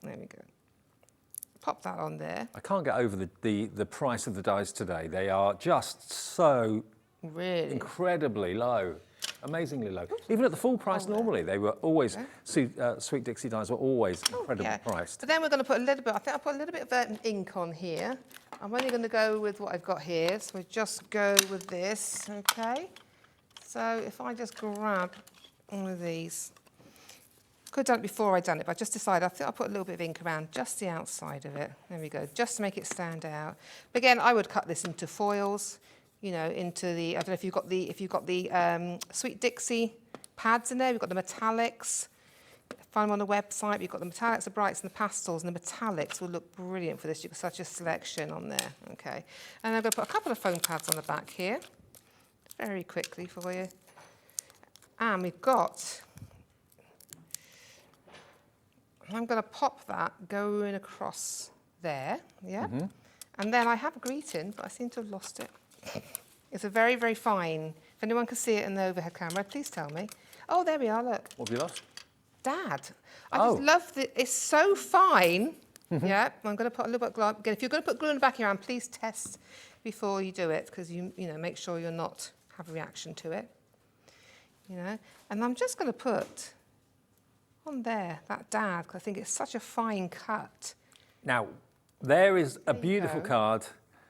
There we go. Pop that on there. I can't get over the price of the dies today. They are just so incredibly low, amazingly low. Even at the full price normally, they were always, Sweet Dixie dies were always incredibly priced. So then we're going to put a little bit, I think I'll put a little bit of ink on here. I'm only going to go with what I've got here, so we just go with this, okay? So if I just grab one of these, could have done it before I'd done it, but I just decided I think I'll put a little bit of ink around just the outside of it. There we go, just to make it stand out. But again, I would cut this into foils, you know, into the, I don't know if you've got the Sweet Dixie pads in there. We've got the metallics. Find them on the website. You've got the metallics, the brights, and the pastels, and the metallics will look brilliant for this. You've got such a selection on there. Okay, and I'm going to put a couple of foam pads on the back here, very quickly for you. And we've got. I'm going to pop that going across there, yeah? And then I have a greeting, but I seem to have lost it. It's a very, very fine. If anyone can see it in the overhead camera, please tell me. Oh, there we are, look. What have you lost? Dad. I just love it. It's so fine. Yeah, I'm going to put a little bit of glue. Again, if you're going to put glue in the back of your hand, please test before you do it, because you know, make sure you're not have a reaction to it. You know, and I'm just going to put on there, that dad, because I think it's such a fine cut. Now, there is a beautiful card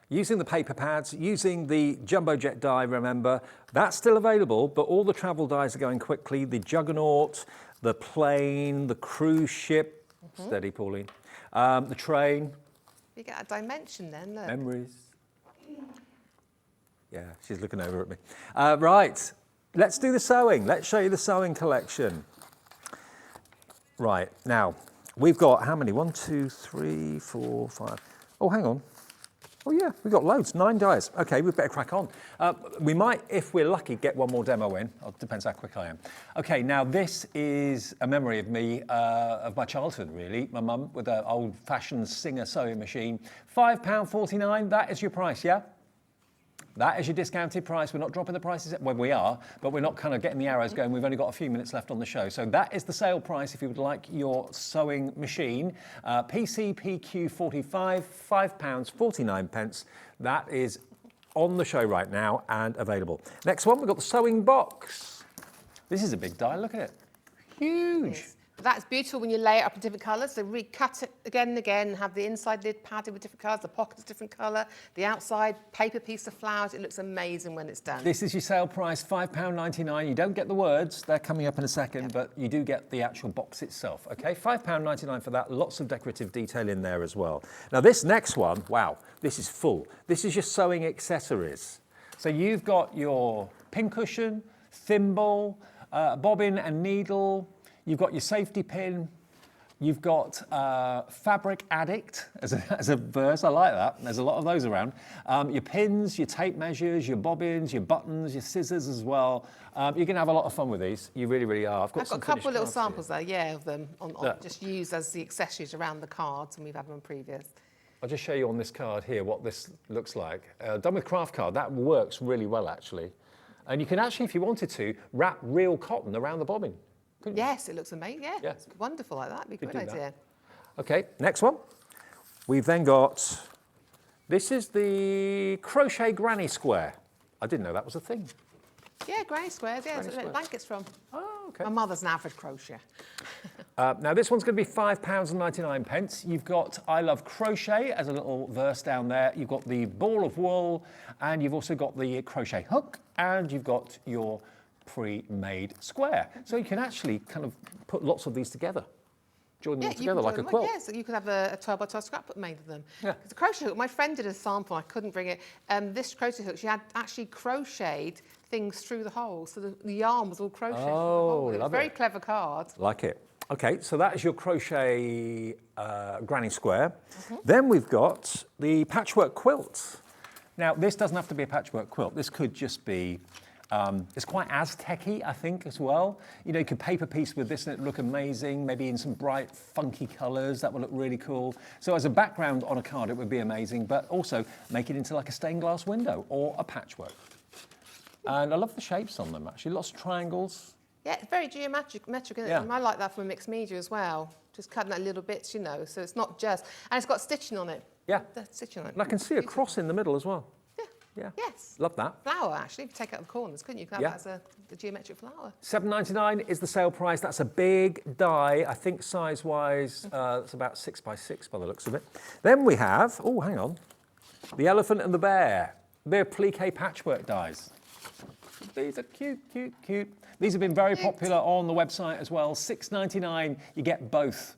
using the paper pads, using the Jumbo Jet die, remember. That's still available, but all the travel dies are going quickly. The Juggernaut, the plane, the cruise ship, steady, Pauline, the train. You get a dimension then, look. Memories. Yeah, she's looking over at me. Right, let's do the sewing. Let's show you the sewing collection. Right, now, we've got how many? 1, 2, 3, 4, 5. Oh, hang on. Oh, yeah, we've got loads, 9 dies. OK, we better crack on. We might, if we're lucky, get one more demo in. It depends how quick I am. OK, now this is a memory of me, of my childhood, really. My mum with an old-fashioned Singer sewing machine. £5.49, that is your price, yeah? That is your discounted price. We're not dropping the prices. Well, we are, but we're not kind of getting the arrows going. We've only got a few minutes left on the show. So that is the sale price if you would like your sewing machine. PCPQ 45, £5.49. That is on the show right now and available. Next one, we've got the sewing box. This is a big die. Look at it. Huge. Yes. That's beautiful when you lay it up in different colours. So recut it again and again, have the inside lid padded with different colours, the pockets different colour, the outside paper piece of flowers. It looks amazing when it's done. This is your sale price, £5.99. You don't get the words, they're coming up in a second, but you do get the actual box itself, okay? £5.99 for that, lots of decorative detail in there as well. Now this next one, wow, this is full. This is your sewing accessories. So you've got your pincushion, thimble, bobbin and needle. You've got your safety pin, you've got Fabric Addict as a verse, I like that, there's a lot of those around. Your pins, your tape measures, your bobbins, your buttons, your scissors as well. You're going to have a lot of fun with these, you really, really are. I've got a couple of little samples there, of them, just used as the accessories around the cards, and we've had them previous. I'll just show you on this card here what this looks like. Done with craft card, that works really well actually. And you can actually, if you wanted to, wrap real cotton around the bobbin. Yes, it looks amazing. Yeah, it's wonderful like that. It'd be a great idea. OK, next one. We've then got, this is the crochet granny square. I didn't know that was a thing. Yeah, granny squares, yeah, that's what blankets from. Oh, okay. My mother's an avid crocheter. Now this one's going to be £5.99. You've got I Love Crochet as a little verse down there. You've got the ball of wool, and you've also got the crochet hook, and you've got your pre-made square. So you can actually kind of put lots of these together. Join them all together like a quilt. Yes, you could have a 12 by 12 scrapbook made of them. Yeah. The crochet hook, my friend did a sample, I couldn't bring it. This crochet hook, she had actually crocheted things through the hole, so the yarn was all crocheted through the hole. It was a very clever card. Like it. Okay, so that is your crochet granny square. Then we've got the patchwork quilt. Now, this doesn't have to be a patchwork quilt. This could just be, it's quite Aztec-y, I think, as well. You know, you could paper piece with this and it'd look amazing, maybe in some bright, funky colours. That would look really cool. So as a background on a card, it would be amazing, but also make it into like a stained glass window or a patchwork. And I love the shapes on them, actually. Lots of triangles. Yeah, it's very geometric, isn't it? Yeah. And I like that from mixed media as well. Just cutting that little bits, you know, so it's not just... And it's got stitching on it. Yeah. The stitching on it. And I can see a cross in the middle as well. Yeah. Yeah. Yes. Love that. Flower, actually. If you take out the corners, couldn't you? You could have that as the geometric flower. £7.99 is the sale price. That's a big die. I think size-wise, it's about 6 by 6 by the looks of it. Then we have, oh, hang on, the elephant and the bear. They're plique patchwork dies. These are cute, cute, cute. These have been very popular on the website as well. £6.99, you get both.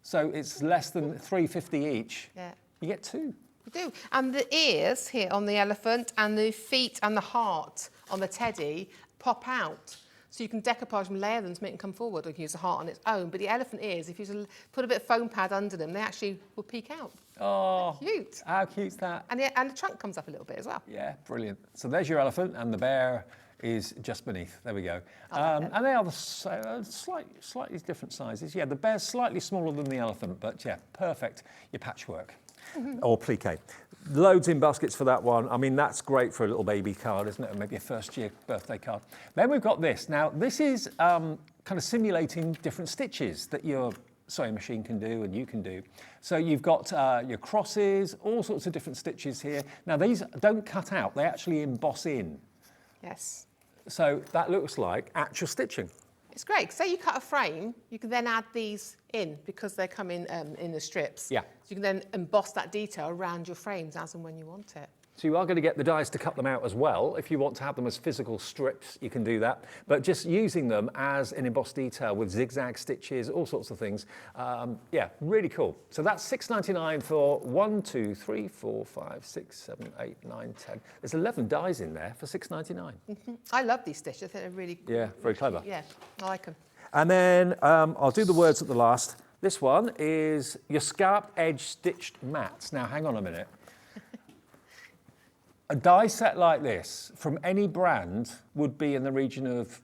So it's less than £3.50 each. Yeah. You get two. You do. And the ears here on the elephant and the feet and the heart on the teddy pop out. So you can decoupage them, layer them to make them come forward, or you can use the heart on its own. But the elephant ears, if you put a bit of foam pad under them, they actually will peek out. Oh, They're cute. How cute's that? And the trunk comes up a little bit as well. Yeah, brilliant. So there's your elephant, and the bear is just beneath. There we go. And they are the slightly different sizes. Yeah, the bear's slightly smaller than the elephant, but yeah, perfect. Your patchwork or plique. Loads in baskets for that one. I mean, that's great for a little baby card, isn't it? Or maybe a first-year birthday card. Then we've got this. Now, this is kind of simulating different stitches that your sewing machine can do and you can do. So you've got your crosses, all sorts of different stitches here. Now, these don't cut out. They actually emboss in. Yes. So that looks like actual stitching. It's great. Say you cut a frame, you can then add these in because they come in the strips. Yeah. So you can then emboss that detail around your frames as and when you want it. So you are going to get the dies to cut them out as well. If you want to have them as physical strips, you can do that. But just using them as an embossed detail with zigzag stitches, all sorts of things. Yeah, really cool. So that's £6.99 for 1, 2, 3, 4, 5, 6, 7, 8, 9, 10. There's 11 dies in there for £6.99. I love these stitches. I think they're really Yeah, very clever. Yeah, I like them. And then I'll do the words at the last. This one is your scalloped edge stitched mats. Now, hang on a minute. A die set like this from any brand would be in the region of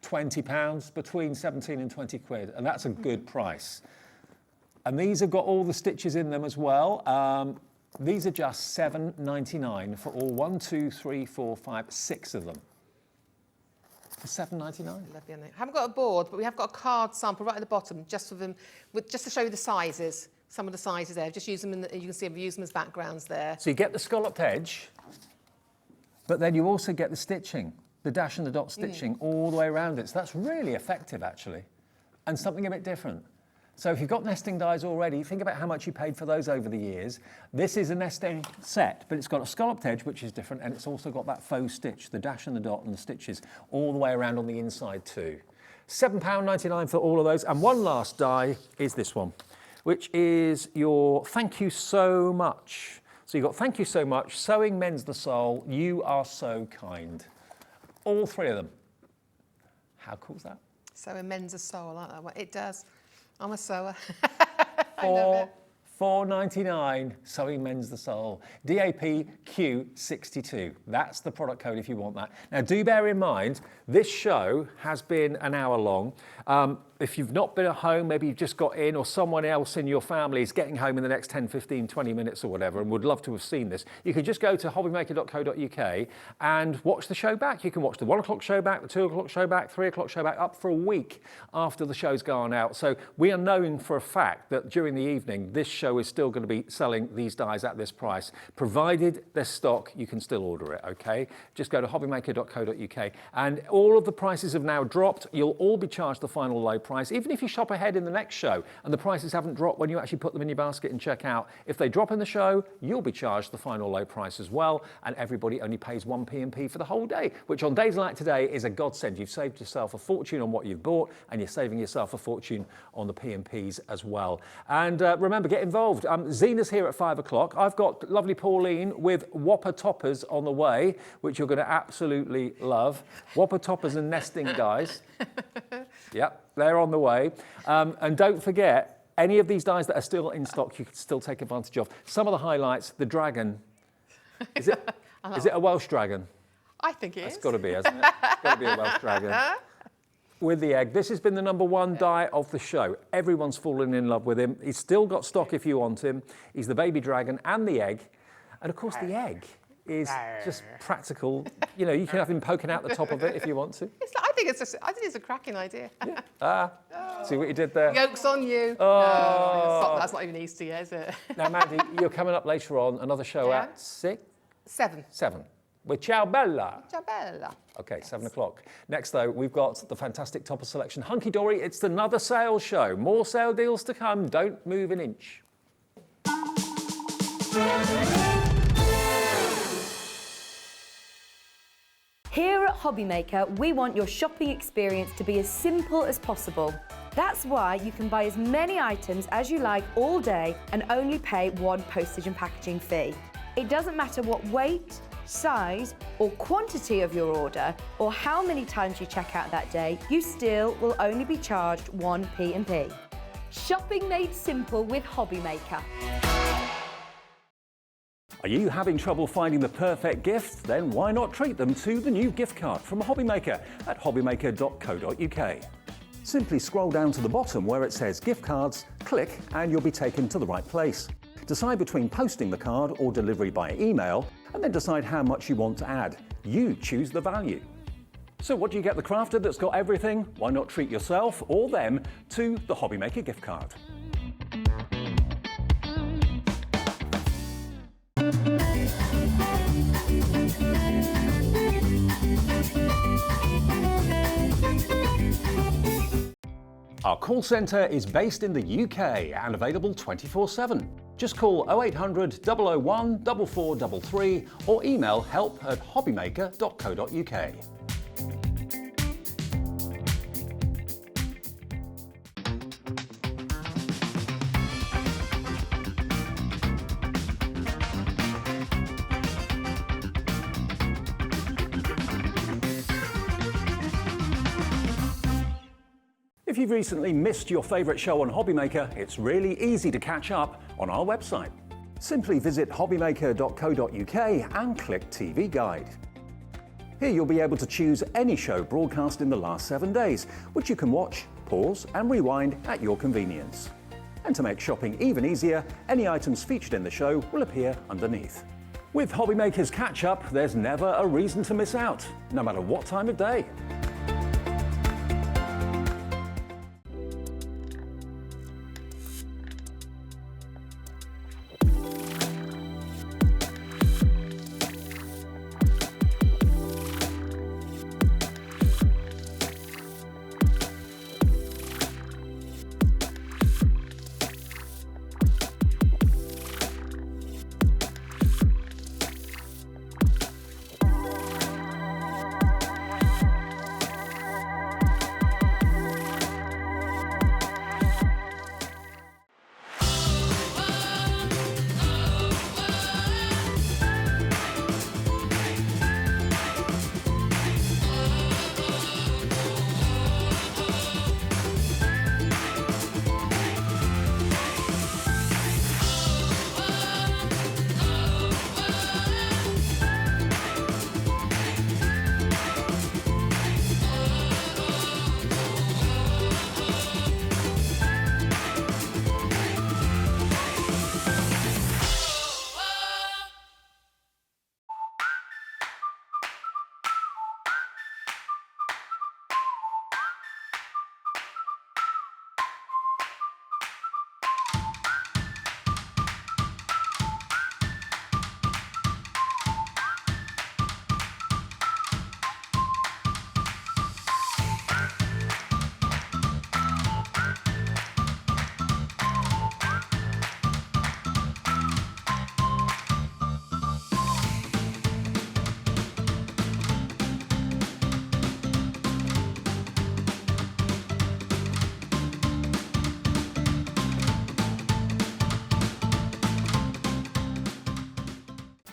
£20, between 17 and 20 quid, and that's a good price. And these have got all the stitches in them as well. These are just £7.99 for all 1, 2, 3, 4, 5, 6 of them. For £7.99. Lovely, I haven't got a board, but we have got a card sample right at the bottom, just for them, just to show you the sizes. Some of the sizes there. Just use them you can see I've used them as backgrounds there. So you get the scalloped edge, but then you also get the stitching, the dash and the dot stitching all the way around it. So that's really effective, actually, and something a bit different. So if you've got nesting dies already, think about how much you paid for those over the years. This is a nesting set, but it's got a scalloped edge, which is different, and it's also got that faux stitch, the dash and the dot and the stitches all the way around on the inside too. £7.99 for all of those. And one last die is this one, which is your thank you so much. So you've got thank you so much, sewing mends the soul, you are so kind. All three of them. How cool is that? So it mends a soul, I like that one. It does. I'm a sewer. I love it. £4.99, Sewing Mends the Soul. DAP Q62. That's the product code if you want that. Now, do bear in mind, this show has been an hour long. If you've not been at home, maybe you've just got in, or someone else in your family is getting home in the next 10, 15, 20 minutes or whatever, and would love to have seen this, you can just go to hobbymaker.co.uk and watch the show back. You can watch the 1 o'clock show back, the 2 o'clock show back, 3 o'clock show back, up for a week after the show's gone out. So we are known for a fact that during the evening, this show show is still going to be selling these dies at this price. Provided there's stock, you can still order it, okay? Just go to hobbymaker.co.uk, and all of the prices have now dropped. You'll all be charged the final low price, even if you shop ahead in the next show and the prices haven't dropped when you actually put them in your basket and check out. If they drop in the show, you'll be charged the final low price as well, and everybody only pays 1 P&P for the whole day, which on days like today is a godsend. You've saved yourself a fortune on what you've bought, and you're saving yourself a fortune on the P&Ps as well. And remember, get involved. Zena's here at 5 o'clock. I've got lovely Pauline with Whopper toppers on the way, which you're going to absolutely love. Whopper toppers and nesting dies. Yep, they're on the way. And don't forget, any of these dies that are still in stock, you can still take advantage of. Some of the highlights, the dragon. Is it a Welsh dragon? I think it is. It's got to be, hasn't it? It's got to be a Welsh dragon. With the egg. This has been the #1 die of the show. Everyone's fallen in love with him. He's still got stock if you want him. He's the baby dragon and the egg. And of course, the egg is just practical. You know, you can have him poking out the top of it if you want to. I think it's a cracking idea. Yeah. See what you did there? Yolk's on you. Oh. No, that's not even Easter yet, is it? Now, Mandy, you're coming up later on, another show at 6? 7. 7. With Ciao Bella. Ciao Bella. Okay, 7 o'clock. Next, though, we've got the fantastic topper selection. Hunkydory, it's another sales show. More sale deals to come. Don't move an inch. Here at Hobbymaker, we want your shopping experience to be as simple as possible. That's why you can buy as many items as you like all day and only pay 1 postage and packaging fee. It doesn't matter what weight, size or quantity of your order or how many times you check out that day, you still will only be charged 1 P&P. Shopping made simple with Hobbymaker. Are you having trouble finding the perfect gift? Then why not treat them to the new gift card from Hobbymaker at hobbymaker.co.uk. Simply scroll down to the bottom where it says gift cards, click and you'll be taken to the right place. Decide between posting the card or delivery by email, and then decide how much you want to add. You choose the value. So what do you get the crafter that's got everything? Why not treat yourself or them to the Hobbymaker gift card? Our call centre is based in the UK and available 24/7. Just call 0800 001 4433 or email help@hobbymaker.co.uk. If you've recently missed your favourite show on Hobbymaker, it's really easy to catch up on our website. Simply visit hobbymaker.co.uk and click TV Guide. Here you'll be able to choose any show broadcast in the last 7 days, which you can watch, pause and rewind at your convenience. And to make shopping even easier, any items featured in the show will appear underneath. With Hobbymaker's Catch Up, there's never a reason to miss out, no matter what time of day.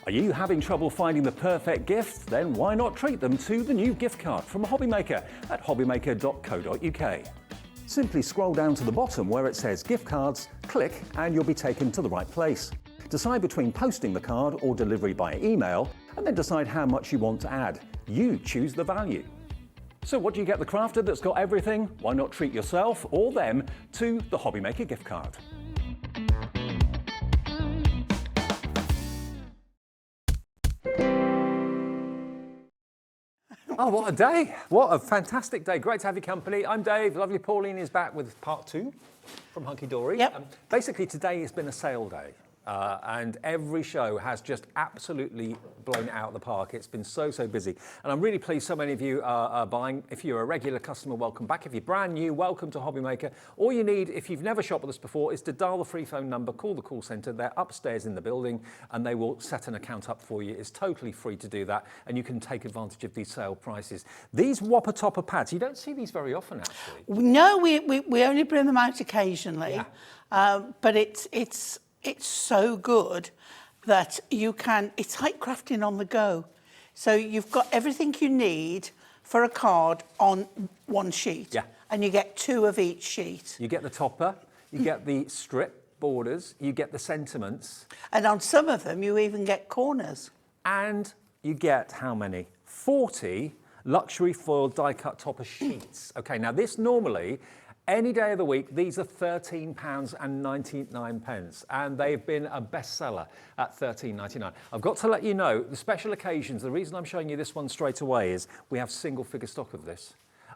Are you having trouble finding the perfect gift? Then why not treat them to the new gift card from Hobbymaker at hobbymaker.co.uk. Simply scroll down to the bottom where it says gift cards, click and you'll be taken to the right place. Decide between posting the card or delivery by email and then decide how much you want to add. You choose the value. So what do you get the crafter that's got everything? Why not treat yourself or them to the Hobbymaker gift card? Oh, what a day. What a fantastic day. Great to have your company. I'm Dave. Lovely Pauline is back with part 2 from Hunkydory. Yep. Basically, today has been a sale day. And every show has just absolutely blown it out of the park. It's been so busy. And I'm really pleased so many of you are buying. If you're a regular customer, welcome back. If you're brand new, welcome to Hobbymaker. All you need, if you've never shopped with us before, is to dial the free phone number, call the call centre. They're upstairs in the building and they will set an account up for you. It's totally free to do that and you can take advantage of these sale prices. These Whopper topper pads, you don't see these very often actually. No, we only bring them out occasionally, but it's so good that you can, it's like crafting on the go. So you've got everything you need for a card on one sheet. Yeah. And you get 2 of each sheet. You get the topper, you get the strip borders, you get the sentiments. And on some of them, you even get corners. And you get how many? 40 luxury foil die-cut topper sheets. Okay, now this normally, any day of the week, these are £13.99 and they've been a bestseller at £13.99. I've got to let you know, the special occasions, the reason I'm showing you this one straight away is we have single figure stock of this.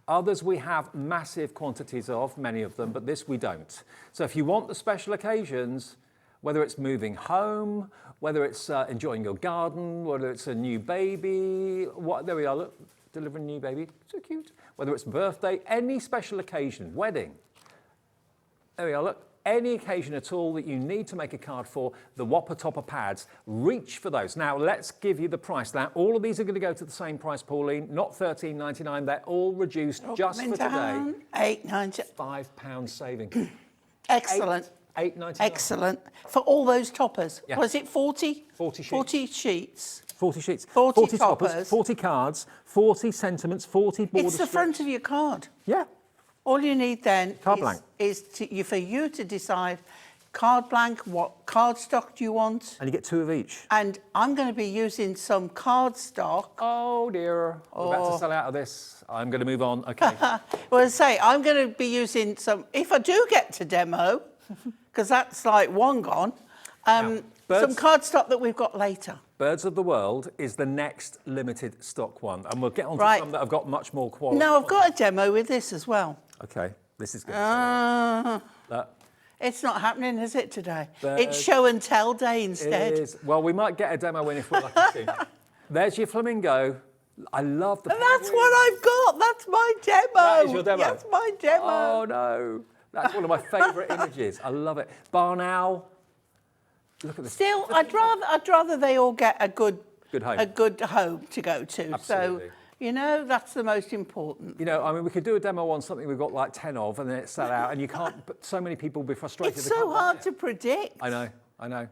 Others we have massive quantities of, many of them, but this we don't. So if you want the special occasions, whether it's moving home, whether it's enjoying your garden, whether it's a new baby, there we are, look, delivering a new baby, so cute. Whether it's birthday, any special occasion, wedding. There we are, look, any occasion at all that you need to make a card for, the Whopper topper pads, reach for those. Now, let's give you the price. Now, all of these are going to go to the same price, Pauline, not £13.99. They're all reduced just for today. £8.99. £5 saving. Excellent. £8.99. Excellent. For all those toppers. Yeah. Was it 40? 40 sheets. 40 sheets. 40 sheets, 40 toppers, 40 cards, 40 sentiments, 40 border It's the front of your card. Yeah. All you need then Card blank. is for you to decide card blank, what cardstock do you want? And you get 2 of each. And I'm going to be using some cardstock. Oh dear, we're about to sell out of this. I'm going to move on, okay. Well, I say, I'm going to be using some, if I do get to demo, because that's like one gone, some cardstock that we've got later. Birds of the World is the next limited stock one. And we'll get on to some that have got much more quality. No, I've got a demo with this as well. Okay, this is good. It's not happening, is it, today? It's show and tell day instead. It is. Well, we might get a demo in if we're lucky soon. There's your flamingo. I love the penguin. That's what I've got. That's my demo. That is your demo? That's my demo. Oh, no. That's one of my favourite images. I love it. Barn owl. Look at this. Still, I'd rather they all get a good home. a good home to go to. Absolutely. So, you know, that's the most important. You know, I mean, we could do a demo on something we've got like 10 of and then it's sell out and you can't, but so many people will be frustrated. It's so hard to predict. I know.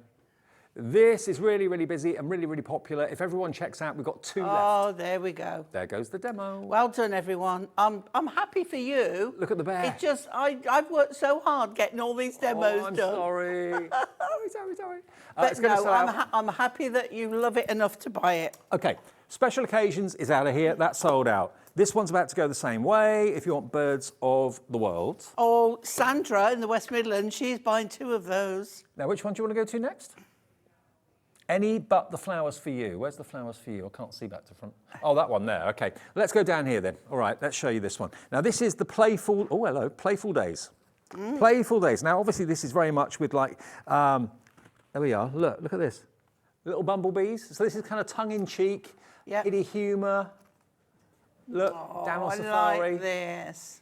This is really busy and really popular. If everyone checks out, we've got 2 left. Oh, there we go. There goes the demo. Well done, everyone. I'm happy for you. Look at the bear. It's just, I've worked so hard getting all these demos I'm done. sorry. sorry. But it's gonna no, sell out. I'm happy that you love it enough to buy it. Okay, special occasions is out of here. That's sold out. This one's about to go the same way if you want Birds of the World. Oh, Sandra in the West Midlands, she's buying 2 of those. Now, which one do you want to go to next? Any but the flowers for you. Where's the flowers for you? I can't see back to front. Oh, that one there. Okay, let's go down here then. All right, let's show you this one. Now, this is the Playful, oh, hello, Playful Days. Playful Days. Now, obviously, this is very much with like, there we are. Look at this. Little bumblebees. So this is kind of tongue-in-cheek, kiddie humour. Look, down on safari. I like this.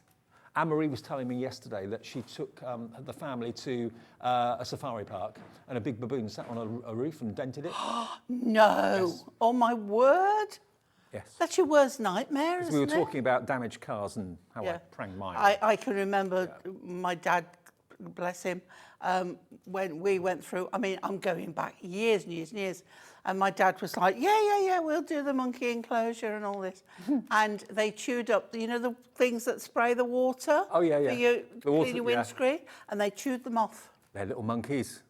Anne-Marie was telling me yesterday that she took the family to a safari park and a big baboon sat on a roof and dented it. No. Yes. Oh, my word. Yes. That's your worst nightmare, isn't it? We were talking about damaged cars and how I pranged mine. I can remember my dad, bless him, when we went through. I mean, I'm going back years and years and years. And my dad was like, yeah, we'll do the monkey enclosure and all this. And they chewed up, you know, the things that spray the water? Oh, yeah. For you The water, clean your windscreen? And they chewed them off. They're little monkeys,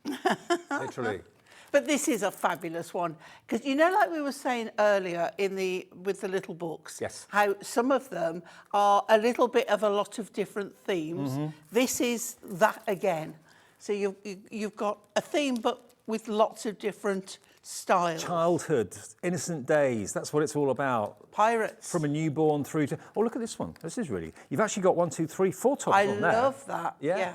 literally. But this is a fabulous one. Because, you know, like we were saying earlier with the little books, Yes. how some of them are a little bit of a lot of different themes. This is that again. So you've got a theme, but with lots of different styles. Childhood, innocent days, that's what it's all about. Pirates. From a newborn through to... Oh, look at this one. This is really... You've actually got 1, 2, 3, 4 tops I on there. love that. Yeah.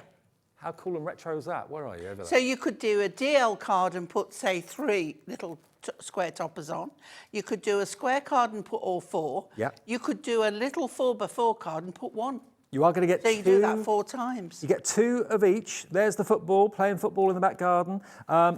How cool and retro is that? Where are you? Over there? So you could do a DL card and put, say, 3 little square toppers on. You could do a square card and put all 4. Yeah. You could do a little 4x4 card and put 1. You are going to get So 2... you do that 4 times. You get 2 of each. There's the football, playing football in the back garden.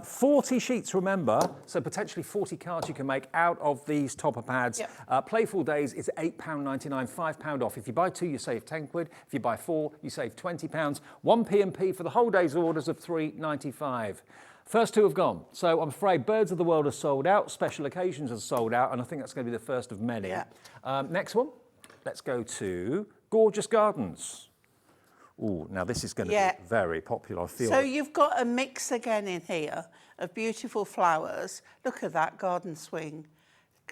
40 sheets, remember, so potentially 40 cards you can make out of these topper pads. Yep. Playful Days is £8.99, £5 off. If you buy 2, you save 10 quid. If you buy 4, you save £20. 1 P&P for the whole day's orders of £3.95. First 2 have gone. So I'm afraid Birds of the World are sold out, Special Occasions are sold out, and I think that's going to be the first of many. Yeah. Next one, let's go to Gorgeous Gardens. Oh, now this is going to be very popular, I feel. So you've got a mix again in here of beautiful flowers. Look at that garden swing.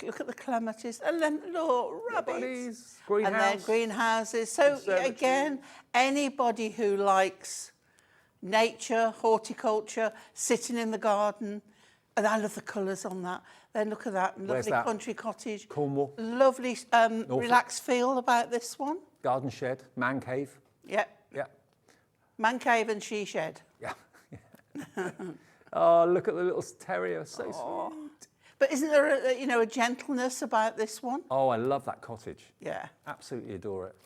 Look at the clematis. And then, look, rabbits. Greenhouse. And then greenhouses. So again, anybody who likes nature, horticulture, sitting in the garden. And I love the colours on that. Then look at that. Lovely that? country cottage. Cornwall. Lovely relaxed feel about this one. Garden shed, man cave. Yep. Yeah. Man cave and she shed. Yeah. Oh, look at the little terrier, so sweet. But isn't there a gentleness about this one? Oh, I love that cottage. Yeah. Absolutely adore it.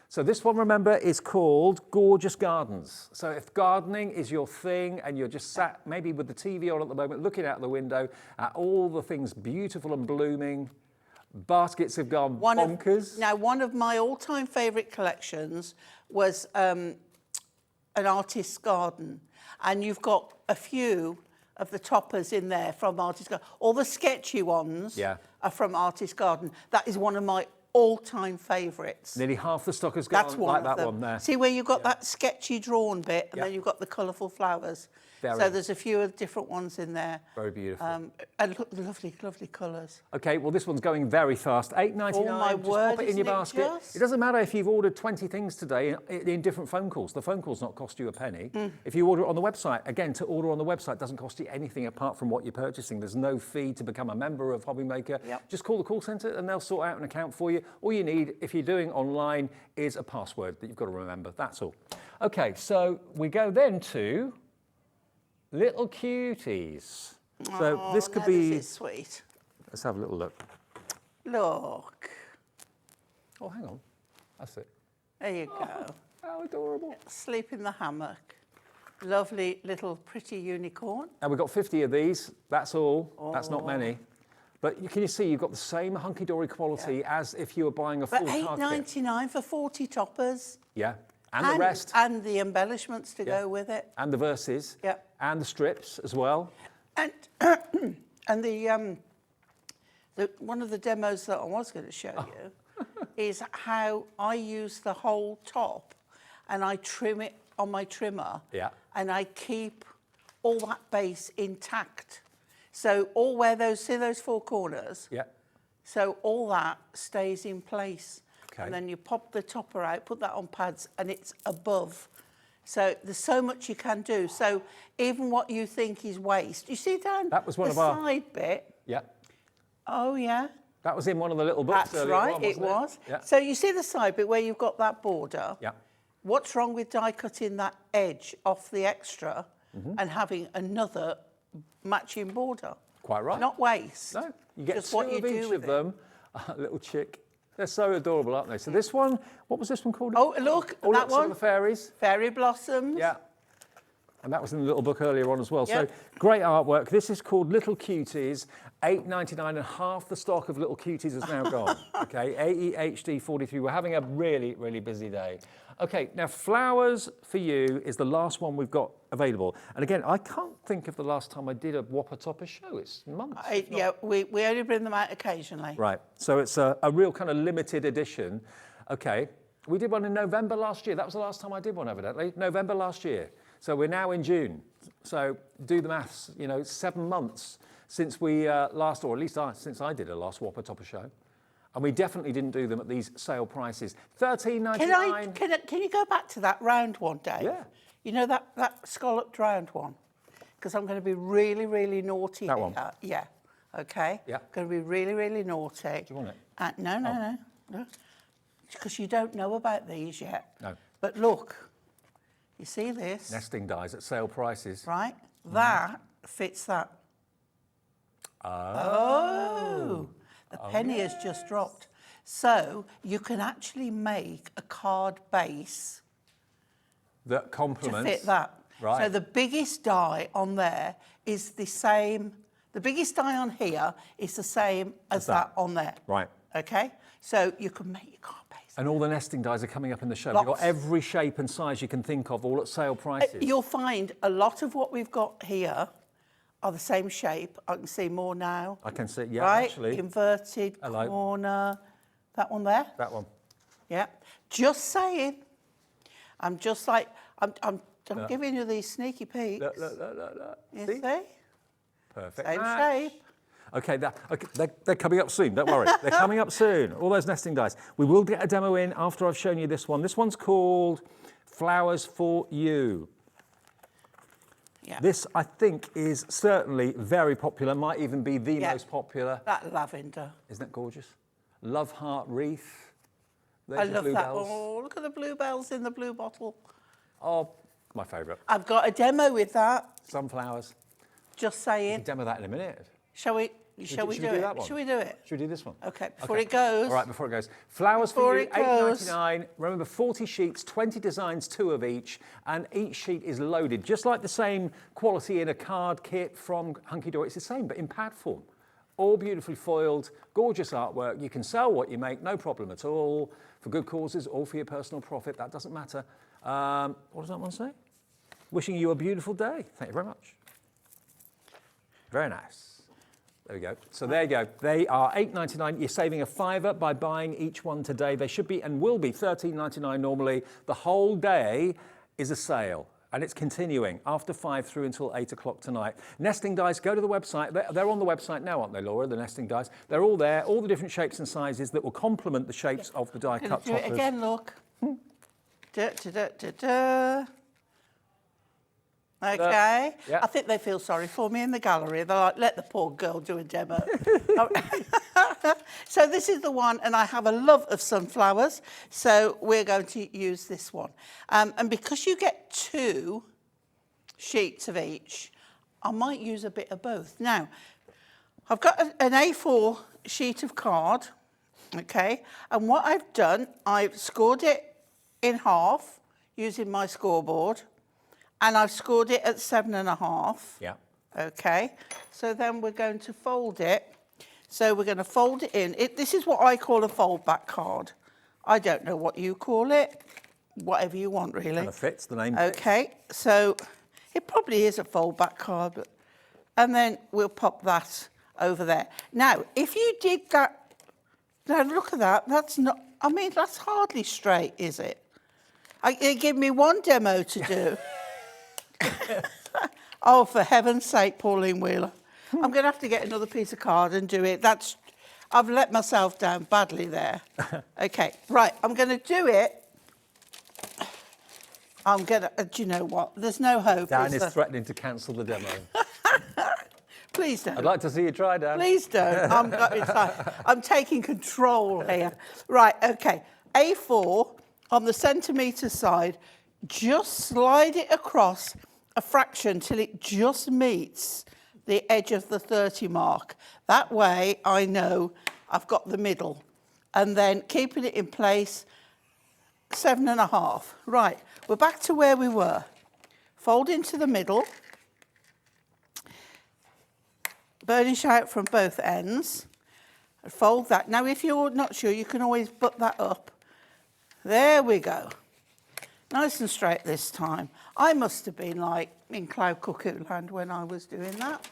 So this one, remember, is called Gorgeous Gardens. So if gardening is your thing and you're just sat maybe with the TV on at the moment, looking out the window at all the things beautiful and blooming, baskets have gone bonkers. One of my all-time favourite collections was an artist's garden. And you've got a few of the toppers in there from Artist Garden. All the sketchy ones are from Artist Garden. That is one of my all-time favourites. Nearly half the stock has gone. That's one like of that them. one there. See where you've got that sketchy drawn bit, and then you've got the colourful flowers. So there's a few of different ones in there. Very beautiful. And look, lovely, lovely colours. Okay, well, this one's going very fast. $8.99. Oh, my just word, pop it in your isn't it basket. just? It doesn't matter if you've ordered 20 things today in different phone calls. The phone calls not cost you a penny. If you order it on the website, again, to order on the website doesn't cost you anything apart from what you're purchasing. There's no fee to become a member of Hobbymaker. Just call the call centre and they'll sort out an account for you. All you need, if you're doing online, is a password that you've got to remember. That's all. Okay, so we go then to little cuties. So this could be... This is sweet. Let's have a little look. Look. Oh, hang on. That's it. There you go. How adorable. Sleep in the hammock. Lovely little pretty unicorn. And we've got 50 of these. That's all. That's not many. But can you see you've got the same hunky-dory quality as if you were buying a full card kit. $8.99 for 40 toppers. Yeah. And the rest. And the embellishments to go with it. And the verses. Yeah. And the strips as well. And and the one of the demos that I was going to show you is how I use the whole top and I trim it on my trimmer. Yeah. And I keep all that base intact. So all where those 4 corners. Yeah. So all that stays in place. Okay. And then you pop the topper out, put that on pads, and it's above. So there's so much you can do. So even what you think is waste, you see down That was one the of our... side bit. Yeah. Oh, yeah. That was in one of the little books. That's earlier right, on, it wasn't was. Yeah. So you see the side bit where you've got that border. Yeah. What's wrong with die cutting that edge off the extra and having another matching border? Quite right. Not waste. No, you get just 2 what you of do each with of them. Little chick. They're so adorable, aren't they? So this one, what was this one called? Oh, look, All that Looks of one. the Fairies. Fairy blossoms. Yeah. And that was in the little book earlier on as well. Yep. So great artwork. This is called Little Cuties, $8.99, and half the stock of Little Cuties is now gone. Okay, AEHD 43. We're having a really, really busy day. Okay, now flowers for you is the last one we've got available. And again, I can't think of the last time I did a Whopper Topper show. It's months. Yeah, we only bring them out occasionally. Right, so it's a real kind of limited edition. Okay, we did one in November last year. That was the last time I did one, evidently. November last year. So we're now in June. So do the maths, 7 months since we last, or at least since I did a last Whopper Topper show. And we definitely didn't do them at these sale prices. $13.99. Can you go back to that round one, Dave? Yeah. You know that scalloped round one? Because I'm going to be really, really naughty That here. one? Yeah. Okay? Yeah. Going to be really, really naughty. Do you want it? No. Because you don't know about these yet. No. But look, you see this? Nesting dies at sale prices. Right? That fits that. Oh. The penny has just dropped. So you can actually make a card base That to complements. fit that. Right. So the biggest die on there is the same. The biggest die on here is the same as that on there. Right. Okay. So you can make your card base. And all the nesting dies are coming up in the show. We've got Lots. every shape and size you can think of, all at sale prices. You'll find a lot of what we've got here are the same shape. I can see more now. I can see, yeah, right? actually. Inverted Hello. corner. That one there. That one. Yeah. Just saying. I'm just like I'm giving you these sneaky peeks. Look. You See? see? Perfect. Same match. shape. Okay, they're coming up soon, don't worry. They're coming up soon, all those nesting dice. We will get a demo in after I've shown you this one. This one's called Flowers for You. Yeah. This, I think, is certainly very popular, might even be the most popular. That lavender. Isn't that gorgeous? Love Heart Wreath. There's I your love that. bluebells. Oh, look at the bluebells in the blue bottle. Oh, my favourite. I've got a demo with that. Sunflowers. Just We'll saying. demo that in a minute. Shall we do that one? Shall we do it? Should we do this one? Okay, before it goes. All right, before it goes. Flowers Before for you, it goes. $8.99. Remember, 40 sheets, 20 designs, 2 of each, and each sheet is loaded. Just like the same quality in a card kit from Hunkydory, it's the same, but in pad form. All beautifully foiled, gorgeous artwork. You can sell what you make, no problem at all, for good causes or for your personal profit. That doesn't matter. What does that one say? Wishing you a beautiful day. Thank you very much. Very nice. There we go. So there you go. They are $8.99. You're saving a $5 by buying each one today. They should be and will be $13.99 normally. The whole day is a sale. And it's continuing after 5 through until 8 o'clock tonight. Nesting dice, go to the website. They're on the website now, aren't they, Laura, the nesting dice? They're all there, all the different shapes and sizes that will complement the shapes of the die cut Do it toppers. again, look. Da, da, da, da, da. Okay. Yeah. I think they feel sorry for me in the gallery. They're like, let the poor girl do a demo. So this is the one, and I have a love of sunflowers, so we're going to use this one. And because you get 2 sheets of each, I might use a bit of both. Now, I've got an A4 sheet of card, okay, and what I've done, I've scored it in half using my scoreboard, and I've scored it at 7.5. Yeah. Okay, so then we're going to fold it. So we're going to fold it in. This is what I call a fold back card. I don't know what you call it. Whatever you want, really. Kind of fits, the name fits. Okay, so it probably is a fold back card. And then we'll pop that over there. Now, if you did that, now look at that. That's not, I mean, that's hardly straight, is it? They give me one demo to do. Oh, for heaven's sake, Pauline Wheeler. I'm going to have to get another piece of card and do it. I've let myself down badly there. Okay, right, I'm going to do it. I'm going to, do you know what? There's no hope. Dan is threatening to cancel the demo. Please don't. I'd like to see you try, Dan. Please don't. I'm taking control here. Right, okay. A4 on the centimetre side, just slide it across a fraction till it just meets the edge of the 30 mark. That way I know I've got the middle. And then keeping it in place, 7.5. Right, we're back to where we were. fold into the middle, burnish out from both ends, and fold that. Now, if you're not sure, you can always butt that up. There we go. Nice and straight this time. I must have been like in Cloud Cuckoo Land when I was doing that.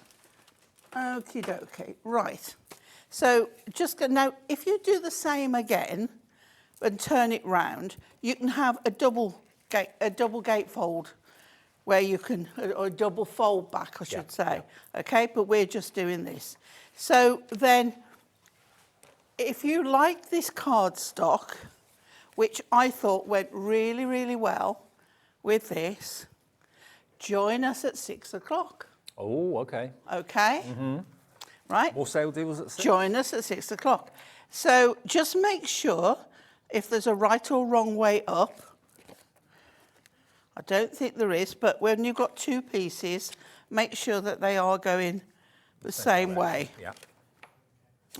Okie dokie. Right. So just go, now, if you do the same again and turn it round, you can have a double gatefold where you can, or a double fold back, I should say. Okay, but we're just doing this. So then, if you like this cardstock, which I thought went really, really well with this, join us at 6 o'clock. Oh, okay. Okay? Right? More sale deals at 6? Join us at 6 o'clock. So just make sure if there's a right or wrong way up. I don't think there is, but when you've got two pieces, make sure that they are going the same way. Yeah.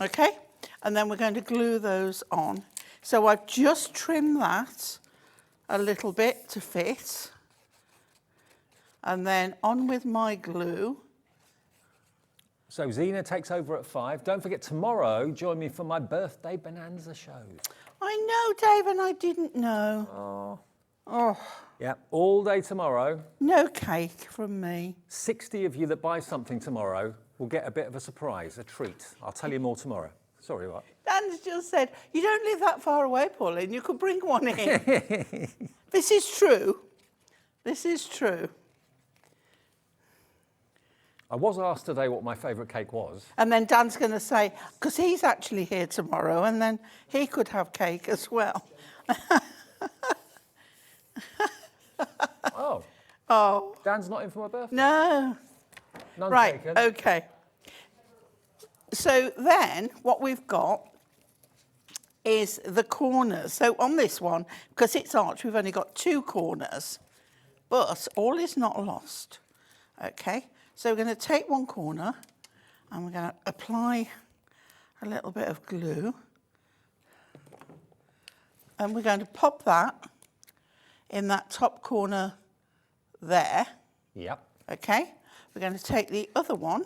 Okay? And then we're going to glue those on. So I've just trimmed that a little bit to fit. And then on with my glue. So Zena takes over at 5. Don't forget, tomorrow, join me for my birthday bonanza show. I know, Dave, and I didn't know. Oh. Yeah, all day tomorrow. No cake from me. 60 of you that buy something tomorrow will get a bit of a surprise, a treat. I'll tell you more tomorrow. Sorry, what? Dan's just said, you don't live that far away, Pauline. You could bring one in. This is true. This is true. I was asked today what my favourite cake was. And then Dan's going to say, because he's actually here tomorrow, and then he could have cake as well. Oh. Oh. Dan's not in for my birthday? No. None Right, taken. okay. So then what we've got is the corners. So on this one, because it's arch, we've only got 2 corners, but all is not lost. Okay, so we're going to take one corner and we're going to apply a little bit of glue. And we're going to pop that in that top corner there. Yep. Okay, we're going to take the other one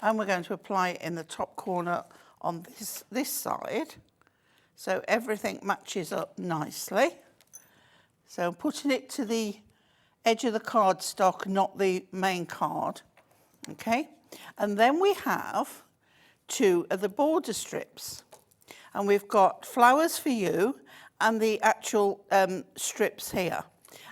and we're going to apply it in the top corner on this side. So everything matches up nicely. So I'm putting it to the edge of the cardstock, not the main card. Okay, and then we have 2 of the border strips. And we've got Flowers for You and the actual strips here.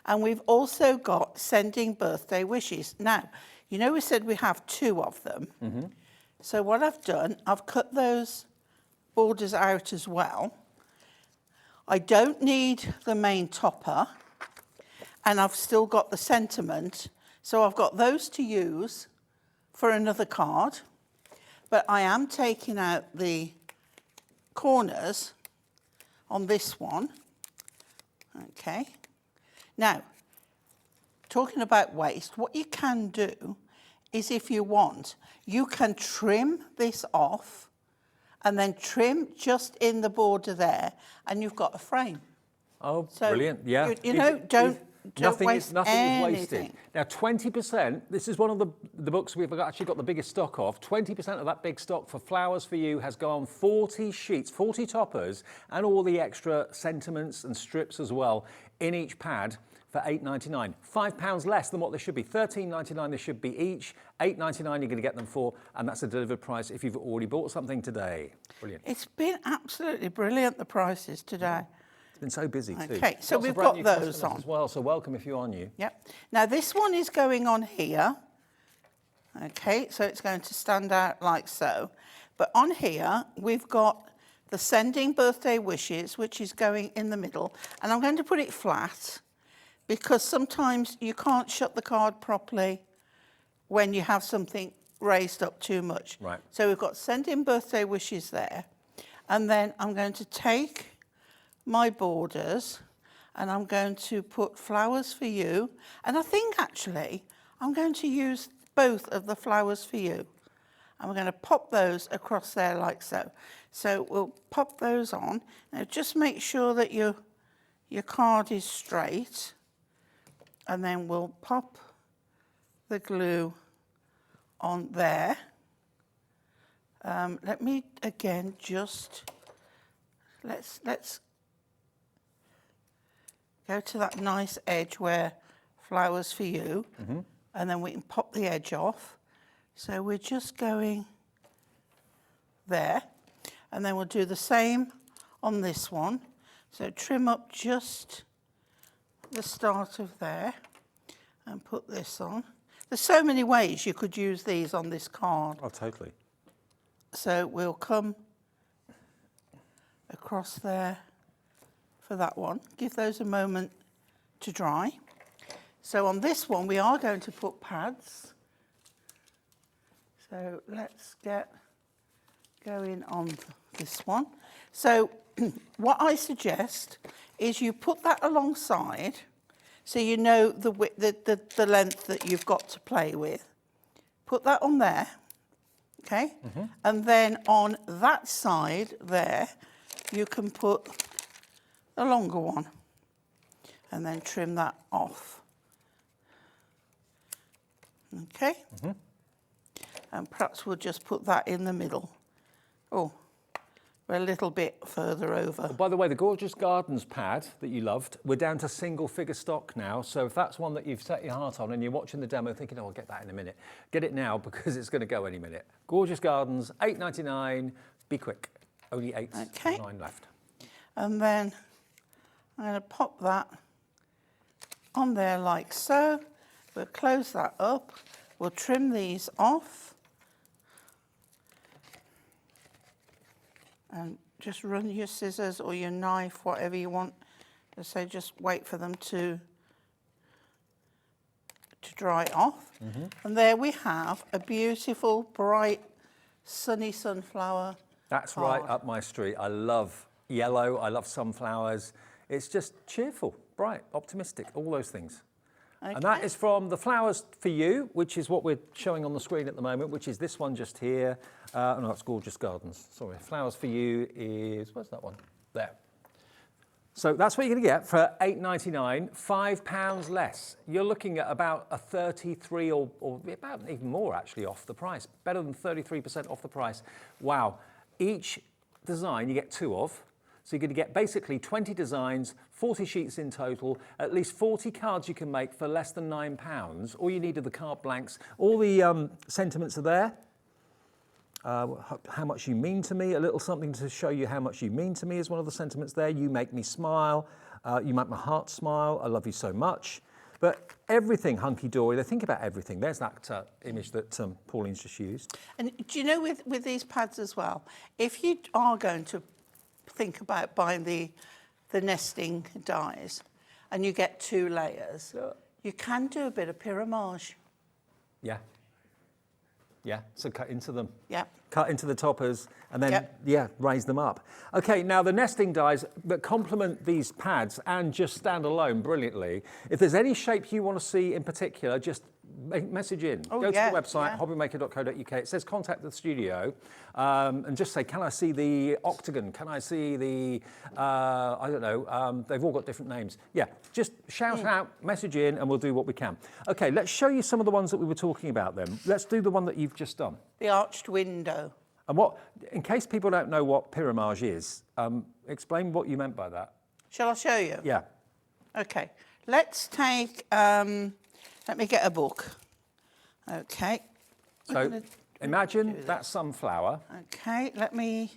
And we've also got Sending Birthday Wishes. Now, you know we said we have 2 of them. So what I've done, I've cut those borders out as well. I don't need the main topper. And I've still got the sentiment. So I've got those to use for another card. But I am taking out the corners on this one. Okay. Now, talking about waste, what you can do is, if you want, you can trim this off and then trim just in the border there, and you've got a frame. Oh, So brilliant. Yeah. you know, don't Nothing waste is wasted. anything. Now, 20%, this is one of the books we've actually got the biggest stock of. 20% of that big stock for Flowers for You has gone 40 sheets, 40 toppers, and all the extra sentiments and strips as well in each pad for £8.99. £5 less than what they should be. £13.99 they should be each. £8.99 you're going to get them for, and that's a delivered price if you've already bought something today. Brilliant. It's been absolutely brilliant, the prices today. Been so busy too. Okay, so Lots of we've brand got new those customers on. as well, so welcome if you are new. Yep. Now this one is going on here. Okay, so it's going to stand out like so. But on here, we've got the Sending Birthday Wishes, which is going in the middle. And I'm going to put it flat because sometimes you can't shut the card properly when you have something raised up too much. Right. So we've got Sending Birthday Wishes there. And then I'm going to take my borders and I'm going to put Flowers for You. And I think actually I'm going to use both of the Flowers for You. And we're going to pop those across there like so. So we'll pop those on. Now just make sure that your card is straight. And then we'll pop the glue on there. Let me again just, let's go to that nice edge where flowers for you, and then we can pop the edge off. So we're just going there, and then we'll do the same on this one. So trim up just the start of there and put this on. There's so many ways you could use these on this card. Oh, totally. So we'll come across there for that one. Give those a moment to dry. So on this one, we are going to put pads. So let's get going on this one. So what I suggest is you put that alongside so you know the length that you've got to play with. Put that on there. Okay, and then on that side there, you can put a longer one and then trim that off. Okay, and perhaps we'll just put that in the middle. Oh, we're a little bit further over. By the way, the Gorgeous Gardens pad that you loved, we're down to single figure stock now. So if that's one that you've set your heart on and you're watching the demo thinking, oh, I'll get that in a minute, get it now because it's going to go any minute. Gorgeous Gardens, $8.99. Be quick. Only 8.99 left. And then I'm going to pop that on there like so. We'll close that up. We'll trim these off. And just run your scissors or your knife, whatever you want. So just wait for them to dry off. And there we have a beautiful, bright, sunny sunflower. That's card. right up my street. I love yellow. I love sunflowers. It's just cheerful, bright, optimistic, all those things. Okay. And that is from the Flowers for You, which is what we're showing on the screen at the moment, which is this one just here. No, it's Gorgeous Gardens. Sorry, Flowers for You is, where's that one? There. So that's what you're going to get for $8.99, £5 less. You're looking at about a 33 or about even more actually off the price. Better than 33% off the price. Wow. Each design you get 2 of. So you're going to get basically 20 designs, 40 sheets in total, at least 40 cards you can make for less than £9. All you need are the card blanks. All the sentiments are there. How much you mean to me, a little something to show you how much you mean to me is one of the sentiments there. You make me smile, you make my heart smile, I love you so much. But everything hunky-dory, they think about everything. There's that image that Pauline's just used. And do you know with these pads as well, if you are going to think about buying the nesting dies and you get 2 layers, you can do a bit of pyramage. Yeah. Yeah, so cut into them. Yeah. Cut into the toppers and then, raise them up. Okay, now the nesting dies that complement these pads and just stand alone brilliantly. If there's any shape you want to see in particular, just message in. Go to the website, hobbymaker.co.uk. It says contact the studio and just say, can I see the octagon? Can I see the, I don't know, they've all got different names. Yeah, just shout out, message in, and we'll do what we can. Okay, let's show you some of the ones that we were talking about then. Let's do the one that you've just done. The arched window. And what, in case people don't know what pyramage is, explain what you meant by that. Shall I show you? Yeah. Okay, let's take, let me get a book. Okay. So imagine that sunflower. Okay, let me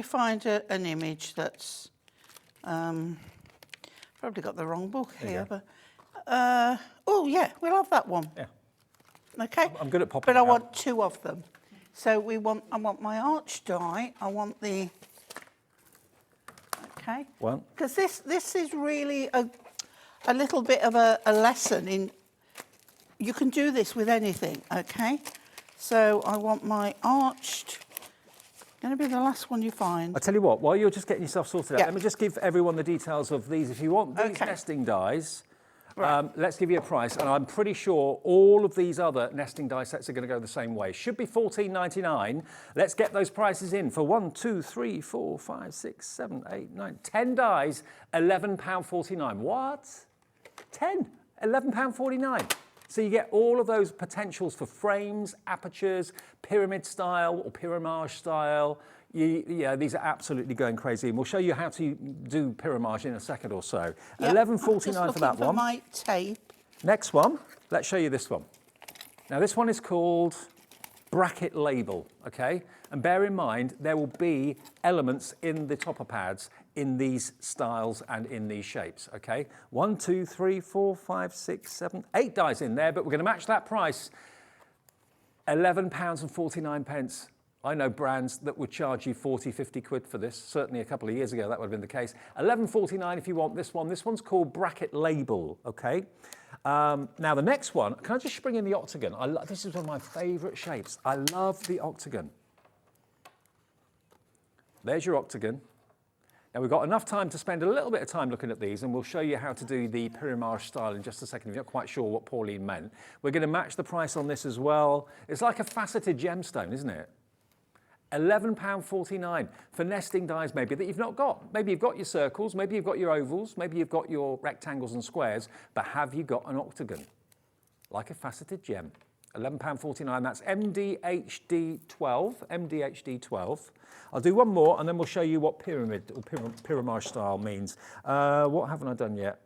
find an image that's probably got the wrong book here, but oh yeah, we'll have that one. Yeah. Okay. I'm good at popping. But I want 2 of them. So I want my arch die. I want the. Okay. One. Because this is really a little bit of a lesson in. You can do this with anything. Okay. So I want my arched. Going to be the last one you find. I tell you what, while you're just getting yourself sorted out, Yeah. let me just give everyone the details of these. If you want these nesting dies, let's give you a price. And I'm pretty sure all of these other nesting die sets are going to go the same way. Should be $14.99. Let's get those prices in for 1, 2, 3, 4, 5, 6, 7, 8, 9, 10 dies, £11.49. What? £11.49. So you get all of those potentials for frames, apertures, pyramid style or pyramage style. Yeah, these are absolutely going crazy. And we'll show you how to do pyramage in a second or so. Yep, £11.49 for that one. My tape. Next one, let's show you this one. Now this one is called bracket label, okay? And bear in mind, there will be elements in the topper pads in these styles and in these shapes, okay? 1, 2, 3, 4, 5, 6, 7, 8 dies in there, but we're gonna match that price, £11.49. I know brands that would charge you 40, 50 quid for this. Certainly a couple of years ago, that would have been the case. £11.49 if you want this one. This one's called bracket label, okay? Now the next one, can I just bring in the octagon? This is one of my favorite shapes. I love the octagon. There's your octagon. Now we've got enough time to spend a little bit of time looking at these, and we'll show you how to do the pyramage style in just a second if you're not quite sure what Pauline meant. We're going to match the price on this as well. It's like a faceted gemstone, isn't it? £11.49 for nesting dies maybe that you've not got. Maybe you've got your circles, maybe you've got your ovals, maybe you've got your rectangles and squares, but have you got an octagon? Like a faceted gem. £11.49, that's MDHD12, MDHD12. I'll do one more and then we'll show you what pyramid or pyramage style means. What haven't I done yet?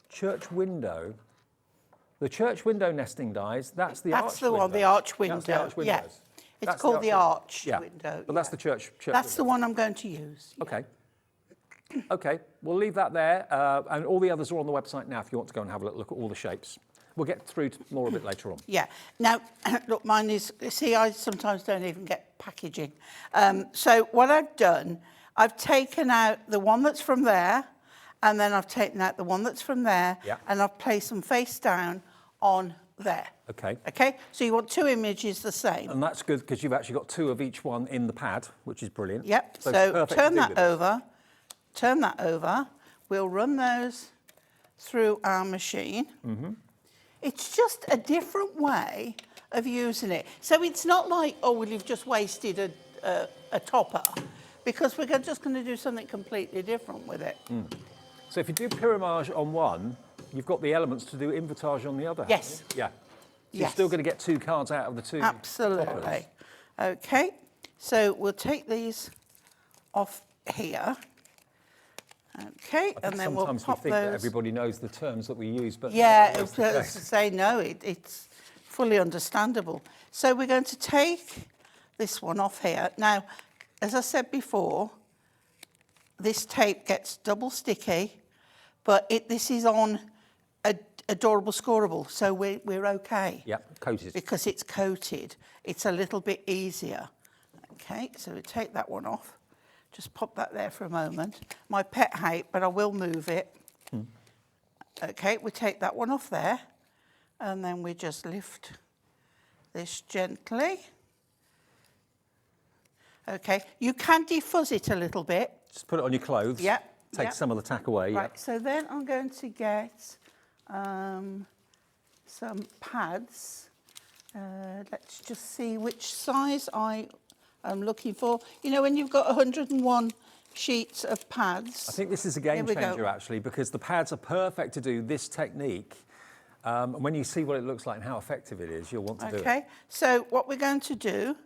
Church window. The church window nesting dies, that's the arch window. That's the one, the arch window. That's the arch windows. Yeah. It's called the arch window. But that's the church That's window. the one I'm going to use. Okay. Okay, we'll leave that there. And all the others are on the website now if you want to go and have a look at all the shapes. We'll get through to more a bit later on. Yeah. Now, look, mine is, see, I sometimes don't even get packaging. So what I've done, I've taken out the one that's from there, and then I've taken out the one that's from there, and I've placed them face down on there. Okay. Okay, so you want two images the same. And that's good because you've actually got two of each one in the pad, which is brilliant. Yep, so turn that over. We'll run those through our machine. Mm-hmm. It's just a different way of using it. So it's not like, oh, well, you've just wasted a topper, because we're just going to do something completely different with it. Mm. So if you do pyramage on one, you've got the elements to do invertage on the other. Yes. Yeah. So you're still going to get two cards out of the two. Absolutely. toppers. Okay, so we'll take these off here. Okay, and then we'll pop those. Sometimes we think that everybody knows the terms that we use, but yeah, to say no, it's fully understandable. So we're going to take this one off here. Now, as I said before, this tape gets double sticky, but this is on Adorabe Scorable, so we're okay. Yeah, coated. Because it's coated, it's a little bit easier. Okay, so we take that one off. Just pop that there for a moment. My pet hate, but I will move it. Okay, we take that one off there, and then we just lift this gently. Okay, you can defuzz it a little bit. Just put it on your clothes. Yeah. Take some of the tack away. Right, so then I'm going to get some pads. Let's just see which size I'm looking for. You know, when you've got 101 sheets of pads. I think this is a game changer, actually, because the pads are perfect to do this technique. And when you see what it looks like and how effective it is, you'll want to do it. Okay, so what we're going to do,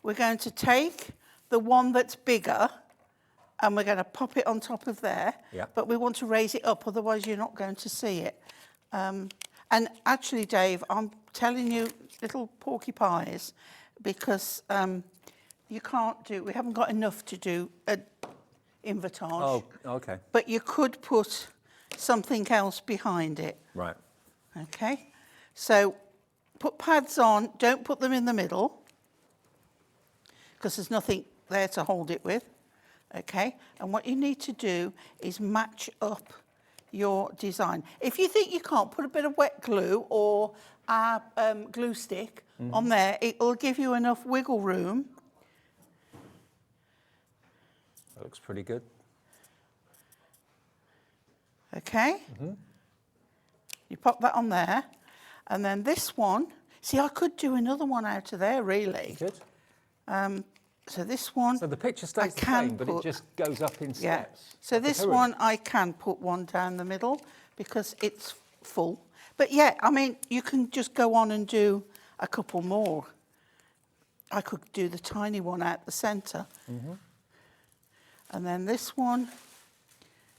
we're going to take the one that's bigger and we're going to pop it on top of there. Yeah. But we want to raise it up, otherwise you're not going to see it. And actually, Dave, I'm telling you little porcupines because you can't do, we haven't got enough to do an invertage. Oh, okay. But you could put something else behind it. Right. Okay, so put pads on, don't put them in the middle because there's nothing there to hold it with. Okay, and what you need to do is match up your design. If you think you can't, put a bit of wet glue or a glue stick on there. It will give you enough wiggle room. That looks pretty good. Okay. You pop that on there, and then this one. See, I could do another one out of there, really. Good. So this one. So the picture stays the same, but it just goes up in steps. So this one, I can put one down the middle, because it's full. But yeah, I mean, you can just go on and do a couple more. I could do the tiny one out the centre. And then this one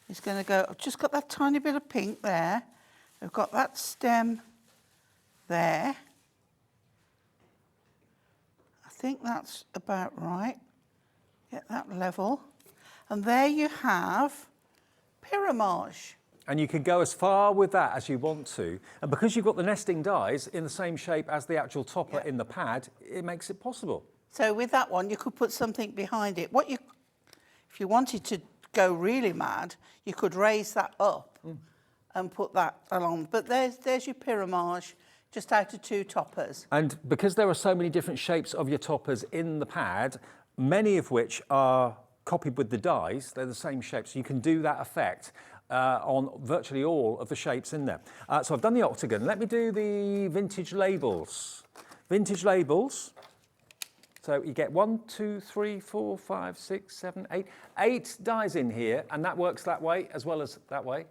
is going to go, I've just got that tiny bit of pink there. I've got that stem there. I think that's about right. Get that level. And there you have pyramage. And you can go as far with that as you want to. And because you've got the nesting dies in the same shape as the actual topper in the pad, it makes it possible. So with that one, you could put something behind it. If you wanted to go really mad, you could raise that up and put that along. But there's your pyramage, just out of 2 toppers. And because there are so many different shapes of your toppers in the pad, many of which are copied with the dies, they're the same shape, so you can do that effect on virtually all of the shapes in there. So I've done the octagon. Let me do the vintage labels. Vintage labels. So you get 1, 2, 3, 4, 5, 6, 7, 8. 8 dies in here, and that works that way as well as that way.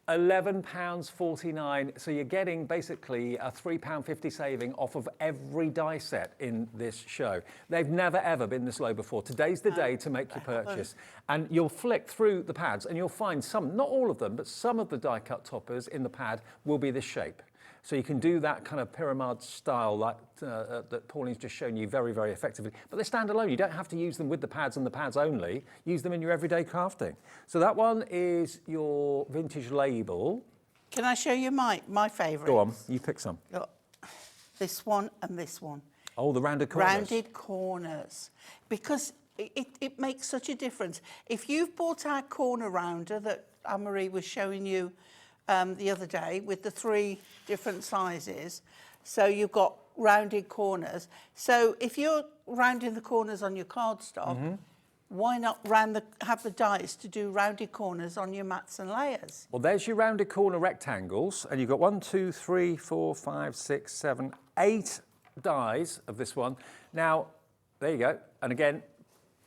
£11.49. So you're getting basically a £3.50 saving off of every die set in this show. They've never ever been this low before. Today's the day to make your purchase. And you'll flick through the pads and you'll find some, not all of them, but some of the die cut toppers in the pad will be this shape. So you can do that kind of pyramid style like, that Pauline's just shown you very, very effectively. But they stand alone. You don't have to use them with the pads and the pads only. Use them in your everyday crafting. So that one is your vintage label. Can I show you my favourite? Go on, you pick some. Look, this one and this one. Oh, the rounded corners. Rounded corners. Because it makes such a difference. If you've bought our corner rounder that Anne-Marie was showing you the other day with the 3 different sizes, so you've got rounded corners. So if you're rounding the corners on your cardstock, why not have the dies to do rounded corners on your mats and layers? Well, there's your rounded corner rectangles, and you've got 1, 2, 3, 4, 5, 6, 7, 8 dies of this one. Now, there you go. And again,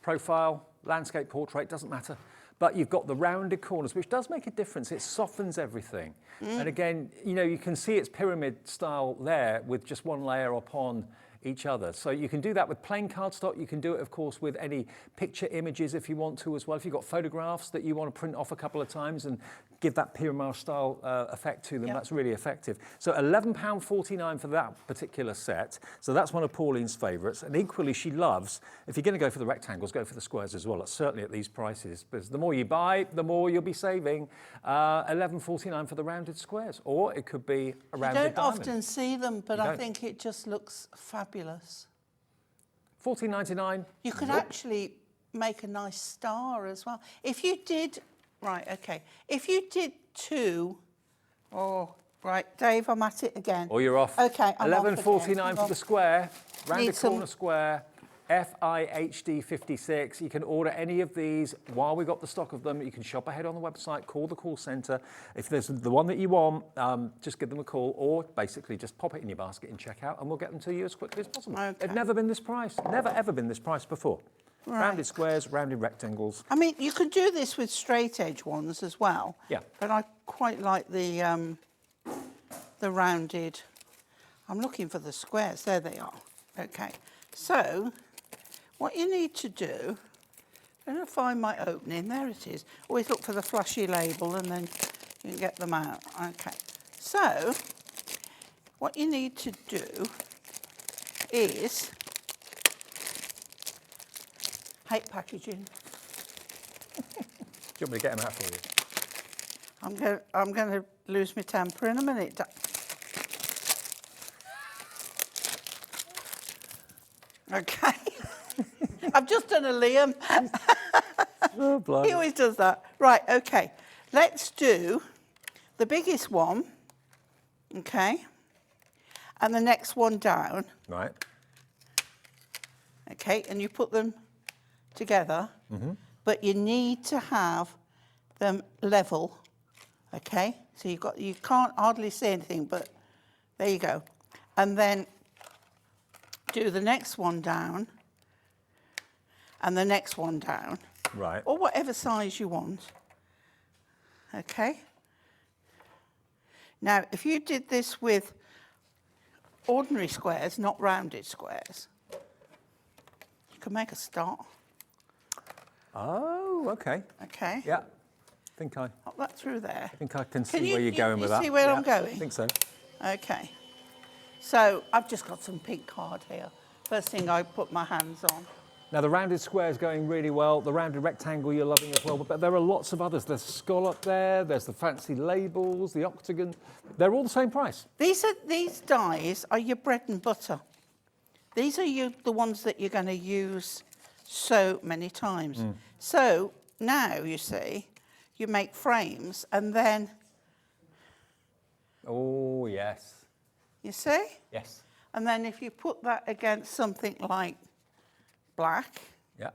profile, landscape, portrait, doesn't matter. But you've got the rounded corners, which does make a difference. It softens everything. And again, you know, you can see it's pyramid style there with just one layer upon each other. So you can do that with plain cardstock. You can do it, of course, with any picture images if you want to as well. If you've got photographs that you want to print off a couple of times and give that pyramid style effect to them, that's really effective. So £11.49 for that particular set. So that's one of Pauline's favourites. And equally, she loves, if you're going to go for the rectangles, go for the squares as well. Certainly at these prices, because the more you buy, the more you'll be saving. £11.49 for the rounded squares, or it could be a rounded You don't diamond. often see them, but I think it just looks fabulous. $14.99. You could actually make a nice star as well. If you did, right, okay. If you did 2, right, Dave, I'm at it again. Or you're off. Okay, I'm off $11.49 again. for the square, rounded some- corner square, FIHD 56. You can order any of these while we got the stock of them. You can shop ahead on the website, call the call centre. If there's the one that you want, just give them a call, or basically just pop it in your basket and check out, and we'll get them to you as quickly as possible. Okay. They've never been this price, never ever been this price before. Right. Rounded squares, rounded rectangles. I mean, you could do this with straight edge ones as well. Yeah. But I quite like the rounded. I'm looking for the squares. There they are. Okay. So, what you need to do, I'm going to find my opening. There it is. Always look for the flashy label and then you can get them out. Okay. So, what you need to do is, hate packaging. Do you want me to get them out for you? I'm going to lose my temper in a minute. Okay. I've just done a Liam. Oh, blimey. He always does that. Right, okay. Let's do the biggest one, okay, and the next one down. Right. Okay, and you put them together, but you need to have them level, okay? So you can't hardly see anything, but there you go. And then do the next one down, and the next one down. Right. Or whatever size you want. Okay? Now, if you did this with ordinary squares, not rounded squares, you can make a star. Oh, okay. Okay. Yeah. Think I Pop that through there. think I can see where you're going with that. You see where Yeah, I'm going? I think so. Okay. So I've just got some pink card here. First thing I put my hands on. Now the rounded square is going really well. The rounded rectangle you're loving as well, but there are lots of others. There's scallop there, there's the fancy labels, the octagon. They're all the same price. These dies are your bread and butter. These are the ones that you're going to use so many times. So now you see, you make frames and then, Oh, yes. you see? Yes. And then if you put that against something like black, Yeah.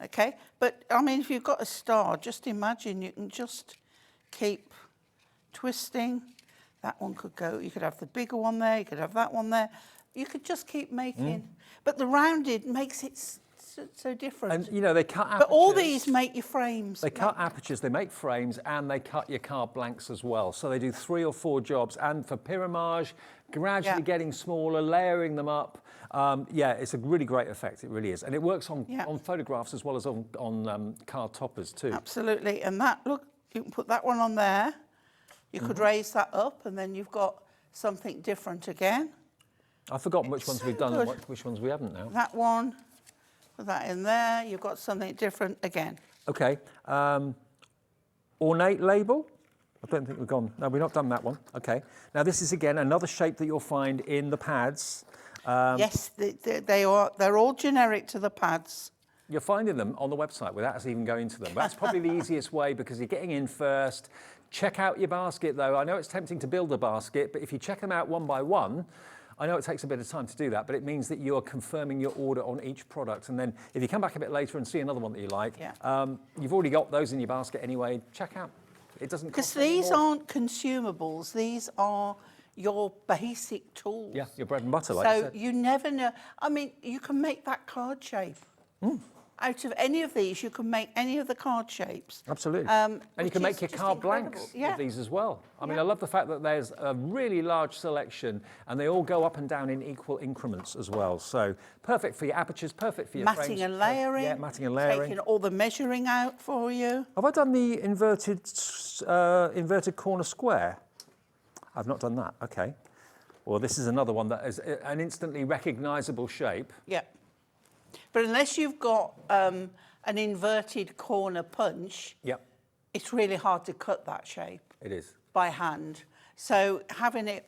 okay? But, I mean, if you've got a star, just imagine you can just keep twisting. That one could go, you could have the bigger one there, you could have that one there. You could just keep making. But the rounded makes it so different. And, you know, they cut apertures. But all these make your frames. They cut apertures, they make frames, and they cut your card blanks as well. So they do 3 or 4 jobs. And for pyramage, gradually getting smaller, layering them up. Yeah, it's a really great effect. It really is. And it works on photographs as well as on card toppers too. Absolutely. And that, look, you can put that one on there. You could raise that up, and then you've got something different again. I've forgotten which ones so we've done good. and which ones we haven't now. That one, put that in there. You've got something different again. Okay. Ornate label. I don't think we've gone. No, we've not done that one. Okay. Now this is again another shape that you'll find in the pads. Yes, they are. They're all generic to the pads. You're finding them on the website without us even going to them. That's probably the easiest way because you're getting in first. Check out your basket though. I know it's tempting to build a basket, but if you check them out one by one, I know it takes a bit of time to do that, but it means that you're confirming your order on each product. And then if you come back a bit later and see another one that you like, you've already got those in your basket anyway. Check out. It doesn't cost Because these any more. aren't consumables. These are your basic tools. Yeah, your bread and butter, like you So said. you never know. I mean, you can make that card shape. Out of any of these, you can make any of the card shapes. Absolutely. And you which can make is your just card incredible. blanks Yeah. of these as well. I mean, I love the fact that there's a really large selection and they all go up and down in equal increments as well. So perfect for your apertures, perfect for your frames. Matting and layering. Yeah, matting and layering. Taking all the measuring out for you. Have I done the inverted corner square? I've not done that. Okay. Well, this is another one that is an instantly recognisable shape. Yeah. But unless you've got an inverted corner punch, Yep, it's really hard to cut that shape it is. by hand. So having it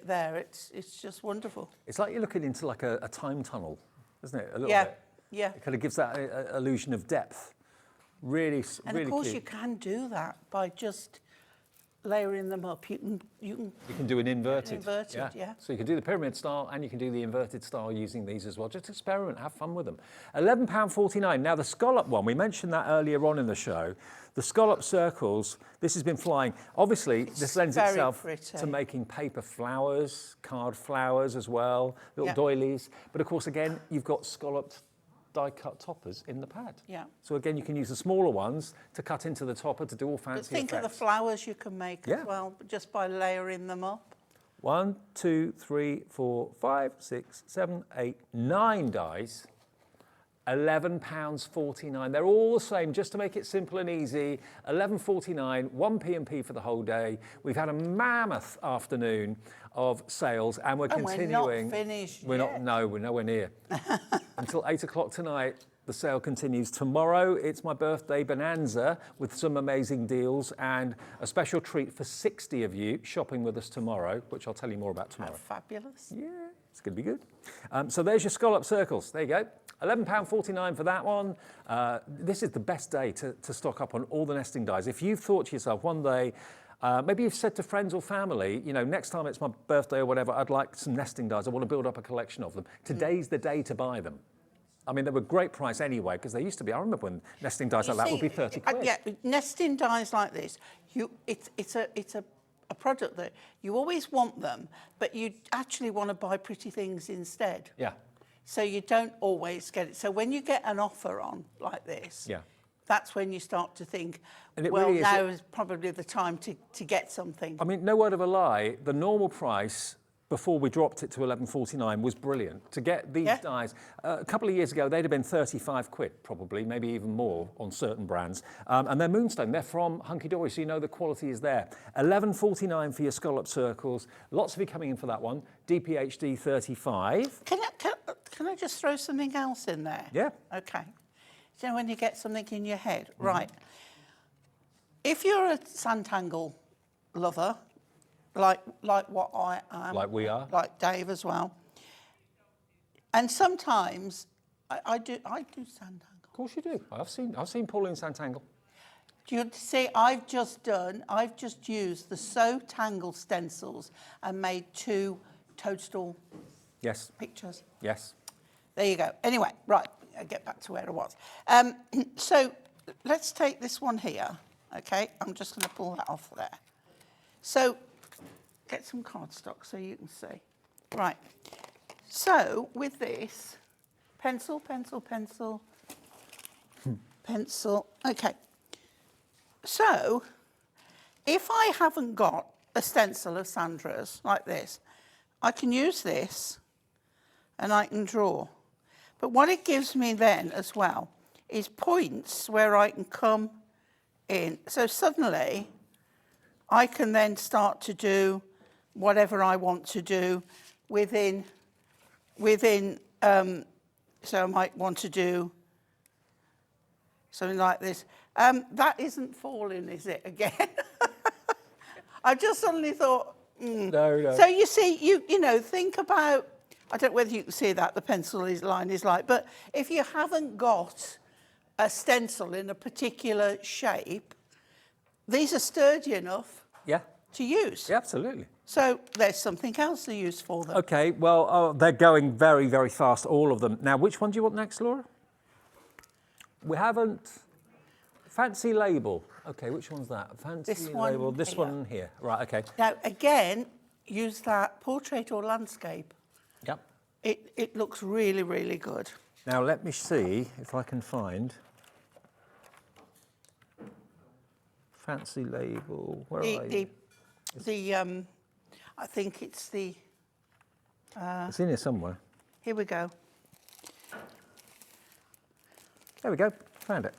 there, it's just wonderful. It's like you're looking into like a time tunnel, isn't it? A little Yeah, bit. yeah. It kind of gives that illusion of depth. Really, And really of course cute. you can do that by just layering them up. You can You can do an inverted. yeah. So you can do the pyramid style and you can do the inverted style using these as well. Just experiment, have fun with them. £11.49. Now the scallop one, we mentioned that earlier on in the show. The scallop circles, this has been flying. Obviously, this lends very itself pretty. to making paper flowers, card flowers as well, little Yeah. doilies. But of course, again, you've got scalloped die-cut toppers in the pad. Yeah. So again, you can use the smaller ones to cut into the topper to do all fancy But think of the effects. flowers you can make Yeah. as well, just by layering them up. 1, 2, 3, 4, 5, 6, 7, 8, 9 dies. £11.49. They're all the same, just to make it simple and easy. £11.49, 1 P&P for the whole day. We've had a mammoth afternoon of sales, and we're And continuing. we're not finished We're yet. No, we're nowhere near. Until 8 o'clock tonight. The sale continues tomorrow. It's my birthday bonanza with some amazing deals and a special treat for 60 of you shopping with us tomorrow, which I'll tell you more about tomorrow. Fabulous. Yeah, it's going to be good. So there's your scallop circles. There you go. £11.49 for that one. This is the best day to stock up on all the nesting dies. If you've thought to yourself one day, maybe you've said to friends or family, you know, next time it's my birthday or whatever, I'd like some nesting dies. I want to build up a collection of them. Today's the day to buy them. I mean, they were a great price anyway, because they used to be. I remember when nesting dies like that would be 30 quid. Yeah, nesting dies like this, it's a product that you always want them, but you actually want to buy pretty things instead. Yeah. So you don't always get it. So when you get an offer on like this, Yeah. that's when you start to think, And it well, really is- now is probably the time to get something. I mean, no word of a lie, the normal price before we dropped it to 11.49 was brilliant. To get these Yeah. dies, a couple of years ago, they'd have been 35 quid, probably, maybe even more on certain brands. And they're Moonstone, they're from Hunkydory, so you know the quality is there. 11.49 for your scallop circles. Lots of you coming in for that one. DPHD 35. Can I just throw something else in there? Yeah. Okay. So when you get something in your head, right. If you're a Santangle lover, like what I am. Like we are. Like Dave as well. And sometimes I do Santangle. Of course you do. I've seen Pauline Santangle. Do you see, I've just used the So Tangle stencils and made 2 toadstool Yes. pictures. Yes. There you go. Anyway, right, I'll get back to where I was. So let's take this one here, okay? I'm just going to pull that off there. So get some cardstock so you can see. Right. So with this, pencil, pencil, pencil, pencil. Okay. So if I haven't got a stencil of Sandra's like this, I can use this and I can draw. But what it gives me then as well is points where I can come in. So suddenly I can then start to do whatever I want to do within, so I might want to do something like this. That isn't falling, is it, again? I just suddenly thought, No. So you see, you know, think about, I don't know whether you can see that, the pencil line is like, but if you haven't got a stencil in a particular shape, these are sturdy enough Yeah. to use. Yeah, absolutely. So there's something else to use for them. Okay, well, they're going very, very fast, all of them. Now, which one do you want next, Laura? We haven't... Fancy label. Okay, which one's that? Fancy This one label. This here. one here. Right, okay. Now, again, use that portrait or landscape. Yep. It looks really, really good. Now, let me see if I can find... Fancy label. Where are you? I think it's the, It's in here somewhere. here we go. There we go. Found it.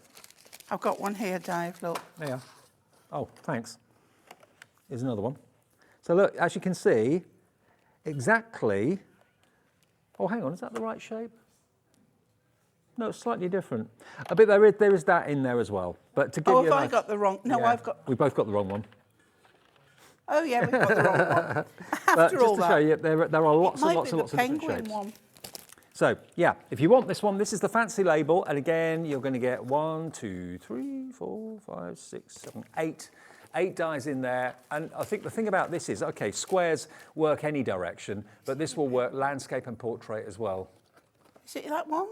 I've got one here, Dave, look. There you are. Oh, thanks. Here's another one. So look, as you can see, exactly... Oh, hang on, is that the right shape? No, it's slightly different. But there is that in there as well. But to give Oh, you have I an got the wrong, no, yeah, I've got, We both got the wrong one. oh yeah, we've got the wrong one. But After all just to show that, you, there are lots and might lots be and lots the of different penguin shapes. one. So, yeah, if you want this one, this is the fancy label. And again, you're going to get 1, 2, 3, 4, 5, 6, 7, 8. 8 dies in there. And I think the thing about this is, okay, squares work any direction, but this will work landscape and portrait as well. Is it that one?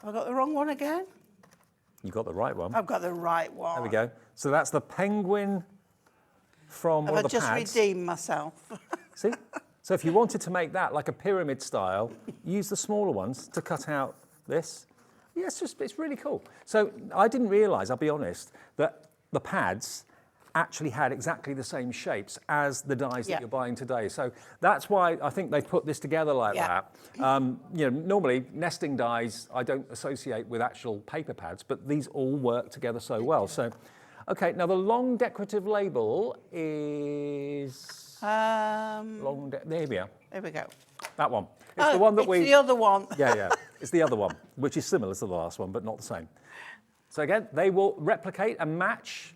Have I got the wrong one again? You got the right one. I've got the right one. There we go. So that's the penguin from Have one I of the just pads. redeemed myself? See? So if you wanted to make that like a pyramid style, use the smaller ones to cut out this. Yeah, it's really cool. So I didn't realise, I'll be honest, that the pads actually had exactly the same shapes as the dies Yeah. that you're buying today. So that's why I think they've put this together like Yeah. that. You know, normally nesting dies I don't associate with actual paper pads, but these all work together so well. So, okay, now the long decorative label is... there we are. There we go. That one. It's the one that it's the other one. Yeah. It's the other one, which is similar to the last one, but not the same. So again, they will replicate and match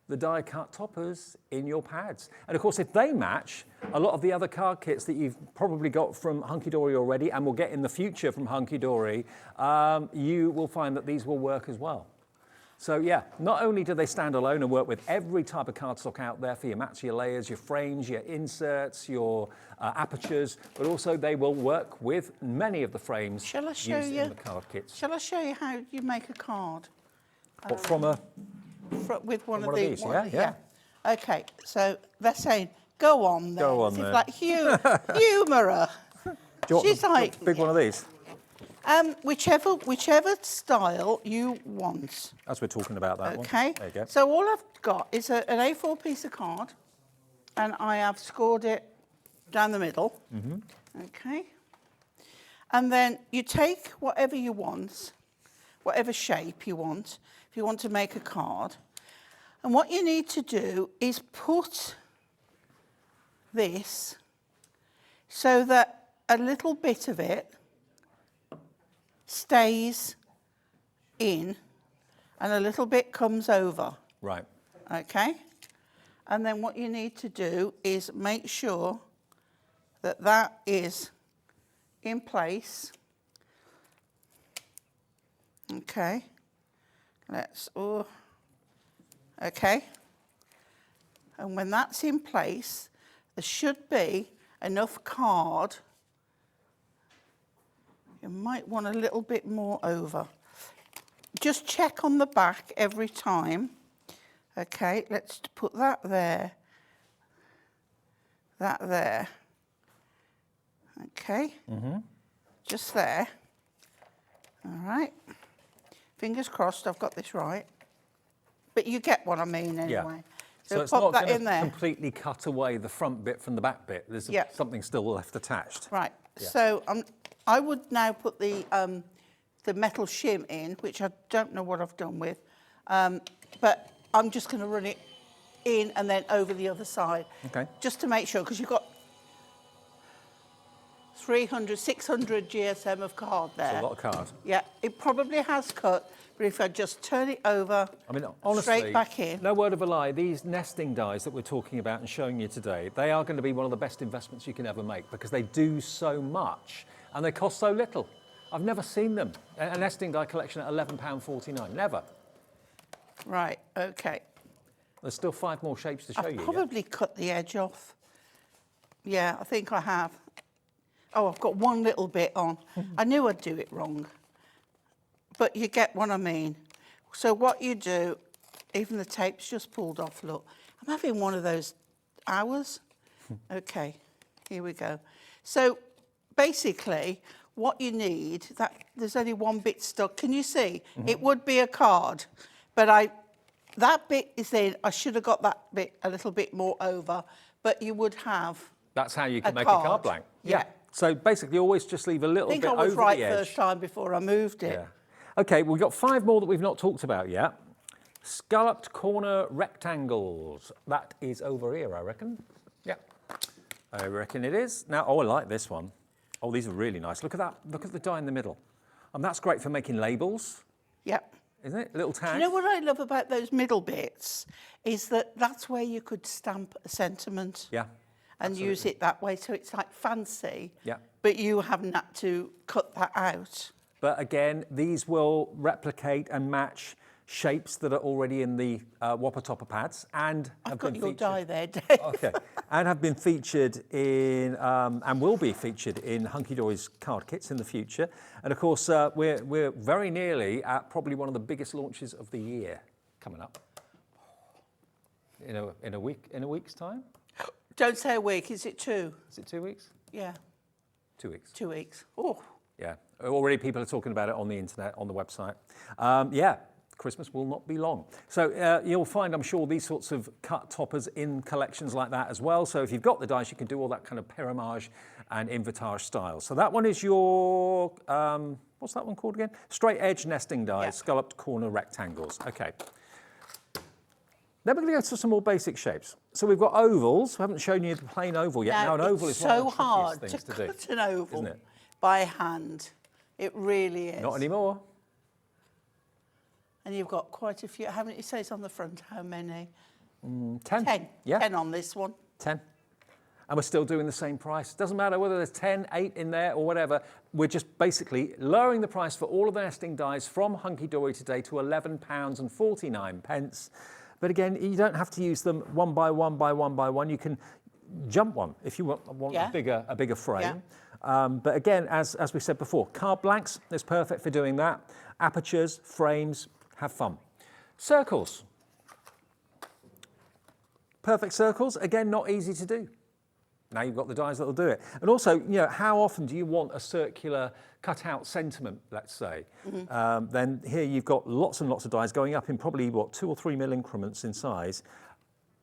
the die cut toppers in your pads. And of course, if they match a lot of the other card kits that you've probably got from Hunkydory already and will get in the future from Hunkydory, you will find that these will work as well. So yeah, not only do they stand alone and work with every type of cardstock out there for your mats, your layers, your frames, your inserts, your apertures, but also they will work with many of the frames Shall I show used you? in the card kits. Shall I show you how you make a card? What, from a... With one From of one of these? these, yeah. Okay, so they're saying, go on then. Go on It's then. like humourer. Do you want She's the like, big one of these? Whichever style you want. As we're talking about that one. Okay. There you go. So all I've got is an A4 piece of card, and I have scored it down the middle. Okay. And then you take whatever you want, whatever shape you want, if you want to make a card. And what you need to do is put this so that a little bit of it stays in and a little bit comes over. Right. Okay? And then what you need to do is make sure that that is in place. Okay. Okay. And when that's in place, there should be enough card. You might want a little bit more over. Just check on the back every time. Okay, let's put that there. That there. Okay. Just there. All right. Fingers crossed I've got this right. But you get what I mean anyway. Yeah. So it's pop not that going in there. to completely cut away the front bit from the back bit. There's something still left attached. Right. Yeah. So I would now put the metal shim in, which I don't know what I've done with, but I'm just going to run it in and then over the other side. Okay. Just to make sure, because you've got 300, 600 GSM of card there. It's a lot of card. Yeah, it probably has cut, but if I just turn it over, I mean, honestly, straight back in. no word of a lie, these nesting dies that we're talking about and showing you today, they are going to be one of the best investments you can ever make because they do so much and they cost so little. I've never seen them. A nesting die collection at £11.49, never. Right, okay. There's still 5 more shapes to show I've you. probably cut the edge off. Yeah, I think I have. Oh, I've got one little bit on. I knew I'd do it wrong. But you get what I mean. So what you do, even the tape's just pulled off, look. I'm having one of those hours. Okay, here we go. So basically, what you need, there's only one bit stuck. Can you see? It would be a card, but that bit is in. I should have got that bit a little bit more over, but you would have. That's how you can make a card blank. Yeah. So basically, always just leave a little bit over the edge. I think I was right first time before I moved it. Yeah. Okay, we've got 5 more that we've not talked about yet. Scalloped corner rectangles. That is over here, I reckon. Yeah, I reckon it is. Now, I like this one. Oh, these are really nice. Look at that. Look at the die in the middle. And that's great for making labels. Yep. Isn't it? Little tags. You know what I love about those middle bits is that that's where you could stamp a sentiment. Yeah. And use it that way, so it's like fancy. Yeah. But you haven't had to cut that out. But again, these will replicate and match shapes that are already in the Whopper topper pads and I've have got been your featured. die there, Dave. Okay, and have been featured in and will be featured in Hunkydory's card kits in the future. And of course, we're very nearly at probably one of the biggest launches of the year coming up in a week's time. Don't say a week. Is it 2? Is it 2 weeks? Yeah. 2 weeks. 2 weeks. Oh. Yeah. Already people are talking about it on the internet, on the website. Yeah. Christmas will not be long. So you'll find, I'm sure, these sorts of cut toppers in collections like that as well. So if you've got the dies, you can do all that kind of périmage and invitage style. So that one is your, what's that one called again? Straight edge nesting dies, Yeah. scalloped corner rectangles. Okay. Then we're going to go to some more basic shapes. So we've got ovals. We haven't shown you the plain oval yet. Now an oval is one of the so hard trickiest to things to do. cut an oval isn't it? by hand. It really is. Not anymore. And you've got quite a few. How many? It says on the front how many? 10. 10. Yeah. 10 on this one. 10. And we're still doing the same price. Doesn't matter whether there's 10, 8 in there or whatever. We're just basically lowering the price for all of the nesting dies from Hunkydory today to £11.49. But again, you don't have to use them one by one by one by one. You can jump one if you want Yeah. a bigger frame. Yeah. But again, as we said before, card blanks is perfect for doing that. Apertures, frames, have fun. Circles. Perfect circles, again, not easy to do. Now you've got the dies that'll do it. And also, you know, how often do you want a circular cut-out sentiment, let's say? Then here you've got lots and lots of dies going up in probably, what, 2 or 3 mil increments in size.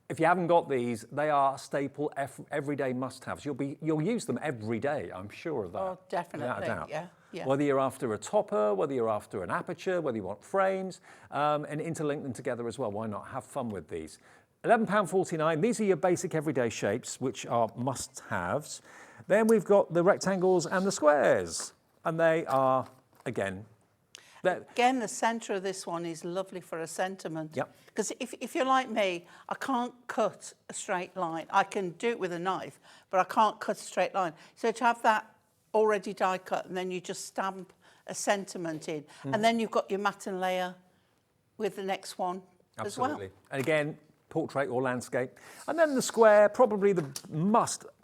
If you haven't got these, they are staple everyday must-haves. You'll use them every day, I'm sure of that. Oh, definitely, Without a doubt. yeah. Whether you're after a topper, whether you're after an aperture, whether you want frames, and interlink them together as well, why not? Have fun with these. £11.49, these are your basic everyday shapes, which are must-haves. Then we've got the rectangles and the squares, and they are, again, Again, the centre of this one is lovely for a sentiment. Yep. Because if you're like me, I can't cut a straight line. I can do it with a knife, but I can't cut a straight line. So to have that already die cut, and then you just stamp a sentiment in, and then you've got your matten layer with the next one as well. absolutely. And again, portrait or landscape. And then the square, probably the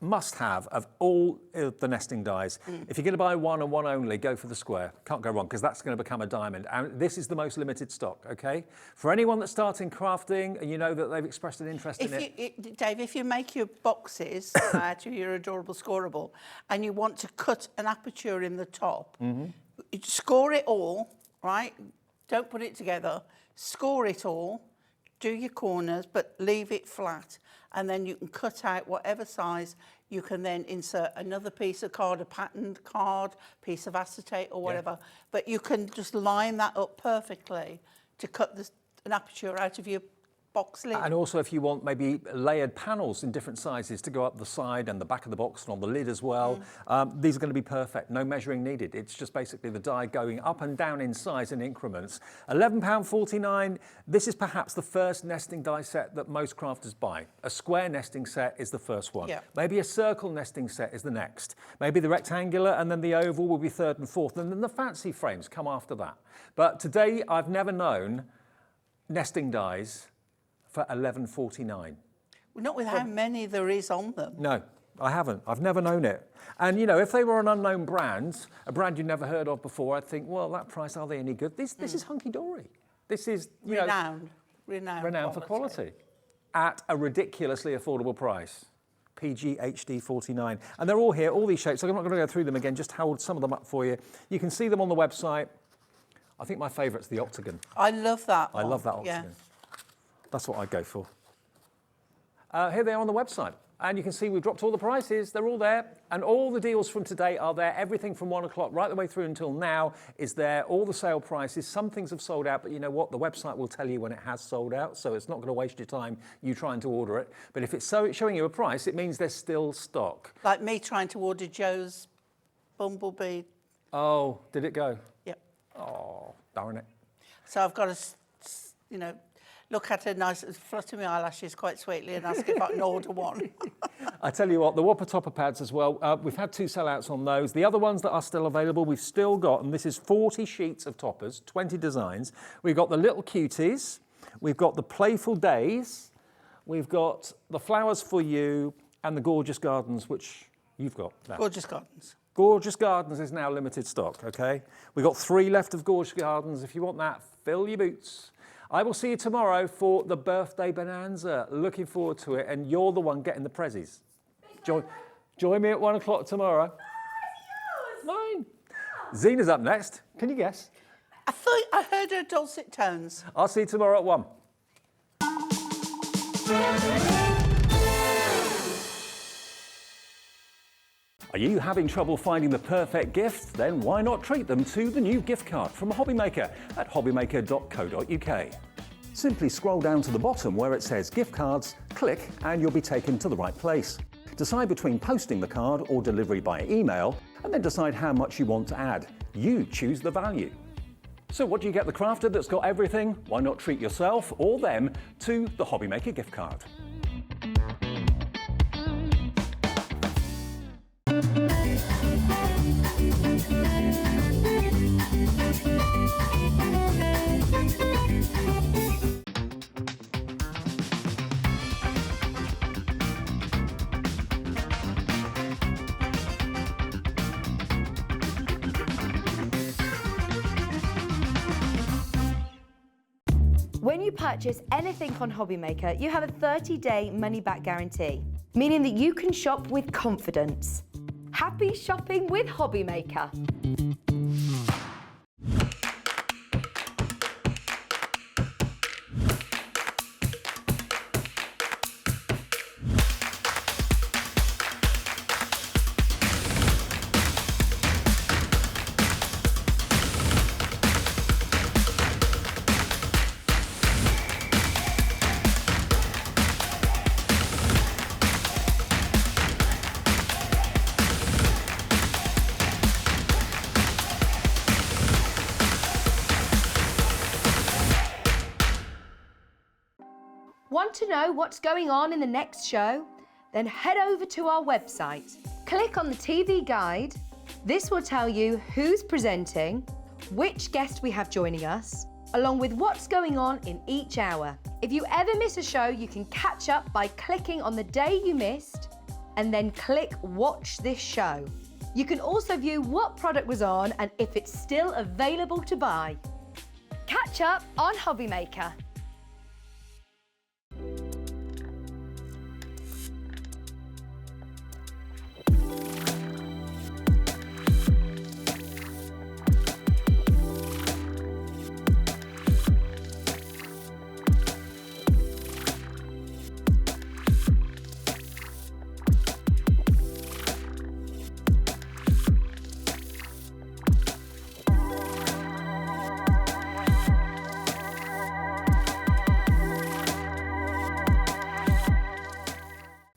must-have of all of the nesting dies. If you're going to buy one and one only, go for the square. Can't go wrong, because that's going to become a diamond. And this is the most limited stock, okay? For anyone that's starting crafting and you know that they've expressed an interest in it. Dave, if you make your boxes out of your adorable Scorable and you want to cut an aperture in the top, you score it all, right? Don't put it together. Score it all. Do your corners, but leave it flat, and then you can cut out whatever size. You can then insert another piece of card, a patterned card, piece of acetate or whatever, but you can just line that up perfectly to cut an aperture out of your box lid. And also if you want maybe layered panels in different sizes to go up the side and the back of the box and on the lid as well, these are going to be perfect. No measuring needed. It's just basically the die going up and down in size in increments. £11.49. This is perhaps the first nesting die set that most crafters buy. A square nesting set is the first one. Yeah. Maybe a circle nesting set is the next. Maybe the rectangular and then the oval will be third and fourth. And then the fancy frames come after that. But today I've never known nesting dies for £11.49. Well, not with how many there is on them. No, I haven't. I've never known it. And, you know, if they were an unknown brand, a brand you'd never heard of before, I'd think, well, that price, are they any good? This is Hunkydory. This is, you know... Renowned for quality. At a ridiculously affordable price. PG HD 49. And they're all here, all these shapes. So I'm not going to go through them again, just hold some of them up for you. You can see them on the website. I think my favourite's the octagon. I love that one. I love that octagon. Yeah. That's what I'd go for. Here they are on the website. And you can see we've dropped all the prices. They're all there. And all the deals from today are there. Everything from 1 o'clock right the way through until now is there. All the sale prices. Some things have sold out, but you know what? The website will tell you when it has sold out. So it's not going to waste your time you trying to order it. But if it's showing you a price, it means there's still stock. Like me trying to order Joe's bumblebee. Oh, did it go? Yep. Oh, darn it. So I've got to, you know, look at her nice, flutter my eyelashes quite sweetly and ask if I can order one. I tell you what, the Whopper topper pads as well, we've had 2 sellouts on those. The other ones that are still available, we've still got, and this is 40 sheets of toppers, 20 designs. We've got the little cuties, we've got the playful days, we've got the flowers for you, and the gorgeous gardens, which you've got now. Gorgeous Gardens. Gorgeous Gardens is now limited stock, okay? We've got 3 left of Gorgeous Gardens. If you want that, fill your boots. I will see you tomorrow for the birthday bonanza. Looking forward to it, and you're the one getting the prezzies. Join me at 1 o'clock tomorrow. Mine. Zena's up next. Can you guess? I thought I heard her dulcet tones. I'll see you tomorrow at 1. Are you having trouble finding the perfect gift? Then why not treat them to the new gift card from Hobbymaker at hobbymaker.co.uk. Simply scroll down to the bottom where it says gift cards, click and you'll be taken to the right place. Decide between posting the card or delivery by email and then decide how much you want to add. You choose the value. So what do you get the crafter that's got everything? Why not treat yourself or them to the Hobbymaker gift card? When you purchase anything on Hobbymaker, you have a 30-day money-back guarantee. meaning that you can shop with confidence. Happy shopping with Hobbymaker. Want to know what's going on in the next show? Then head over to our website. Click on the TV guide. This will tell you who's presenting, which guest we have joining us, along with what's going on in each hour. If you ever miss a show, you can catch up by clicking on the day you missed and then click Watch This Show. You can also view what product was on and if it's still available to buy. Catch up on Hobbymaker.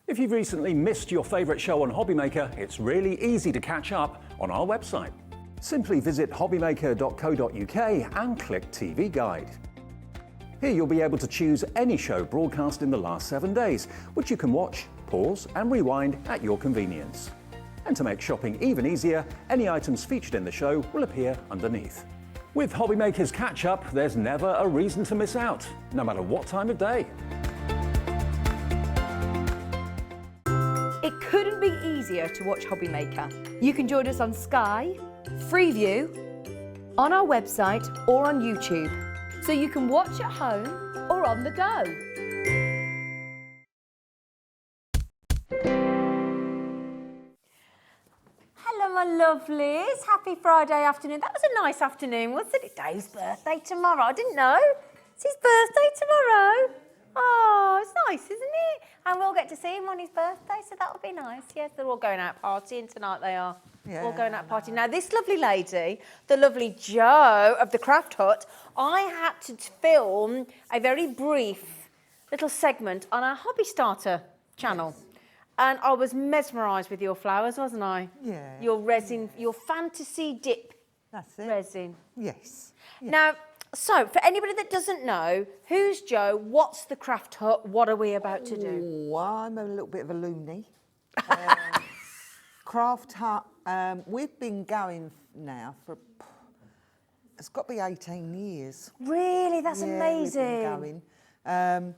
If you've recently missed your favourite show on Hobbymaker, it's really easy to catch up on our website. Simply visit hobbymaker.co.uk and click TV Guide. Here you'll be able to choose any show broadcast in the last 7 days, which you can watch, pause and rewind at your convenience. And to make shopping even easier, any items featured in the show will appear underneath. With Hobbymaker's catch-up, there's never a reason to miss out, no matter what time of day. It couldn't be easier to watch Hobbymaker. You can join us on Sky, Freeview, on our website or on YouTube, so you can watch at home or on the go. Hello, my lovelies. Happy Friday afternoon. That was a nice afternoon, wasn't it? Dave's birthday tomorrow. I didn't know. It's his birthday tomorrow. Oh, it's nice, isn't it? And we'll get to see him on his birthday, so that'll be nice. Yes, they're all going out partying tonight, they are. Yeah, all going out partying. Now, this lovely lady, the lovely Jo of the Craft Hut, I had to film a very brief little segment on our Hobby Starter channel. Yes. And I was mesmerised with your flowers, wasn't I? Yeah. Your resin, your fantasy dip. That's it. Resin. Yes. Now, so for anybody that doesn't know, who's Jo? What's the Craft Hut? What are we about to do? Oh, I'm a little bit of a loony. Craft Hut, we've been going now for, it's got to be 18 years. Really? That's amazing. We've been going.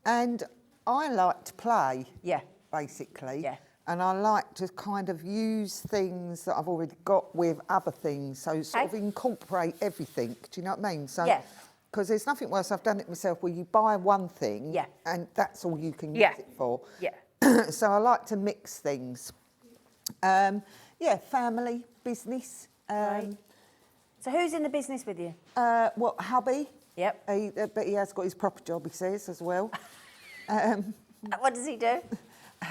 And I like to play. Yeah. Basically. Yeah. And I like to kind of use things that I've already got with other things, so sort of incorporate everything. Do you know what I mean? So, yeah. Because there's nothing worse. I've done it myself, where you buy one thing, yeah, and that's all you can use it for. Yeah. So I like to mix things. Yeah, family, business. Right. So who's in the business with you? Well, hubby. Yep. But he has got his proper job, he says, as well. What does he do?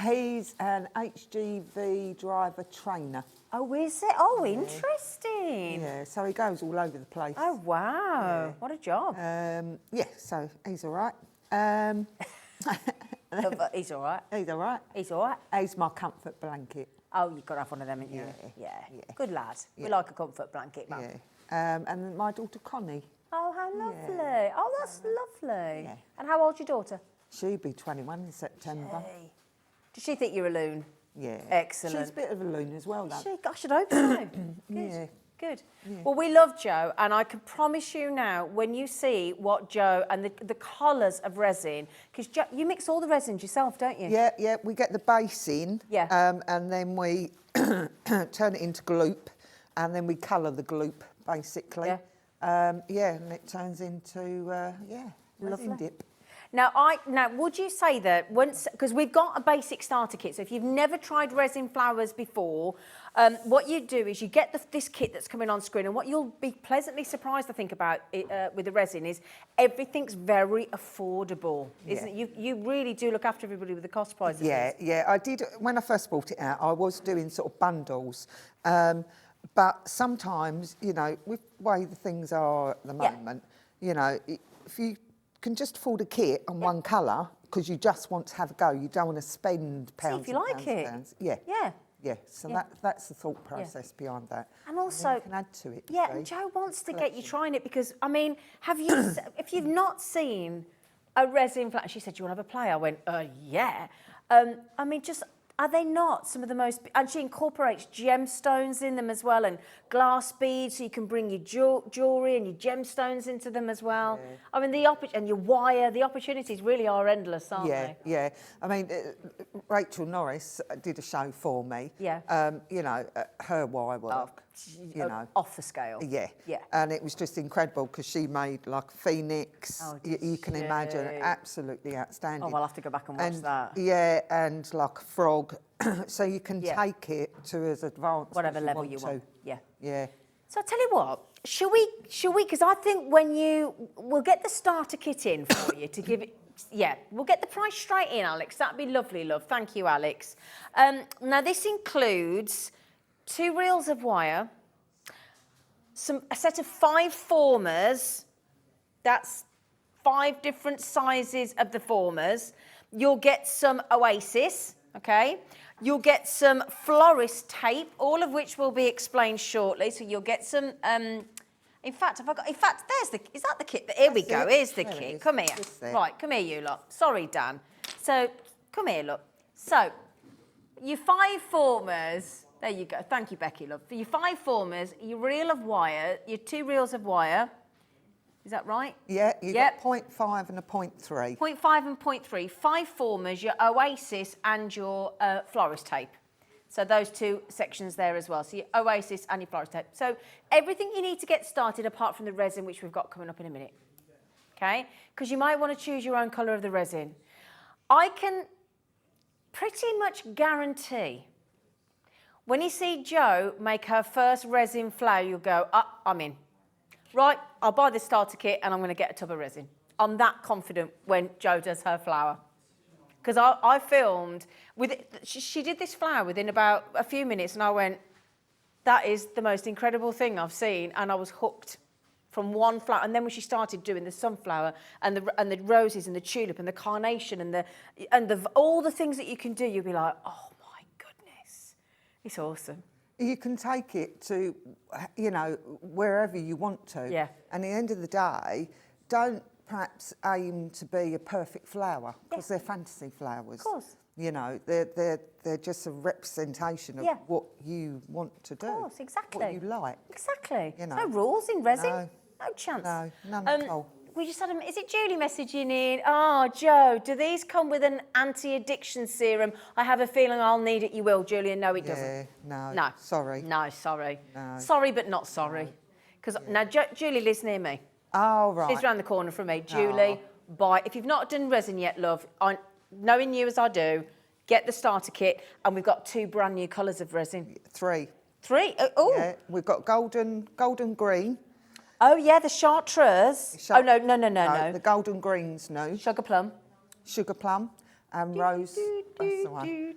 He's an HGV driver trainer. Oh, is it? Oh, interesting. Yeah, so he goes all over the place. Oh, wow. Yeah. What a job. Yeah, so he's all right. He's all right. He's all right. He's all right. He's my comfort blanket. Oh, you've got to have one of them, haven't you? Yeah. Good lad. Yeah. We like a comfort blanket, Mum. Yeah. And my daughter Connie. Oh, how lovely. Yeah. Oh, that's lovely. Yeah. And how old's your daughter? She'll be 21 in September. Does she think you're a loon? Yeah. Excellent. She's a bit of a loon as well, though. I should hope so. Good. Yeah. Good. Yeah. Well, we love Jo, and I can promise you now, when you see what Jo and the colours of resin, because you mix all the resins yourself, don't you? Yeah, we get the base in, and then we turn it into gloop, and then we colour the gloop, basically. Yeah. And it turns into, resin dip. Now, would you say that once, because we've got a basic starter kit, so if you've never tried resin flowers before, what you do is you get this kit that's coming on screen, and what you'll be pleasantly surprised, I think, about it, with the resin is everything's very affordable, isn't it? You really do look after everybody with the cost prices. Yeah, I did. When I first bought it out, I was doing sort of bundles. But sometimes, you know, with the way the things are at the moment, you know, if you can just afford a kit on one colour because you just want to have a go, you don't want to spend pounds. See if you like it. Pounds. Yeah. So that's the thought process behind that. And also, you can add to it. Yeah, and Joe wants to get you trying it because, I mean, have you, if you've not seen a resin flower, she said, do you want to have a play? I went, yeah. I mean, just, are they not some of the most, and she incorporates gemstones in them as well, and glass beads, so you can bring your jewellery and your gemstones into them as well. Yeah. I mean, and your wire, the opportunities really are endless, aren't they? Yeah. I mean, Rachel Norris did a show for me. Yeah. You know, her wire work, you know. Off the scale. Yeah. Yeah. And it was just incredible because she made like Phoenix, you can imagine, absolutely outstanding. Oh, I'll have to go back and watch that. Yeah, and like a frog. So you can take it to as advanced whatever as level you want. Yeah. So I'll tell you what, shall we, because I think we'll get the starter kit in for you to give it, we'll get the price straight in, Alex. That'd be lovely, love. Thank you, Alex. Now this includes 2 reels of wire, a set of 5 formers, that's 5 different sizes of the formers. You'll get some Oasis, okay? You'll get some florist tape, all of which will be explained shortly. So you'll get some, in fact, is that the kit? Here we go, here's the kit. Come here. Right, come here, you lot. Sorry, Dan. So, come here, look. So, your 5 formers, there you go. Thank you, Becky, love. For your 5 formers, your reel of wire, your 2 reels of wire, is that right? Yeah, you've got 0.5 and a 0.3. 0.5 and 0.3, 5 formers, your Oasis and your florist tape. So those 2 sections there as well. So your Oasis and your florist tape. So everything you need to get started apart from the resin, which we've got coming up in a minute. Okay? Because you might want to choose your own colour of the resin. I can pretty much guarantee when you see Jo make her first resin flower, you'll go, I'm in. Right, I'll buy this starter kit and I'm going to get a tub of resin. I'm that confident when Jo does her flower. Because I filmed, she did this flower within about a few minutes and I went, that is the most incredible thing I've seen. And I was hooked from one flower. And then when she started doing the sunflower and the roses and the tulip and the carnation and all the things that you can do, you'll be like, oh my goodness, it's awesome. You can take it to, you know, wherever you want to. Yeah. And at the end of the day, don't perhaps aim to be a perfect flower because they're fantasy flowers. Of course. You know, they're just a representation of what you want to do. Of course, exactly. What you like. Exactly. You know. No rules in resin. No chance. No, none at all. We just had is it Julie messaging in? Oh, Joe, do these come with an anti-addiction serum? I have a feeling I'll need it. You will, Julian. No, it doesn't. No. Sorry. No, sorry. No. Sorry, but not sorry. Because now Julie lives near me. Oh, right. She's round the corner from me. Julie, buy. If you've not done resin yet, love, knowing you as I do, get the starter kit. And we've got 2 brand new colours of resin. 3. 3? Oh. Yeah, we've got golden green. Oh, yeah, the chartreuse. No. The golden green's new. Sugar plum. Sugar plum and rose. That's the one.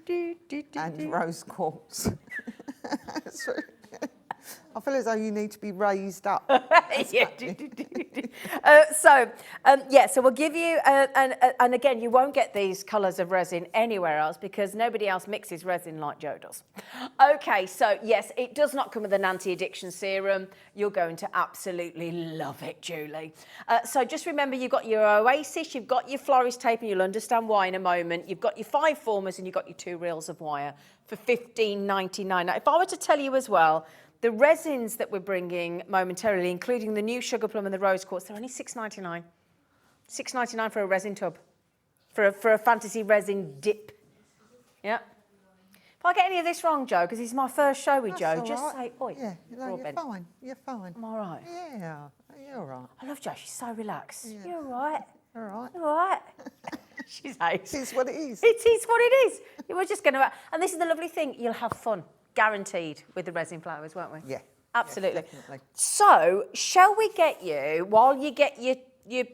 And rose quartz. I feel as though you need to be raised up. So we'll give you, and again, you won't get these colours of resin anywhere else because nobody else mixes resin like Jo does. Okay, so yes, it does not come with an anti-addiction serum. You're going to absolutely love it, Julie. So just remember, you've got your Oasis, you've got your florist tape, and you'll understand why in a moment. You've got your 5 formers and you've got your 2 reels of wire for $15.99. Now, if I were to tell you as well, the resins that we're bringing momentarily, including the new sugar plum and the rose quartz, they're only $6.99. $6.99 for a resin tub, for a fantasy resin dip. Yeah. If I get any of this wrong, Jo, because it's my first show with Jo, just say, oi. Yeah, no, you're fine. You're fine. I'm all right. Yeah, you're all right. I love Jo. She's so relaxed. Yeah. You're all right. All right. All right. She's ace. It is what it is. It is what it is. We're just going to... And this is the lovely thing. You'll have fun, guaranteed, with the resin flowers, won't we? Yeah. Absolutely. Yeah, definitely. So, shall we get you, while you get your...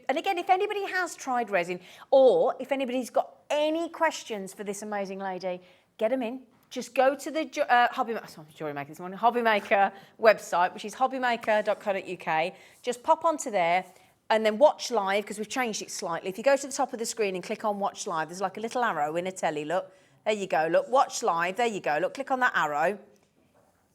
And again, if anybody has tried resin, or if anybody's got any questions for this amazing lady, get them in. Just go to the Hobbymaker website, which is hobbymaker.co.uk. Just pop onto there and then watch live, because we've changed it slightly. If you go to the top of the screen and click on watch live, there's like a little arrow in a telly, look. There you go, look, watch live, there you go, look, click on that arrow.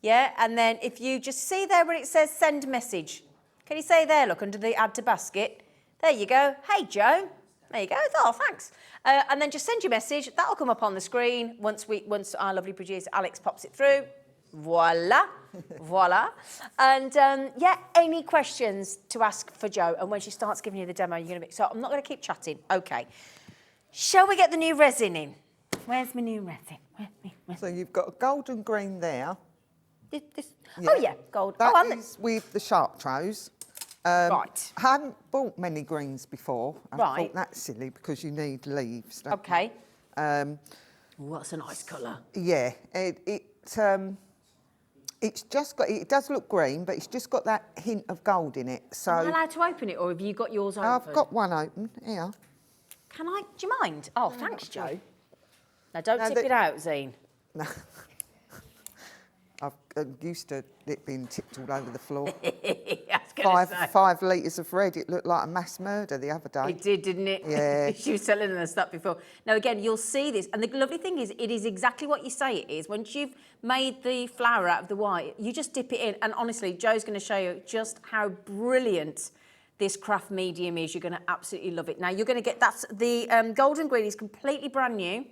Yeah, and then if you just see there where it says send message, can you say there, look, under the add to basket? There you go, hey Joe. There you go. Oh, thanks. And then just send your message. That'll come up on the screen once our lovely producer Alex pops it through. Voila, voila. And yeah, any questions to ask for Jo? And when she starts giving you the demo, you're going to be. So I'm not going to keep chatting. Okay. Shall we get the new resin in? Where's my new resin? So you've got a golden green there. This. Oh yeah, gold. That is with the Chartreuse. Right. I haven't bought many greens before. I Right. thought that's silly because you need leaves. Don't Okay. You? What's a nice colour? Yeah, it's just got. It does look green, but it's just got that hint of gold in it. So Am I allowed to open it, or have you got yours open? I've got one open here. Can I? Do you mind? Oh, thanks, Jo. Now don't tip the- it out, Zine. No. I'm used to it being tipped all over the floor. I was gonna say. 5 litres of red. It looked like a mass murder the other day. It did, didn't it? Yeah. She was telling us that before. Now, again, you'll see this. And the lovely thing is, it is exactly what you say it is. Once you've made the flour out of the white, you just dip it in. And honestly, Jo's going to show you just how brilliant this craft medium is. You're going to absolutely love it. Now, you're going to get... That's the golden green is completely brand new.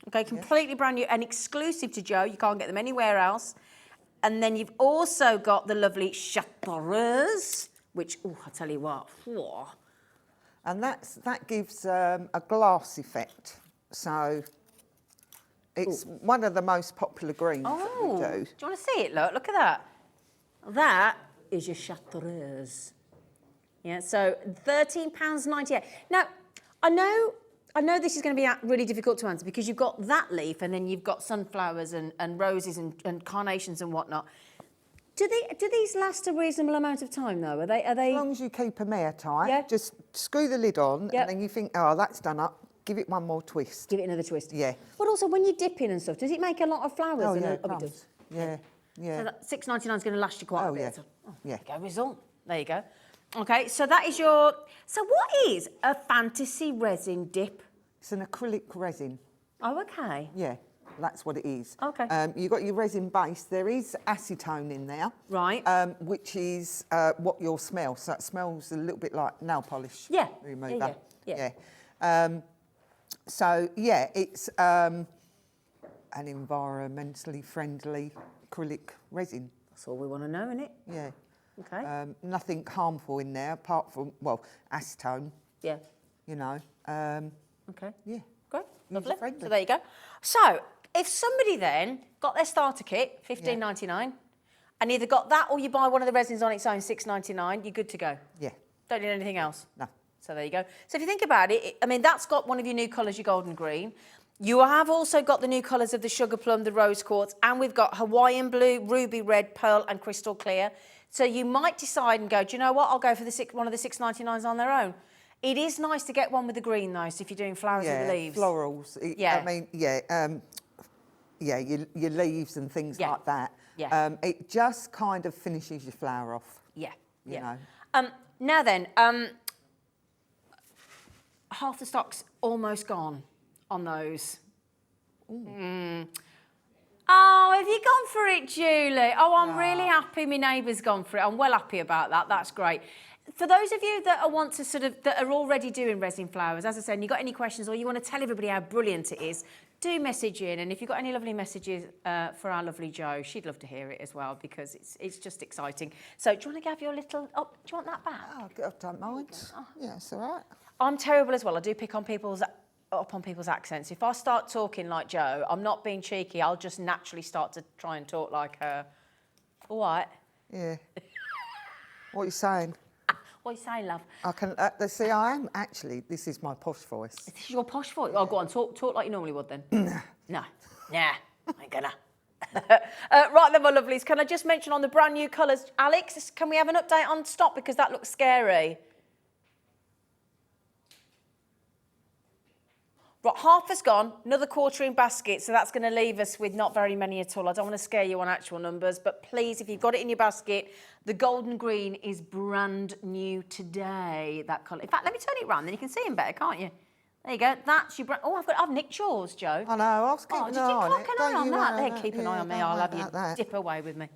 Okay, completely brand new and exclusive to Jo. You can't get them anywhere else. And then you've also got the lovely Chartreuse, which, oh, I tell you what, whoa. And that gives a glass effect. So it's one of the most popular greens that we do. Do you want to see it? Look at that. That is your Chartreuse. Yeah, so £13.98. Now, I know this is going to be really difficult to answer because you've got that leaf and then you've got sunflowers and roses and carnations and whatnot. Do these last a reasonable amount of time though? Are they? As long as you keep them airtight, Yeah. just screw the lid on and then you think, oh, that's done up, give it one more twist. Give it another twist. Yeah. But also when you dip in and stuff, does it make a lot of flowers? Oh, and yeah, it it does. does. Yeah, yeah. So that £6.99 is going to last you quite a bit. Yeah. So, Yeah. There you go, result. There you go. Okay, so that is your... So what is a fantasy resin dip? It's an acrylic resin. Oh, okay. Yeah, that's what it is. Okay. You've got your resin base. There is acetone in there. Right. Which is what you'll smell. So it smells a little bit like nail polish Yeah. remover. Yeah. So, yeah, it's an environmentally friendly acrylic resin. That's all we want to know, innit? Yeah. Okay. Nothing harmful in there apart from, well, acetone, Yeah. you know. Okay. Yeah. Great. Lovely. User-friendly. So there you go. So if somebody then got their starter kit, $15.99, and either got that or you buy one of the resins on its own, $6.99, you're good to go. Yeah. Don't need anything else. No. So there you go. So if you think about it, I mean, that's got one of your new colours, your golden green. You have also got the new colours of the sugar plum, the rose quartz, and we've got Hawaiian blue, ruby red, pearl, and crystal clear. So you might decide and go, do you know what? I'll go for one of the $6.99s on their own. It is nice to get one with the green, though, so if you're doing flowers with the leaves. Florals. Yeah. I mean, your leaves and things like that. Yeah. It just kind of finishes your flower off. Yeah. You know. Now then, half the stock's almost gone on those. Oh, have you gone for it, Julie? Oh, I'm really happy my neighbour's gone for it. I'm well happy about that. That's great. For those of you that want to that are already doing resin flowers, as I said, and you've got any questions or you want to tell everybody how brilliant it is, do message in. And if you've got any lovely messages for our lovely Jo, she'd love to hear it as well because it's just exciting. So do you want to have your little... Oh, do you want that back? Oh, I don't mind. Yeah, it's all right. I'm terrible as well. I do pick on people's accents. If I start talking like Jo, I'm not being cheeky. I'll just naturally start to try and talk like her. All right. Yeah. What are you saying? What you say, love? I can see. I am actually. This is my posh voice. This is your posh voice. Oh, go on, talk like you normally would then. No, I ain't gonna. Right then, my lovelies. Can I just mention on the brand new colours, Alex? Can we have an update on stock because that looks scary. Right, half has gone, another quarter in basket, so that's going to leave us with not very many at all. I don't want to scare you on actual numbers, but please, if you've got it in your basket, the golden green is brand new today, that colour. In fact, let me turn it round, then you can see him better, can't you? There you go, that's your brand... Oh, I've nicked yours, Joe. I know, I was keeping an eye on it. Did you clock an eye on that? There, keep an eye on me, I'll have you dip away with me.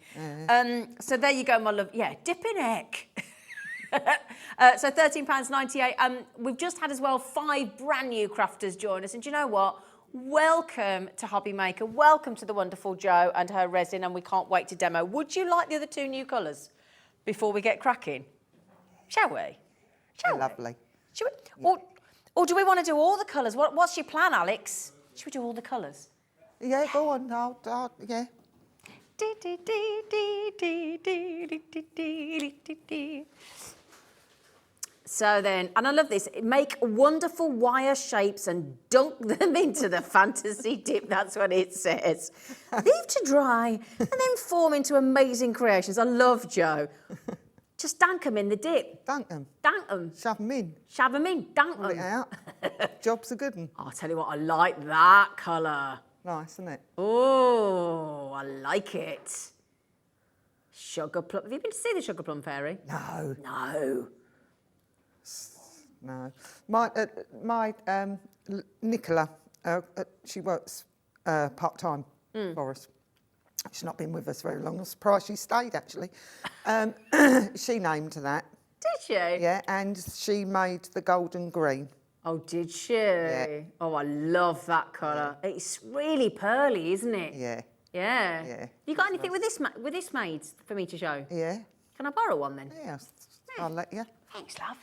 So there you go, my love. Yeah, dip in egg. So £13.98. We've just had as well 5 brand new crafters join us. And do you know what? Welcome to Hobby Maker. Welcome to the wonderful Jo and her resin. And we can't wait to demo. Would you like the other 2 new colours before we get cracking? Shall we? Shall we? Lovely. Shall we? Or do we want to do all the colours? What's your plan, Alex? Should we do all the colours? Yeah, go on. Yeah. So then, and I love this, make wonderful wire shapes and dunk them into the fantasy dip. That's what it says. Leave to dry and then form into amazing creations. I love Jo. Just dunk them in the dip. Dunk them. Dunk them. Shove them in. Shove them in. Dunk Pull it them. out. Job's a good one. I'll tell you what, I like that colour. Nice, isn't it? Oh, I like it. Sugar plum. Have you been to see the Sugar Plum Fairy? No. No. No. My Nicola, she works part-time for us. She's not been with us very long. I'm surprised she stayed, actually. She named that. Did she? Yeah, and she made the golden green. Oh, did she? Yeah. Oh, I love that colour. Yeah. It's really pearly, isn't it? Yeah. Yeah. Yeah. You got anything with this made for me to show? Yeah. Can I borrow one then? Yeah, I'll let you. Thanks, love.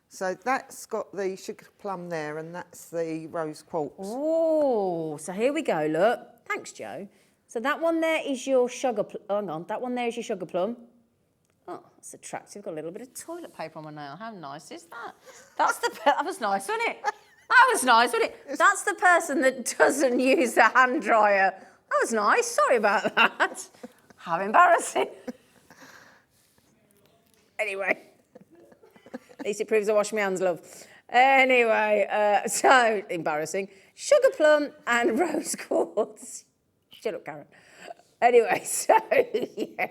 So that's got the sugar plum there, and that's the rose quartz. Oh, so here we go, look. Thanks, Jo. So that one there is your sugar plum. Hang on, that one there is your sugar plum. Oh, that's attractive. Got a little bit of toilet paper on my nail. How nice is that? That was nice, wasn't it? That was nice, wasn't it? That's the person that doesn't use the hand dryer. That was nice. Sorry about that. How embarrassing. Anyway. At least it proves I wash my hands, love. Anyway, so embarrassing. Sugar plum and rose quartz. Shut up, Karen. Anyway, so, yeah.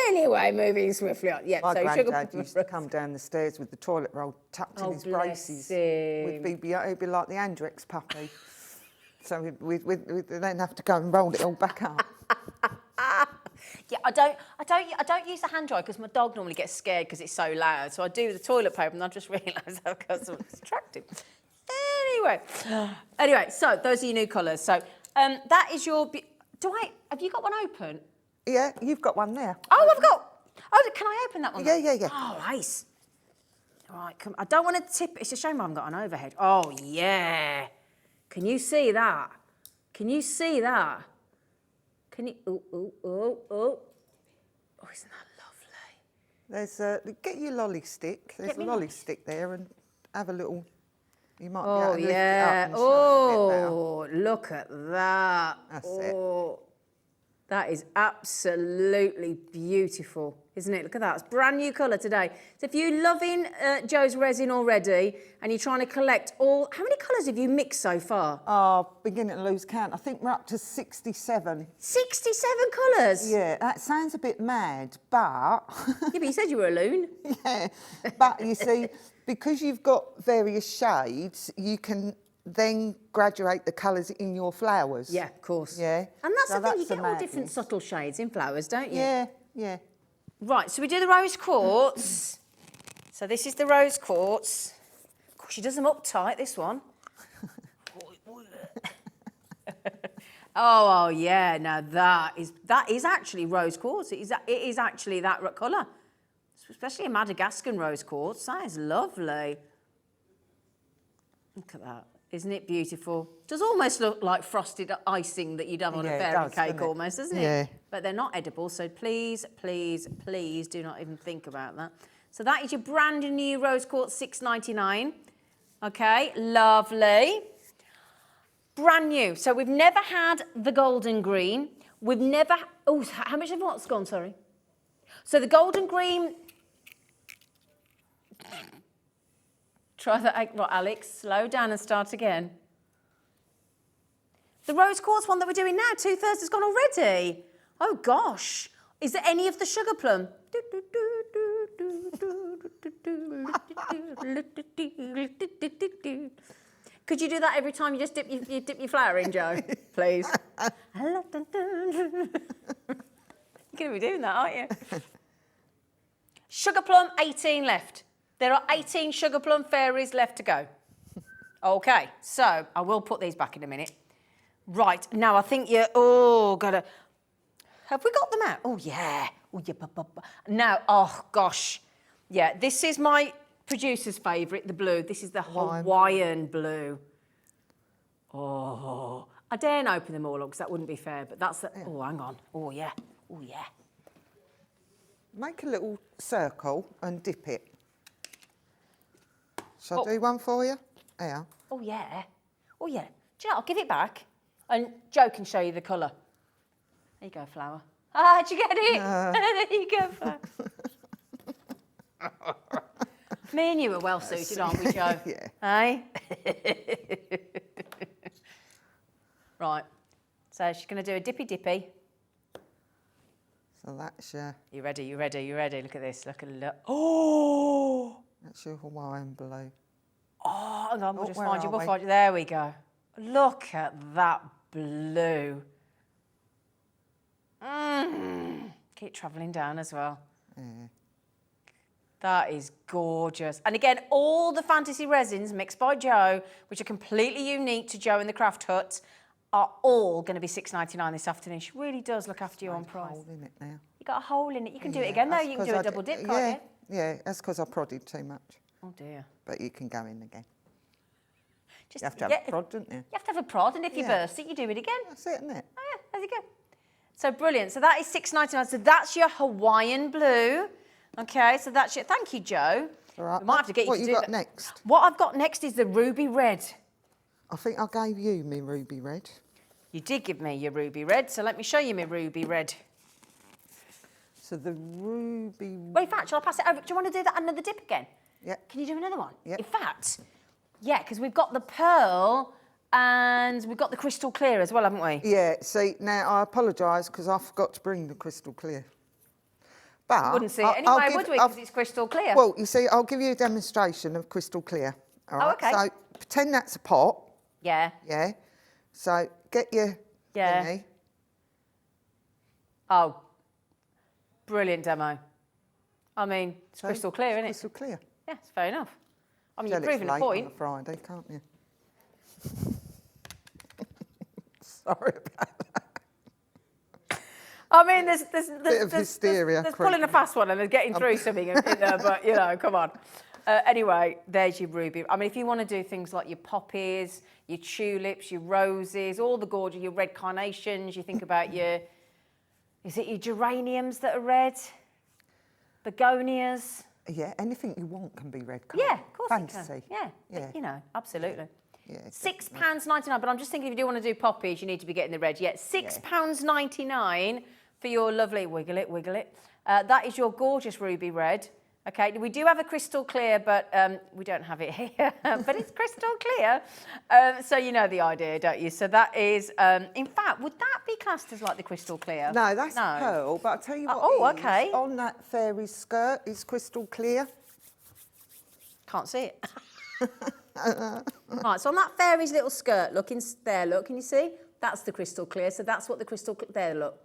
Anyway, moving swiftly on. Yeah, My so granddad used to come down the stairs with the toilet roll tucked in his braces. He'd be like the Andrex puppy. So we'd then have to go and roll it all back up. Yeah, I don't use the hand dryer because my dog normally gets scared because it's so loud. So I do the toilet paper, and I just realise I've got something distracting. Anyway, so those are your new colours. So that is your. Have you got one open? Yeah, you've got one there. Oh, I've got. Oh, can I open that one? Yeah. Oh, nice. All right, come. I don't want to tip. It's a shame I haven't got an overhead. Oh yeah. Can you see that? Can you see that? Can you? Oh, isn't that lovely? There's get your lolly stick. There's a lolly stick there, and have a little. You might be able Oh to lift it yeah. up and show it Oh, look at that. That's it. That is absolutely beautiful, isn't it? Look at that. It's brand new colour today. So if you're loving Jo's resin already and you're trying to collect how many colours have you mixed so far? Oh, beginning to lose count. I think we're up to 67. 67 colours? Yeah, that sounds a bit mad, but... Yeah, but you said you were a loon. Yeah, but you see, because you've got various shades, you can then graduate the colours in your flowers. Yeah, of course. Yeah. And that's So the thing, you that's get the all different madness. subtle shades in flowers, don't you? Yeah. Right, so we do the rose quartz. So this is the rose quartz. Of course, she does them up tight, this one. Oh, yeah, now that is actually rose quartz. It is actually that colour. Especially a Madagascan rose quartz. That is lovely. Look at that. Isn't it beautiful? Does almost look like frosted icing that you'd have on a fairy cake almost, doesn't it? Yeah. But they're not edible, so please, please, please do not even think about that. So that is your brand new rose quartz, $6.99. Okay, lovely. Brand new. So we've never had the golden green. We've never, oh, how much of what's gone, sorry? So the golden green, try that, right, Alex, slow down and start again. The rose quartz one that we're doing now, 2/3 has gone already. Oh gosh, is there any of the sugar plum? Could you do that every time you just dip your flour in, Joe, please? You're going to be doing that, aren't you? Sugar plum, 18 left. There are 18 sugar plum fairies left to go. Okay, so I will put these back in a minute. Right, now I think you're, gotta, have we got them out? Oh, yeah. Oh, yeah. Now, oh, gosh. Yeah, this is my producer's favourite, the blue. This is the Hawaiian blue. Oh, I daren't open them all up because that wouldn't be fair, but that's the, oh, hang on. Oh, yeah. Oh, yeah. Make a little circle and dip it. Shall I do one for you? Yeah. Oh, yeah. Oh, yeah. Do you know, I'll give it back and Joe can show you the colour. There you go, flower. Ah, did you get it? There you go, flower. Me and you are well suited, aren't we, Joe? Yeah. Hey? Right. So she's going to do a dippy. So that's your... You ready? You ready? You ready? Look at this. Look. Oh! That's your Hawaiian blue. Oh, hang on, we'll just find you. We'll find you. There we go. Look at that blue. Keep travelling down as well. Yeah. That is gorgeous. And again, all the fantasy resins mixed by Joe, which are completely unique to Joe in the Craft Hut, are all going to be $6.99 this afternoon. She really does look after you on price. Hole in it now. You got a hole in it. You can do it again though. You can do a double dip, can't you? Yeah, that's because I prodded too much. Oh dear. But you can go in again. Just, You have to have a prod, don't you? You have to have a prod, and if you burst it, you do it again. That's it, isn't it? Oh yeah, there you go. So brilliant. So that is $6.99. So that's your Hawaiian blue. Okay, so that's your. Thank you, Joe. All right. We might have to get you to do What you got that. next? What I've got next is the ruby red. I think I gave you me ruby red. You did give me your ruby red, so let me show you my ruby red. So the ruby... Wait, in fact, shall I pass it over? Do you want to do that another dip again? Yeah. Can you do another one? Yeah. In fact, yeah, because we've got the pearl and we've got the crystal clear as well, haven't we? Yeah, see, now I apologise because I forgot to bring the crystal clear. But... Wouldn't see it anyway, would we? Because it's crystal clear. Well, you see, I'll give you a demonstration of crystal clear. All right? okay. So pretend that's a pot. Yeah. Yeah. So get your thingy. Oh, brilliant demo. I mean, it's crystal clear, isn't it? Crystal clear. Yeah, it's fair enough. I mean, Tell you're proving it's a late point. on a Friday, can't you? Sorry about that. I mean, there's Bit of hysteria. There's pulling a fast one and there's getting through something in there, but, you know, come on. Anyway, there's your ruby. I mean, if you want to do things like your poppies, your tulips, your roses, all the gorgeous, your red carnations, you think about your, is it your geraniums that are red? Begonias? Yeah, anything you want can be red, can't Yeah, it? of course Fantasy. it can. Yeah, you know, absolutely. Yeah, £6.99, but I'm just thinking if you do want to do poppies, you need to be getting the red. Yeah, £6.99 for your lovely, wiggle it. That is your gorgeous ruby red. Okay, we do have a crystal clear, but we don't have it here, but it's crystal clear. So you know the idea, don't you? So that is, in fact, would that be classed as like the crystal clear? No, that's pearl, but I'll tell you what okay. on that fairy's skirt is crystal clear. Can't see it. Right, so on that fairy's little skirt, look, can you see? That's the crystal clear, so that's what the crystal, there, look.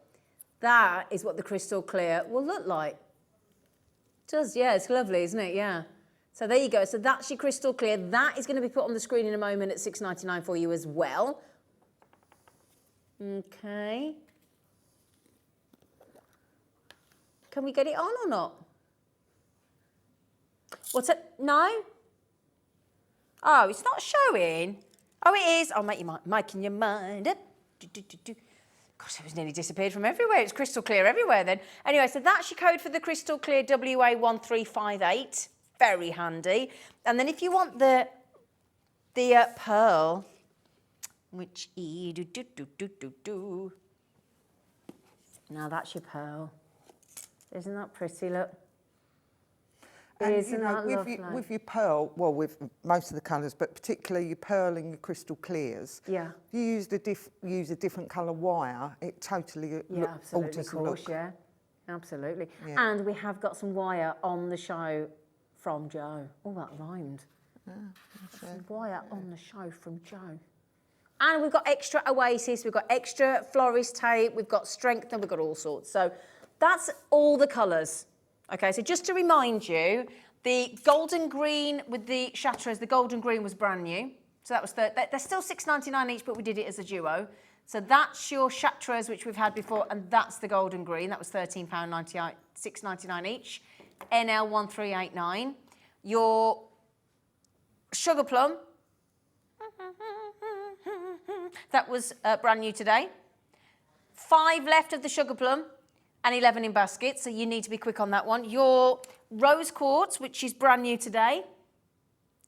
That is what the crystal clear will look like. It does, yeah, it's lovely, isn't it? Yeah. So there you go. So that's your crystal clear. That is going to be put on the screen in a moment at $6.99 for you as well. Okay. Can we get it on or not? What's it? No? Oh, it's not showing. Oh, it is. I'll make you making your mind up. Gosh, it was nearly disappeared from everywhere. It's crystal clear everywhere then. Anyway, so that's your code for the crystal clear WA1358. Very handy. And then if you want the pearl, which now that's your pearl. Isn't that pretty? Look. And, Isn't that lovely? with your pearl, well, with most of the colours, but particularly your pearl and your crystal clears. Yeah. If you use a different colour wire, it totally alters the look. Yeah, absolutely. Yeah. And we have got some wire on the show from Joe. Oh, that rhymed. Some wire on the show from Joe. And we've got extra Oasis, we've got extra Florist tape, we've got Strengthen, we've got all sorts. So that's all the colours. Okay, so just to remind you, the golden green with the Chartreuse, the golden green was brand new. So that was, they're still $6.99 each, but we did it as a duo. So that's your Chartreuse, which we've had before, and that's the golden green. That was £13.98, $6.99 each. NL1389. Your Sugar Plum, that was brand new today. 5 left of the Sugar Plum and 11 in baskets, so you need to be quick on that one. Your Rose Quartz, which is brand new today.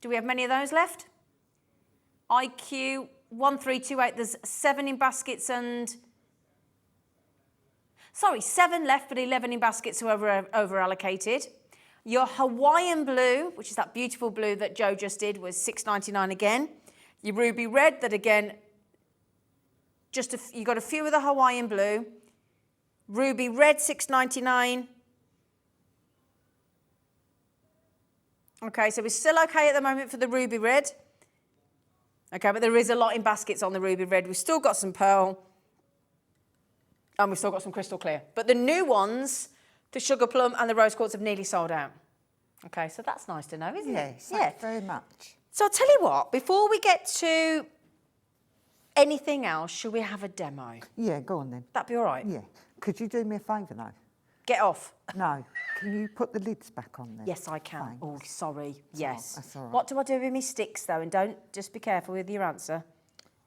Do we have many of those left? IQ 1328, there's 7 in baskets and... Sorry, 7 left, but 11 in baskets who are over allocated. Your Hawaiian blue, which is that beautiful blue that Joe just did, was $6.99 again. Your ruby red, that again, you got a few of the Hawaiian blue. Ruby red, $6.99. Okay, so we're still okay at the moment for the ruby red. Okay, but there is a lot in baskets on the ruby red. We've still got some pearl. And we've still got some crystal clear. But the new ones, the Sugar Plum and the Rose Quartz, have nearly sold out. Okay, so that's nice to know, isn't it? Yes, thank you very much. So I'll tell you what, before we get to anything else, should we have a demo? Yeah, go on then. That'd be all right? Yeah. Could you do me a favour though? Get off. No. Can you put the lids back on then? Yes, I can. Thanks. Oh, sorry. Yes. That's all right. What do I do with my sticks, though? And just be careful with your answer.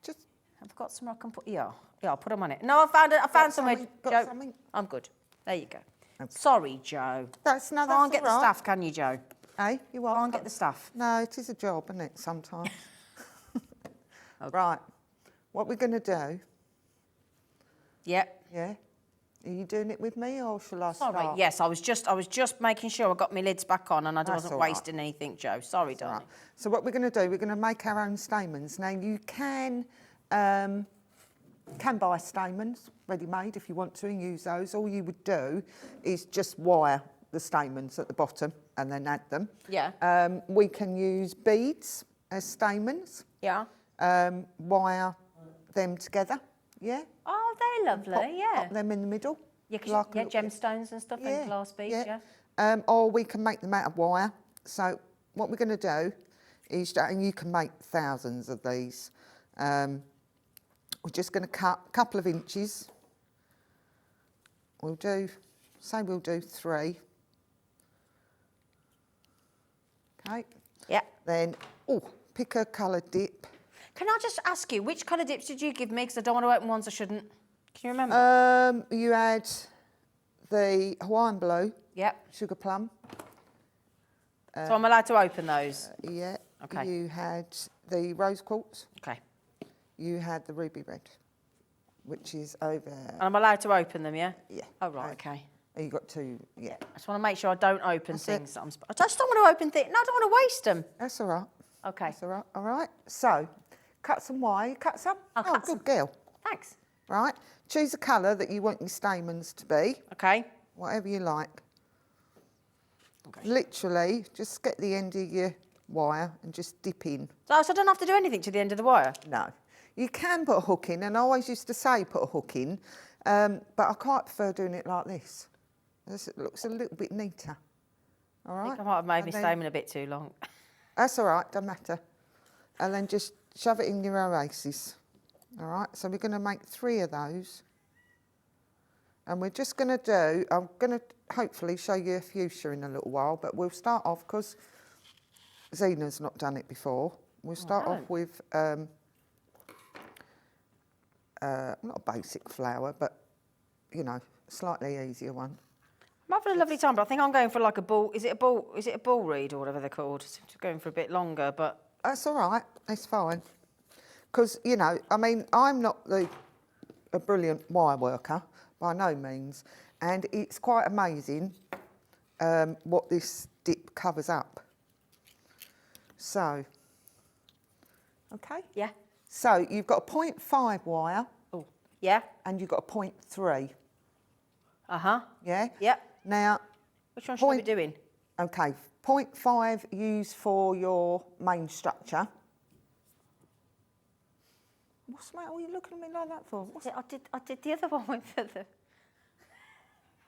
Just I've got somewhere I can put... Yeah, I'll put them on it. No, I found somewhere. got Joe, something? I'm good. There you go. Okay. Sorry, Joe. that's no, that's Can't get all the right. staff, can you, Joe? Eh? You what? Can't get the staff. No, it is a job, isn't it, sometimes? Right. What we're going to do, Yep. yeah? Are you doing it with me or shall I Sorry. start? Yes, I was just making sure I got my lids back on and I That's wasn't all right. wasting anything, Joe. Sorry, darling. Right. So what we're going to do, we're going to make our own stamens. Now, you can buy stamens ready-made if you want to and use those. All you would do is just wire the stamens at the bottom and then add them. Yeah. We can use beads as stamens, Yeah. wire them together, yeah? Oh, they're lovely. yeah. Pop them in the middle. Yeah, 'cause like a yeah, little bit. gemstones and stuff and glass beads. Yeah. Or we can make them out of wire. So what we're going to do is, and you can make thousands of these. We're just going to cut a couple of inches. We'll do 3. Okay. Yeah. Then, pick a colour dip. Can I just ask you, which colour dips did you give me? Because I don't want to open ones I shouldn't. Can you remember? You add the Hawaiian blue, Yep. sugar plum. So I'm allowed to open those? Yeah. Okay. You had the rose quartz. Okay. You had the ruby red, which is over. And I'm allowed to open them, yeah? Yeah. Oh, right, okay. You got 2. Yeah. I just want to make sure I don't open That's it. things. I just don't want to open things. No, I don't want to waste them. That's all right. Okay. That's all right. All right. So, cut some wire. You cut some. I'll cut some. Good girl. Thanks. Right. Choose a colour that you want your stamens to be. Okay. Whatever you like. Okay. Literally, just get the end of your wire and just dip in. So I don't have to do anything to the end of the wire? No. You can put a hook in, and I always used to say put a hook in, but I quite prefer doing it like this. It looks a little bit neater. All right? I think I might have made And my then- stamen a bit too long. That's all right, don't matter. And then just shove it in your oasis. All right, so we're going to make 3 of those. And we're just going to do, I'm going to hopefully show you a fuchsia in a little while, but we'll start off, because Zena's not done it before, we'll start off with not a basic flower, but, you know, slightly easier one. I'm having a lovely time, but I think I'm going for like a ball. Is it a ball reed or whatever they're called? It's going for a bit longer, but That's all right. It's fine. Because, you know, I mean, I'm not a brilliant wire worker by no means, and it's quite amazing what this dip covers up. So, okay. yeah. So you've got a 0.5 wire. Oh, yeah. And you've got a 0.3. Yeah? Yep. Now, Which one should we be doing? Okay, 0.5 used for your main structure. What's the matter? What are you looking at me like that for? I did the other one with the...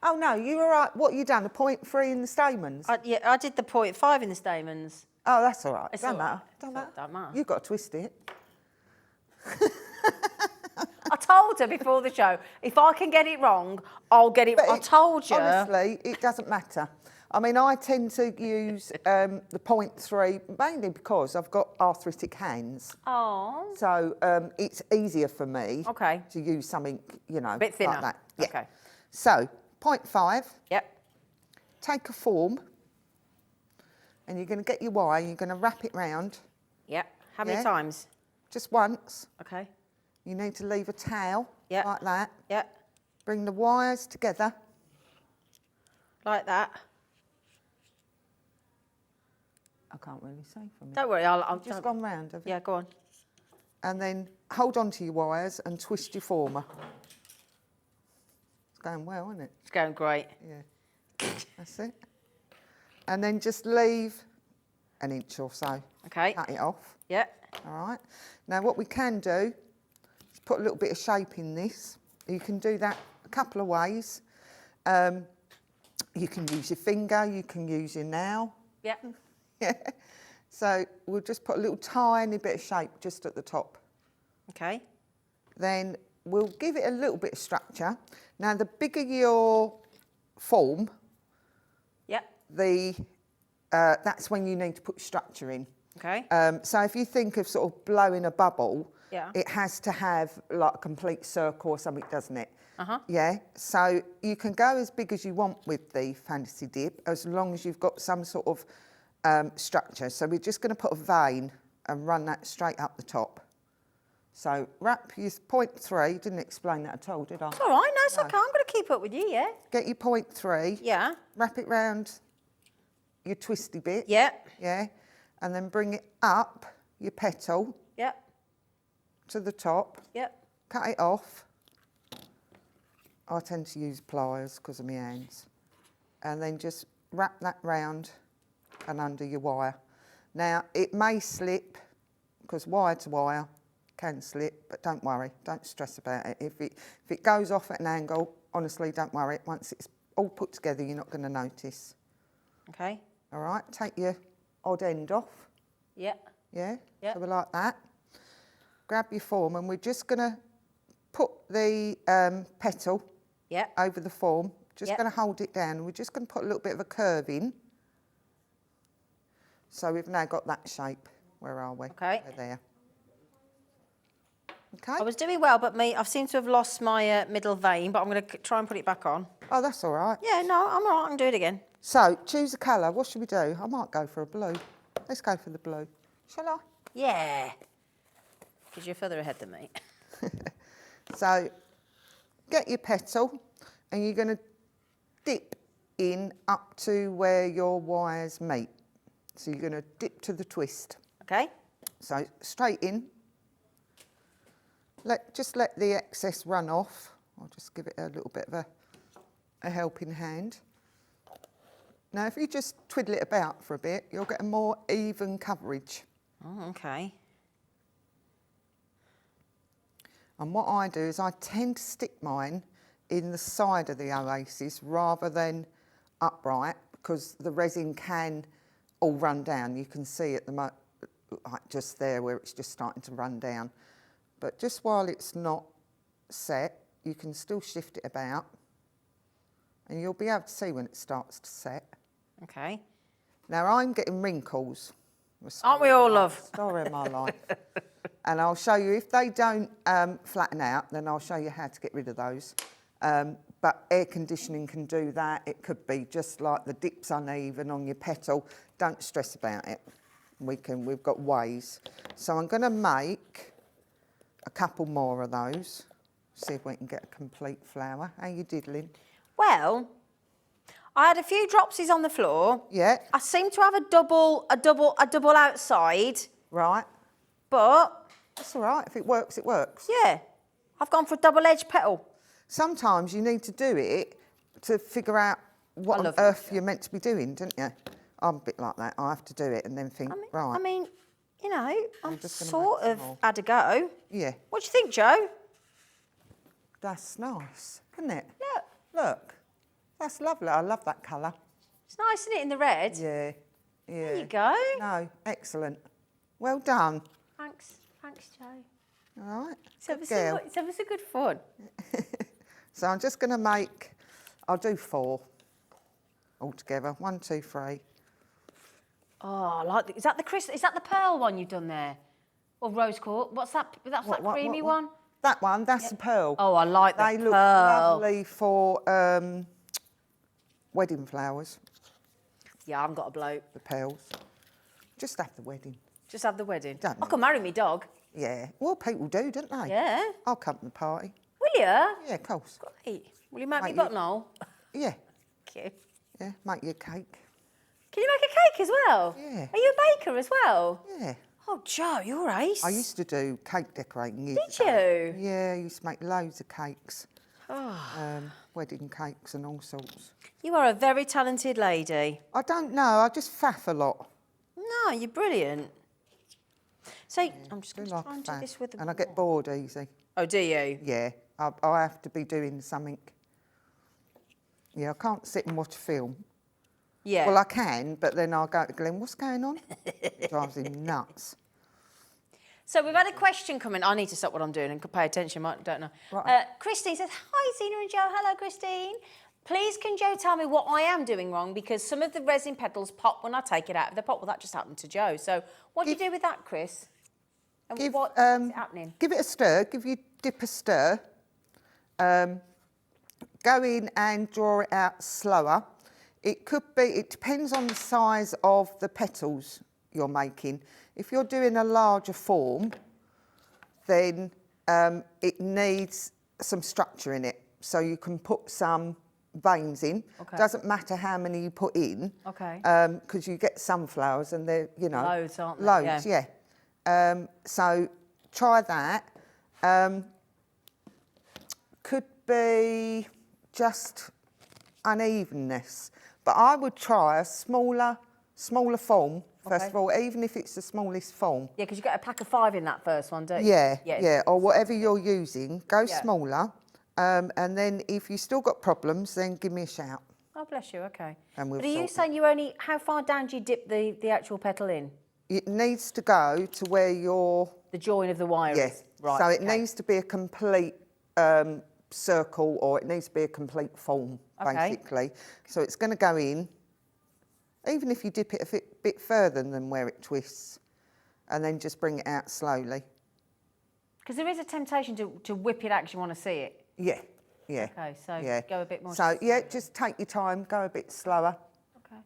Oh no, you were right. What you done? A 0.3 in the stamens? yeah, I did the 0.5 in the stamens. Oh, that's all right. It's Don't all matter. right. Don't matter. Don't matter. You've got to twist it. I told her before the show, if I can get it wrong, I'll get it. I told you. Honestly, it doesn't matter. I mean, I tend to use the 0.3 mainly because I've got arthritic hands. Oh. So it's easier for me to use something, you know, A bit thinner. like that. Yeah. Okay. So 0.5. Yep. Take a form, and you're going to get your wire. You're going to wrap it round. Yep. How many times? Just once. Okay. You need to leave a towel like that. Yep. Bring the wires together. Like that. I can't really say from it. Don't worry, I'll just gone round, have you? Yeah, go on. And then hold on to your wires and twist your former. It's going well, isn't it? It's going great. Yeah. That's it. And then just leave an inch or so. Okay. Cut it off. Yeah. All right. Now what we can do is put a little bit of shape in this. You can do that a couple of ways. You can use your finger, you can use your nail. Yeah. Yeah. So we'll just put a little tiny bit of shape just at the top. Okay. Then we'll give it a little bit of structure. Now the bigger your form, that's when you need to put structure in. Okay. So if you think of sort of blowing a bubble, Yeah. it has to have like a complete circle or something, doesn't it? Uh-huh. Yeah. So you can go as big as you want with the fantasy dip, as long as you've got some sort of structure. So we're just going to put a vein and run that straight up the top. So wrap your 0.3. Didn't explain that at all, did I? It's all right. No, it's okay. I'm going to keep up with you, yeah? Get your 0.3. Yeah. Wrap it round your twisty bit. Yeah. Yeah. And then bring it up your petal. Yep. To the top. Yep. Cut it off. I tend to use pliers because of my hands. And then just wrap that round and under your wire. Now, it may slip, because wire to wire can slip, but don't worry, don't stress about it. If it goes off at an angle, honestly, don't worry. Once it's all put together, you're not going to notice. Okay. All right, take your odd end off. Yeah. Yeah? Yeah. So we're like that. Grab your form, and we're just going to put the petal over the form. Just going to hold it down, and we're just going to put a little bit of a curve in. So we've now got that shape. Where are we? Okay. We're there. Okay. I was doing well, but I seem to have lost my middle vein, but I'm going to try and put it back on. Oh, that's all right. Yeah, no, I'm all right. I can do it again. So choose a colour. What should we do? I might go for a blue. Let's go for the blue. Shall I? Yeah. Because you're further ahead than me. So get your petal, and you're going to dip in up to where your wires meet. So you're going to dip to the twist. Okay. So straight in. Just let the excess run off. I'll just give it a little bit of a helping hand. Now, if you just twiddle it about for a bit, you'll get a more even coverage. Oh, okay. And what I do is I tend to stick mine in the side of the oasis rather than upright, because the resin can all run down. You can see at the moment, like just there where it's just starting to run down. But just while it's not set, you can still shift it about, and you'll be able to see when it starts to set. Okay. Now I'm getting wrinkles. Aren't we all, love? Story of my life. And I'll show you, if they don't flatten out, then I'll show you how to get rid of those. But air conditioning can do that. It could be just like the dip's uneven on your petal. Don't stress about it. We've got ways. So I'm going to make a couple more of those. See if we can get a complete flower. How you diddling? Well, I had a few dropsies on the floor. Yeah. I seem to have a double outside. Right. But That's all right. If it works, it works. yeah, I've gone for a double-edged petal. Sometimes you need to do it to figure out what on earth you're meant to be doing, don't you? I'm a bit like that. I have to do it and then think, right. I mean, you know, I'm just gonna sort make of some more. had a go. Yeah. What do you think, Joe? That's nice, isn't it? Look, Look. That's lovely. I love that colour. it's nice, isn't it, in the red? Yeah. Yeah. There you go. No, excellent. Well done. Thanks, Joe. All right. It's Good ever girl. so good fun. So I'm just going to make, I'll do 4 altogether. 1, 2, 3. Oh, I like is that the pearl one you've done there? Or rose quartz? What's that? That's that creamy one? That one, that's a pearl. Oh, I like that They pearl. look lovely for wedding flowers, Yeah, I haven't got a bloke. the pearls. Just have the wedding. Just have the wedding. Don't I can marry me dog. Yeah. Well, people do, don't they? Yeah. I'll come to the party. Will you? Yeah, of course. Great. Will you make me Mate, buttonhole? Yeah. Thank you. Yeah, make you a cake. Can you make a cake as well? Yeah. Are you a baker as well? Yeah. Oh, Joe, you're ace. I used to do cake decorating years Did ago. you? Yeah, I used to make loads of cakes. Wedding cakes and all sorts. You are a very talented lady. I don't know, I just faff a lot. No, you're brilliant. So I'm just Do going to like try a and do faff. this with the And I get bored easy. Oh, do you? Yeah, I have to be doing something. Yeah, I can't sit and watch a film. Yeah. Well, I can, but then I'll go to Glenn, what's going on? Drives him nuts. So we've had a question coming. I need to stop what I'm doing and pay attention. I don't know. Right. Christine says, hi, Zena and Joe. Hello, Christine. Please can Joe tell me what I am doing wrong because some of the resin petals pop when I take it out of the pot. Well, that just happened to Joe. So what do you do with that, Chris? And what is happening? Give it a stir, give your dip a stir. Go in and draw it out slower. It depends on the size of the petals you're making. If you're doing a larger form, then it needs some structure in it. So you can put some veins in. Okay. Doesn't matter how many you put in. Okay. Because you get sunflowers and they're, you know. Loads, aren't they? Loads, yeah. So try that. Could be just unevenness. But I would try a smaller form, first of all, even if it's the smallest form. Yeah, because you get a pack of 5 in that first one, don't you? Yeah, or whatever you're using, go smaller. And then if you still got problems, then give me a shout. Oh, bless you, okay. And we'll but are you sort it. saying you only, how far down do you dip the actual petal in? It needs to go to where you're... The join of the wire Yes. is? Right, So it okay. needs to be a complete circle, or it needs to be a complete form, basically. So it's going to go in, even if you dip it a bit further than where it twists, and then just bring it out slowly. Because there is a temptation to whip it out because you want to see it. Yeah, yeah. Okay, so yeah. go a bit more So, yeah, slowly. just take your time, go a bit slower. Okay.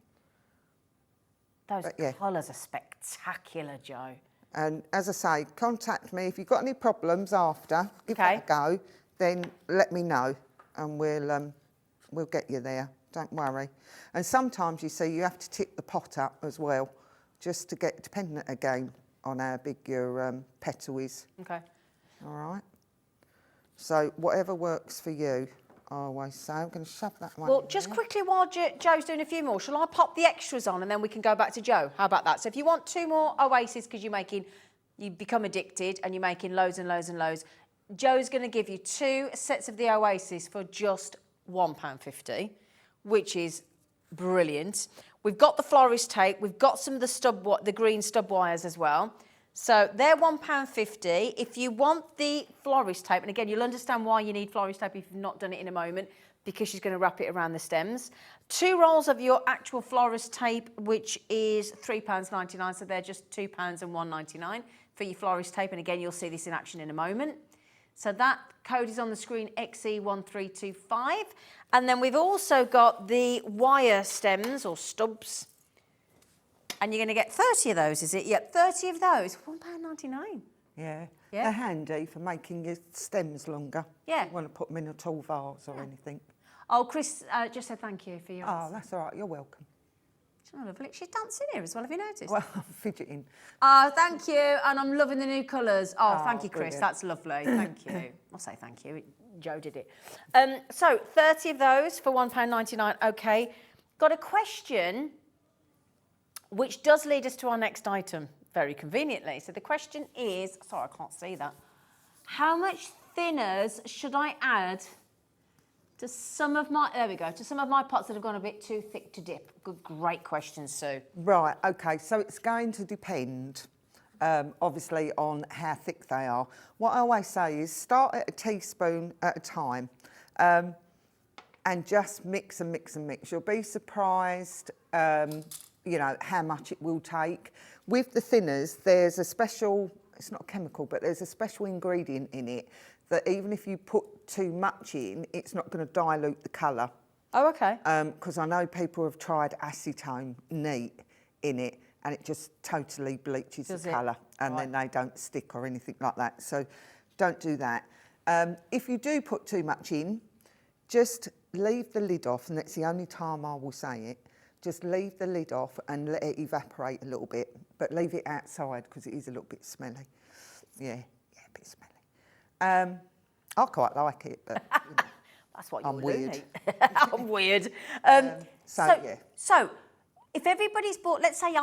Those But, yeah. colours are spectacular, Joe. And as I say, contact me if you've got any problems after. Give Okay. that a go. Then let me know, and we'll get you there. Don't worry. And sometimes you see you have to tip the pot up as well, just to get dependent again on how big your petal is. Okay. All right. So whatever works for you, I always say. I'm going to shove that one. Well, in just there. quickly while Joe's doing a few more, shall I pop the extras on and then we can go back to Joe? How about that? So if you want 2 more Oasis because you become addicted and you're making loads and loads and loads, Joe's going to give you 2 sets of the Oasis for just £1.50, which is brilliant. We've got the florist tape. We've got some of the green stub wires as well. So they're £1.50. If you want the florist tape, and again, you'll understand why you need florist tape if you've not done it in a moment, because she's going to wrap it around the stems. 2 rolls of your actual florist tape, which is £3.99, so they're just £2 and £1.99. for your florist tape. And again, you'll see this in action in a moment. So that code is on the screen, XE1325. And then we've also got the wire stems or stubs. And you're going to get 30 of those, is it? Yep, 30 of those, £1.99. Yeah. Yeah. They're handy for making your stems longer. Yeah. You want to put them in a tall vase or anything. Oh, Chris just said thank you for your Oh, answer. that's all right. You're welcome. Oh, lovely. She's dancing here as well, have you noticed? Well, I'm fidgeting. Oh, thank you. And I'm loving the new colours. Oh, thank you, Chris. brilliant. That's lovely. Thank you. I'll say thank you. Joe did it. So 30 of those for £1.99. Okay. Got a question which does lead us to our next item, very conveniently. So the question is, sorry, I can't see that. How much thinners should I add to some of my, there we go, to some of my pots that have gone a bit too thick to dip? Good, great question, Sue. Right, okay, so it's going to depend, obviously, on how thick they are. What I always say is start at a teaspoon at a time and just mix and mix and mix. You'll be surprised, you know, how much it will take. With the thinners, there's a special, it's not a chemical, but there's a special ingredient in it that even if you put too much in, it's not going to dilute the colour. Oh, okay. Because I know people have tried acetone neat in it and it just totally bleaches Does the it? colour and then they don't stick or anything like that. So don't do that. If you do put too much in, just leave the lid off, and that's the only time I will say it. Just leave the lid off and let it evaporate a little bit, but leave it outside because it is a little bit smelly. Yeah, a bit smelly. I quite like it, but you know, That's what you're I'm weird. I'm weird. Yeah. So, if everybody's bought, let's say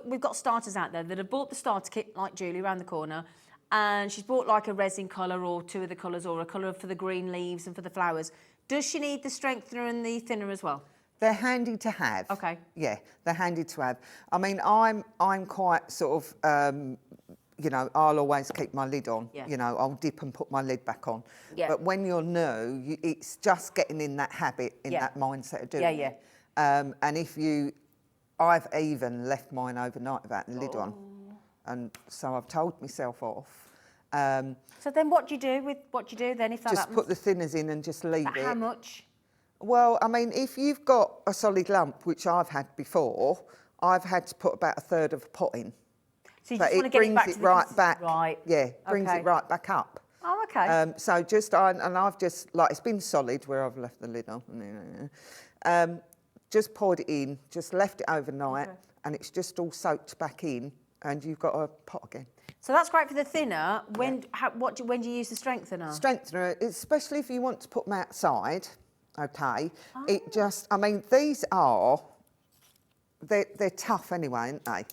we've got starters out there that have bought the starter kit, like Julie around the corner, and she's bought like a resin colour or two of the colours or a colour for the green leaves and for the flowers. Does she need the strengthener and the thinner as well? They're handy to have. Okay. Yeah, they're handy to have. I mean, I'm quite sort of, you know, I'll always keep my lid on. Yeah. You know, I'll dip and put my lid back on. Yeah. But when you're new, it's just getting in that habit, in that mindset of doing it. And if I've even left mine overnight without the lid on. And so I've told myself off. So then what do you do then if that Just happens? put the thinners in and just leave But it. how much? Well, I mean, if you've got a solid lump, which I've had before, I've had to put about a third of a pot in. So you But just want to it get brings it back it to the right back. Right. Yeah, brings Okay. it right back up. Oh, okay. So just, and I've just, like, it's been solid where I've left the lid on. Just poured it in, just left it overnight, and it's just all soaked back in, and you've got a pot again. So that's great for the thinner. When do you use the strengthener? Strengthener, especially if you want to put them outside, okay? It just, I mean, these are, they're tough anyway, aren't they?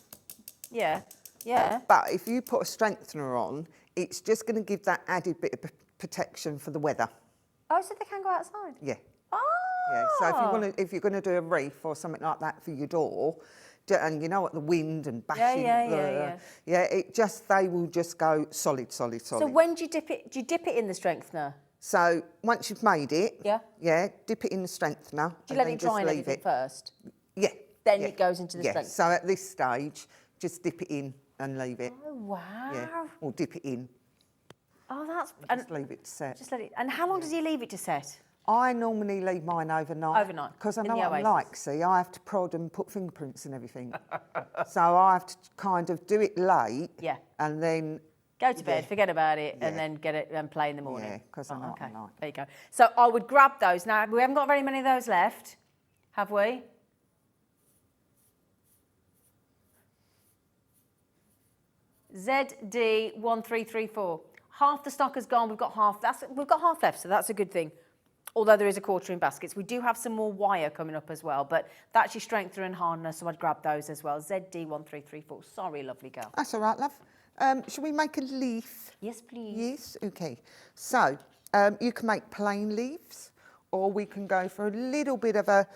Yeah. Yeah. But if you put a strengthener on, it's just going to give that added bit of protection for the weather. Oh, so they can go outside? Yeah. Oh. Yeah. So if you're going to do a reef or something like that for your door, and you know what, the wind and bashing, they will just go solid. So when do you dip it? Do you dip it in the strengthener? So once you've made it, dip it in the strengthener. Do you let it dry and everything first? Yeah. Then it goes into the strengthener. So at this stage, just dip it in and leave it. Oh wow. Yeah. Or dip it in. Oh, that's Just leave it to set. Just let it. And how long does he leave it to set? I normally leave mine overnight. Overnight, Because I in know the what I'm oasis. like, see, I have to prod and put fingerprints and everything. So I have to kind of do it late. Yeah. And then... Go to bed, forget about it, Yeah. and then get it and play in the morning. Yeah, because I know what I'm like. There you go. So I would grab those. Now, we haven't got very many of those left, have we? ZD1334. Half the stock has gone. We've got half left, so that's a good thing. Although there is a quarter in baskets. We do have some more wire coming up as well, but that's your strengthener and hardener, so I'd grab those as well. ZD1334. Sorry, lovely girl. That's all right, love. Shall we make a leaf? Yes, please. Yes, okay. So you can make plain leaves, or we can go for a little bit of a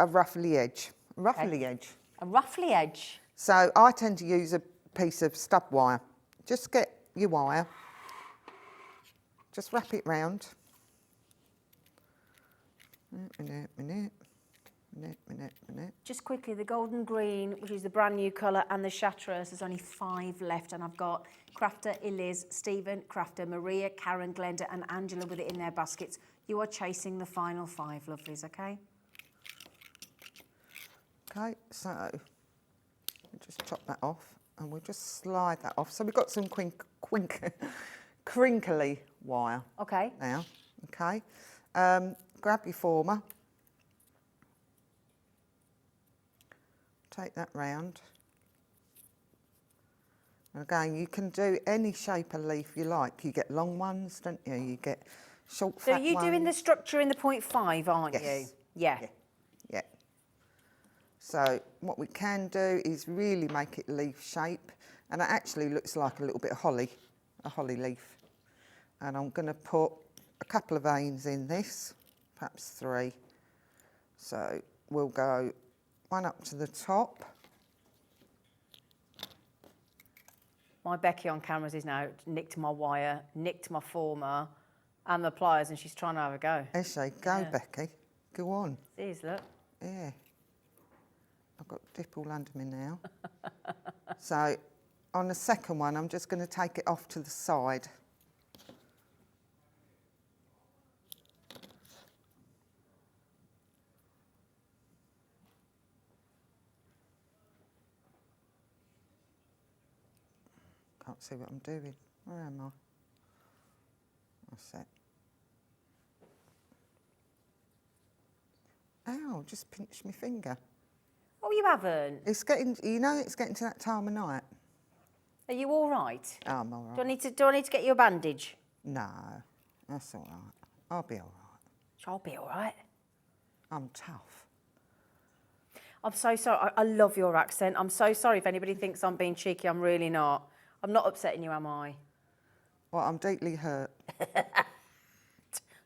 ruffly edge. Edge. A ruffly edge. So I tend to use a piece of stub wire. Just get your wire, just wrap it round. Minute. Just quickly, the golden green, which is the brand new colour, and the Chartreuse, there's only 5 left, and I've got Crafter, Eliz, Stephen, Crafter, Maria, Karen, Glenda, and Angela with it in their baskets. You are chasing the final 5, lovelies, okay? Okay, so we'll just chop that off, and we'll just slide that off. So we've got some crinkly wire. Okay. Now, okay. Grab your former. Take that round. And again, you can do any shape of leaf you like. You get long ones, don't you? You get short, fat So you're doing the structure in the 0.5, aren't you? Yes. Yeah. Yeah. So what we can do is really make it leaf shape, and it actually looks like a little bit of holly, a holly leaf. And I'm going to put a couple of veins in this, perhaps 3. So we'll go one up to the top. My Becky on cameras is now nicked my wire, nicked my former, and the pliers, and she's trying to have a go. There she go, Becky. Go on. Cheers, look. Yeah. I've got dip all under me now. So on the second one, I'm just going to take it off to the side. Can't see what I'm doing. Where am I? That's it. Ow, just pinched my finger. Oh, you haven't? It's getting, you know, it's getting to that time of night. Are you all right? I'm all right. Do I need to get you a bandage? No, that's all right. I'll be all right. I'll be all right. I'm tough. I'm so sorry. I love your accent. I'm so sorry if anybody thinks I'm being cheeky. I'm really not. I'm not upsetting you, am I? Well, I'm deeply hurt.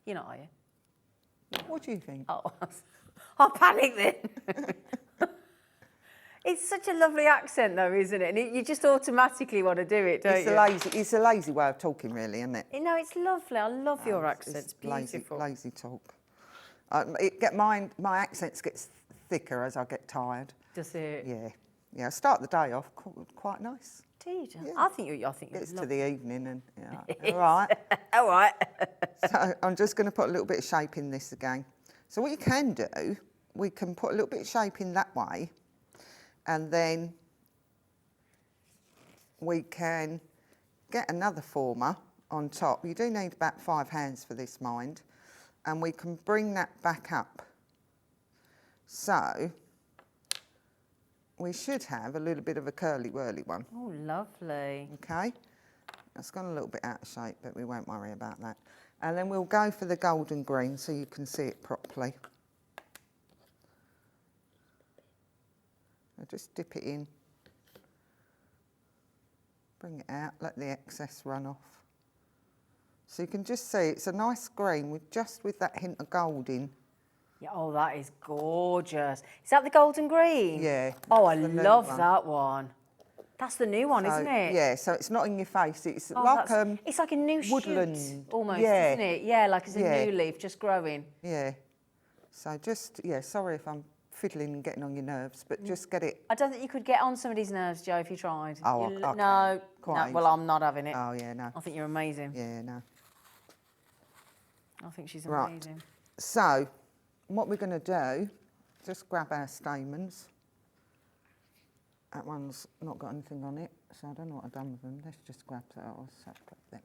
You're not, are you? What do you think? Oh, I'll panic then. It's such a lovely accent, though, isn't it? And you just automatically want to do it, don't you? It's a lazy way of talking, really, isn't it? You know, it's lovely. I love your accent. It's beautiful. Lazy talk. My accent gets thicker as I get tired. Does it? Yeah, yeah. I start the day off quite nice. Indeed. Yeah. I think you're Gets to lovely. the evening and all right. All right. So I'm just going to put a little bit of shape in this again. So what you can do, we can put a little bit of shape in that way, and then we can get another former on top. You do need about 5 hands for this, mind, and we can bring that back up. So we should have a little bit of a curly-whirly one. Oh, lovely. Okay, that's gone a little bit out of shape, but we won't worry about that. And then we'll go for the golden green so you can see it properly. I'll just dip it in, bring it out, let the excess run off. So you can just see it's a nice green with that hint of gold in. Yeah, oh, that is gorgeous. Is that the golden green? Yeah. Oh, I that's the new love one. that one. That's the new one, So, isn't it? Yeah, so it's not in your face. It's Oh, like it's like a new woodland shoot, almost, yeah. isn't it? Yeah, like it's a Yeah. new leaf just growing. Yeah. So just, yeah, sorry if I'm fiddling and getting on your nerves, but just get it. I don't think you could get on somebody's nerves, Joe, if you tried. Oh, You I no, can. Quite well, I'm not having it. Oh, yeah, no. I think you're amazing. Yeah, no. I think she's Right. amazing. So what we're going to do, just grab our stamens. That one's not got anything on it, so I don't know what I've done with them. Let's just grab that. I'll grab them.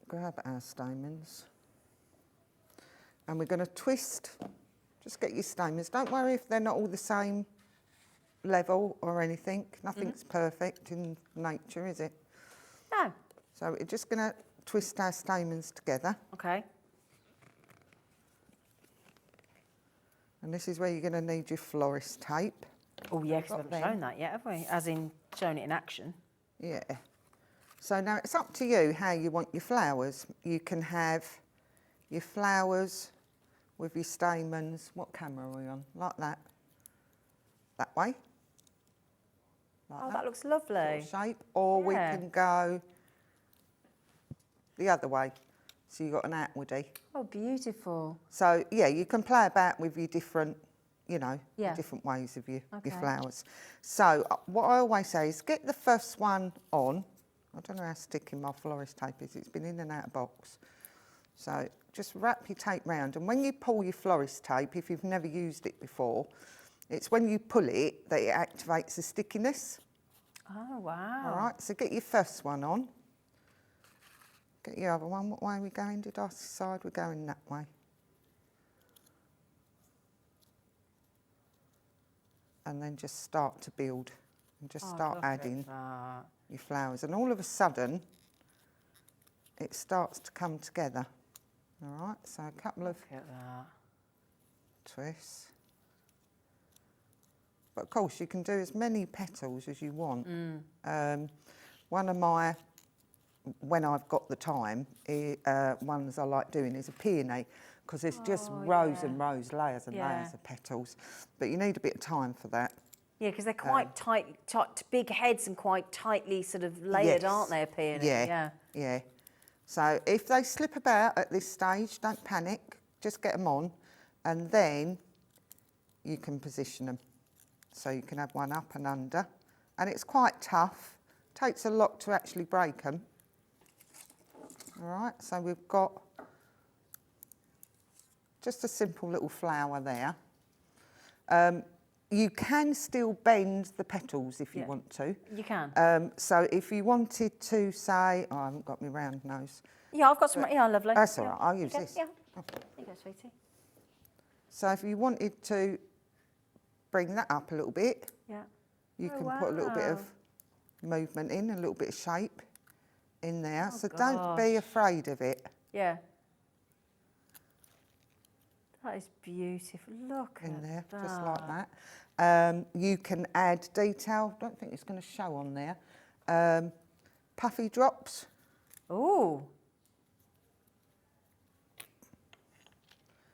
Grab our stamens. And we're going to twist. Just get your stamens. Don't worry if they're not all the same level or anything. Nothing's perfect in nature, is it? No. So we're just going to twist our stamens together. Okay. And this is where you're going to need your florist tape. Oh, yeah, because we Got haven't them. shown that yet, have we? As in, shown it in action. Yeah. So now it's up to you how you want your flowers. You can have your flowers with your stamens. What camera are we on? Like that. That way. Like Oh, that looks lovely. sort of shape. Or we Yeah. can go the other way. So you've got an outwardy. Oh, beautiful. So, yeah, you can play about with your different, you know, Yeah. your different ways of your Okay. flowers. So what I always say is get the first one on. I don't know how sticky my florist tape is. It's been in and out of box. So just wrap your tape round. And when you pull your florist tape, if you've never used it before, it's when you pull it that it activates the stickiness. Oh, wow. All right, so get your first one on. Get your other one. What way are we going? Did I decide we're going that way? And then just start to build and just start adding your flowers. And all of a sudden, it starts to come together. All right, so a couple of twists. But of course, you can do as many petals as you want. One of my, when I've got the time, ones I like doing is a peony, because there's just rows and rows, layers and layers of petals. But you need a bit of time for that. Yeah, because they're quite tight, big heads and quite tightly sort of layered, aren't they, a peony? Yeah. So if they slip about at this stage, don't panic, just get them on, and then you can position them. So you can have one up and under. And it's quite tough. Takes a lot to actually break them. All right, so we've got just a simple little flower there. You can still bend the petals if you want to. You can. So if you wanted to say, oh, I haven't got my round nose. Yeah, I've got some, lovely. That's all right, I'll use this. Yeah, there you go, sweetie. So if you wanted to bring that up a little bit, you can put a little bit of movement in, a little bit of shape in there. So don't be afraid of it. Yeah. That is beautiful. Look in at there, that. just like that. You can add detail. Don't think it's going to show on there. Puffy drops. Ooh.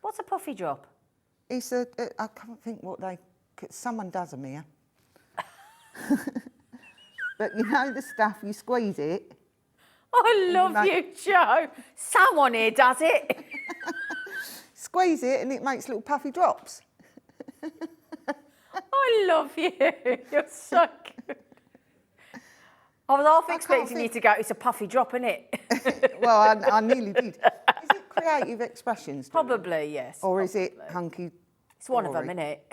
What's a puffy drop? It's I can't think what someone does them here. But you know the stuff, you squeeze it. I love you, Joe. Someone here does it. Squeeze it and it makes little puffy drops. I love you. You're so good. I was half expecting you to go, it's a puffy drop, isn't it? Well, I nearly did. Is it creative expressions? Probably, yes. Or probably. Is it hunky? It's one of them, isn't it?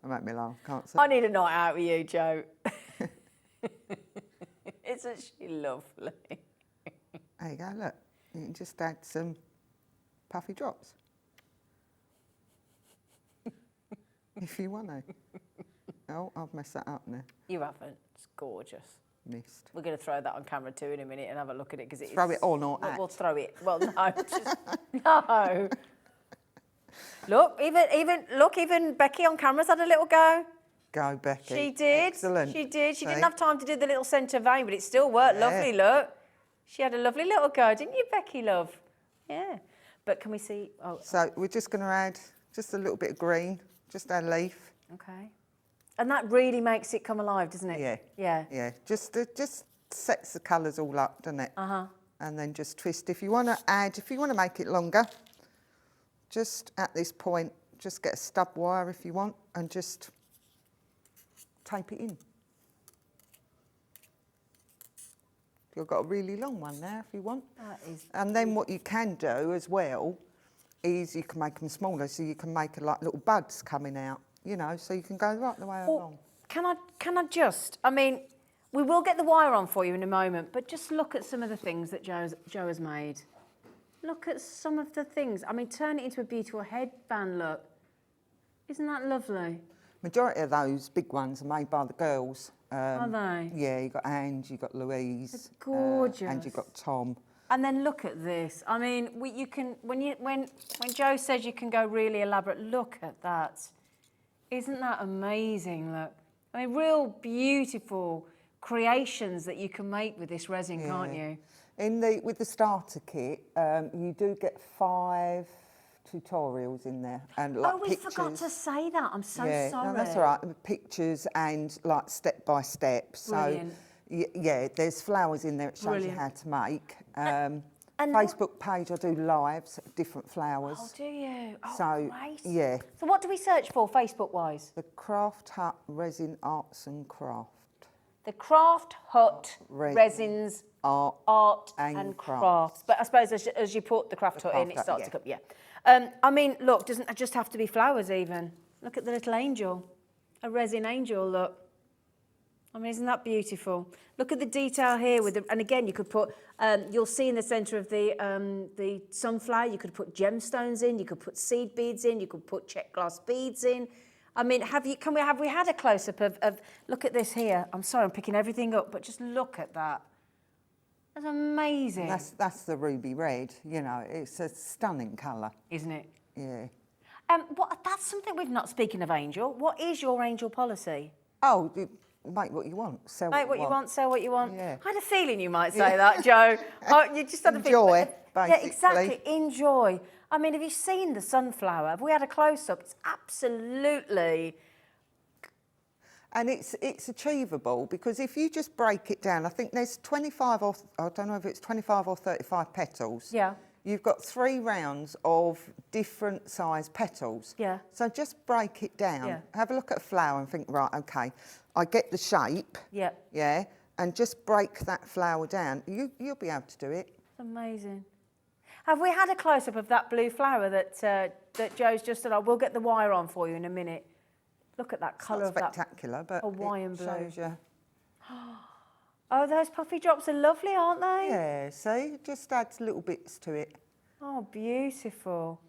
That make me laugh, can't say. I need a night out with you, Joe. Isn't she lovely? There you go, look. You can just add some puffy drops. If you want to. Oh, I've messed that up now. You haven't. It's gorgeous. Missed. We're going to throw that on camera too in a minute and have a look at it because Throw it on or at? We'll throw it. Well, no, just no. Look, even Becky on camera's had a little go. Go, Becky. She did. Excellent. She did. She See? didn't have time to do the little centre vein, but it still worked. Yeah. Lovely, look. She had a lovely little go, didn't you, Becky, love? Yeah. But can we see? Oh, so we're just going to add just a little bit of green, just our leaf. okay. And that really makes it come alive, doesn't it? Yeah. Yeah. Yeah. Just sets the colours all up, doesn't it? And then just twist. If you want to make it longer, just at this point, just get a stub wire if you want, and just tape it in. You've got a really long one there if you want. That is. And then what you can do as well is you can make them smaller, so you can make like little buds coming out, you know, so you can go right the way along. Can I just, I mean, we will get the wire on for you in a moment, but just look at some of the things that Joe has made. Look at some of the things. I mean, turn it into a beautiful headband look. Isn't that lovely? Majority of those big ones are made by the girls. Are they? Yeah, you got Ange, you got Louise. It's gorgeous. And you got Tom. And then look at this. I mean, you can when Joe says you can go really elaborate, look at that. Isn't that amazing? Look, I mean, real beautiful creations that you can make with this resin, can't you? With the starter kit, you do get 5 tutorials in there, and like we pictures. forgot to say that. I'm so Yeah, sorry. no, that's all right. Pictures and like step by step. Brilliant. So Yeah, there's flowers in there. It shows Brilliant. you how to make. and Facebook page, I do lives, different flowers. Oh, do you? Oh, So, great. yeah. So what do we search for Facebook-wise? The Craft Hut Resin Arts and Craft. The Craft Hut Resins Art and Crafts. But I suppose as you put the Craft Hut in, it Craft starts Hut, to come, yeah. I mean, look, doesn't it just have to be flowers even? Look at the little angel. A resin angel, look. I mean, isn't that beautiful? Look at the detail here with the, and again, you could put, you'll see in the centre of the sunflower, you could put gemstones in, you could put seed beads in, you could put check glass beads in. I mean, have we had a close-up of, look at this here. I'm sorry, I'm picking everything up, but just look at that. That's amazing. That's the ruby red, you know, it's a stunning colour. Isn't it? Yeah. That's something we've not, speaking of angel, what is your angel policy? Oh, make what you want, sell Make what you want, sell what you want. Yeah. I had a feeling you might say that, Joe. You just had a Enjoy, feeling. Yeah, exactly. basically. Enjoy. I mean, have you seen the sunflower? Have we had a close-up? It's absolutely... And it's achievable because if you just break it down, I think there's 25 or, I don't know if it's 25 or 35 petals. Yeah. You've got 3 rounds of different size petals. Yeah. So just break it down. Yeah. Have a look at a flower and think, right, okay, I get the shape. Yeah. Yeah. And just break that flower down. You'll be able to do it. It's amazing. Have we had a close-up of that blue flower that Joe's just said, we'll get the wire on for you in a minute. Look at that colour of that. Spectacular, but Hawaiian it blue. shows you. Oh, those puffy drops are lovely, aren't they? Yeah, see, it just adds little bits to it. Oh, beautiful.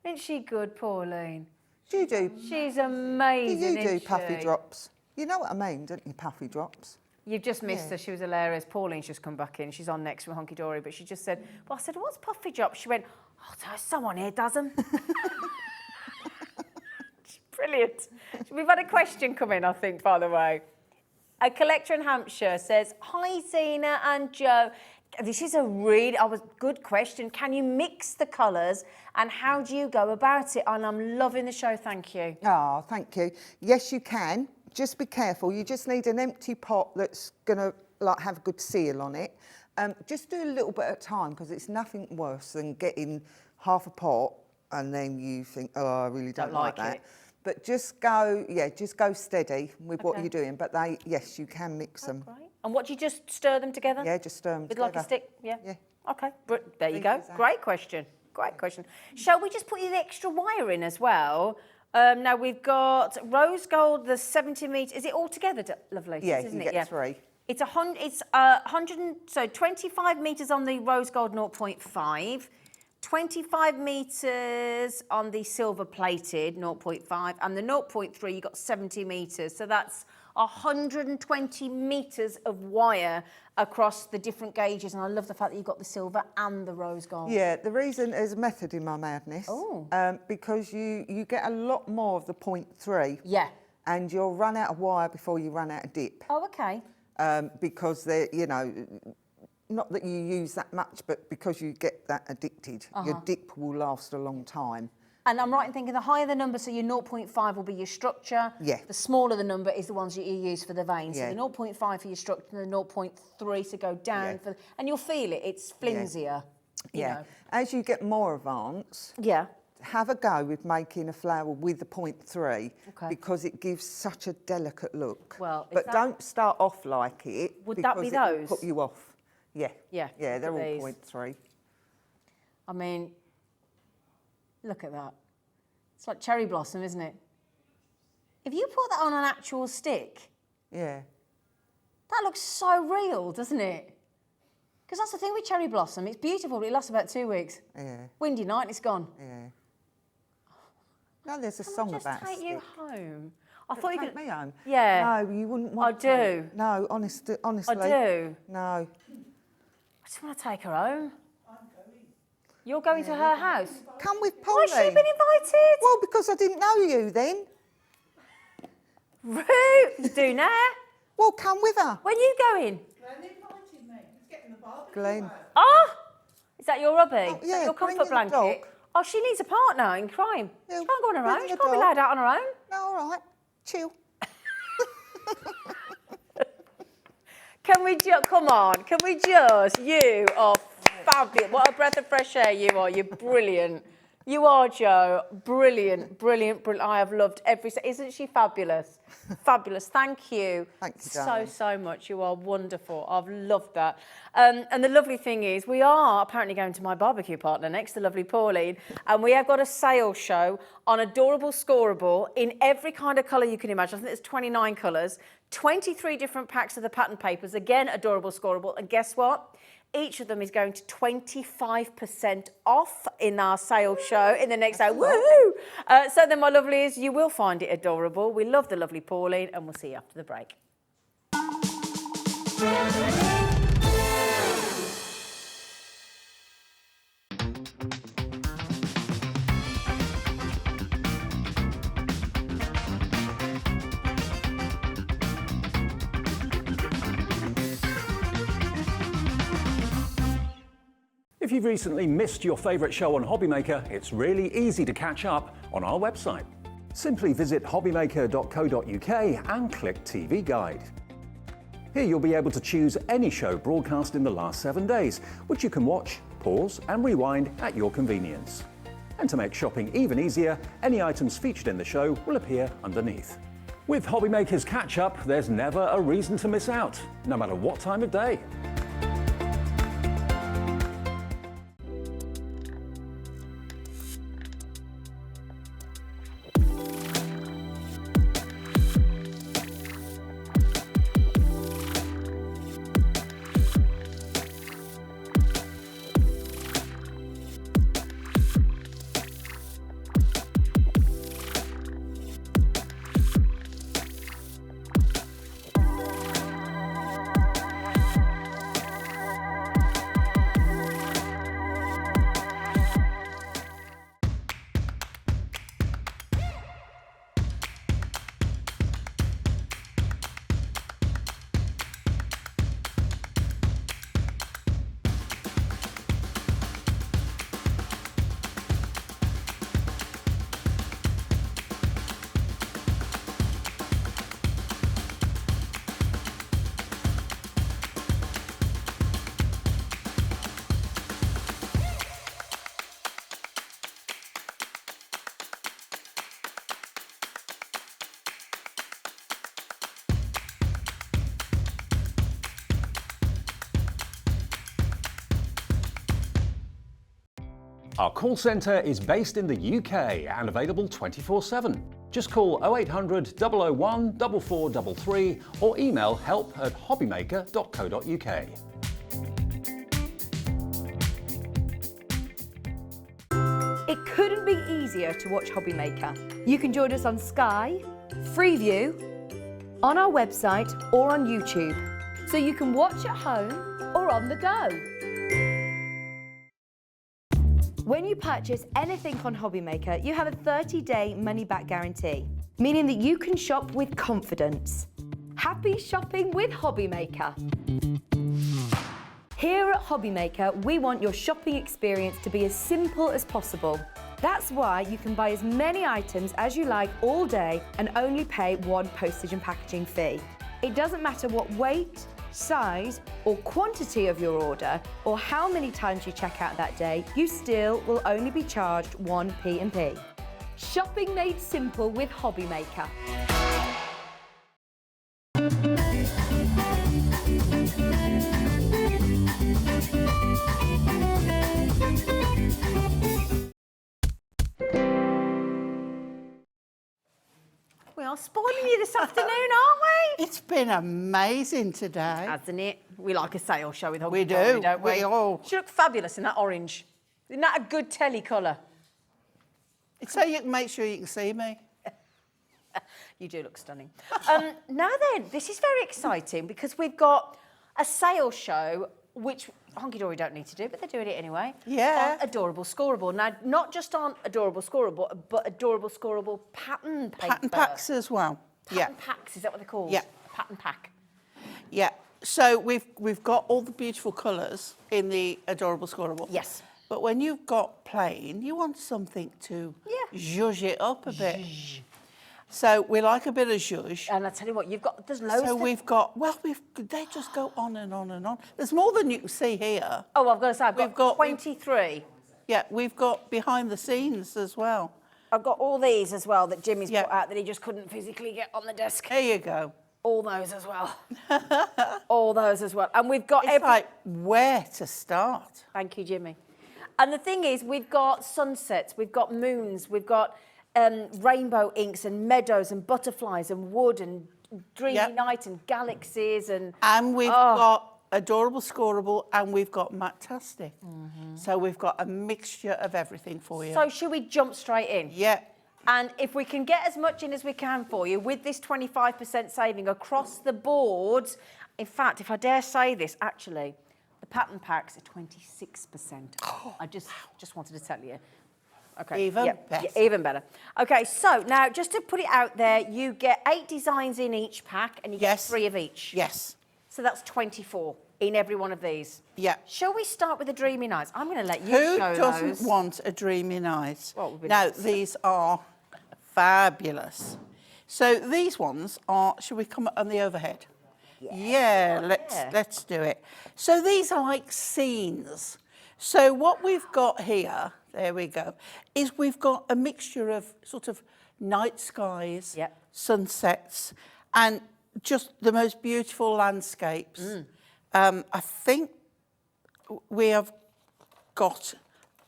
Isn't she good, Pauline? Do you do? She's amazing, You do isn't puffy she? drops. You know what I mean, don't you? Puffy drops. You've just missed her. She was hilarious. Pauline's just come back in. She's on next with Hunkydory, but she just said, well, I said, what's puffy drops? She went, oh, someone here does them. Brilliant. We've had a question come in, I think, by the way. A collector in Hampshire says, hi, Zena and Joe. This is a really good question. Can you mix the colours and how do you go about it? And I'm loving the show, thank you. Oh, thank you. Yes, you can. Just be careful. You just need an empty pot that's going to have a good seal on it. Just do a little bit at a time because it's nothing worse than getting half a pot and then you think, oh, I really don't like that. it. But just go steady with what you're doing. But yes, you can mix them. Great. And what do you just stir them together? Yeah, just stir them With together. like a stick? Yeah. Yeah. Okay, there you Easy go. as that. Great question. Great question. Shall we just put you the extra wire in as well? Now we've got rose gold, the 70 metre. Is it all together, lovely? Yeah, isn't you it? get 3. It's 100. So 25 metres on the rose gold 0.5. 25 metres on the silver plated 0.5 and the 0.3 you got 70 metres, so that's 120 metres of wire across the different gauges, and I love the fact that you've got the silver and the rose gold. Yeah, the reason is a method in my madness. Oh. Because you get a lot more of the 0.3. Yeah. And you'll run out of wire before you run out of dip. Oh, okay. Because they're, not that you use that much, but because you get that addicted, your dip will last a long time. And I'm right in thinking the higher the number, so your 0.5 will be your structure. Yeah. The smaller the number is the ones that you use for the veins. Yeah. So the 0.5 for your structure and the 0.3 to go down. Yeah. And you'll feel it. It's flimsier. You know. As you get more advanced, Yeah. have a go with making a flower with the 0.3 Okay. because it gives such a delicate look. Well, is but that- don't start off like it. Would that be because it will those? put you off. Yeah. Yeah, Yeah, they're all look at these. 0.3. I mean, look at that. It's like cherry blossom, isn't it? If you put that on an actual stick, Yeah. that looks so real, doesn't it? Because that's the thing with cherry blossom. It's beautiful, but it lasts about 2 weeks. Yeah. Windy night, and it's gone. Yeah. No, there's a Can song I just about a take stick. you home? I thought you Take could. me home. Yeah. No, you wouldn't want I to. do. No, honestly. I do. No. I just want to take her home. You're going to her house? Come with Why Pauline. has she been invited? Well, because I didn't know you then. Rude. You do now. Well, come with her. When are you going? Glenn invited me. He's getting the barbecue. Glenn. Oh, is that your hubby? Oh, Is that yeah, your bring comfort the blanket? dog. Oh, she needs a partner in crime. Yeah, She can't go on her bring own. She the can't be dog. laid out on her own. No, all right. Chill. Can we just, come on, can we just, you are fabulous. What a breath of fresh air you are. You're brilliant. You are, Jo. Brilliant, brilliant, brilliant. I have loved every... Isn't she fabulous? Fabulous. Thank you. Thanks, so, darling. so much. You are wonderful. I've loved that. And the lovely thing is, we are apparently going to my barbecue partner next, the lovely Pauline, and we have got a sale show on Adorable Scorable in every kind of colour you can imagine. I think there's 29 colours, 23 different packs of the pattern papers, again, Adorable Scorable. And guess what? Each of them is going to 25% off in our sale show in the next hour. Woohoo! So then, my lovelies, you will find it adorable. We love the lovely Pauline, and we'll see you after the break. If you've recently missed your favourite show on Hobbymaker, it's really easy to catch up on our website. Simply visit hobbymaker.co.uk and click TV Guide. Here you'll be able to choose any show broadcast in the last 7 days, which you can watch, pause and rewind at your convenience. And to make shopping even easier, any items featured in the show will appear underneath. With Hobbymaker's catch-up, there's never a reason to miss out, no matter what time of day. Our call centre is based in the UK and available 24/7. Just call 0800 001 4433 or email help@hobbymaker.co.uk. It couldn't be easier to watch Hobbymaker. You can join us on Sky, Freeview, on our website or on YouTube. So you can watch at home or on the go. When you purchase anything on Hobbymaker, you have a 30-day money-back guarantee, meaning that you can shop with confidence. Happy shopping with Hobbymaker. Here at Hobbymaker, we want your shopping experience to be as simple as possible. That's why you can buy as many items as you like all day and only pay one postage and packaging fee. It doesn't matter what weight, size or quantity of your order or how many times you check out that day, you still will only be charged one P&P. Shopping made simple with Hobbymaker. We are spoiling you this afternoon, aren't we? It's been amazing today. Hasn't it? We like a sale show with Hunkydory, We do, don't we? we all. She looks fabulous in that orange. Isn't that a good telly colour? It's so you can make sure you can see me. You do look stunning. Now then, this is very exciting because we've got a sale show, which Hunkydory don't need to do, but they're doing it anyway. Yeah. On Adorable Scorable. Now, not just on Adorable Scorable, but Adorable Scorable pattern paper. Pattern packs as well. Pattern packs, is that what they're called? Yeah. Pattern pack. Yeah. So we've got all the beautiful colours in the Adorable Scorable. Yes. But when you've got plain, you want something to zhuzh it up a bit. So we like a bit of zhuzh. And I tell you what, there's loads. So we've got, they just go on and on and on. There's more than you can see here. Oh, I've got to say, I've got 23. Yeah, we've got behind the scenes as well. I've got all these as well that Jimmy's put out that he just couldn't physically get on the desk. There you go. All those as well. All those as well. And we've got It's like, where to start? Thank you, Jimmy. And the thing is, we've got sunsets, we've got moons, we've got rainbow inks and meadows and butterflies and wood and dreamy night and galaxies and... And we've got Adorable Scorable and we've got Matastic. So we've got a mixture of everything for you. So should we jump straight in? Yeah. And if we can get as much in as we can for you with this 25% saving across the board, in fact, if I dare say this, actually, the pattern packs are 26%. I just wanted to tell you. Okay. Even better. Yeah, even better. Okay, so now just to put it out there, you get 8 designs in each pack and you get 3 of each. Yes. So that's 24 in every one of these. Yeah. Shall we start with the Dreamy Nights? I'm going to let you Who show doesn't those. want a dreamy night? Well, we've been- Now, these are fabulous. So these ones are, should we come on the overhead? Yeah, let's do it. So these are like scenes. So what we've got here, there we go, is we've got a mixture of sort of night skies, sunsets, and just the most beautiful landscapes. I think we have got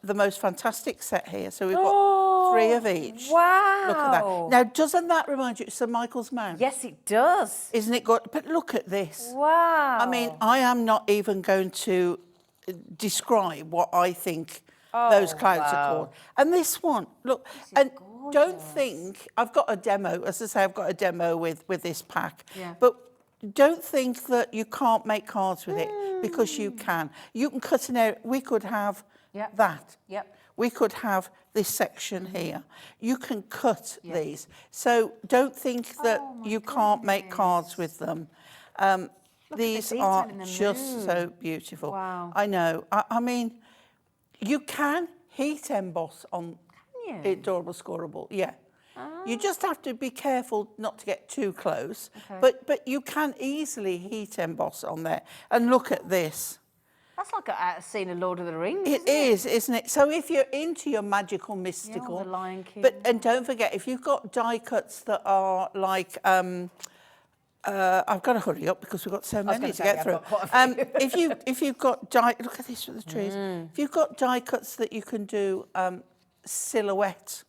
the most fantastic set here. So we've got 3 of each. Wow. Look at that. Now, doesn't that remind you of St Michael's Mount? Yes, it does. Isn't it good? But look at this. Wow. I mean, I am not even going to describe what I think those clouds are called. And this one, look, and don't think, I've got a demo, as I say, I've got a demo with this pack, but don't think that you can't make cards with it, because you can. You can cut an area, we could have that. We could have this section here. You can cut these. So don't think that you can't make cards with them. These are just so beautiful. Wow. I know. I mean, you can heat emboss on Adorable Scorable. Yeah. You just have to be careful not to get too close. But you can easily heat emboss on there. And look at this. That's like a scene of Lord of the Rings. It is, isn't it? So if you're into your magical, mystical, the Lion King. and don't forget, if you've got die cuts that are like, I've got to hurry up because we've got so many to get through. If you've got die, look at this with the trees. If you've got die cuts that you can do silhouette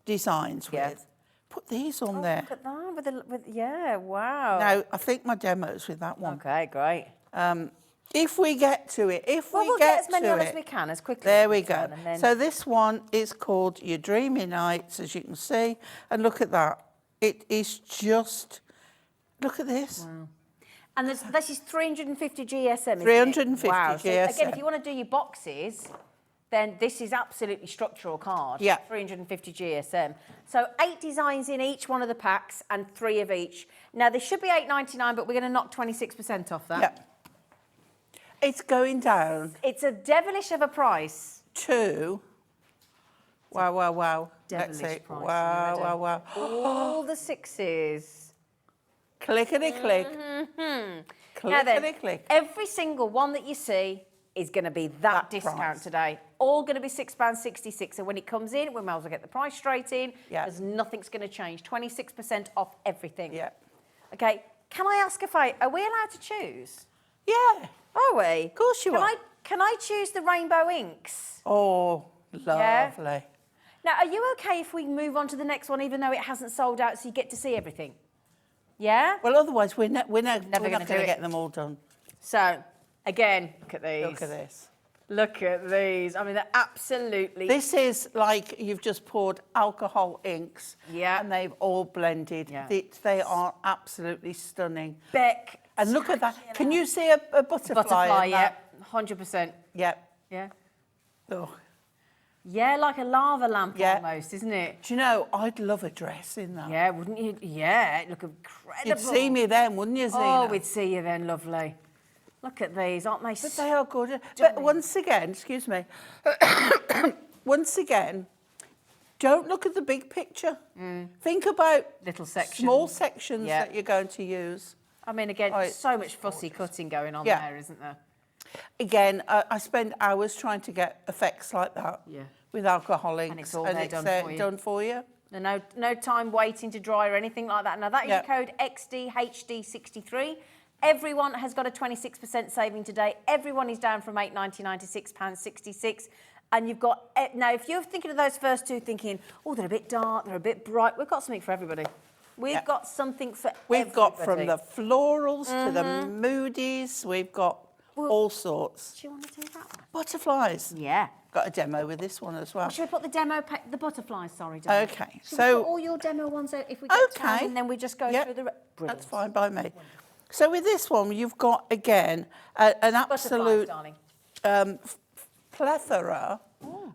designs with, put these on there. Look at that, wow. Now I think my demo's with that one. Okay, great. If we get to it, we'll get as many on as we can, as quickly there as we we go. can, and then... So this one is called Your Dreamy Nights, as you can see. And look at that. It is just, look at this. Wow. And this is 350 GSM, isn't it? 350 wow. So GSM. again, if you want to do your boxes, then this is absolutely structural card. 350 GSM. So 8 designs in each one of the packs and 3 of each. Now, this should be $8.99, but we're going to knock 26% off that. Yeah. It's going down. It's a devilish of a price. To, wow. Devilish Let's see. price. Wow. All the 6s. Clickety-click. Now then, Clickety-click. every single one that you see is going to be that discount price. today. All going to be £6.66. So when it comes in, we might as well get the price straight in. Yeah. There's nothing's going to change. 26% off everything. Yeah. Okay. Can I ask are we allowed to choose? Yeah. Are we? Of course you are. Can I choose the rainbow inks? Oh, lovely. Now, are you okay if we move on to the next one, even though it hasn't sold out, so you get to see everything? Yeah? Well, otherwise we're not going gonna to get them all done. So, again, look at these. Look at this. Look at these. I mean, they're absolutely... This is like you've just poured alcohol inks. Yeah. And they've all blended. Yeah. They are absolutely stunning. Beck. And look at that. Can you see a butterfly? Butterfly, in yeah. that? 100%. Yep. Yeah. Oh. Yeah, like a lava lamp Yeah. almost, isn't it? Do you know, I'd love a dress in that. Yeah, wouldn't you? Yeah, it'd look incredible. You'd see me then, wouldn't you, Zena? Oh, we'd see you then, lovely. Look at these, aren't they? But they are good. But once again, excuse me, once again, don't look at the big picture. Think about Little sections. small sections Yeah. that you're going to use. I mean, again, Oh, it's so much fussy cutting going on Yeah. there, isn't there? Again, I spend hours trying to get effects like that Yeah. with alcoholics. And it's all there done for you. No time waiting to dry or anything like that. Now, that is Yeah. your code XDHD63. Everyone has got a 26% saving today. Everyone is down from £8.99 to £6.66. And you've got, now, if you're thinking of those first two thinking, oh, they're a bit dark, they're a bit bright, we've got something for everybody. We've got something for We've got from everybody. the florals to the moodies. We've got all sorts. Do you want to do that one? Butterflies. Yeah. Got a demo with this one as well. Should we put the demo, the butterflies, sorry, darling. Okay, Should so- we put all your demo ones out if we get time, and then we just go Yep, through the... Brilliant. That's fine by me. So with this one, you've got, again, an absolute darling. plethora,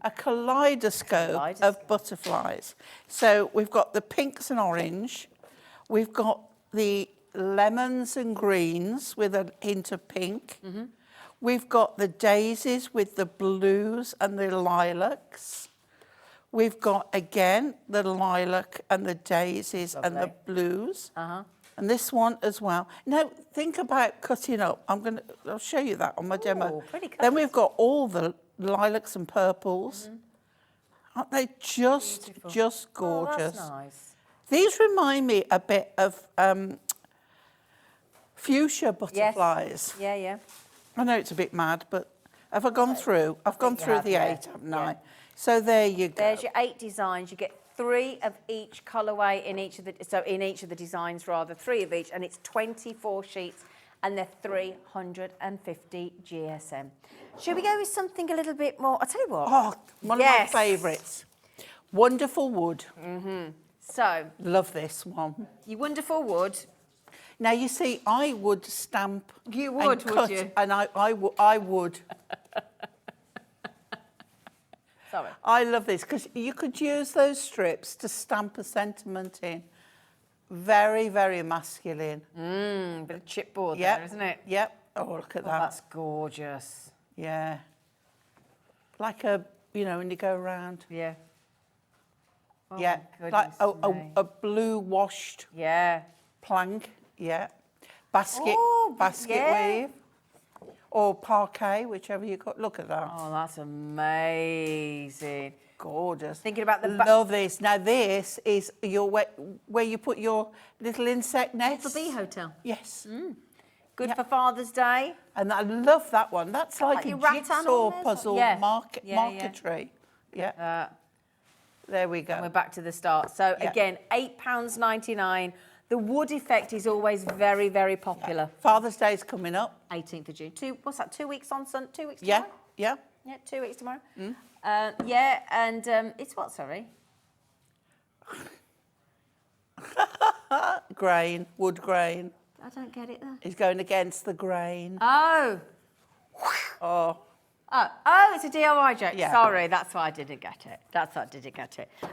a kaleidoscope of butterflies. So we've got the pinks and orange. We've got the lemons and greens with a hint of pink. We've got the daisies with the blues and the lilacs. We've got, again, the lilac and the daisies and the blues. And this one as well. Now, think about cutting up. I'll show you that on my demo. Pretty Then we've got all the lilacs and purples. Aren't they just gorgeous? Oh, that's nice. These remind me a bit of fuchsia butterflies. Yeah, yeah. I know it's a bit mad, but have I gone through? I've gone you through have, the yeah. 8, haven't I? Yeah. So there you go. There's your 8 designs. You get 3 of each colourway in each of the designs rather, 3 of each, and it's 24 sheets, and they're 350 GSM. Should we go with something a little bit more? I'll tell you what. Oh, one of my favourites. Wonderful wood. So, Love this one. your wonderful wood. Now, you see, I would stamp You and would cut, you? and I would. Sorry. I love this because you could use those strips to stamp a sentiment in. Very, very masculine. Bit of chipboard Yep. there, isn't it? Yep. Oh, look at Oh, that. that's gorgeous. Yeah. Like when you go around. Yeah. Oh, Yeah. my Like goodness me. a blue washed Yeah. plank. Yeah. Basket yeah. weave. Or parquet, whichever you got. Look at that. Oh, that's amazing. Gorgeous. Thinking about the Love this. Now this is your where you put your little insect nest. the bee hotel. Yes. Good for Father's Day. And I love that one. That's like a your rattan jigsaw on there as well. puzzle Yeah. marquetry. Yeah. There we go. We're back to the start. So Yeah. again, £8.99. The wood effect is always very, very popular. Father's Day's coming up. 18th of June. What's that? 2 weeks on Sunday? 2 weeks Yeah. tomorrow? Yeah. Yeah, 2 weeks tomorrow. Yeah, and it's what, sorry? Grain, wood grain. I don't get it there. Is going against the grain. Oh. Oh. Oh, it's a DIY joke. Yeah. Sorry, that's why I didn't get it.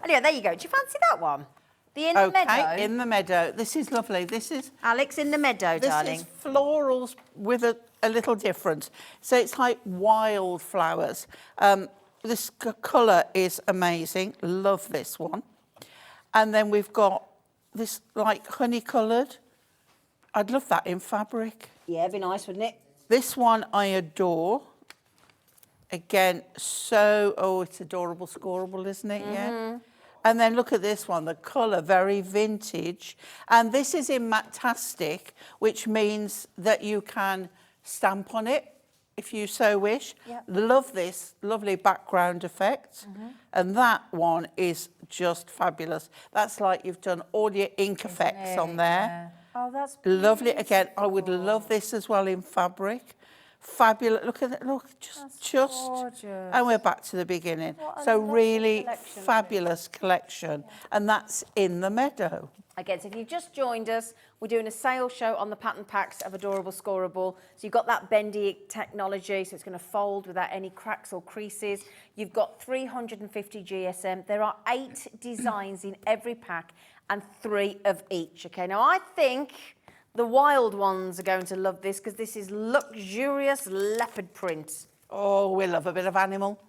Anyway, there you go. Do you fancy that one? The In the Meadow. In the meadow. This is lovely. This is Alex in the Meadow, darling. This is florals with a little difference. So it's like wildflowers. This colour is amazing. Love this one. And then we've got this like honey-coloured. I'd love that in fabric. Yeah, it'd be nice, wouldn't it? This one I adore. Again, it's adorable, Scorable, isn't it? Yeah. And then look at this one, the colour, very vintage. And this is in Matastic, which means that you can stamp on it if you so wish. Yep. Love this, lovely background effect. And that one is just fabulous. That's like you've done all your ink effects on there. Oh, that's Lovely. Again, I would love this as well in fabric. Fabulous. Look at it. Look, just. gorgeous. And we're back to the beginning. What a So lovely really collection. fabulous collection. And that's in the meadow. Again, so if you've just joined us, we're doing a sale show on the pattern packs of Adorable Scorable. So you've got that bendy technology, so it's going to fold without any cracks or creases. You've got 350 GSM. There are 8 designs in every pack and 3 of each. Okay, now I think the wild ones are going to love this because this is luxurious leopard print. Oh, we love a bit of animal.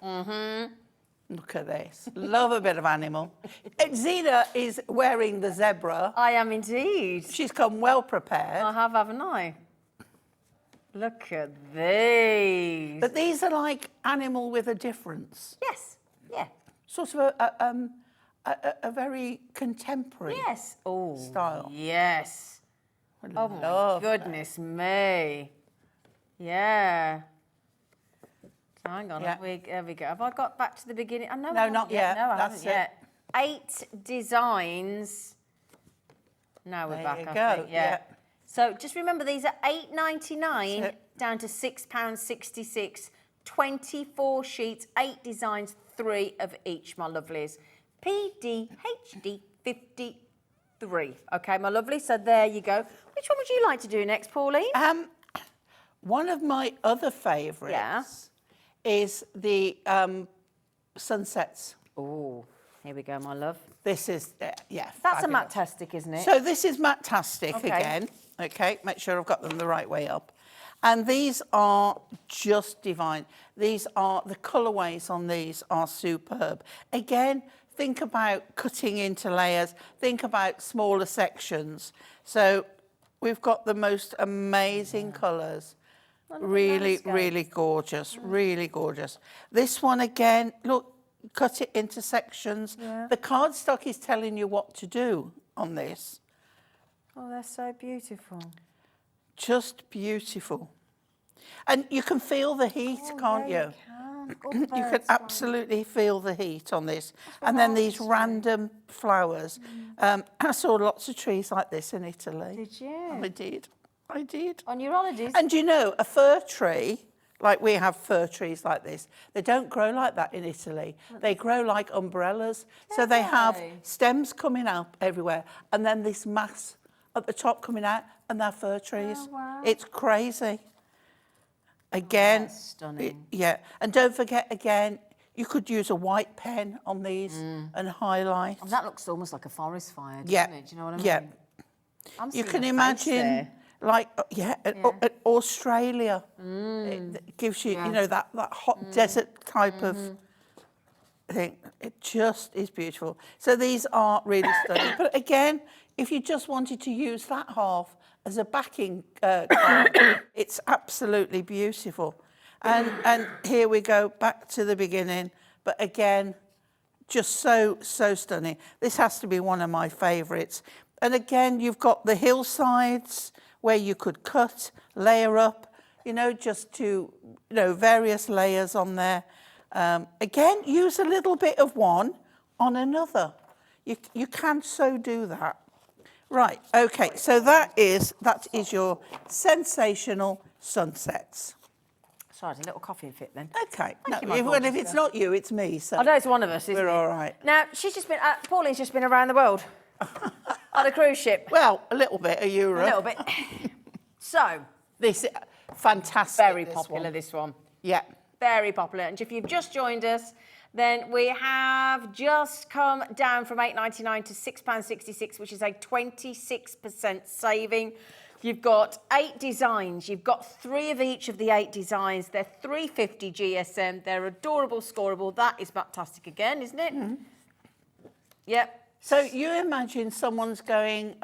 Look at this. Love a bit of animal. Zena is wearing the zebra. I am indeed. She's come well prepared. I have, haven't I? Look at these. But these are like animal with a difference. Yes. Yeah. Sort of a very contemporary Yes. Oh. style. Yes. Oh my love goodness me. Yeah. So hang on. Yeah. There we go. Have I got back to the beginning? Oh, no, I No, haven't not yet. No, I That's haven't yet. 8 designs. Now we're There back, you I go, think. Yeah. yeah. So just remember, these are $8.99 That's it. down to £6.66. 24 sheets, 8 designs, 3 of each, my lovelies. PDHD 53. Okay, my lovely. So there you go. Which one would you like to do next, Pauline? One of my other favourites is the sunsets. Oh, here we go, my love. This is, yeah, That's fabulous. a matte-tastic, isn't it? So this is matte-tastic Okay. again. Okay, make sure I've got them the right way up. And these are just divine. These are, the colourways on these are superb. Again, think about cutting into layers. Think about smaller sections. So we've got the most amazing colours. Really, really gorgeous, really gorgeous. This one again, look, cut it into sections. Yeah. The cardstock is telling you what to do on this. Oh, they're so beautiful. Just beautiful. And you can feel the heat, can't you? You can absolutely feel the heat on this. And then these random flowers. I saw lots of trees like this in Italy. Did you? I did. I did. On your holidays? And you know, a fir tree, like we have fir trees like this, they don't grow like that in Italy. They grow like umbrellas. So they have stems coming up everywhere and then this mass at the top coming out and they're fir trees. Oh, wow. It's crazy. Again, that's stunning. Yeah. And don't forget, again, you could use a white pen on these and highlight. Oh, that looks almost like a forest fire, doesn't Yeah. it? Do you know what I mean? Yeah. I'm You seeing can a face imagine, there. like, Australia. It gives you, you know, that hot desert type of thing. It just is beautiful. So these are really stunning. But again, if you just wanted to use that half as a backing card, it's absolutely beautiful. And here we go, back to the beginning. But again, just so stunning. This has to be one of my favourites. And again, you've got the hillsides where you could cut, layer up, you know, just to, you know, various layers on there. Again, use a little bit of one on another. You can so do that. Right, okay, so that is your sensational sunsets. Sorry, I had a little coughing fit then. Okay, Thank you, my well, if gorgeous it's girl. not you, it's me. So I know it's one of us, isn't we're it? all right. Now, she's just been, Pauline's just been around the world on a cruise ship. Well, a little bit of Europe. A little bit. So, This fantastic. very this popular, one. this one. Yeah. Very popular. And if you've just joined us, then we have just come down from $8.99 to £6.66, which is a 26% saving. You've got 8 designs. You've got 3 of each of the 8 designs. They're 350 GSM. They're adorable, scorable. That is fantastic again, isn't it? Yep. So you imagine someone's going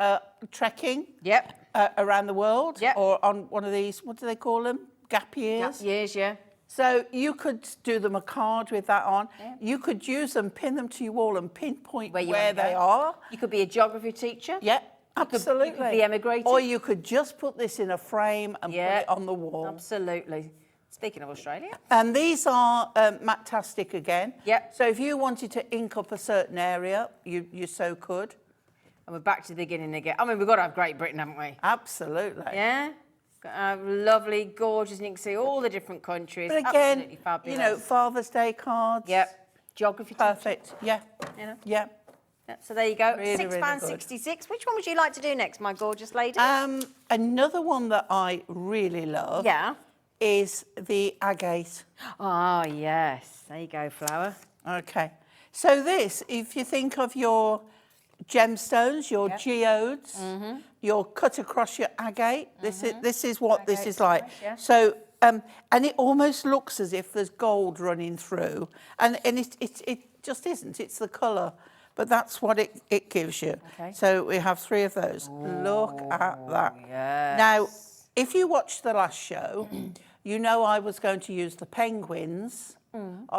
trekking Yep. around the world Yep. or on one of these, what do they call them? Gap years? Gap years, yeah. So you could do them a card with that on. Yeah. You could use them, pin them to your wall and pinpoint Where you where wanna they go. are. You could be a geography teacher. Yeah, You could absolutely. be emigrated. Or you could just put this in a frame and Yeah. put it on the wall. Absolutely. Speaking of Australia. And these are matte-tastic again. Yep. So if you wanted to ink up a certain area, you so could. And we're back to the beginning again. I mean, we've got to have Great Britain, haven't we? Absolutely. Yeah? Lovely, gorgeous, and you can see all the different countries. But again, Absolutely fabulous. you know, Father's Day cards. Yep. Geography teacher, Perfect. Yeah. you know. Yeah. Yeah, so there you go. Really, really £6.66. Which one would you like to do next, my gorgeous lady? Another one that I really love Yeah. is the agate. Oh, yes. There you go, flower. Okay. So this, if you think of your gemstones, your geodes, your cut across your agate, this is what this is like. nice, yeah. So and it almost looks as if there's gold running through, and it just isn't. It's the colour, but that's what it gives you. Okay. So we have 3 of those. Look at that. Yes. Now, if you watched the last show, you know I was going to use the penguins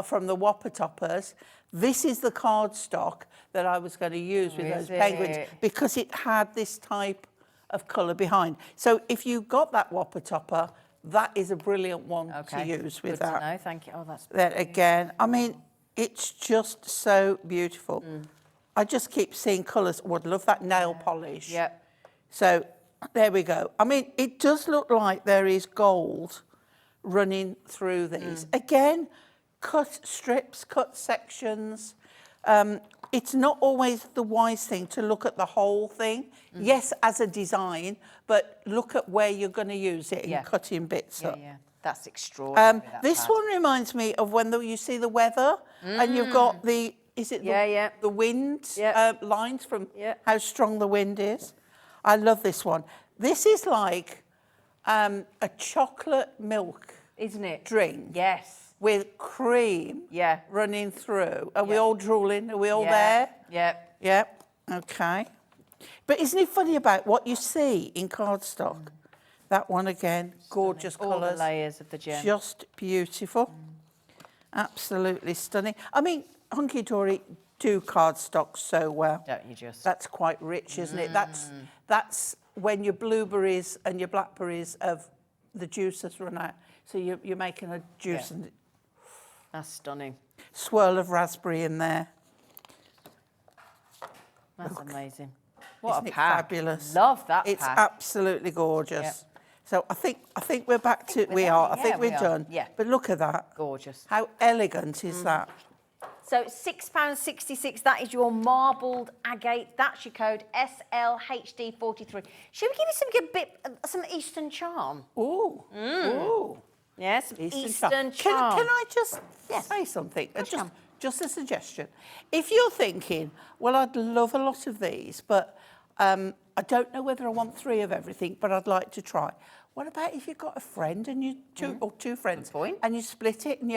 from the Whopper toppers. This is the cardstock that I was going to use with those penguins because it had this type of colour behind. So if you got that Whopper topper, that is a brilliant one to use with Good that. to know, thank you. Oh, that's Then again, I mean, it's just so beautiful. I just keep seeing colours. Oh, I'd love that nail polish. Yep. So there we go. I mean, it does look like there is gold running through these. Again, cut strips, cut sections. It's not always the wise thing to look at the whole thing. Yes, as a design, but look at where you're going to use it and cut in bits up. Yeah, that's extraordinary. This one reminds me of when you see the weather and you've got the, the wind lines from how strong the wind is. I love this one. This is like a chocolate milk, isn't it? Drink. Yes. With cream running through. Are we all drooling? Are we all there? Yep. Yep. Okay. But isn't it funny about what you see in cardstock? That one again, gorgeous colours. All the layers of the gem. Just beautiful. Absolutely stunning. I mean, Hunkydory do cardstock so well. Don't you just? That's quite rich, isn't it? That's when your blueberries and your blackberries of the juice has run out. So you're making a juice and that's stunning. Swirl of raspberry in there. That's amazing. What Isn't a it pack. Fabulous. Love that It's pack. absolutely gorgeous. Yep. So I think we're back to I think we're done. Yeah. But look at that. Gorgeous. How elegant is that? So £6.66, that is your marbled agate. That's your code, SLHD43. Should we give you some Eastern charm? Ooh. Ooh. Yes, Eastern Can I just say something? Just a suggestion. If you're thinking, well, I'd love a lot of these, but I don't know whether I want 3 of everything, but I'd like to try. What about if you've got a friend and you two friends, and you split it, and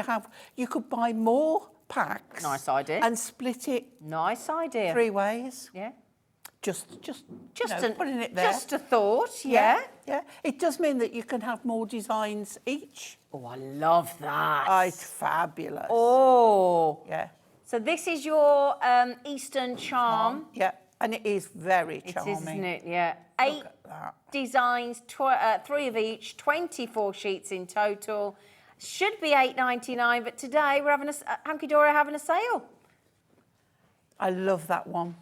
you could buy more packs. Nice idea. And split it. Nice idea. 3 ways. Yeah. Just putting it there. Just a thought, yeah. Yeah. It does mean that you can have more designs each. Oh, I love that. Oh, it's fabulous. Oh. Yeah. So this is your Eastern charm. Yeah, and it is very charming. It is, isn't it? Yeah. 8 designs, 3 of each, 24 sheets in total. Should be $8.99, but today we're having Hunkydory having a sale. I love that one.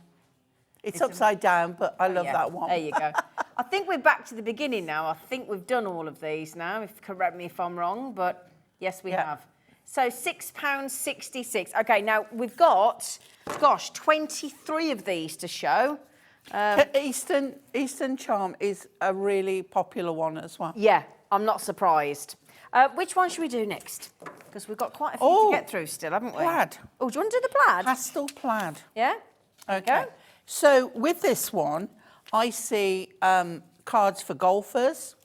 It's upside down, but I love that one. There you go. I think we're back to the beginning now. I think we've done all of these now. Correct me if I'm wrong, but yes, we have. So £6.66. Okay, now we've got, 23 of these to show. Eastern Charm is a really popular one as well. Yeah, I'm not surprised. Which one should we do next? Because we've got quite a few to get through still, haven't we? Plaid. Oh, do you want to do the plaid? Pastel plaid. Yeah? Okay. So with this one, I see cards for golfers.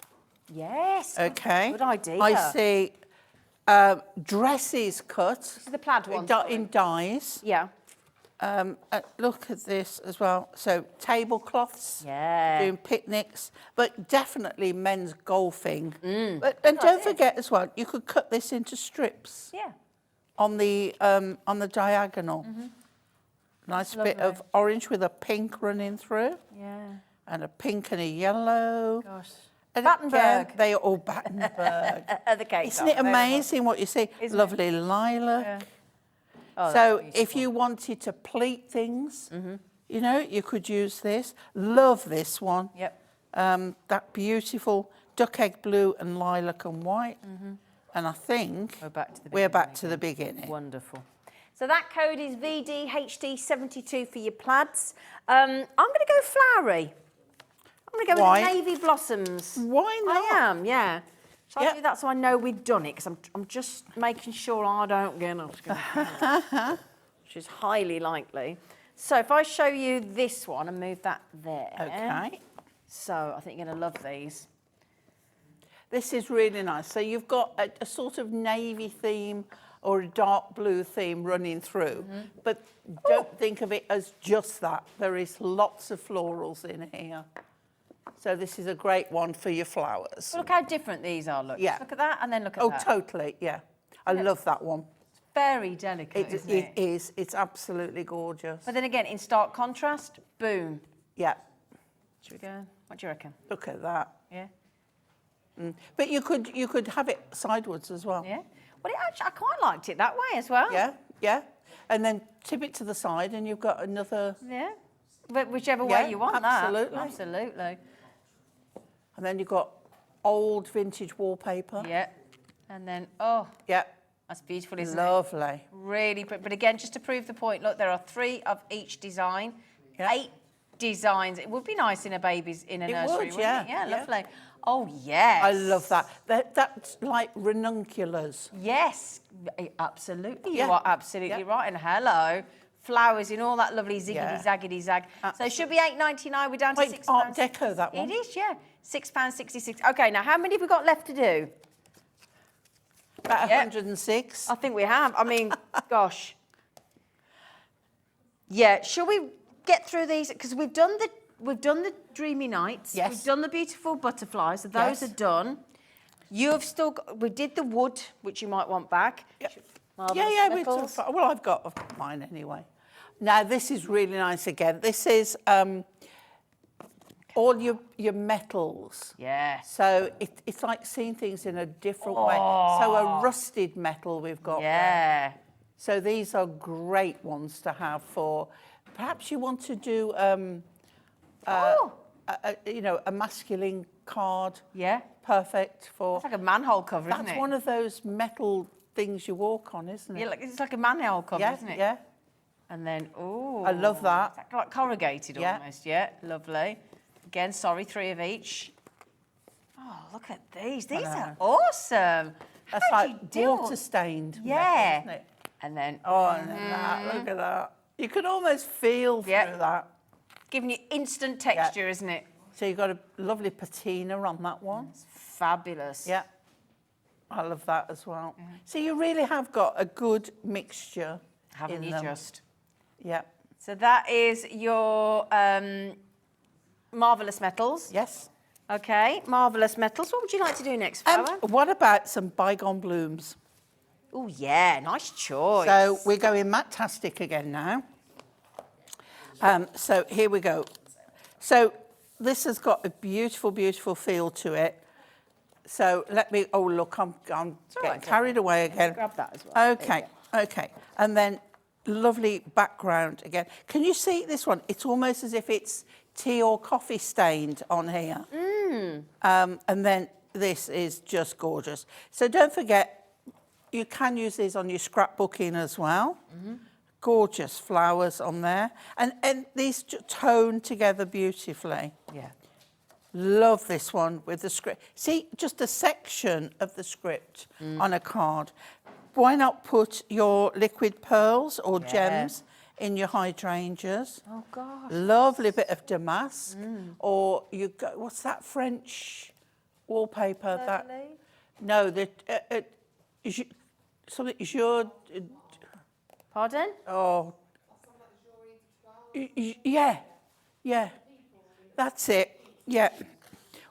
Yes. Okay. Good idea. I see dresses cut. This is the plaid one. In dyes. Yeah. Look at this as well. So tablecloths. Yeah. Doing picnics, but definitely men's golfing. And don't forget as well, you could cut this into strips. Yeah. On the diagonal. Nice bit of orange with a pink running through. Yeah. And a pink and a yellow. Gosh. And Battenberg. Again, they are all Battenberg. The cake. Isn't it amazing what you see? Lovely lilac. Yeah. Oh, so if you wanted to pleat things, you know, you could use this. Love this one. Yep. That beautiful duck egg blue and lilac and white. And I think we're back to the beginning. Wonderful. So that code is VDHD72 for your plaids. I'm going to go flowery. I'm going to go with navy blossoms. Why not? I am, yeah. Shall I do that so I know we've done it? Because I'm just making sure I don't get it. Which is highly likely. So if I show you this one and move that there. Okay. So I think you're going to love these. This is really nice. So you've got a sort of navy theme or a dark blue theme running through, but don't think of it as just that. There is lots of florals in here. So this is a great one for your flowers. Look how different these are, look. Yeah. Look at that, and then look at Oh, that. totally, yeah. I love that one. Very delicate, isn't it? It is. It's absolutely gorgeous. But then again, in stark contrast, boom. Yeah. Should we go? What do you reckon? Look at that. Yeah? But you could have it sideways as well. Yeah? Well, I quite liked it that way as well. Yeah, yeah. And then tip it to the side and you've got another... Yeah. But whichever Yeah, way you want absolutely. that. Absolutely. And then you've got old vintage wallpaper. Yeah. And then, oh, Yeah. that's beautiful, isn't it? Lovely. Really pretty. But again, just to prove the point, look, there are 3 of each design. Yeah. 8 designs. It would be nice in a baby's, in a It nursery, would, wouldn't yeah, it? Yeah, yeah. lovely. Oh, yes. I love that. That's like ranunculus. Yes, absolutely. Yeah. You are absolutely Yeah. right. And hello, flowers in all that lovely ziggity Yeah. zaggity zag. So it should be £8.99. We're down to Wait, £6. Art Deco, that one. It is, yeah. £6.66. Okay, now how many have we got left to do? About Yeah. 106. I think we have. I mean, gosh. Yeah, shall we get through these? Because we've done the dreamy nights. Yes. We've done the beautiful butterflies. So those Yes. are done. You've still got, we did the wood, which you might want back. Yeah. Marvellous Yeah, metals. well, I've got mine anyway. Now, this is really nice again. This is all your metals. Yeah. So it's like seeing things in a different way. So a rusted metal we've got there. Yeah. So these are great ones to have for, perhaps you want to do, a masculine card. Yeah. Perfect for. It's like a manhole cover, isn't That's it? one of those metal things you walk on, isn't it? Yeah, it's like a manhole cover, yeah, isn't it? yeah. And then, oh. I love that. It's like corrugated Yeah. almost, yeah. Lovely. Again, sorry, 3 of each. Oh, look at these. These are awesome. That's How do you like do water stained. Yeah. Isn't it? And then, Oh, and then that. Look at that. You can almost feel through Yeah. that. giving you instant texture, isn't it? So you've got a lovely patina on that one. Fabulous. Yeah. I love that as well. So you really have got a good mixture. Haven't in you them. just? Yeah. So that is your Marvellous Metals. Yes. Okay, Marvellous Metals. What would you like to do next, Flower? What about some bygone blooms? Oh, yeah, nice choice. So we're going Matte-tastic again now. So here we go. So this has got a beautiful, beautiful feel to it. So let me, oh look, I'm getting right, carried away again. grab that as well. Okay, okay. And then lovely background again. Can you see this one? It's almost as if it's tea or coffee stained on here. And then this is just gorgeous. So don't forget, you can use these on your scrapbooking as well. Gorgeous flowers on there. And these tone together beautifully. Yeah. Love this one with the script. See, just a section of the script on a card. Why not put your liquid pearls or gems in your hydrangeas? Oh, gosh. Lovely bit of damask. Or you go, what's that French wallpaper? Lovely. No, something Pardon? oh. Yeah, yeah. That's it. Yeah.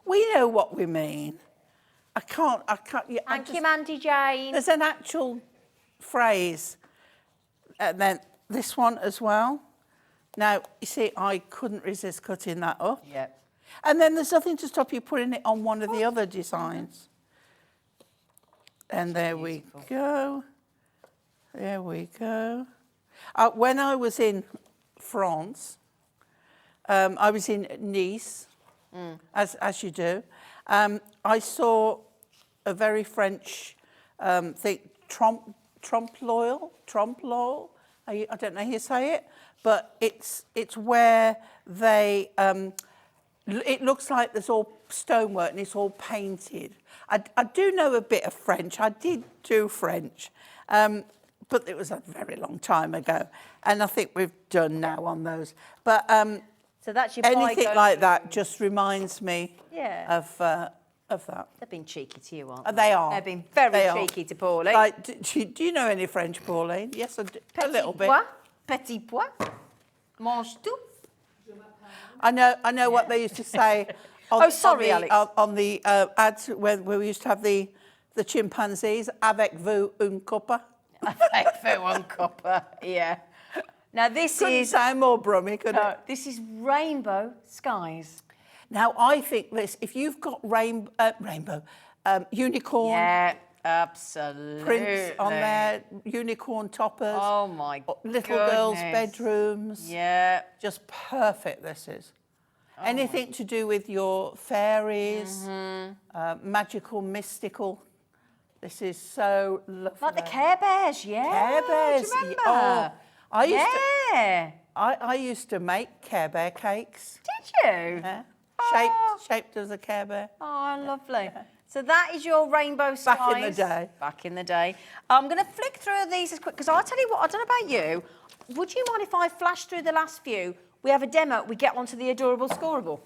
We know what we mean. I can't. Yeah, Thank you, Mandy-Jane. There's an actual phrase. And then this one as well. Now, you see, I couldn't resist cutting that up. Yeah. And then there's nothing to stop you putting it on one of the other designs. And there we go. There we go. When I was in France, I was in Nice, as you do. I saw a very French thing, trompe-l'oeil. I don't know how you say it, but it's where they. It looks like there's all stonework and it's all painted. I do know a bit of French. I did do French, but it was a very long time ago, and I think we've done now on those. But So that's your anything bygone like that just reminds me Yeah. of of that. They've been cheeky to you, aren't they? They are. They've been very They are. cheeky to Pauline. Like, do you know any French, Pauline? Yes, I do. A little bit. Petit pois. Mange tout. I know what they used to say. Sorry, Alex. On the ads where we used to have the chimpanzees, avec vous un copain. Avec vous un copain, yeah. Now this Couldn't is... sound more brummy, could it? This is rainbow skies. Now, I think this, if you've got unicorn Yeah, absolutely. prints on there, unicorn toppers, Oh my little girls' goodness. bedrooms, Yeah. just perfect this is. Oh Anything to do with your fairies, Mm-hmm. magical, mystical. This is so lovely. Like the Care Bears, yeah. Care Bears. Do you remember? Oh, yeah. I used to make Care Bear cakes. Did you? Yeah. Oh. Shaped as a Care Bear. Oh, lovely. So that is your rainbow skies. Back in the day. Back in the day. I'm going to flick through these as quick, because I'll tell you what, I don't know about you, would you mind if I flash through the last few? We have a demo, we get onto the adorable Scorable.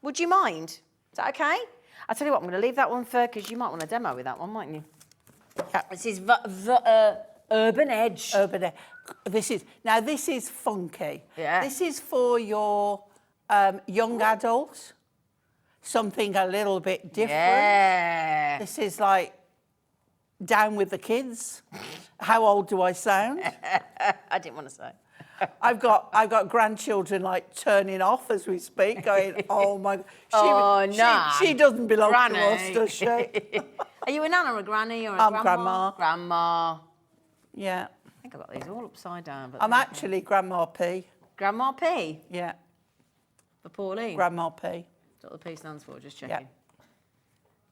Would you mind? Is that okay? I'll tell you what, I'm going to leave that one for, because you might want a demo with that one, mightn't you? Yeah. This is Urban Edge. Urban Air. This is funky. Yeah. This is for your young adult. Something a little bit different. Yeah. This is like down with the kids. How old do I sound? I didn't want to say. I've got grandchildren like turning off as we speak, going, "Oh my!" She doesn't belong Granny. to us, does she? Are you a nana or a granny or a I'm grandma? grandma. Grandma. Yeah, I think I've got these all upside down. But I'm actually Grandma P. Grandma P Yeah, for Pauline. Grandma P. That's what the P stands for, just checking.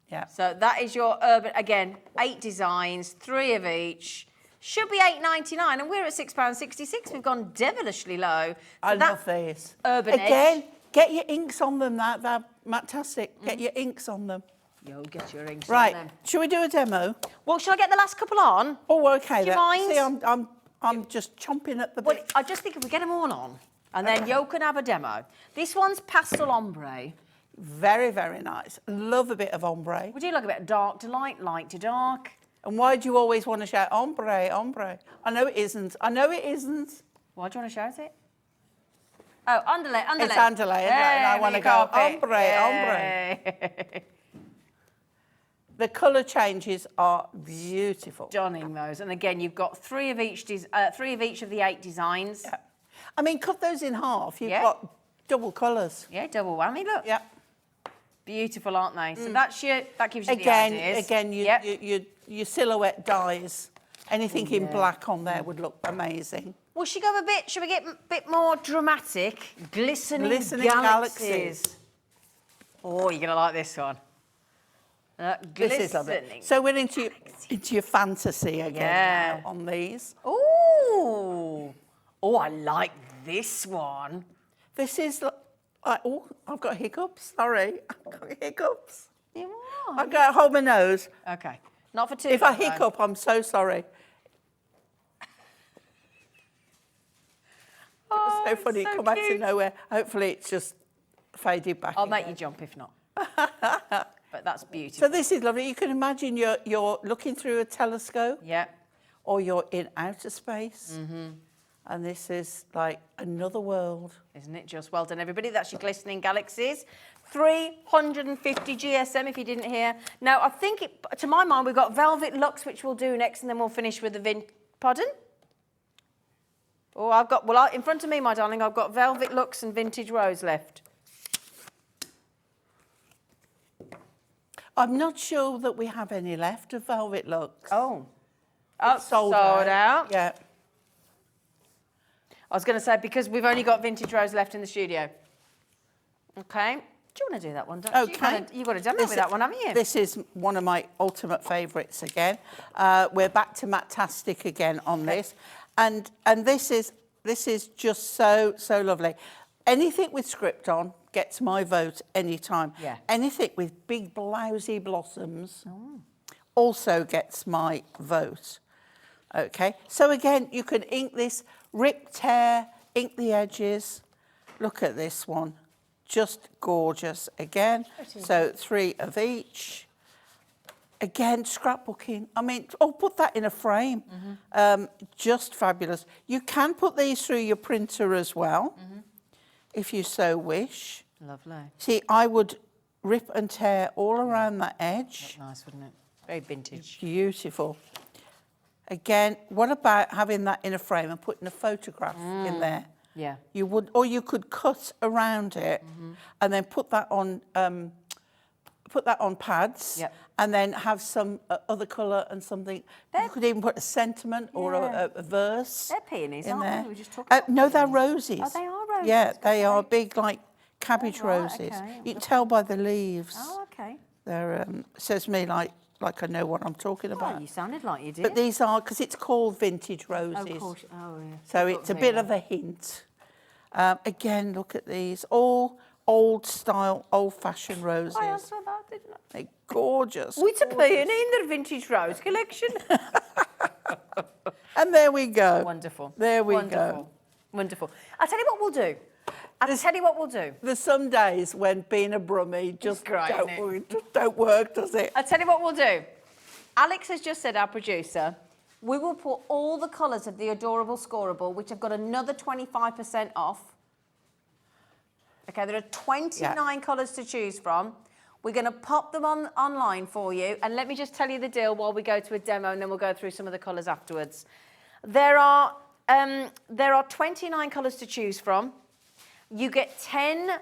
Yeah. So that is your urban, again, 8 designs, 3 of each. Should be £8.99 and we're at £6.66. We've gone devilishly low. So I that's love these. Urban Again, Edge. get your inks on them. They're fantastic. Get your inks on them. You'll get your rings Right. on them. Shall we do a demo? Well, shall I get the last couple on? Oh, okay. Do you then. mind? See, I'm just chomping at the Well, bit. I just think if we get them all on, and then Yo can have a demo. This one's pastel ombre. Very, very nice. Love a bit of ombre. Would you like a bit of dark to light to dark? And why do you always want to shout ombre, ombre? I know it isn't. I know it isn't. Why do you want to shout it? Oh, underlay. It's underlay, isn't it? And I want to go ombre, ombre. The colour changes are beautiful. Stunning those, and again, you've got 3 of each. 3 of each of the 8 designs. Yeah. I mean, cut those in half. You've Yeah. got double colours. Yeah, double whammy. Look, Yeah. beautiful, aren't they? So that's that gives you the ideas. Again, Yep. your silhouette dies. Anything in black on there would look amazing. Well, should we get a bit more dramatic? Glistening galaxies. Oh, you're gonna like this one. This is lovely. So we're into your fantasy again now on these. Ooh. Oh, I like this one. This is like, oh, I've got hiccups. Sorry, I've got hiccups. You I've got to hold my nose. Okay. Not for too If I long, though. hiccup, I'm so sorry. Oh, It's so funny, so come out cute. of nowhere. Hopefully it's just faded back. I'll make again. you jump if not. But that's beautiful. So this is lovely. You can imagine you're looking through a telescope Yeah. or you're in outer space. And this is like another world. Isn't it just? Well done, everybody. That's your glistening galaxies. 350 GSM, if you didn't hear. Now, I think, to my mind, we've got Velvet Luxe, which we'll do next, and then we'll finish with the Pardon? Oh, in front of me, my darling, I've got Velvet Luxe and Vintage Rose left. I'm not sure that we have any left of Velvet Luxe. Oh. It's sold out. Yeah. I was going to say, because we've only got Vintage Rose left in the studio. Okay. Do you want to do that one, don't you? Okay. You've got a demo with that one, haven't you? This is one of my ultimate favourites again. We're back to Matastic again on this. And this is just so lovely. Anything with script on gets my vote anytime. Yeah. Anything with big blousy blossoms also gets my vote. Okay, so again, you can ink this, rip, tear, ink the edges. Look at this one. just gorgeous again. So 3 of each. Again, scrapbooking. I mean, put that in a frame. Just fabulous. You can put these through your printer as well, if you so wish. Lovely. See, I would rip and tear all around that edge. That's nice, wouldn't it? Very vintage. Beautiful. Again, what about having that in a frame and putting a photograph in there? Yeah. You would, or you could cut around it and then put that on pads. Yep. And then have some other colour and something. You could even put a sentiment or a verse. They're peonies, in aren't there. they? We just talked about no, they're peonies. roses. Oh, they are roses. Yeah, they are great. big, like cabbage roses. okay. You can tell by the leaves. Oh, okay. They're says to me like I know what I'm talking about. Oh, you sounded like you did. But these are, because it's called vintage roses. Oh, of course. Oh, yeah. So it's a bit of a hint. Again, look at these. All old style, old fashioned roses. I answered that, didn't I? They're gorgeous. It's a peony in the vintage rose collection. And there we go. Wonderful. There we Wonderful. go. Wonderful. I'll tell you what we'll do. There's some days when being a brummie just great, isn't it? don't work, does it? I'll tell you what we'll do. Alex has just said, our producer, we will put all the colours of the Adorable Scorable, which have got another 25% off. Okay, there are 29 colours to choose from. We're going to pop them online for you. And let me just tell you the deal while we go to a demo, and then we'll go through some of the colours afterwards. There are 29 colours to choose from. You get 10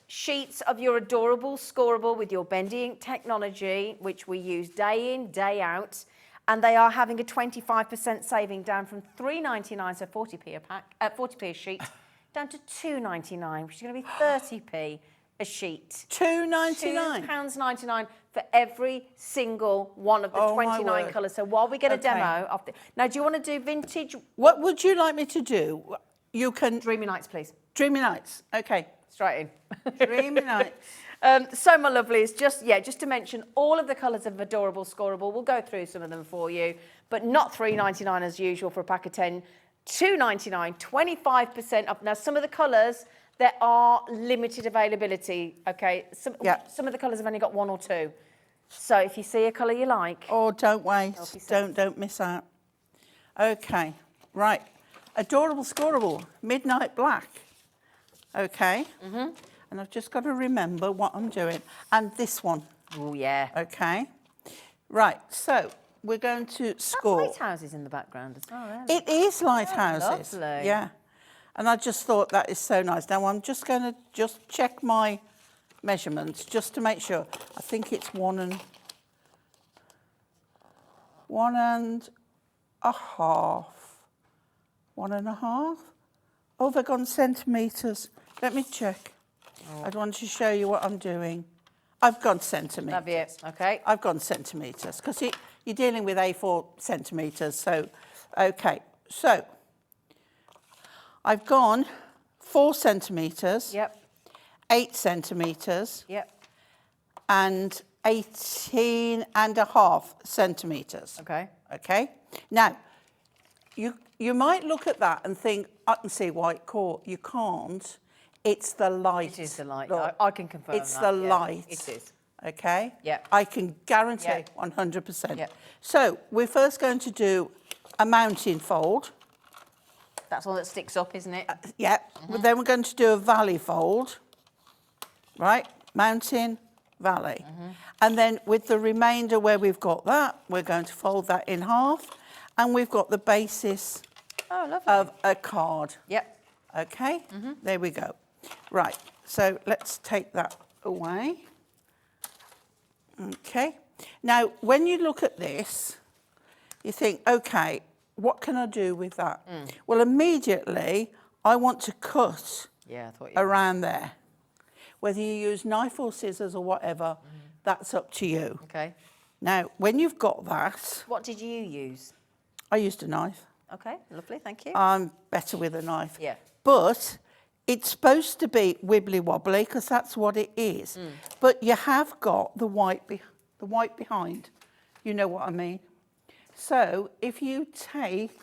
sheets of your Adorable Scorable with your bendy ink technology, which we use day in, day out. And they are having a 25% saving down from $3.99, so 40p a pack, 40p a sheet, down to $2.99, which is going to be 30p a sheet. £2.99? £2.99 for every single one of the 29 colours. So while we get a demo of the... Now, do you want to do vintage? What would you like me to do? You can... Dreamy Nights, please. Dreamy Nights. Okay. Straight in. Dreamy Nights. So, my lovelies, just to mention all of the colours of Adorable Scorable. We'll go through some of them for you, but not $3.99 as usual for a pack of 10. $2.99, 25% up. Now, some of the colours, there are limited availability, okay? Some of the colours have only got 1 or 2. So if you see a colour you like... Oh, don't wait. Don't miss out. Okay, right. Adorable Scorable, Midnight Black. Okay. And I've just got to remember what I'm doing. And this one. Oh, yeah. Okay. Right, so we're going to score. That's lighthouses in the background as well, isn't it? It is lighthouses. Oh, lovely. Yeah. And I just thought that is so nice. Now I'm just going to check my measurements just to make sure. I think it's 1.5. One and a half. Oh, they've gone centimetres. Let me check. I want to show you what I'm doing. I've gone centimetres. Have you? Okay. I've gone centimetres because you're dealing with A4 centimetres. So, okay. So, I've gone 4 centimetres. Yep. 8 centimetres. Yep. And 18.5 centimetres. Okay. Okay. Now, you might look at that and think, I can see white core. You can't. It's the light. It is the light. Look, I can confirm it's that. the light. It is. Okay? Yeah. I can guarantee Yeah. 100%. Yeah. So we're first going to do a mountain fold. That's all that sticks up, isn't it? Yeah. But then we're going to do a valley fold. Right? Mountain, valley. And then with the remainder where we've got that, we're going to fold that in half. And we've got the basis of a card. Yep. Okay? There we go. Right. So let's take that away. Okay. Now, when you look at this, you think, okay, what can I do with that? Well, immediately, I want to cut Yeah, I thought you around there. Whether you use knife or scissors or whatever, that's up to you. Okay. Now, when you've got that, What did you use? I used a knife. Okay, lovely, thank you. I'm better with a knife. Yeah. But it's supposed to be wibbly wobbly because that's what it is. But you have got the white behind. You know what I mean? So if you take,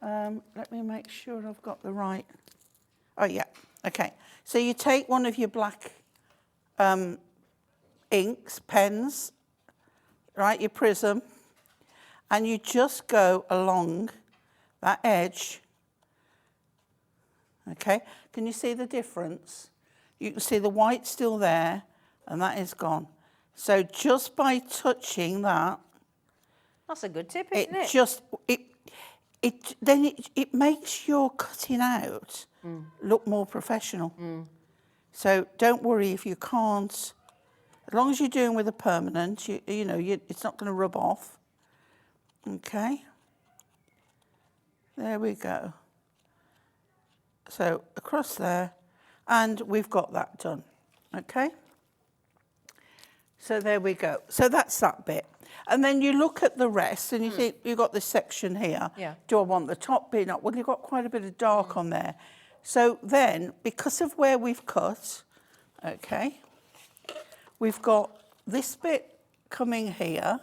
let me make sure I've got the right. Oh yeah. Okay, so you take one of your black inks, pens, right, your prism, and you just go along that edge. Okay, can you see the difference? You can see the white still there, and that is gone. So just by touching that, That's a good tip, isn't it? it makes your cutting out look more professional. So don't worry if you can't. As long as you're doing with a permanent, it's not going to rub off. Okay. There we go. So across there, and we've got that done. Okay. So there we go. So that's that bit. And then you look at the rest and you think, you've got this section here. Yeah. Do I want the top bit up? Well, you've got quite a bit of dark on there. So then, because of where we've cut, okay, we've got this bit coming here.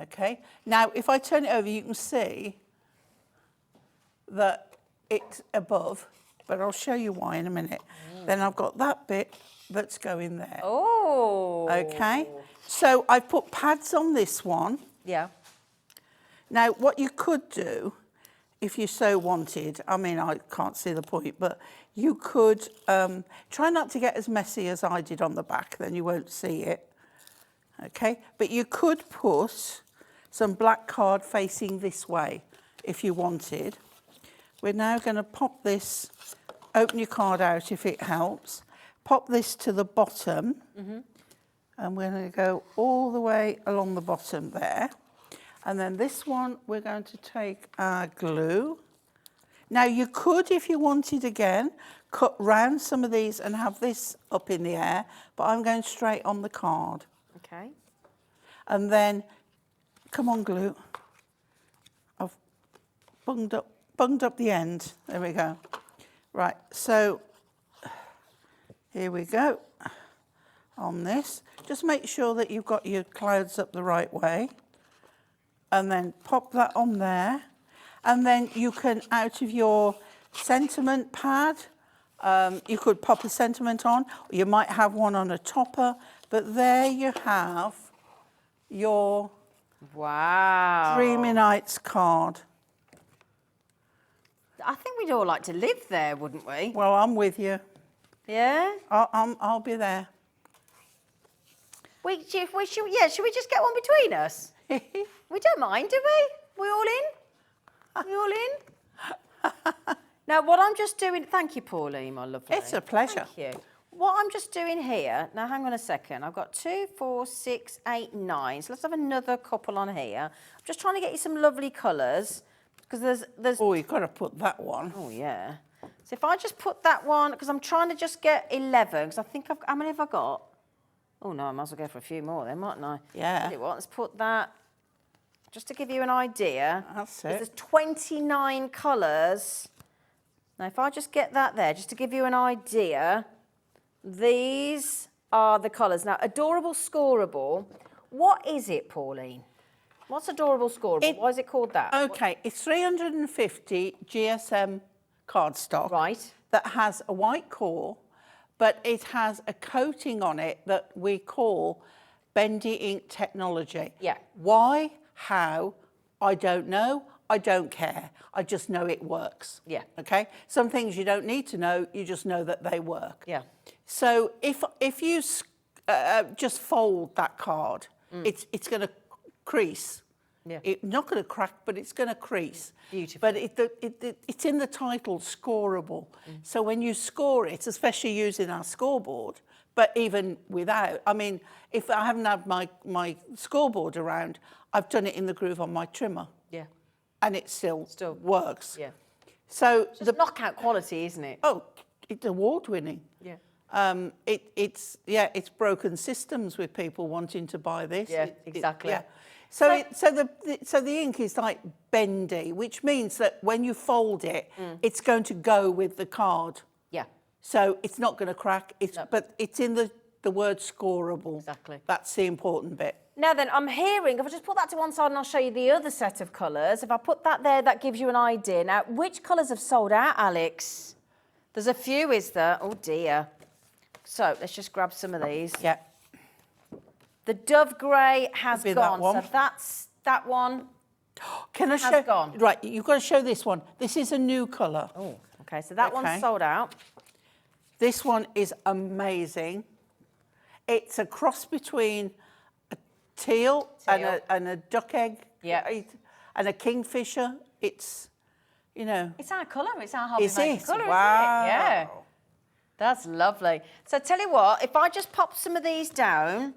Okay. Now, if I turn it over, you can see that it's above, but I'll show you why in a minute. Then I've got that bit that's going there. Oh. Okay. So I've put pads on this one. Yeah. Now, what you could do, if you so wanted, I mean, I can't see the point, but you could try not to get as messy as I did on the back, then you won't see it. Okay. But you could put some black card facing this way if you wanted. We're now going to pop this, open your card out if it helps, pop this to the bottom, and we're going to go all the way along the bottom there. And then this one, we're going to take our glue. Now you could, if you wanted again, cut round some of these and have this up in the air, but I'm going straight on the card. Okay. And then, come on glue. I've bunged up the end. There we go. Right, so here we go on this. Just make sure that you've got your clouds up the right way. And then pop that on there. And then you can, out of your sentiment pad, you could pop a sentiment on, or you might have one on a topper. But there you have your Wow. Dreamy Nights card. I think we'd all like to live there, wouldn't we? Well, I'm with you. Yeah? I'll be there. Should we just get one between us? We don't mind, do we? We all in? We all in? Now, what I'm just doing... Thank you, Pauline, my lovely. It's a pleasure. Thank you. What I'm just doing here... Now, hang on a second. I've got 2, 4, 6, 8, 9. So let's have another couple on here. I'm just trying to get you some lovely colours. Because there's... Oh, you've got to put that one. Oh, yeah. So if I just put that one... Because I'm trying to just get 11. Because I think I've... How many have I got? Oh, no, I might as well go for a few more then, mightn't I? Yeah. Tell you what, let's put that... Just to give you an idea. That's There's it. 29 colours. Now, if I just get that there, just to give you an idea, these are the colours. Now, Adorable Scorable, what is it, Pauline? What's Adorable Scorable? Why is it called that? Okay, it's 350 GSM cardstock. Right. That has a white core, but it has a coating on it that we call bendy ink technology. Yeah. Why? How? I don't know. I don't care. I just know it works. Yeah. Okay? Some things you don't need to know, you just know that they work. Yeah. So if you just fold that card, it's going to crease. Yeah. It's not going to crack, but it's going to crease. Beautiful. But it's in the title Scorable. So when you score it, especially using our scoreboard, but even without, I mean, if I haven't had my scoreboard around, I've done it in the groove on my trimmer. Yeah. And it still works. Yeah. So It's knockout quality, isn't it? oh, it's award-winning. Yeah. It's broken systems with people wanting to buy this. Yeah, exactly. Yeah. So the ink is like bendy, which means that when you fold it, it's going to go with the card. Yeah. So it's not going to crack. But it's in the word scorable. Exactly. That's the important bit. Now then, I'm hearing, if I just put that to one side and I'll show you the other set of colours, if I put that there, that gives you an idea. Now, which colours have sold out, Alex? There's a few, is there? Oh dear. So let's just grab some of these. Yeah. The Dove Grey has Could be that gone, one. so that's that one. Can I Has show? gone. Right, you've got to show this one. This is a new colour. Oh, okay, so that Okay. one's sold out. This one is amazing. It's a cross between a teal. And a duck egg. Yeah. And a kingfisher. It's, you know. It's our colour, it's our hobby Is maker it? colour, Wow. isn't it? Yeah. That's lovely. So tell you what, if I just pop some of these down,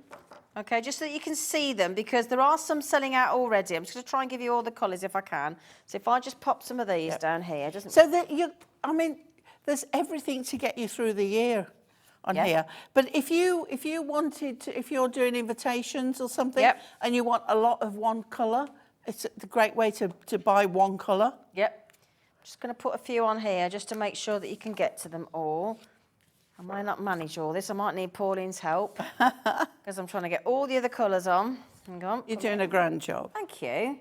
okay, just so that you can see them, because there are some selling out already. I'm just going to try and give you all the colours if I can. So if I just pop some of these down here, doesn't So that I mean, there's everything to get you through the year on here. But if you wanted to, if you're doing invitations or something, and you want a lot of one colour, it's a great way to buy one colour. Yep. Just going to put a few on here just to make sure that you can get to them all. I might not manage all this. I might need Pauline's help because I'm trying to get all the other colours on. Hang on. You're doing a grand job. Thank you.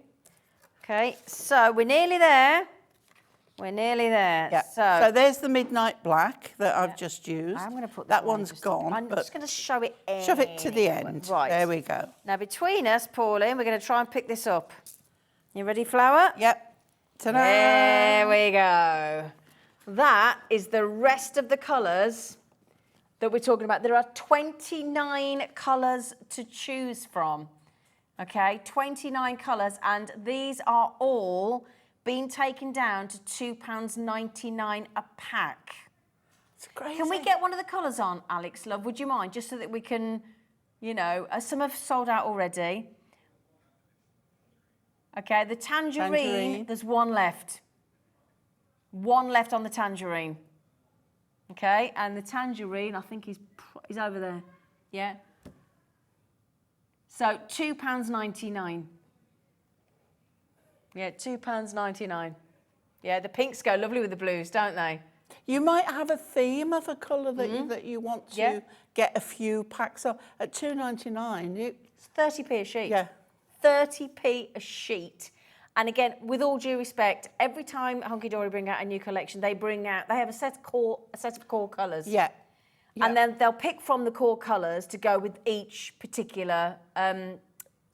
Okay, so we're nearly there. We're nearly there. Yeah. So there's the midnight black that I've just used. I'm going to put that one one's just- gone. I'm but just going to show it in. shove it to the end. Right. There we go. Now between us, Pauline, we're going to try and pick this up. You ready, Flower? Yep. Ta-da! There we go. That is the rest of the colours that we're talking about. There are 29 colours to choose from. Okay, 29 colours, and these are all being taken down to £2.99 a pack. It's crazy. Can we get one of the colours on, Alex, love? Would you mind? Just so that we can, you know, some have sold out already. Okay, the tangerine, there's one left. One left on the tangerine. Okay, and the tangerine, I think he's over there. Yeah. So £2.99. Yeah, £2.99. Yeah, the pinks go lovely with the blues, don't they? You might have a theme of a colour that you want to get a few packs of. At $2.99, It's 30p a sheet. Yeah. 30p a sheet. And again, with all due respect, every time Hunkydory bring out a new collection, they have a set of core colours. Yeah. And then they'll pick from the core colours to go with each particular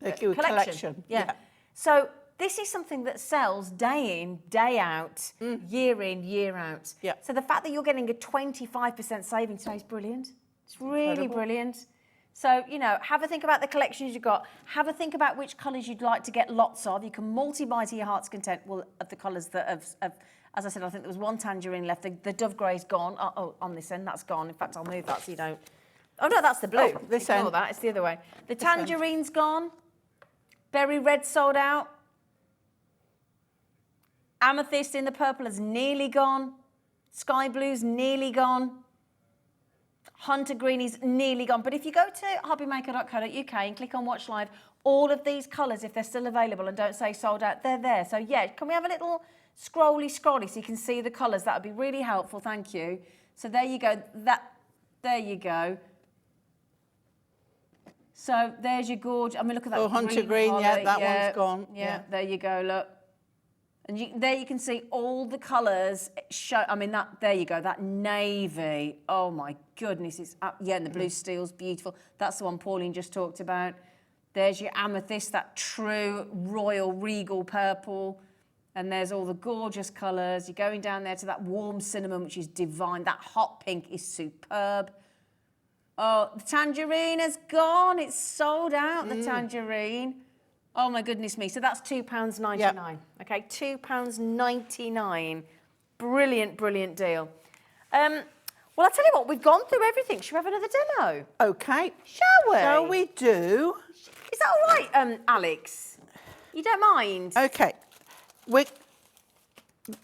collection. Yeah. So this is something that sells day in, day out, year in, year out. Yeah. So the fact that you're getting a 25% saving today is brilliant. It's really Incredible. brilliant. So, you know, have a think about the collections you've got. Have a think about which colours you'd like to get lots of. You can multi-buy to your heart's content of the colours that have, as I said, I think there was one tangerine left. The Dove Grey's gone. Oh, on this end, that's gone. In fact, I'll move that so you don't... Oh, no, that's the blue. Oh, this Ignore end. that. It's the other way. The tangerine's gone. Berry red sold out. Amethyst in the purple is nearly gone. Sky blue's nearly gone. Hunter green is nearly gone. But if you go to hobbymaker.co.uk and click on Watch Live, all of these colours, if they're still available and don't say sold out, they're there. So, yeah, can we have a little scrolly so you can see the colours? That would be really helpful. Thank you. So there you go. There you go. So there's your gorge. I mean, look at that. Oh, Hunter green, colour. that one's gone. Yeah, there you go, look. And there you can see all the colours show. I mean, there you go, that navy. Oh my goodness, it's up. Yeah, and the blue steel's beautiful. That's the one Pauline just talked about. There's your amethyst, that true royal regal purple. And there's all the gorgeous colours. You're going down there to that warm cinnamon, which is divine. That hot pink is superb. Oh, the tangerine has gone. It's sold out, the tangerine. Oh, my goodness me. So that's £2.99. Yep. Okay, £2.99. Brilliant, brilliant deal. Well, I'll tell you what, we've gone through everything. Should we have another demo? Okay. Shall we? Shall we do? Is that all right, Alex? You don't mind? Okay.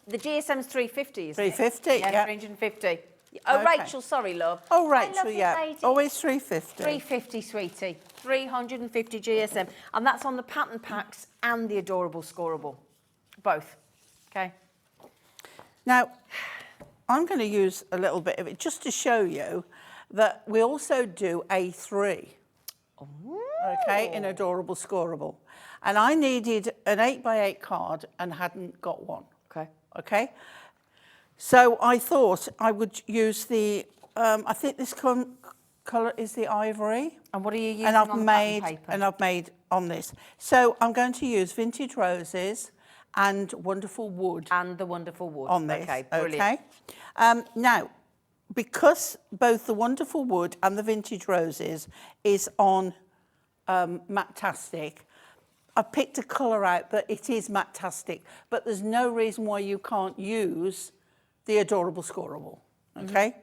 The GSM's 350, isn't 350, it? yeah. 350. Oh, Okay. Rachel, sorry, love. Oh, Hi, Rachel, lovely yeah. lady. Always 350. 350, sweetie. 350 GSM. And that's on the pattern packs and the Adorable Scorable. Both. Okay. Now, I'm going to use a little bit of it just to show you that we also do A3. Okay, in Adorable Scorable. And I needed an 8x8 card and hadn't got one. Okay. Okay? So I thought I would use the, I think this colour is the ivory. And what are you using And on the pattern paper? And I've made on this. So I'm going to use Vintage Roses and Wonderful Wood. And the Wonderful Wood. On this. Okay, brilliant. Okay. Now, because both the Wonderful Wood and the Vintage Roses is on Matte-tastic, I picked a colour out that it is Matte-tastic, but there's no reason why you can't use the Adorable Scorable. Okay?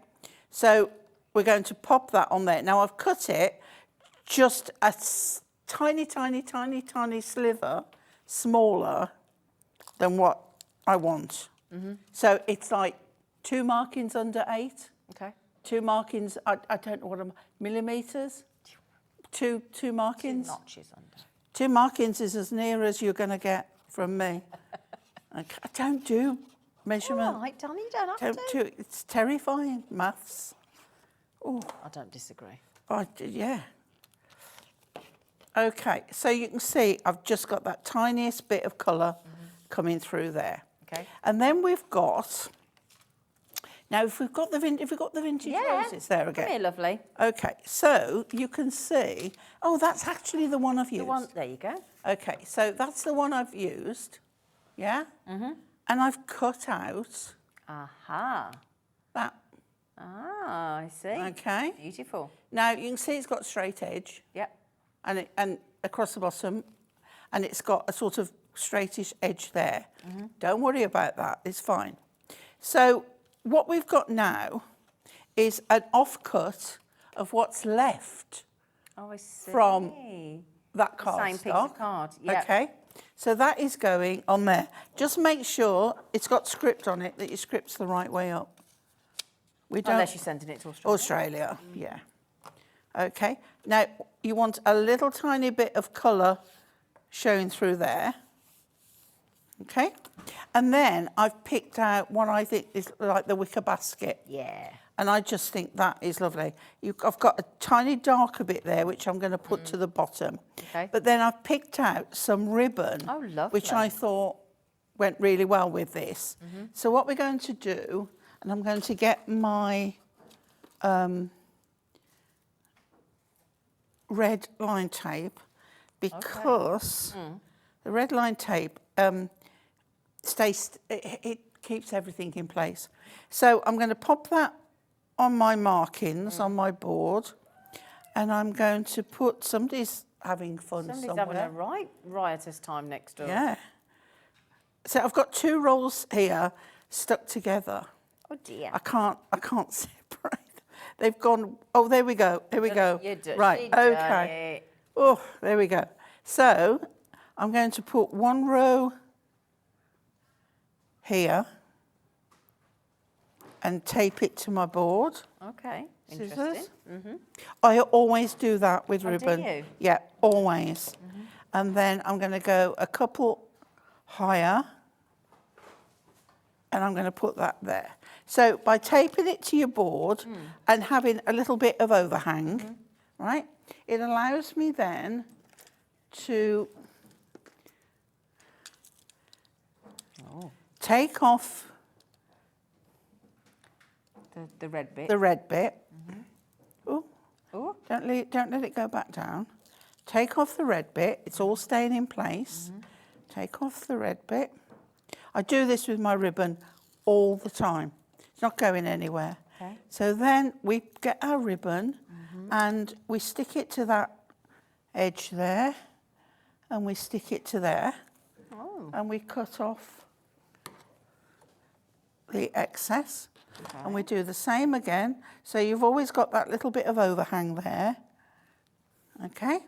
So we're going to pop that on there. Now I've cut it just a tiny, tiny, tiny, tiny sliver smaller than what I want. So it's like 2 markings under 8. Okay. 2 markings, I don't know what millimetres? Two markings? 2 notches under. 2 markings is as near as you're going to get from me. I don't do measurement. All right, darling, you don't have to. It's terrifying, maths. Oh, I don't disagree. yeah. Okay, so you can see I've just got that tiniest bit of colour coming through there. Okay. And then we've got, now if we've got the vintage roses there again. Come here, lovely. Okay, so you can see, oh, that's actually the one I've used. There you go. Okay, so that's the one I've used, yeah? And I've cut out Aha. that. Ah, I see. Okay. Beautiful. Now you can see it's got straight edge. Yep. And across the bottom, and it's got a sort of straightish edge there. Don't worry about that, it's fine. So what we've got now is an offcut of what's left Oh, I see. from that the cardstock. same piece of card. Yep. Okay, so that is going on there. Just make sure it's got script on it, that your script's the right way up. We don't. Unless you're sending it to Australia. Australia, yeah. Okay, now you want a little tiny bit of colour showing through there. Okay, and then I've picked out what I think is like the wicker basket. Yeah. And I just think that is lovely. I've got a tiny darker bit there, which I'm going to put to the bottom. Okay. But then I've picked out some ribbon, Oh, lovely. which I thought went really well with this. So what we're going to do, and I'm going to get my red line tape, because the red line tape it keeps everything in place. So I'm going to pop that on my markings on my board, and I'm going to put, somebody's having fun Somebody's somewhere. having a right riotous time next door. Yeah. So I've got 2 rolls here stuck together. Oh dear. I can't separate. They've gone. Oh, there we go. Here we go. You do- Right. she done Okay. it. Oh, there we go. So I'm going to put 1 row here and tape it to my board. Okay. Scissors. Interesting. I always do that with Oh, do ribbon. you? Yeah, always. And then I'm going to go a couple higher, and I'm going to put that there. So by taping it to your board and having a little bit of overhang, right, it allows me then to take off The red bit. the red bit. Oh, Oh. don't let it go back down. Take off the red bit. It's all staying in place. Take off the red bit. I do this with my ribbon all the time. It's not going anywhere. Okay. So then we get our ribbon and we stick it to that edge there, and we stick it to there, and we cut off the excess. And we do the same again. So you've always got that little bit of overhang there. Okay?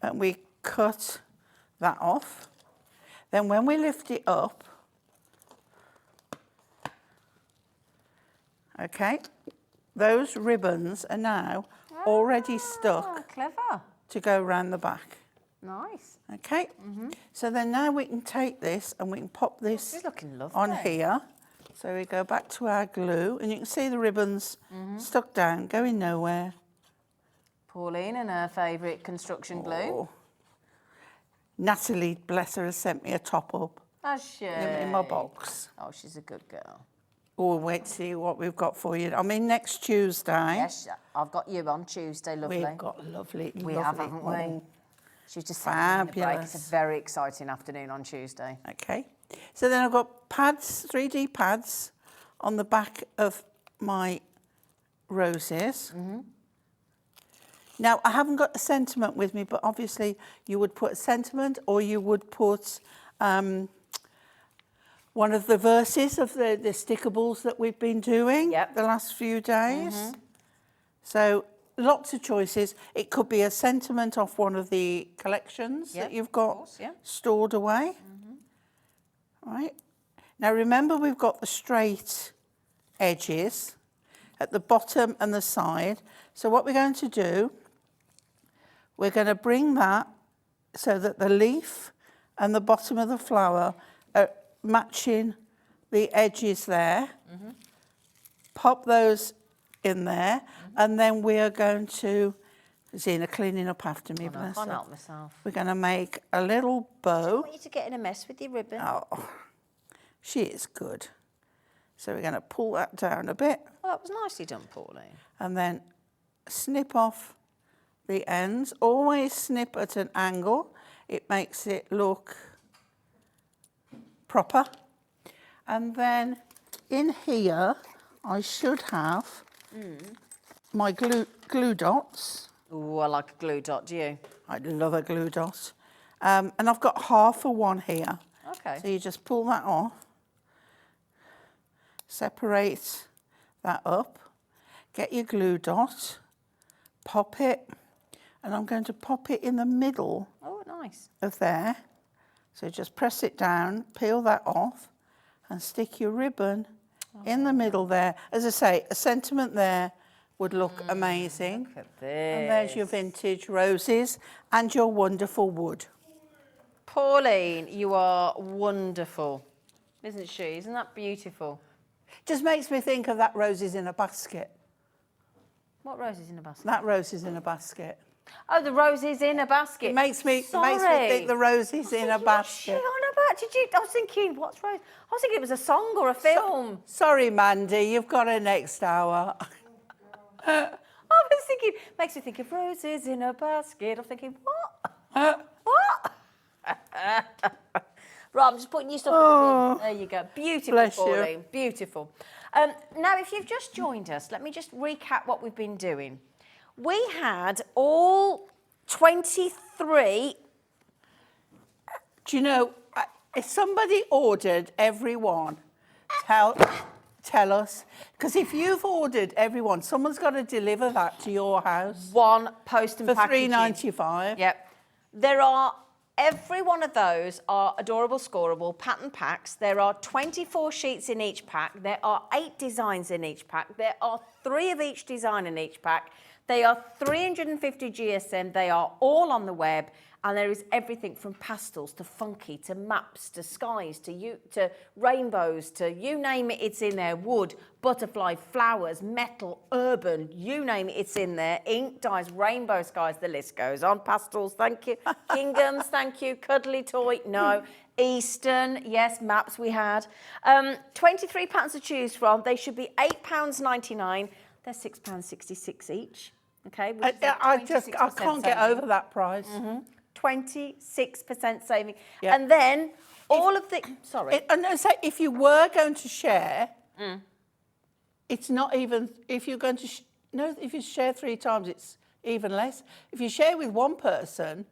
And we cut that off. Then when we lift it up, okay, those ribbons are now already stuck Clever. to go around the back. Nice. Okay? So then now we can take this and we can pop this It's looking lovely. on here. So we go back to our glue, and you can see the ribbons stuck down, going nowhere. Pauline and her favourite construction glue. Oh. Natalie, bless her, has sent me a top up Has she? in my box. Oh, she's a good girl. Oh, wait to see what we've got for you. I mean, next Tuesday. Yes, I've got you on Tuesday, lovely. We've got lovely. We lovely, have, haven't we? oh, She's just saying the break. Fabulous. It's a very exciting afternoon on Tuesday. Okay. So then I've got pads, 3D pads on the back of my roses. Now, I haven't got a sentiment with me, but obviously you would put a sentiment or you would put one of the verses of the stickables that we've been doing the last few days. So lots of choices. It could be a sentiment off one of the collections that you've got stored away. Right. Now remember, we've got the straight edges at the bottom and the side. So what we're going to do, we're going to bring that so that the leaf and the bottom of the flower are matching the edges there. Pop those in there, and then we are going to, Zena cleaning up after me, bless her. I can't help myself. We're going to make a little bow. I want you to get in a mess with your ribbon. Oh, she is good. So we're going to pull that down a bit. Well, that was nicely done, Pauline. And then snip off the ends. Always snip at an angle. It makes it look proper. And then in here, I should have my glue dots. Oh, I like a glue dot, do you? I love a glue dot. And I've got half of one here. Okay. So you just pull that off, separate that up, get your glue dot, pop it, and I'm going to pop it in the middle Oh, nice. of there. So just press it down, peel that off, and stick your ribbon in the middle there. As I say, a sentiment there would look amazing. Look at this. And there's your vintage roses and your wonderful wood. Pauline, you are wonderful, isn't she? Isn't that beautiful? Just makes me think of that roses in a basket. What roses in a basket? That roses in a basket. Oh, the roses in a basket. It makes me think the roses in a What's she basket. on about? Did you? I was thinking, what's rose? I was thinking it was a song or a film. Sorry, Mandy, you've got a next hour. I was thinking, makes me think of roses in a basket. I'm thinking, what? What? Right, I'm just putting you stuff in. There you go. Beautiful, Bless you. Pauline. Beautiful. Now, if you've just joined us, let me just recap what we've been doing. We had all 23. Do you know, if somebody ordered every one, tell us. Because if you've ordered every one, someone's got to deliver that to your house. One post and For packaging. $3.95. Yep. There are, every one of those are adorable, scorable pattern packs. There are 24 sheets in each pack. There are 8 designs in each pack. There are 3 of each design in each pack. They are 350 GSM. They are all on the web. And there is everything from pastels to funky to maps to skies to rainbows to you name it, it's in there. Wood, butterfly, flowers, metal, urban, you name it, it's in there. Ink, dyes, rainbow skies, the list goes on. Pastels, thank you. Kingdoms, thank you. Cuddly toy, no. Eastern, yes, maps we had. 23 patterns to choose from. They should be £8.99. They're £6.66 each. Okay, I can't get over that price. 26% saving. Yeah. And then all of the, sorry. So if you were going to share, it's not even, if you're going to, if you share 3 times, it's even less. If you share with one person,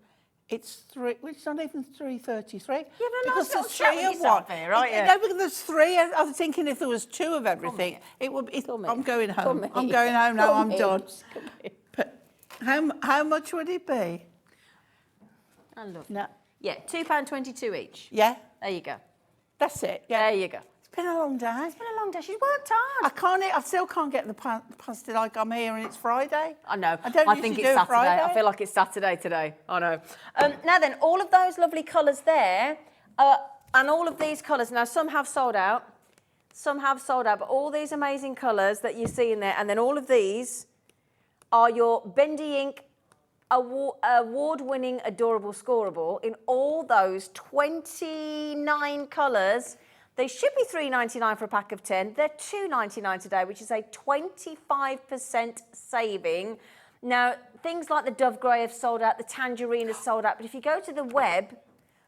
it's not even 333. Yeah, but because not there's chat 3 with of yourself one. here, right? Yeah. No, because there's 3. I was thinking if there was 2 of everything, it would. I'm going home. I'm going home now. I'm done. But how much would it be? And look. No. Yeah, £2.22 each. Yeah, There you go. that's it. Yeah. There you go. It's been a long day. It's been a long day. She's worked hard. I still can't get the past like I'm here and it's Friday. I know. I don't think usually it's do Saturday. Friday. I feel like it's Saturday today. I know. Now then, all of those lovely colours there, and all of these colours. Now, some have sold out. Some have sold out, but all these amazing colours that you see in there, and then all of these are your Bendy Ink award-winning adorable scorable in all those 29 colours. They should be $3.99 for a pack of 10. They're $2.99 today, which is a 25% saving. Now, things like the Dove Grey have sold out, the Tangerine has sold out, but if you go to the web,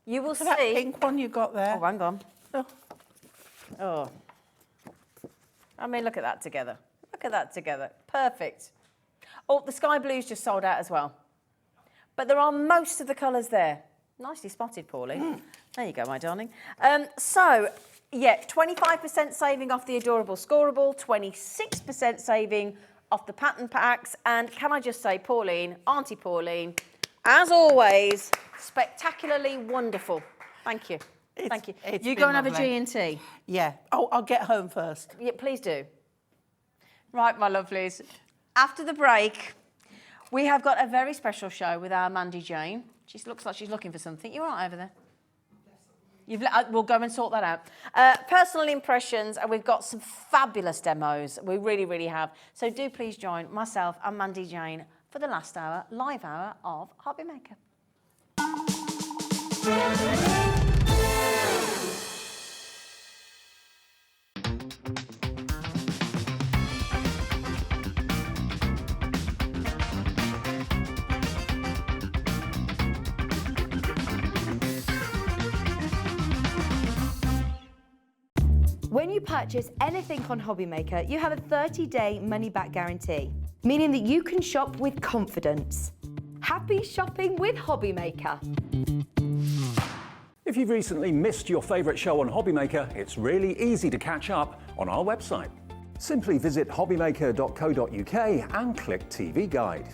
you will see... That pink one you got there. Oh, hang on. Oh. I mean, look at that together. Look at that together. Perfect. Oh, the sky blue's just sold out as well. But there are most of the colours there. Nicely spotted, Pauline. There you go, my darling. So, yeah, 25% saving off the Adorable Scorable, 26% saving off the pattern packs. And can I just say, Pauline, Auntie Pauline, as always, spectacularly wonderful. Thank you. Thank you. You go and have a G&T. Yeah. Oh, I'll get home first. Yeah, please do. Right, my lovelies. After the break, we have got a very special show with our Mandy-Jane. She looks like she's looking for something. You all right over there? We'll go and sort that out. Personal impressions, and we've got some fabulous demos. We really, really have. So do please join myself and Mandy-Jane for the last hour, live hour of Hobby Maker. When you purchase anything on Hobby Maker, you have a 30-day money-back guarantee, meaning that you can shop with confidence. Happy shopping with Hobby Maker. If you've recently missed your favourite show on Hobby Maker, it's really easy to catch up on our website. Simply visit hobbymaker.co.uk and click TV Guide.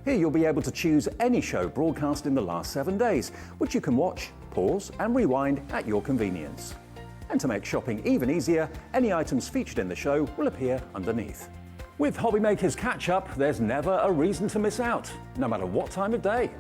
Here you'll be able to choose any show broadcast in the last 7 days, which you can watch, pause and rewind at your convenience. And to make shopping even easier, any items featured in the show will appear underneath. With Hobby Maker's catch-up, there's never a reason to miss out, no matter what time of day.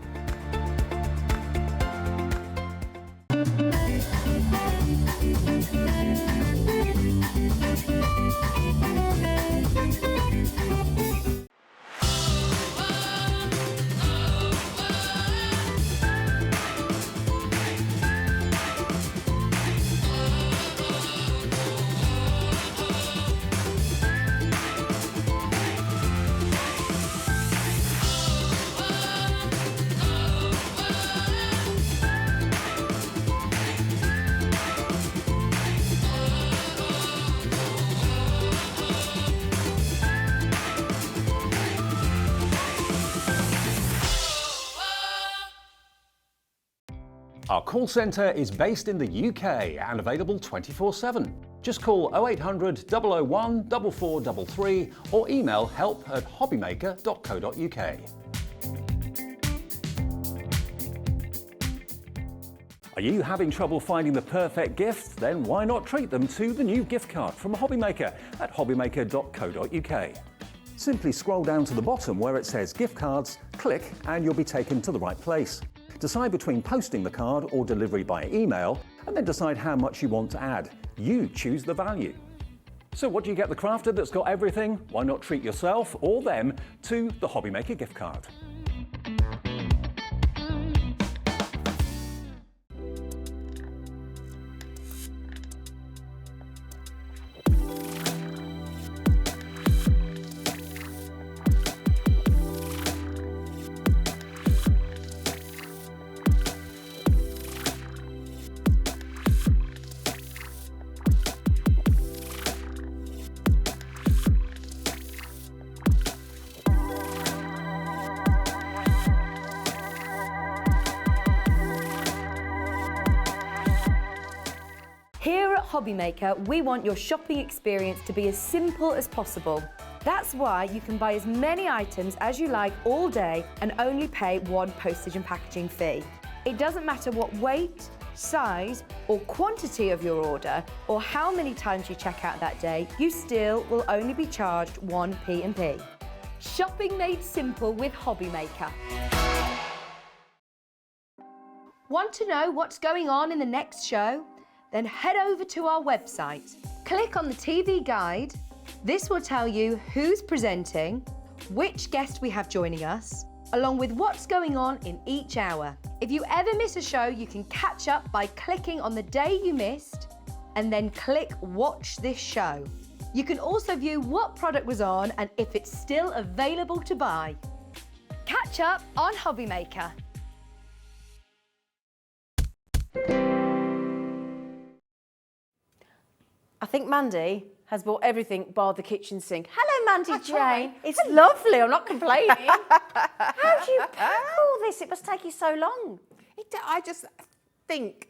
Our call centre is based in the UK and available 24/7. Just call 0800 001 4433 or email help@hobbymaker.co.uk. Are you having trouble finding the perfect gift? Then why not treat them to the new gift card from Hobby Maker at hobbymaker.co.uk. Simply scroll down to the bottom where it says gift cards, click and you'll be taken to the right place. Decide between posting the card or delivery by email, and then decide how much you want to add. You choose the value. So what do you get the crafter that's got everything? Why not treat yourself or them to the Hobby Maker gift card? Here at Hobby Maker, we want your shopping experience to be as simple as possible. That's why you can buy as many items as you like all day and only pay one postage and packaging fee. It doesn't matter what weight, size or quantity of your order or how many times you check out that day, you still will only be charged one P&P. Shopping made simple with Hobby Maker. Want to know what's going on in the next show? Then head over to our website. Click on the TV guide. This will tell you who's presenting, which guest we have joining us, along with what's going on in each hour. If you ever miss a show, you can catch up by clicking on the day you missed and then click Watch This Show. You can also view what product was on and if it's still available to buy. Catch up on Hobby Maker. I think Mandy has bought everything bar the kitchen sink. Hello, Mandy-Jane. It's lovely. I'm not complaining. How do you pack all this? It must take you so long. I just think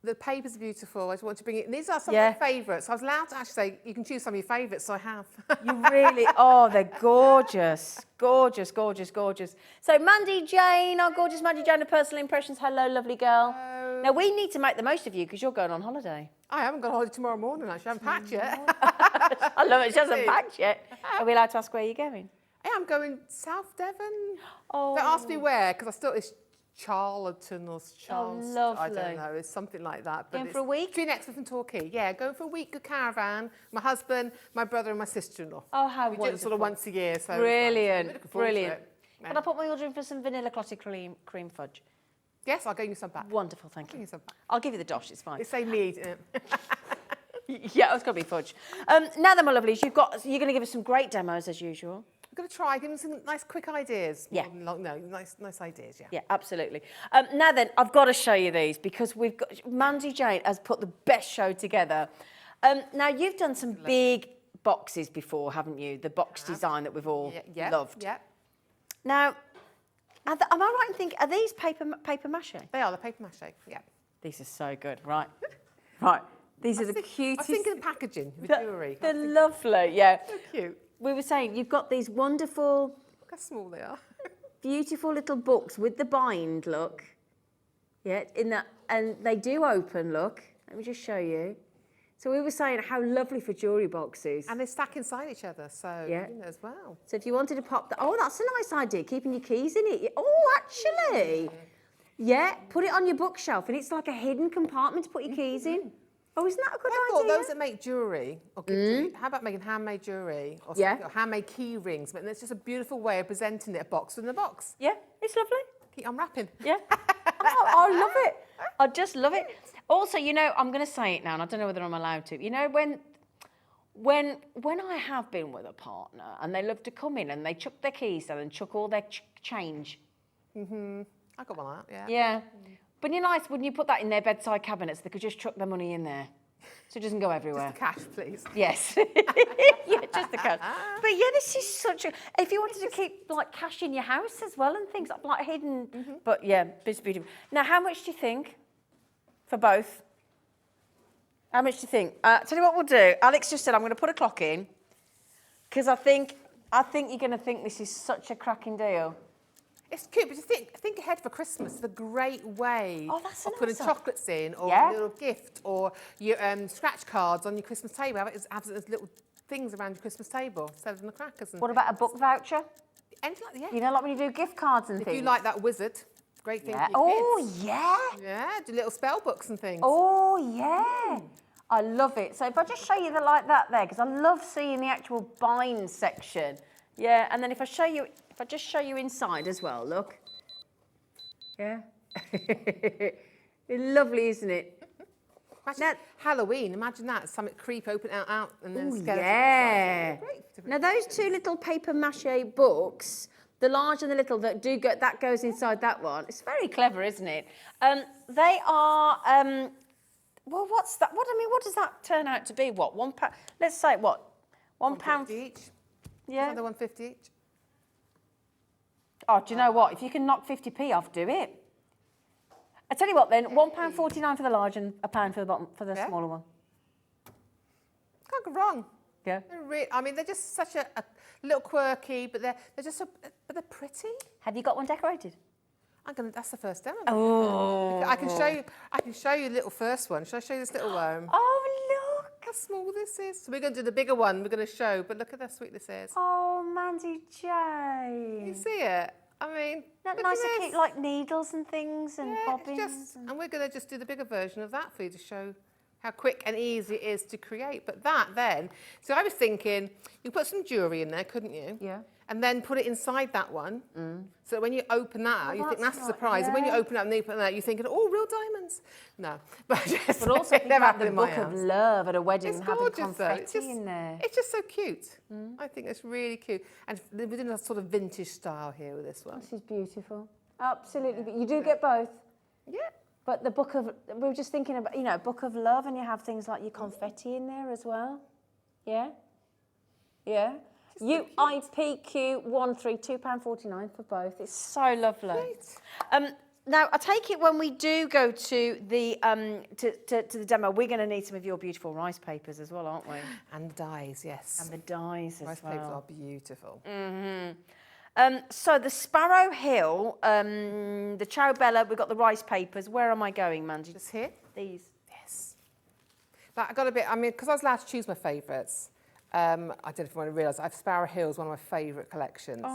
the paper's beautiful. I just want to bring it. These are some of my favourites. I was allowed to actually say, you can choose some of your favourites, so I have. You really, they're gorgeous. Gorgeous, gorgeous, gorgeous. So Mandy-Jane, our gorgeous Mandy-Jane of Personal Impressions. Hello, lovely girl. Hello. Now, we need to make the most of you because you're going on holiday. I haven't got holiday tomorrow morning, actually. I haven't packed yet. I love it. She hasn't packed yet. Are we allowed to ask where you're going? Yeah, I'm going South Devon. Oh. Don't ask me where, because I still... It's Charlton or Charles. lovely. I don't know. It's something like that. But Going for a week? Between Exmouth and Torquay. Yeah, going for a week, good caravan. My husband, my brother, and my sister-in-law. Oh, how we wonderful. do it sort of once a year. So Brilliant, brilliant. Yeah. Can I put my order in for some vanilla clotted cream fudge? Yes, I'll get you some back. Wonderful, thank Get you. you some back. I'll give you the dosh, it's fine. It's same need, isn't it? Yeah, it's got to be fudge. Now then, my lovelies, you're going to give us some great demos as usual. I'm going to try, give them some nice quick ideas. Yeah. Nice ideas, yeah. Yeah, absolutely. Now then, I've got to show you these because we've got Mandy-Jane has put the best show together. Now you've done some big boxes before, haven't you? The box design that we've all loved. Yeah. Now, am I right in thinking, are these paper mache? They are the paper mache. Yeah. These are so good, right? Right. These are the cutest. I was thinking of packaging with jewellery. They're lovely, yeah. So cute. We were saying you've got these wonderful, Look how small they are. beautiful little books with the bind, look. Yeah, and they do open, look. Let me just show you. So we were saying how lovely for jewellery boxes. And they stack inside each other, so you know, as well. So if you wanted to pop that, that's a nice idea, keeping your keys in it. Oh, actually. Yeah, put it on your bookshelf and it's like a hidden compartment to put your keys in. Oh, isn't that a good I idea? thought those that make jewellery, or give jewellery, how about making handmade jewellery or, or handmade key rings? And it's just a beautiful way of presenting it, a box within a box. Yeah, it's lovely. Keep unwrapping. Yeah. I love it. I just love it. Also, you know, I'm going to say it now, and I don't know whether I'm allowed to. You know, when I have been with a partner and they love to come in and they chuck their keys down and chuck all their change. I got one out, yeah. Yeah. But you're nice, wouldn't you put that in their bedside cabinets? They could just chuck their money in there. So it doesn't go everywhere. Just the cash, please. Yes. Yeah, just the cash. But yeah, this is such a... If you wanted to keep, like, cash in your house as well and things like hidden... But yeah, it's beautiful. Now, how much do you think for both? How much do you think? Tell you what we'll do. Alex just said I'm going to put a clock in because I think you're going to think this is such a cracking deal. It's cute, but you think ahead for Christmas. It's a great way of putting chocolates in, or a little gift, or your scratch cards on your Christmas table. Have it as little things around your Christmas table instead of the crackers. And what about a book voucher? Anything like that, yeah. You know, like when you do gift cards and things. If you like that wizard, great thing for your kids. Yeah. Yeah, do little spell books and things. Oh, yeah. I love it. So if I just show you the like that there, because I love seeing the actual bind section. Yeah, and then if I just show you inside as well, look. Yeah. It's lovely, isn't it? Now, Halloween, imagine that. Something creep open out and then scare yeah. Now those two little paper mache books, the large and the little that goes inside that one. It's very clever, isn't it? They are well, what's that? What does that turn out to be? What, £1? Let's say what? £1 each. Yeah. Another £1.50 each. Oh, do you know what? If you can knock 50p off, do it. I tell you what, then £1.49 for the large and £1 for the bottom for the smaller one. Can't go wrong. Yeah. They're just such a little quirky, but they're just but they're pretty. Have you got one decorated? That's the first demo. Oh. I can show you the little first one. Shall I show you this little one? Oh, look. How small this is. So we're going to do the bigger one. We're going to show, but look at how sweet this is. Oh, Mandy-Jane. You see it? Isn't that nice to keep like needles and things and bobbins? And we're going to just do the bigger version of that for you to show how quick and easy it is to create. But that then, so I was thinking, you put some jewellery in there, couldn't you? Yeah. and then put it inside that one. So that when you open that out, you think that's that's a not- surprise. And when you yeah. open it up and you open that, you're thinking, oh, real diamonds. No. But, just, But also it think never about the happened in my book of house. love at a wedding It's and having gorgeous, though. confetti in there. It's just so cute. I think it's really cute. And we're doing a sort of vintage style here with this one. This is beautiful. Absolutely. But you do get both. Yeah. But the book of, we were just thinking about, you know, book of love, and you have things like your confetti in there as well. Yeah? Yeah. UIPQ 13, £2.49 for both. It's so lovely. Great. Now, I take it when we do go to the to the demo, we're going to need some of your beautiful rice papers as well, aren't we? And the dyes, yes. And the dyes Rice as well. papers are beautiful. So the Sparrow Hill, the Ciao Bella, we've got the rice papers. Where am I going, Mandy? Just here? These. Yes. But I got a bit, I mean, because I was allowed to choose my favourites, I don't know if you want to realise, Sparrow Hill is one of my favourite collections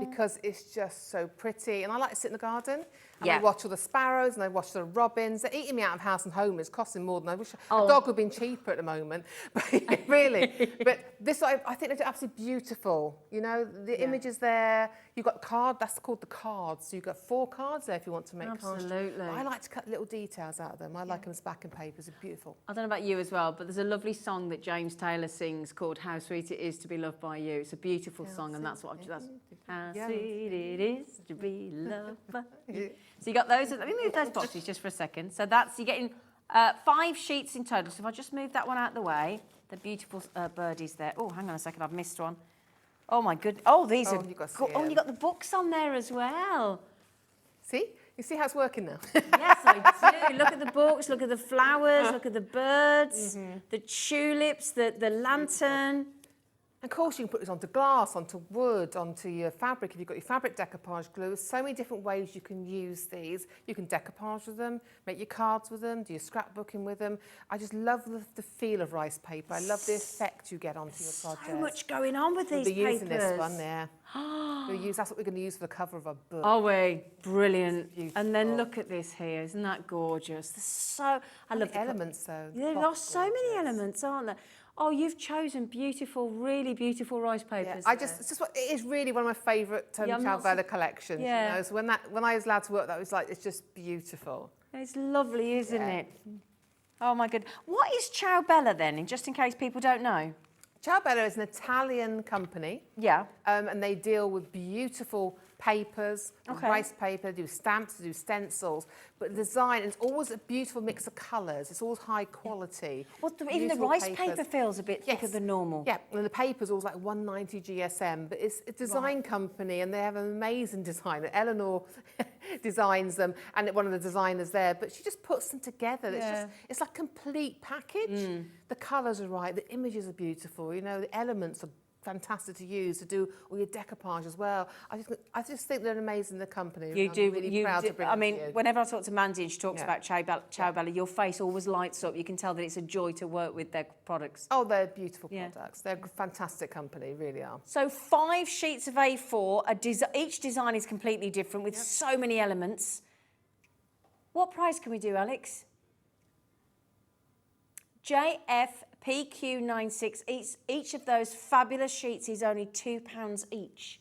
because it's just so pretty. And I like to sit in the garden and I watch all the sparrows and I watch the robins. They're eating me out of house and home. It's costing more than I wish. A dog would have been cheaper at the moment, but really. But this, I think they're absolutely beautiful. You know, the images there. You've got that's called the cards. So you've got 4 cards there if you want to make cards. Absolutely. I like to cut little details out of them. I like them as backing papers. They're beautiful. I don't know about you as well, but there's a lovely song that James Taylor sings called How Sweet It Is to Be Loved by You. It's a beautiful song, and that's what that's how sweet it is to be loved by you. So you got those. Let me move those boxes just for a second. So you're getting 5 sheets in total. So if I just move that one out of the way, the beautiful birdies there. Oh, hang on a second, I've missed one. Oh my good. Oh, these are. You've got to see Oh, and it. you got the books on there as well. See? You see how it's working now? Yes, I do. Look at the books, look at the flowers, look at the birds, the tulips, the lantern. And of course, you can put this onto glass, onto wood, onto your fabric. If you've got your fabric decoupage glue, there's so many different ways you can use these. You can decoupage with them, make your cards with them, do your scrapbooking with them. I just love the feel of rice paper. I love the effect you get onto your project. So much going on with these We'll be papers. using this one there. That's what we're going to use for the cover of our book. Are we? Brilliant. Beautiful. And then look at this here. Isn't that gorgeous? I love the elements, though. The There are cloth's so many gorgeous. elements, aren't there? Oh, you've chosen beautiful, really beautiful rice papers. Yeah, it's just it is really one of my favourite Yeah, I'm Ciao not Bella collections. Yeah. You know? So when I was allowed to work, that was like, it's just beautiful. It's lovely, isn't it? Oh my good. What is Ciao Bella then, just in case people don't know? Ciao Bella is an Italian company. Yeah. And they deal with beautiful papers, Okay. rice paper, they do stamps, they do stencils. But the design, it's always a beautiful mix of colours. It's always high quality. Well, even the Beautiful rice papers. paper feels a bit thicker than normal. Yeah, and the paper's always like 190 GSM, but it's a design company and they have an amazing designer. Eleanor designs them and one of the designers there, but she just puts them together. It's like a complete package. The colours are right, the images are beautiful, you know, the elements are fantastic to use to do all your decoupage as well. I just think they're amazing, the company. You I'm do. really proud to bring I them mean, to you. whenever I talk to Mandy and she talks Yeah. about Ciao Bella, your face always lights up. You can tell that it's a joy to work with their products. Oh, they're beautiful Yeah. products. They're a fantastic company, really are. So 5 sheets of A4. Each design is completely different with so many elements. What price can we do, Alex? JFPQ96. Each of those fabulous sheets is only £2 each.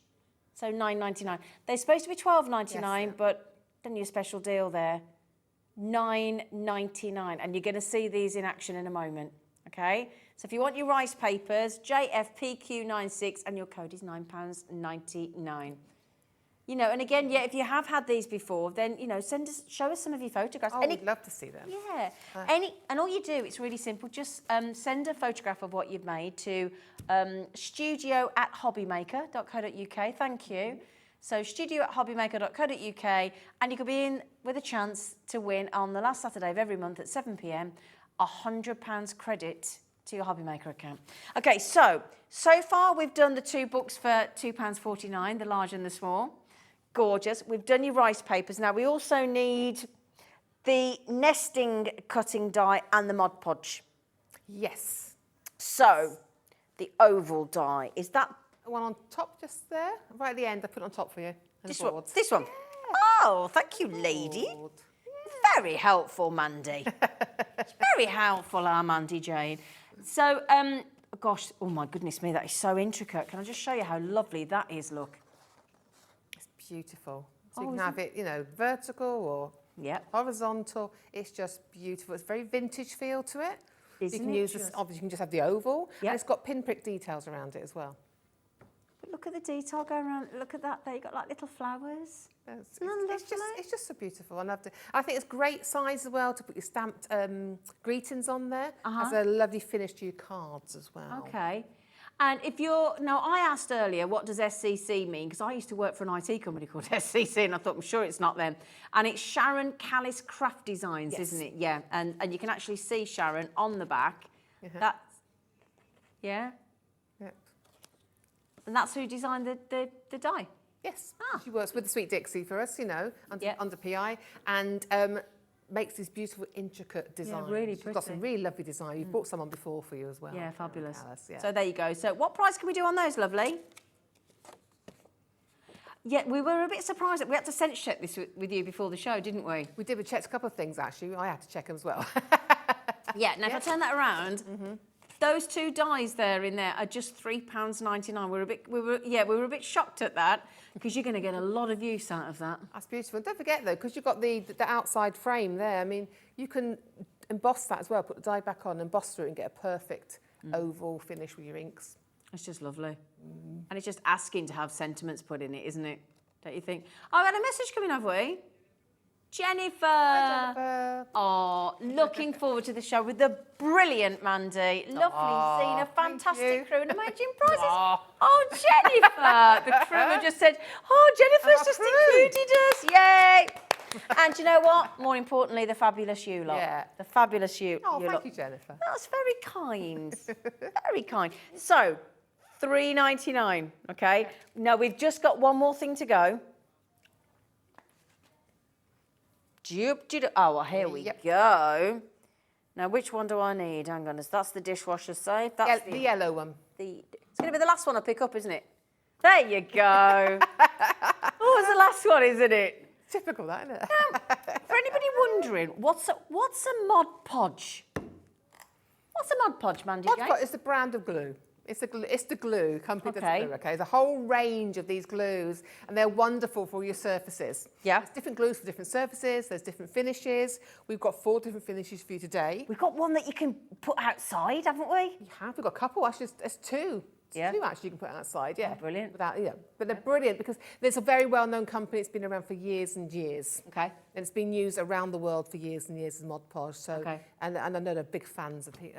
So $9.99. They're supposed to be $12.99, Yes, but done you a special deal there. $9.99. And you're going to see these in action in a moment. Okay? So if you want your rice papers, JFPQ96, and your code is £9.99. You know, and again, if you have had these before, then, you know, show us some of your photographs. Oh, we'd love to see them. Yeah. And all you do, it's really simple. Just send a photograph of what you've made to studio@hobbymaker.co.uk. Thank you. So studio@hobbymaker.co.uk, and you could be in with a chance to win on the last Saturday of every month at 7 p.m. £100 credit to your Hobbymaker account. Okay, so far we've done the 2 books for £2.49, the large and the small. Gorgeous. We've done your rice papers. Now we also need the nesting cutting die and the Mod Podge. Yes. So the oval die, is that The one on top just there, right at the end. I put it on top for you. And this the one? boards. This one? Oh, thank you, lady. Board. Very helpful, Mandy. Very helpful, our Mandy-Jane. So gosh, oh my goodness me, that is so intricate. Can I just show you how lovely that is, look? It's beautiful. So you can have it, you know, vertical or horizontal. It's just beautiful. It's very vintage feel to it. Isn't you can it use this, obviously you can just have the oval. Yep. And it's got pinprick details around it as well. But look at the detail going around. Look at that there. You've got like little flowers. It's just so beautiful. I think it's great size as well to put your stamped greetings on there. Has a lovely finish to your cards as well. Okay. And if you're, now I asked earlier, what does SCC mean? Because I used to work for an IT company called SCC and I thought, I'm sure it's not them. And it's Sharon Callis Craft Designs, isn't it? Yeah. And you can actually see Sharon on the back. That's, yeah. And that's who designed the die? Yes. She works with the Sweet Dixie for us, you know, under PI, and makes these beautiful, intricate designs. Yeah, really She's got some really lovely design. You've bought some on before for you as well. Yeah, fabulous. Alice, yeah. So there you go. So what price can we do on those, lovely? Yeah, we were a bit surprised that we had to sense check this with you before the show, didn't we? We did. We checked a couple of things, actually. I had to check them as well. Yeah, now if I turn that around, those two dies there in there are just £3.99. We were a bit shocked at that because you're going to get a lot of use out of that. That's beautiful. And don't forget though, because you've got the outside frame there. I mean, you can emboss that as well. Put the die back on, emboss through it, and get a perfect oval finish with your inks. It's just lovely, and it's just asking to have sentiments put in it, isn't it? Don't you think? Oh, I had a message coming, have we? Jennifer. Hi, Jennifer. Oh, looking forward to the show with the brilliant Mandy. Lovely scene, a fantastic crew and amazing prizes. Oh, Jennifer. The crew have just said, oh, Jennifer's just included us. Yay. And you know what? More importantly, the fabulous you lot. Yeah. The fabulous you. Oh, you thank lot. you, Jennifer. That's very kind. Very kind. So, £3.99, okay? Now, we've just got one more thing to go. Oh, well, here we go. Now, which one do I need? Hang on, that's the dishwasher safe. That's the yellow one. It's going to be the last one I pick up, isn't it? There you go. What was the last one, isn't it? Typical, that, isn't it? For anybody wondering, what's a Mod Podge? What's a Mod Podge, Mandy-Jane? Mod Podge is the brand of glue. It's the glue company that's glue, okay? There's a whole range of these glues, and they're wonderful for your surfaces. Yeah. There's different glues for different surfaces, there's different finishes. We've got 4 different finishes for you today. We've got one that you can put outside, haven't we? We have. We've got a couple, actually, there's 2. Two actually you can put outside, yeah. Oh, brilliant. But they're brilliant because there's a very well-known company. It's been around for years and years. Okay. And it's been used around the world for years and years as Mod Podge. So, and I know they're big fans of the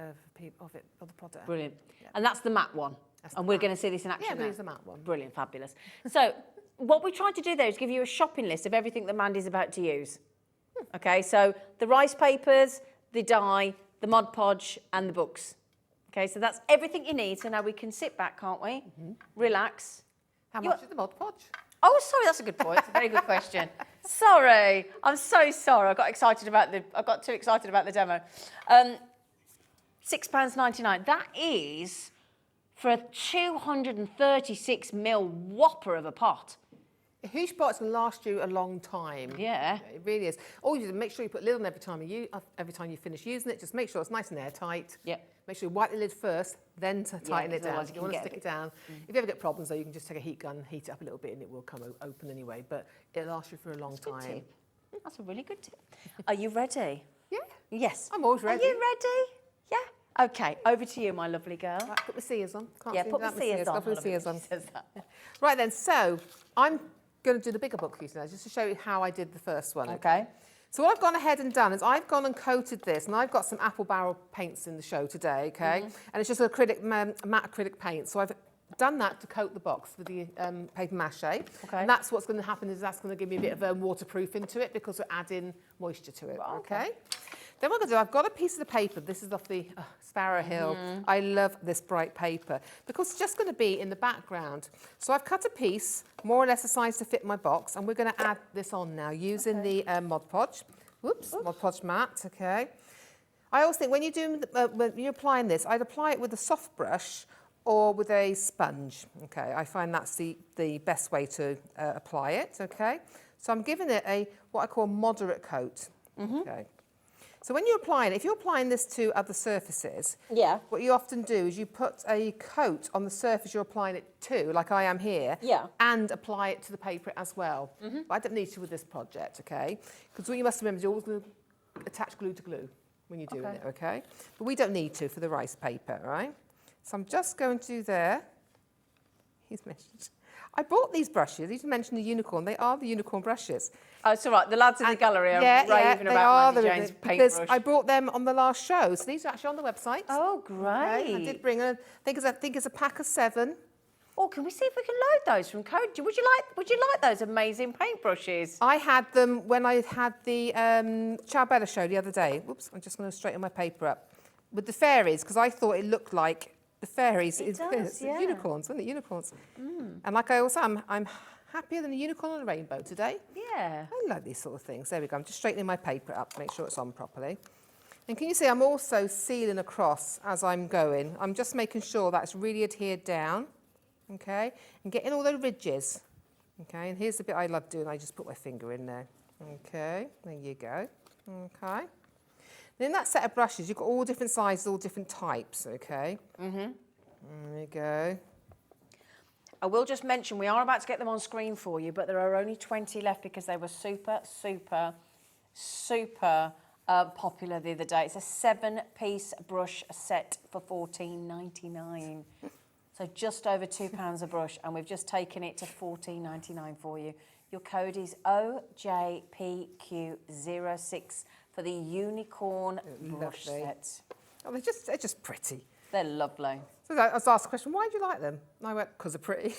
product. Brilliant. Yeah. And that's the matte one. And we're going to see this in action. Yeah, it is the matte one. Brilliant, fabulous. So what we tried to do there is give you a shopping list of everything that Mandy's about to use. Okay, so the rice papers, the die, the Mod Podge, and the books. Okay, so that's everything you need. So now we can sit back, can't we? Relax. How much is the Mod Podge? Oh, sorry, that's a good point. It's a very good question. Sorry, I'm so sorry. I got too excited about the demo. £6.99. That is for a 236ml Whopper of a pot. A huge pot's going to last you a long time. Yeah. It really is. All you do is make sure you put a lid on every time you finish using it. Just make sure it's nice and airtight. Yeah. Make sure you wipe the lid first, then tighten it down. You want to stick it down. If you ever get problems, though, you can just take a heat gun, heat it up a little bit, and it will come open anyway. But it'll last you for a long time. Tip. That's a really good tip. Are you ready? Yeah. Yes. I'm always ready. Are you ready? Yeah. Okay, over to you, my lovely girl. Right, put the seers on. Put the seers on. Put the seers on. Right then, so I'm going to do the bigger book for you today, just to show you how I did the first one. Okay. So what I've gone ahead and done is I've gone and coated this, and I've got some apple barrel paints in the show today, okay? And it's just acrylic, matte acrylic paint. So I've done that to coat the box with the paper mache. Okay. And that's what's going to happen is that's going to give me a bit of waterproof into it because we're adding moisture to it, okay? Then what I'm going to do, I've got a piece of the paper. This is off the Sparrow Hill. I love this bright paper because it's just going to be in the background. So I've cut a piece, more or less the size to fit my box, and we're going to add this on now using the Mod Podge. Mod Podge matte, okay. I always think when you're doing, when you're applying this, I'd apply it with a soft brush or with a sponge, okay. I find that's the best way to apply it, okay. So I'm giving it what I call moderate coat, okay. So when you're applying, if you're applying this to other surfaces, Yeah. what you often do is you put a coat on the surface you're applying it to, like I am here, Yeah. and apply it to the paper as well. But I don't need to with this project, okay? Because what you must remember is you're always going to attach glue to glue when you're doing it, okay? But we don't need to for the rice paper, right? So I'm just going to do there. He's mentioned. I bought these brushes. He's mentioned the unicorn. They are the unicorn brushes. Oh, it's all right. The lads in the gallery are raving they about are Mandy-Jane's because paintbrush. I bought them on the last show. So these are actually on the website. Oh, great. Okay, I did bring I think it's a pack of 7. Oh, can we see if we can load those from Code? Would you like those amazing paintbrushes? I had them when I had the Ciao Bella show the other day. Whoops, I'm just going to straighten my paper up. With the fairies, because I thought it looked like the fairies. It does, yeah. Unicorns, wasn't it? Unicorns. And like I always am, I'm happier than a unicorn on a rainbow today. Yeah. I like these sort of things. There we go. I'm just straightening my paper up to make sure it's on properly. And can you see I'm also sealing across as I'm going. I'm just making sure that's really adhered down, okay? And getting all the ridges, okay? And here's the bit I love doing. I just put my finger in there. Okay, there you go. Okay. Then that set of brushes, you've got all different sizes, all different types, okay? There you go. I will just mention we are about to get them on screen for you, but there are only 20 left because they were super popular the other day. It's a 7-piece brush set for $14.99. So just over £2 a brush, and we've just taken it to $14.99 for you. Your code is OJPQ06 for the unicorn brush set. Oh, they're just pretty. They're lovely. So I was asked the question, why do you like them? And I went, because they're pretty.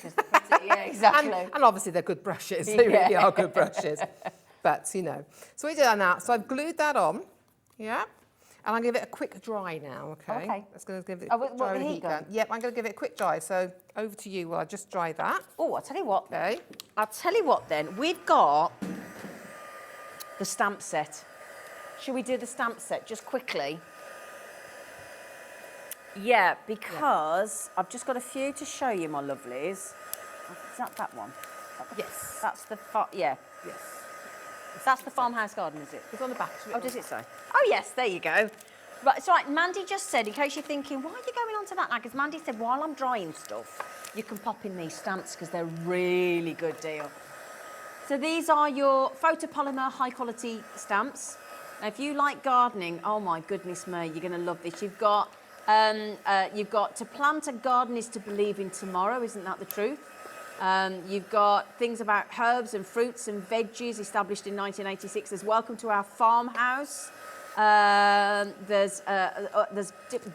Yeah, exactly. And obviously they're good brushes. They really are good brushes. But, you know. So we did that now. So I've glued that on, yeah? And I'm going to give it a quick dry now, okay? Okay. That's going to give it a quick dry with the heat gun. Yep, I'm going to give it a quick dry. So over to you while I just dry that. Oh, I'll tell you what. Okay. I'll tell you what then. We've got the stamp set. Should we do the stamp set just quickly? Yeah, because I've just got a few to show you, my lovelies. Is that one? Yes. That's the yeah. Yes. That's the farmhouse garden, is it? It's on the back. Oh, does it say? Oh, yes, there you go. Right, it's right. Mandy just said, in case you're thinking, why are you going on to that now? Because Mandy said, while I'm drying stuff, you can pop in these stamps because they're a really good deal. So these are your photopolymer high-quality stamps. Now, if you like gardening, oh my goodness me, you're going to love this. You've got to plant a garden is to believe in tomorrow, isn't that the truth? You've got things about herbs and fruits and veggies established in 1986. There's welcome to our farmhouse. There's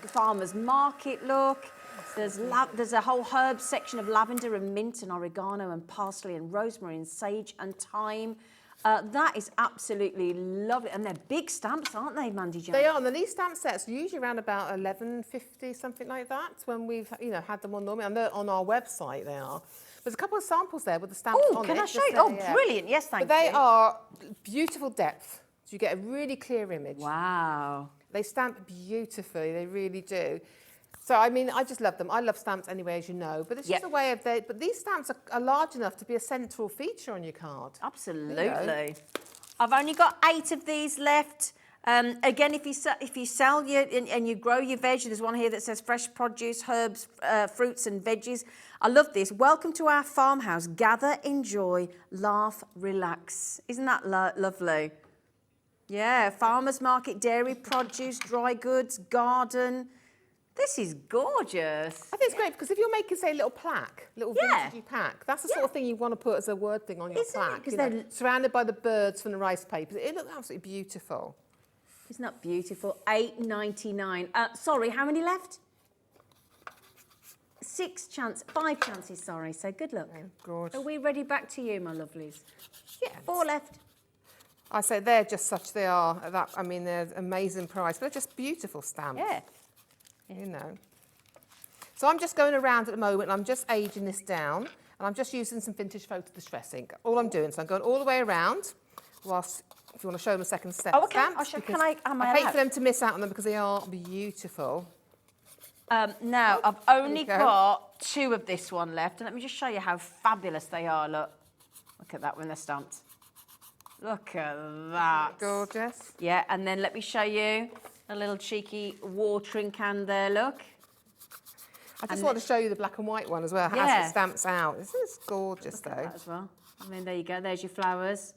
farmer's market look. There's a whole herb section of lavender and mint and oregano and parsley and rosemary and sage and thyme. That is absolutely lovely. And they're big stamps, aren't they, Mandy-Jane? They are. And these stamp sets are usually around about $11.50, something like that, when we've had them on normally. And they're on our website, they are. There's a couple of samples there with the stamps on it. Oh, can I show you? Oh, brilliant. Yes, thank you. But they are beautiful depth. So you get a really clear image. Wow. They stamp beautifully. They really do. So, I mean, I just love them. I love stamps anyway, as you know. But it's just a way of... But these stamps are large enough to be a central feature on your card. Absolutely. You know. I've only got 8 of these left. Again, if you sell and you grow your veg, there's one here that says fresh produce, herbs, fruits and veggies. I love this. Welcome to our farmhouse. Gather, enjoy, laugh, relax. Isn't that lovely? Yeah, farmers market, dairy produce, dry goods, garden. This is gorgeous. I think it's great because if you're making, say, a little plaque, little vintagey pack, that's the sort of thing you want to put as a word thing on your plaque. Because they're surrounded by the birds from the rice papers. It looks absolutely beautiful. Isn't that beautiful? $8.99. Sorry, how many left? 5 chances, sorry. So good luck. Oh, gorgeous. Are we ready back to you, my lovelies? Yeah. 4 left. I say they're just such, they are, I mean, they're amazing price, but they're just beautiful stamps. Yeah. You know. So I'm just going around at the moment and I'm just aging this down and I'm just using some vintage photo distress ink. All I'm doing, so I'm going all the way around whilst, if you want to show them a second set Oh, okay. stamps. I'll show, I hate for them to miss out on them because they are beautiful. Now, I've only got 2 of this one left. And let me just show you how fabulous they are. Look at that when they're stamped. Look at that. Gorgeous. Yeah, and then let me show you a little cheeky watering can there, look. I just want to show you the black and white one as well. It has the stamps out. This is gorgeous, Look at though. that as well. I mean, there you go. There's your flowers.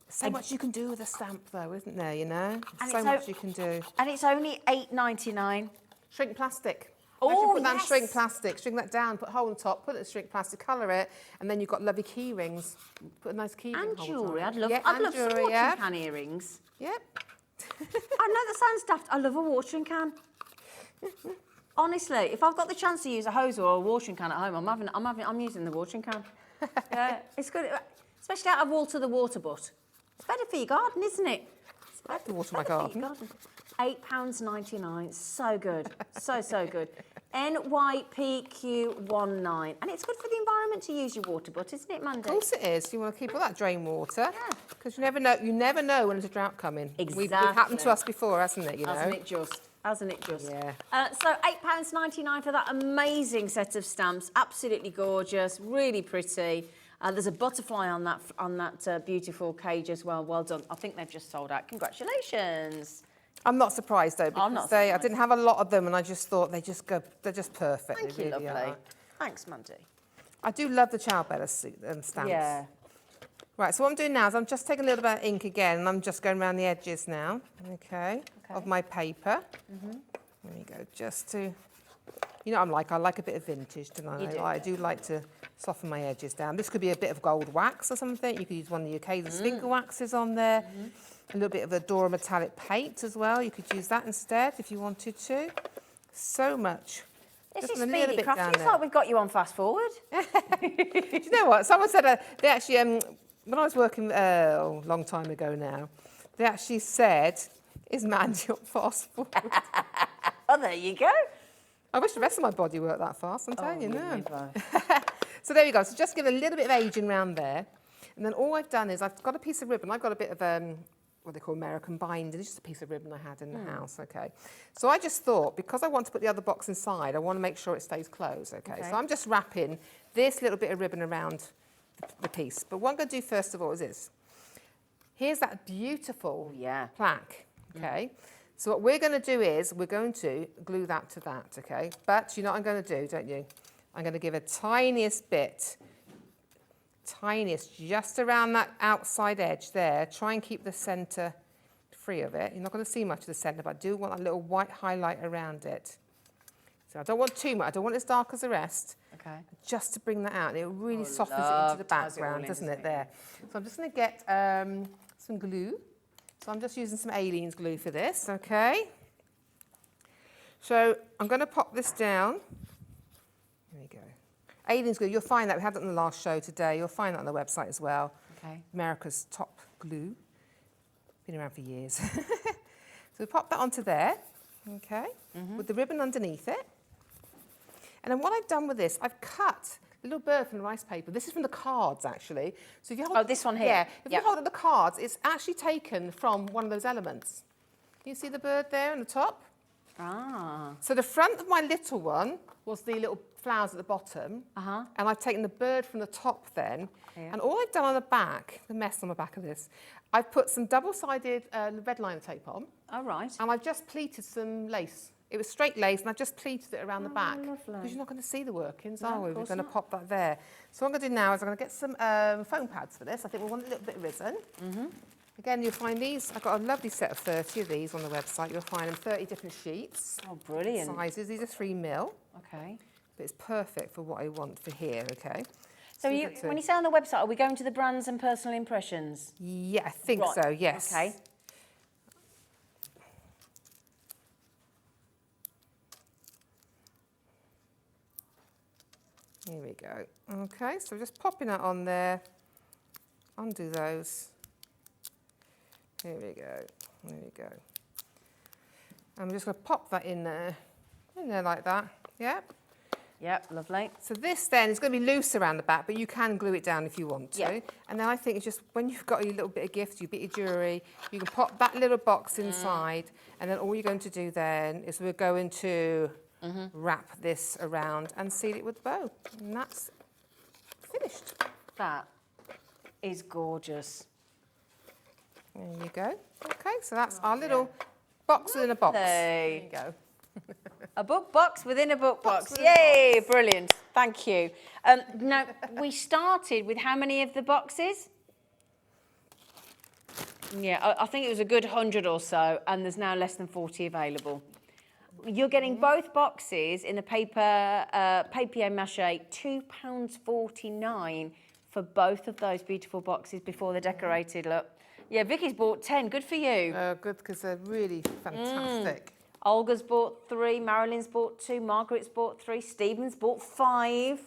So much you can do with a stamp, though, isn't there, you know? And So it's much you can do. And it's only $8.99. Shrink plastic. Oh, Actually put down yes. shrink plastic, shrink that down, put a hole on top, put it in shrink plastic, colour it, and then you've got lovely key rings. Put a nice key ring And holder jewellery. on it. I'd love some jewellery, watering can earrings. Yep. I know that sounds daft. I love a watering can. Honestly, if I've got the chance to use a hose or a watering can at home, I'm using the watering can. Yeah, it's good, especially out of water the water butt. It's better for your garden, isn't it? I have to water my Better for your garden. £8.99. So good. So good. NYPQ19. And it's good for the environment to use your water butt, isn't it, Mandy? Of course it is. You want to keep all that drain water. Because you never know when there's a drought coming. Exactly. It's happened to us before, hasn't it, you know? Hasn't it just? Hasn't it just? Yeah. So £8.99 for that amazing set of stamps. Absolutely gorgeous, really pretty. There's a butterfly on that beautiful cage as well. Well done. I think they've just sold out. Congratulations. I'm not surprised, though, because I'm not I surprised. didn't have a lot of them, and I just thought they're just perfect. Thank They you, really lovely. are. Thanks, Mandy. I do love the Ciao Bella stamps. Yeah. Right, so what I'm doing now is I'm just taking a little bit of ink again, and I'm just going around the edges now, okay. Of my paper. There you go, just to, you know what I like a bit of vintage, don't I? You do. I do like to soften my edges down. This could be a bit of gold wax or something. You could use one of the UK's slinker waxes on there. A little bit of Adorabe metallic paint as well. You could use that instead if you wanted to. So much. This Just is a little speedy bit crafting. down It's there. like we've got you on fast forward. Do you know what? Someone said they actually, when I was working a long time ago now, they actually said, is Mandy on fast forward? Oh, there you go. I wish the rest of my body worked that fast, I'm telling you you now. never. So there you go. So just give a little bit of aging around there. And then all I've done is I've got a piece of ribbon. I've got a bit of what they call American binding. It's just a piece of ribbon I had in the house, okay. So I just thought, because I want to put the other box inside, I want to make sure it stays closed, okay. So I'm just wrapping this little bit of ribbon around the piece. But what I'm going to do first of all is this. Here's that beautiful plaque, okay. So what we're going to do is we're going to glue that to that, okay. But you know what I'm going to do, don't you? I'm going to give a tiniest bit, just around that outside edge there. Try and keep the centre free of it. You're not going to see much of the centre, but I do want a little white highlight around it. So I don't want too much. I don't want it as dark as the rest. Okay. Just to bring that out. And it really softens it love into the ties it all background, in, doesn't doesn't it, it? there? So I'm just going to get some glue. So I'm just using some Aliens glue for this, okay? So I'm going to pop this down. There we go. Aliens glue, you'll find that. We had it on the last show today. You'll find that on the website as well. Okay. America's top glue. Been around for years. So we pop that onto there, okay, with the ribbon underneath it. And then what I've done with this, I've cut a little bird from the rice paper. This is from the cards, actually. So if you hold, this one here? Yeah, if Yep. you hold up the cards, it's actually taken from one of those elements. Can you see the bird there on the top? Ah. So the front of my little one was the little flowers at the bottom. And I've taken the bird from the top then. Yeah. And all I've done on the back, the mess on the back of this, I've put some double-sided red liner tape on. All right. And I've just pleated some lace. It was straight lace, and I just pleated it around the back. lovely. Because you're not going to see the workings, No, are we? of We're course going to not. pop that there. So what I'm going to do now is I'm going to get some foam pads for this. I think we want a little bit of resin. Again, you'll find these. I've got a lovely set of 30 of these on the website. You'll find them 30 different sheets. Oh, brilliant. Sizes. These are 3mm. Okay. But it's perfect for what I want for here, okay? So we you, get to- when you say on the website, are we going to the brands and personal impressions? Yeah, I think Right, so, yes. Okay. Here we go. Okay, so just popping that on there. Undo those. Here we go. There we go. I'm just going to pop that in there like that. Yeah. Yep, lovely. So this then is going to be loose around the back, but you can glue it down if you want to. Yeah. And then I think it's just when you've got your little bit of gift, your bit of jewellery, you can pop that little box inside, and then all you're going to do then is we're going to wrap this around and seal it with a bow. And that's finished. That is gorgeous. There you go. Okay, so that's our little box within a box. There you go. A book box within a book box. Yay, brilliant. Thank you. Now, we started with how many of the boxes? Yeah, I think it was a good 100 or so, and there's now less than 40 available. You're getting both boxes in a papier-mâché, £2.49 for both of those beautiful boxes before they're decorated, look. Yeah, Vicky's bought 10, good for you. Good, because they're really fantastic. Olga's bought 3, Marilyn's bought 2, Margaret's bought 3, Stephen's bought 5.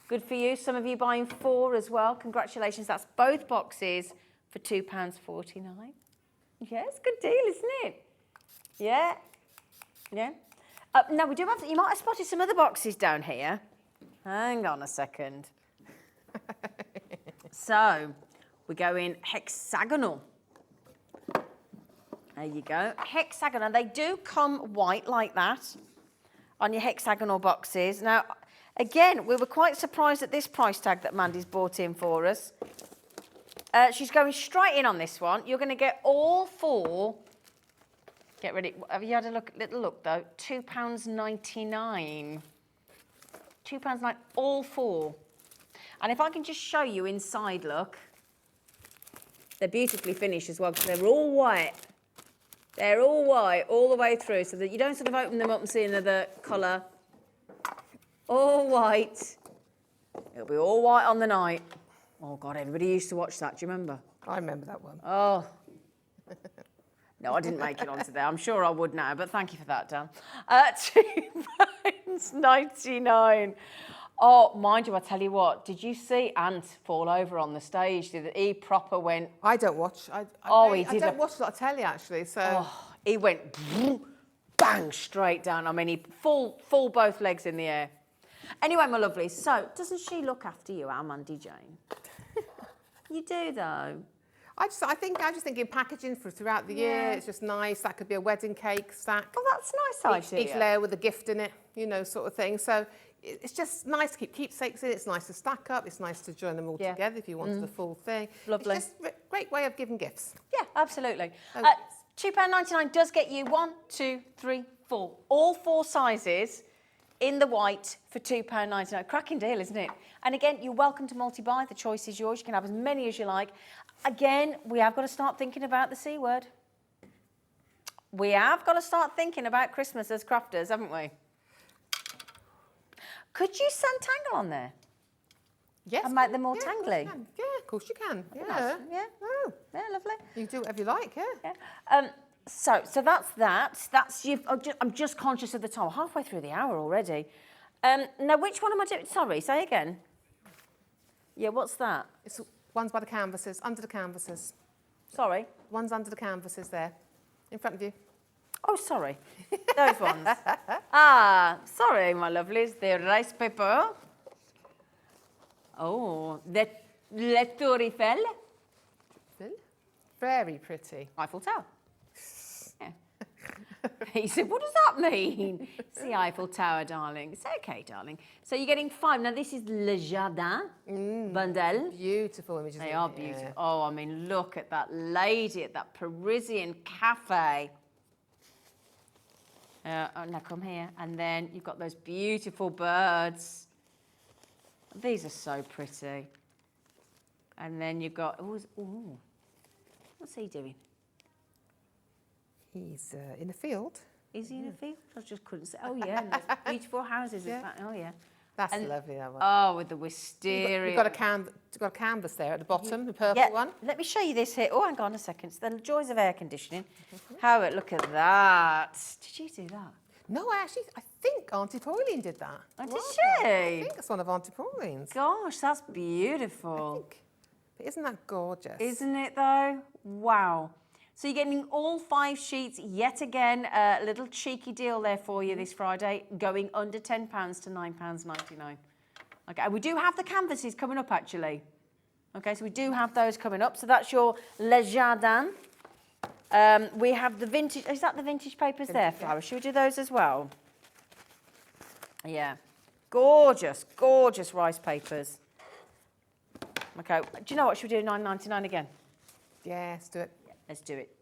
Good for you. Some of you buying 4 as well. Congratulations. That's both boxes for £2.49. Yeah, it's a good deal, isn't it? Yeah. Yeah. Now, we do have, you might have spotted some other boxes down here. Hang on a second. So, we go in hexagonal. There you go, hexagonal. They do come white like that on your hexagonal boxes. Now, again, we were quite surprised at this price tag that Mandy's brought in for us. She's going straight in on this one. You're going to get all 4. Get ready. Have you had a little look though? £2.99. £2.99, all 4. And if I can just show you inside, look. They're beautifully finished as well because they're all white. They're all white all the way through so that you don't sort of open them up and see another colour. All white. It'll be all white on the night. Oh, God, everybody used to watch that. Do you remember? I remember that one. Oh. No, I didn't make it onto there. I'm sure I would now, but thank you for that, Dan. £2.99. Oh, mind you, I tell you what, did you see Ant fall over on the stage? He proper went... I don't watch. I don't watch a lot of telly, actually, so... Oh, he went bang straight down. I mean, he full both legs in the air. Anyway, my lovely, so doesn't she look after you, our Mandy-Jane? You do, though. I just think in packaging for throughout the year, it's just nice. That could be a wedding cake stack. Oh, that's nice idea. Each layer with a gift in it, you know, sort of thing. So it's just nice to keep keepsakes in. It's nice to stack up. It's nice to join them all together if you wanted the full thing. Lovely. It's just a great way of giving gifts. Yeah, absolutely. £2.99 does get you 1, 2, 3, 4. All 4 sizes in the white for £2.99. Cracking deal, isn't it? And again, you're welcome to multi-buy. The choice is yours. You can have as many as you like. Again, we have got to start thinking about the C word. We have got to start thinking about Christmas as crafters, haven't we? Could you Santangle on there? Yes. And make them more tangly? Yeah, of course you can. Yeah. Nice. Yeah. Oh. Yeah, lovely. You can do whatever you like, yeah. So that's that. That's you. I'm just conscious of the time. Halfway through the hour already. Now, which one am I doing? Sorry, say again. Yeah, what's that? It's one's by the canvases, under the canvases. Sorry. One's under the canvases there, in front of you. Oh, sorry. Those ones. Sorry, my lovelies. The rice paper. Oh, the Tour Eiffel. Very pretty. Eiffel Tower. Yeah. He said, what does that mean? It's the Eiffel Tower, darling. It's okay, darling. So you're getting 5. Now, this is Le Jardin bundle. Beautiful images. They are beautiful. Yeah. Oh, I mean, look at that lady at that Parisian cafe. Now, come here. And then you've got those beautiful birds. These are so pretty. And then you've got... Ooh. What's he doing? He's in the field. Is he in the field? I just couldn't say. Oh, yeah, and those beautiful houses. Oh, yeah. That's lovely, that one. Oh, with the wisteria. You've got a canvas there at the bottom, the purple one. Let me show you this here. Oh, hang on a second. It's the joys of air conditioning. Look at that. Did you do that? No, I think Auntie Pauline did that. Oh, did she? I think it's one of Auntie Pauline's. Gosh, that's beautiful. But isn't that gorgeous? Isn't it, though? Wow. So you're getting all 5 sheets yet again. A little cheeky deal there for you this Friday, going under £10 to £9.99. Okay, and we do have the canvases coming up, actually. Okay, so we do have those coming up. So that's your Le Jardin. We have the vintage. Is that the vintage papers there, Flower? Should we do those as well? Yeah. Gorgeous, gorgeous rice papers. Okay, do you know what? Should we do £9.99 again? Yeah, let's do it. Let's do it.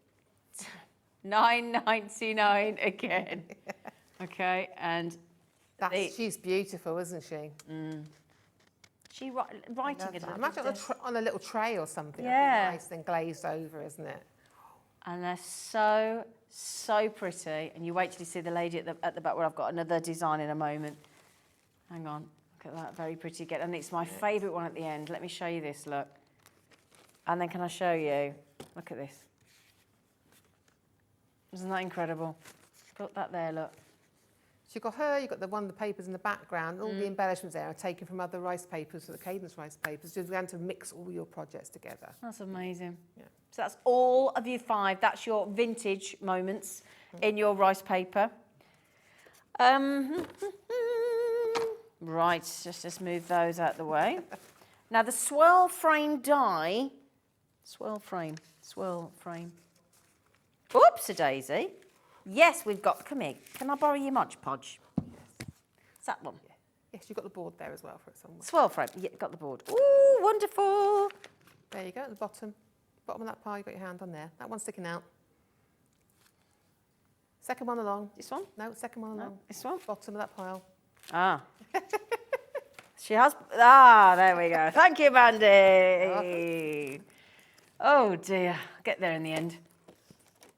£9.99 again. Okay, and She's beautiful, isn't she? she writing it. Imagine on a little tray or something. Yeah. That'd be nice and glazed over, isn't it? And they're so pretty. And you wait till you see the lady at the back where I've got another design in a moment. Hang on, look at that, very pretty again. And it's my favourite one at the end. Let me show you this, look. And then can I show you? Look at this. Isn't that incredible? Put that there, look. So you've got her, you've got the one of the papers in the background, all the embellishments there are taken from other rice papers, the Cadence rice papers, just going to mix all your projects together. That's amazing. Yeah. So that's all of you 5. That's your vintage moments in your rice paper. Right, just move those out the way. Now the swirl frame die, swirl frame. Oops-a-daisy. Yes, we've got, come here, can I borrow your Mod Podge? It's that one. Yeah. Yes, you've got the board there as well for it somewhere. Swirl frame, yeah, got the board. Ooh, wonderful. There you go, at the bottom. Bottom of that pile, you've got your hand on there. That one's sticking out. Second one along. This one? No, second one along. This one? Bottom of that pile. Ah. She has, there we go. Thank you, Mandy. Oh dear, get there in the end.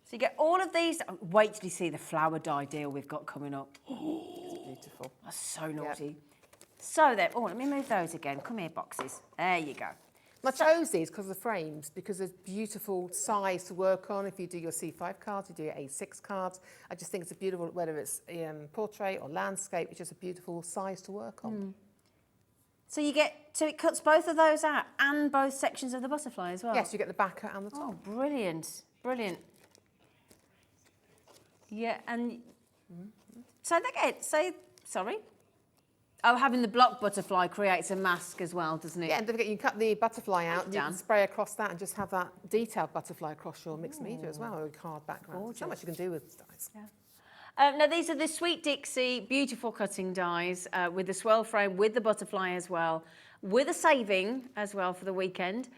So you get all of these. Wait till you see the flower dye deal we've got coming up. It's beautiful. That's so naughty. So then, let me move those again. Come here, boxes. There you go. I chose these because of the frames, because there's beautiful size to work on. If you do your C5 cards, you do your A6 cards. I just think it's a beautiful, whether it's portrait or landscape, it's just a beautiful size to work on. So it cuts both of those out and both sections of the butterfly as well? Yes, you get the back and the top. Oh, brilliant, brilliant. Yeah, and so again, sorry. Oh, having the block butterfly creates a mask as well, doesn't it? Yeah, and don't forget, you can cut the butterfly out, and you Down. can spray across that and just have that detailed butterfly across your mixed media as well, or a card background. So much you can do with dies. Yeah. Now, these are the Sweet Dixie beautiful cutting dies with the swirl frame, with the butterfly as well, with a saving as well for the weekend.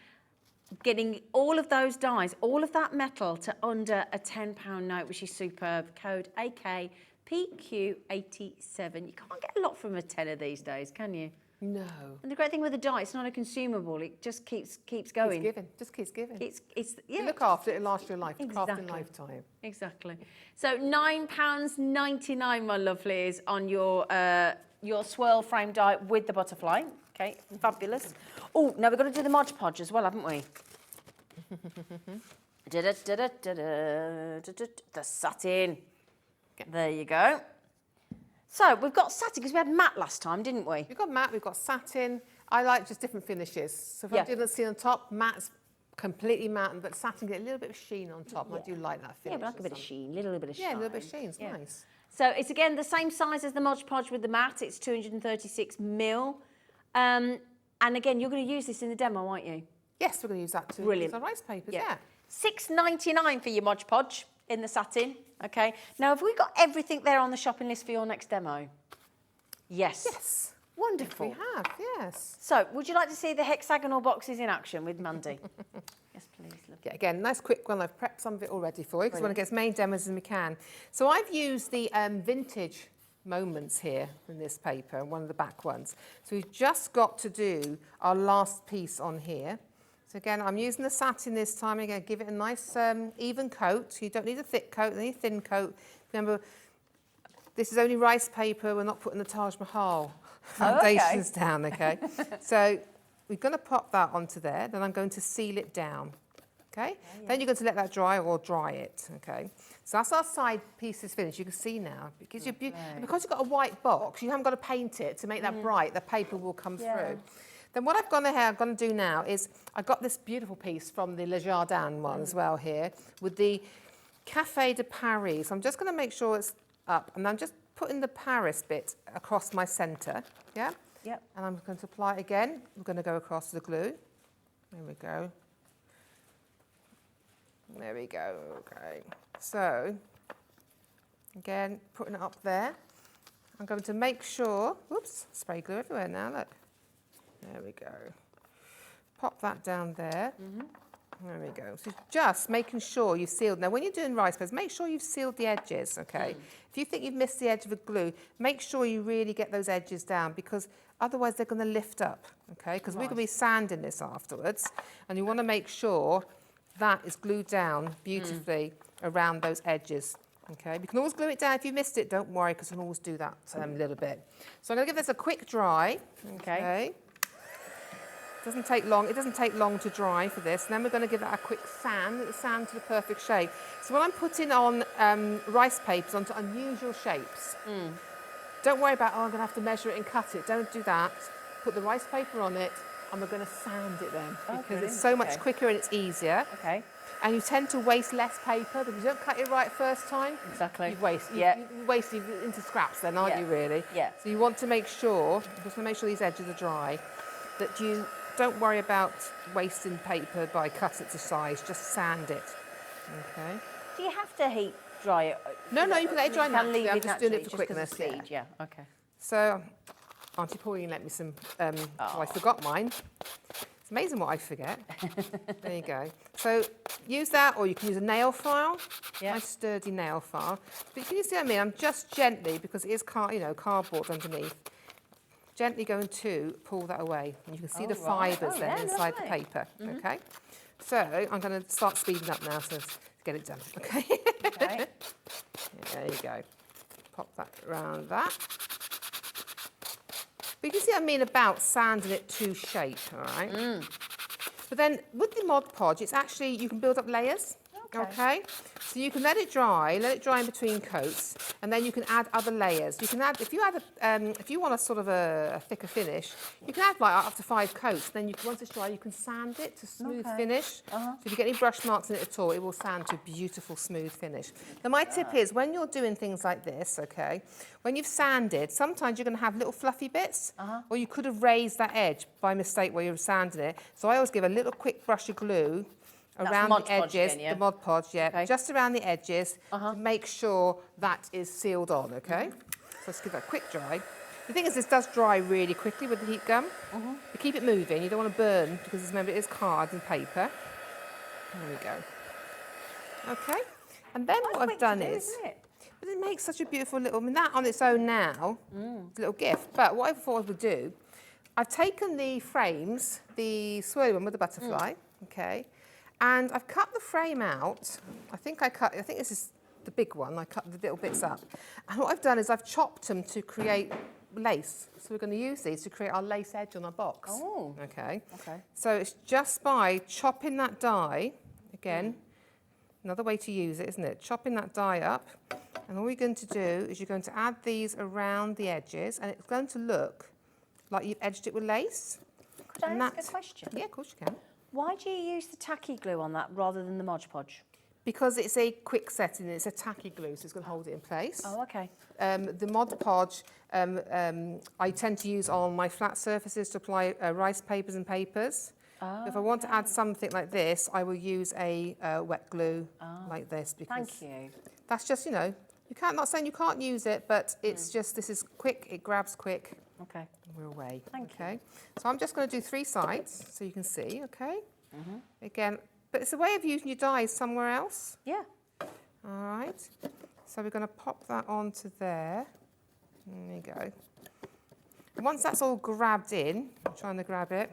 Getting all of those dies, all of that metal to under a £10 note, which is superb. Code AKPQ87. You can't get a lot from a tenner these days, can you? No. And the great thing with the die, it's not a consumable. It just keeps going. Keeps giving. Just keeps giving. It's You look after it, it'll last your life. Exactly. Craft in lifetime. Exactly. So £9.99, my lovelies, on your swirl frame die with the butterfly. Okay, fabulous. Oh, now we've got to do the Mod Podge as well, haven't we? The satin. There you go. So we've got satin because we had matte last time, didn't we? We've got matte, we've got satin. I like just different finishes. So if I do the satin on top, matte's completely matte, but satin get a little bit of sheen on top. And I do like that finish. Yeah, but like a bit of sheen, little bit of shine. Yeah, a little bit of sheen. It's nice. So it's again the same size as the Mod Podge with the matte. It's 236ml. And again, you're going to use this in the demo, aren't you? Yes, we're going to use that too. Brilliant. Use our rice papers, yeah. $6.99 for your Mod Podge in the satin. Okay. Now, have we got everything there on the shopping list for your next demo? Yes. Yes. Wonderful. We have, yes. So, would you like to see the hexagonal boxes in action with Mandy? Yes, please. Lovely. Yeah, again, nice quick one. I've prepped some of it already for you because we want to get as many demos as we can. So I've used the vintage moments here in this paper, one of the back ones. So we've just got to do our last piece on here. So again, I'm using the satin this time. Again, give it a nice even coat. You don't need a thick coat, you need a thin coat. Remember, this is only rice paper. We're not putting the Taj Mahal foundations down, okay? So we're going to pop that onto there. Then I'm going to seal it down, okay? Then you're going to let that dry or dry it, okay? So that's our side pieces finished. You can see now, because you've got a white box, you haven't got to paint it to make that bright. The paper will come through. Then what I'm going to do now is I got this beautiful piece from the Le Jardin one as well here with the Café de Paris. So I'm just going to make sure it's up, and I'm just putting the Paris bit across my centre, yeah? Yep. And I'm going to apply it again. We're going to go across the glue. There we go. There we go, okay. So, again, putting it up there. I'm going to make sure, whoops, spray glue everywhere now, look. There we go. Pop that down there. There we go. So just making sure you've sealed. Now, when you're doing rice papers, make sure you've sealed the edges, okay? If you think you've missed the edge of a glue, make sure you really get those edges down because otherwise they're going to lift up, okay? Because we're going to be sanding this afterwards, and you want to make sure that is glued down beautifully around those edges, okay? You can always glue it down. If you missed it, don't worry, because you can always do that a little bit. So I'm going to give this a quick dry, okay? It doesn't take long to dry for this. And then we're going to give that a quick sand, let it sand to the perfect shape. So when I'm putting on rice papers onto unusual shapes, don't worry about, oh, I'm going to have to measure it and cut it. Don't do that. Put the rice paper on it, and we're going to sand it then because it's so much quicker and it's easier. Okay. And you tend to waste less paper because you don't cut it right first time. Exactly. You waste it into scraps then, aren't you, really? Yeah. So you want to make sure, these edges are dry, that you don't worry about wasting paper by cutting it to size, just sand it. Okay. Do you have to heat dry it? No, you can let it dry naturally. I'm just doing it for quickness. Seed, yeah. Okay. So, Auntie Pauline let me some, I forgot mine. It's amazing what I forget. There you go. So use that, or you can use a nail file, nice sturdy nail file. But can you see what I mean? I'm just gently, because it is cardboard underneath, gently going to pull that away. And you can see the fibres there inside the paper, okay? So I'm going to start speeding up now to get it done, okay? Okay. There you go. Pop that around that. But you can see what I mean about sanding it to shape, all right? But then with the Mod Podge, it's actually, you can build up layers, okay? So you can let it dry in between coats, and then you can add other layers. You can add, if you want a sort of a thicker finish, you can add like up to 5 coats. Then once it's dry, you can sand it to smooth finish. So if you get any brush marks in it at all, it will sand to a beautiful smooth finish. Now my tip is, when you're doing things like this, okay, when you've sanded, sometimes you're going to have little fluffy bits, or you could have raised that edge by mistake while you were sanding it. So I always give a little quick brush of glue around the edges, the Mod Podge, just around the edges to make sure that is sealed on, okay? So let's give that a quick dry. The thing is, this does dry really quickly with the heat gun. You keep it moving, you don't want to burn, because remember, it is card and paper. There we go. Okay, and then what I've done is, but it makes such a beautiful little, I mean, that on its own now, it's a little gift, but what I thought I would do, I've taken the frames, the swirly one with the butterfly, okay, and I've cut the frame out. I think this is the big one. I cut the little bits up. And what I've done is I've chopped them to create lace. So we're going to use these to create our lace edge on our box. Oh. Okay. So it's just by chopping that die, again, another way to use it, isn't it? Chopping that die up. And all you're going to do is you're going to add these around the edges, and it's going to look like you've edged it with lace. Could I ask a question? Yeah, of course you can. Why do you use the tacky glue on that rather than the Mod Podge? Because it's a quick setting, it's a tacky glue, so it's going to hold it in place. Oh, okay. The Mod Podge, I tend to use on my flat surfaces to apply rice papers and papers. If I want to add something like this, I will use a wet glue like this. Because thank you. That's just, you can't, not saying you can't use it, but it's just, this is quick, it grabs quick. Okay. We're away. Thank you. So I'm just going to do 3 sides so you can see, okay? Again, but it's a way of using your dies somewhere else. Yeah. All right. So we're going to pop that onto there. There you go. And once that's all grabbed in, I'm trying to grab it.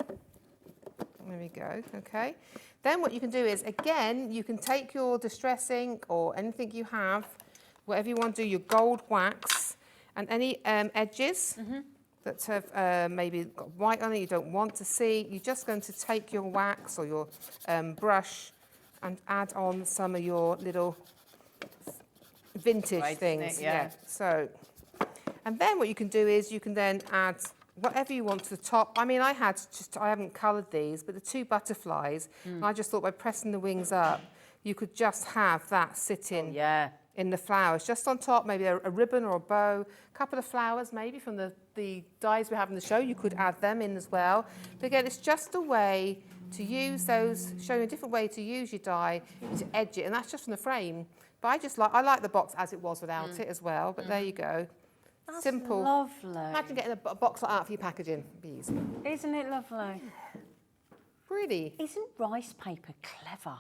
There we go, okay. Then what you can do is, again, you can take your distress ink or anything you have, whatever you want to do, your gold wax, and any edges that have maybe got white on it you don't want to see, you're just going to take your wax or your brush and add on some of your little vintage things. So, and then what you can do is you can then add whatever you want to the top. I mean, I haven't coloured these, but the 2 butterflies, and I just thought by pressing the wings up, you could just have that sitting in the flowers. Just on top, maybe a ribbon or a bow, a couple of flowers maybe from the dies we have in the show, you could add them in as well. But again, it's just a way to use those, showing a different way to use your die, to edge it, and that's just from the frame. But I like the box as it was without it as well, but there you go. That's simple. Lovely. Imagine getting a box like that for your packaging. It'd be easy. Isn't it lovely? Pretty. Isn't rice paper clever?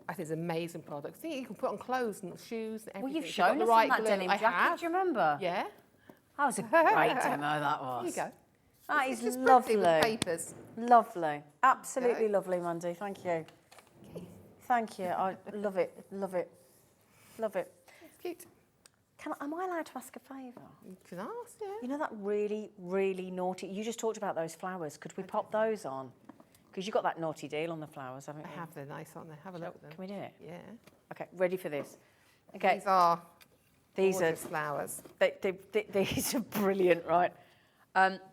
I think it's an amazing product. See, you can put on clothes and shoes and everything. Well, you've If shown got us the on right that glue. denim I jacket, have. do you remember? Yeah. That was a great demo, that was. There you go. That It's is just lovely. pretty with papers. Lovely. Absolutely Okay. lovely, Mandy. Thank you. Thank you. I love it. Love it. Love it. It's cute. Am I allowed to ask a favour? You can ask, yeah. You know that really, really naughty... You just talked about those flowers. Could we pop those on? Because you got that naughty deal on the flowers, haven't you? I have, they're nice, aren't they? Have a look at them. Can we do it? Yeah. Okay, ready for this. Okay, These are these are gorgeous flowers. these are brilliant, right?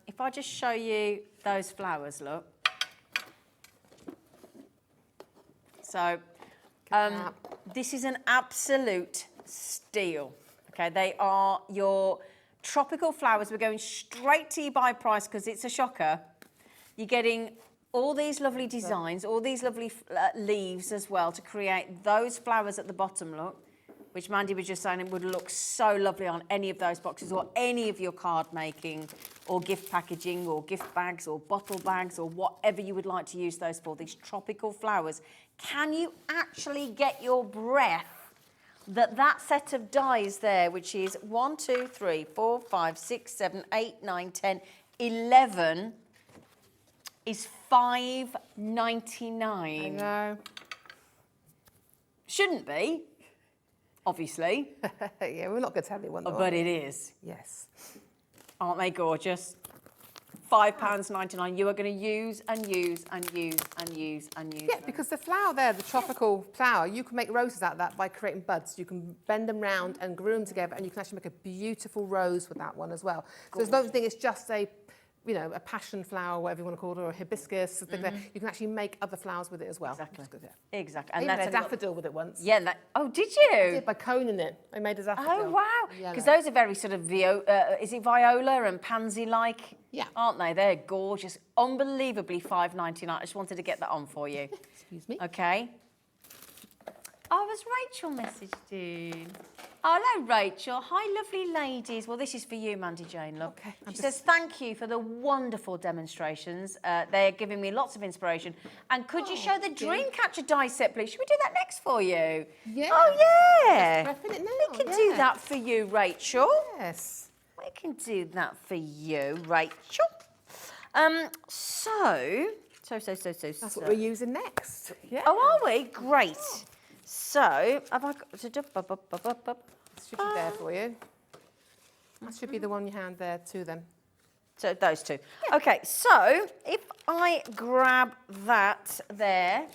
If I just show you those flowers, look. So, this is an absolute steal. Okay, they are your tropical flowers. We're going straight to you by price because it's a shocker. You're getting all these lovely designs, all these lovely leaves as well to create those flowers at the bottom, look, which Mandy was just saying it would look so lovely on any of those boxes or any of your card making or gift packaging or gift bags or bottle bags or whatever you would like to use those for, these tropical flowers. Can you actually get your breath that set of dies there, which is 1, 2, 3, 4, 5, 6, 7, 8, 9, 10, 11, is $5.99. I know. Shouldn't be, obviously, Yeah, we're not going to tell you one. but it is. Yes. Aren't they gorgeous? £5.99. You are going to use and use and use and use and use. Yeah, them. because the flower there, the tropical flower, you can make roses out of that by creating buds. You can bend them round and glue them together, and you can actually make a beautiful rose with that one as well. So there's no thing, it's just a passion flower, whatever you want to call it, or a hibiscus, something there. You can actually make other flowers with it as well. Exactly. Which is good, yeah. Exactly. I And made a that's a daffodil with it once. Yeah. Oh, did I you? did, by coning it. I made a daffodil. Oh, wow. Yellow. Because those are very sort of, is it viola and pansy-like? Yeah. Aren't they? They're gorgeous. Unbelievably $5.99. I just wanted to get that on for you. Excuse me. Okay. Oh, has Rachel messaged you? Oh, hello, Rachel. Hi, lovely ladies. Well, this is for you, Mandy-Jane, look. Okay, She says, thank you for the wonderful demonstrations. They're giving me lots of inspiration. And could you show the Dreamcatcher die set, please? Should we do that next for you? Yeah. Oh, yeah. Just prepping it now, We can do yeah. that for you, Rachel. Yes. We can do that for you, Rachel. So. That's what we're using next. Yeah. Oh, are we? Great. So, have I got... Should be there for you. That should be the one you hand there to them. So, those two. Okay, so, if I grab that there...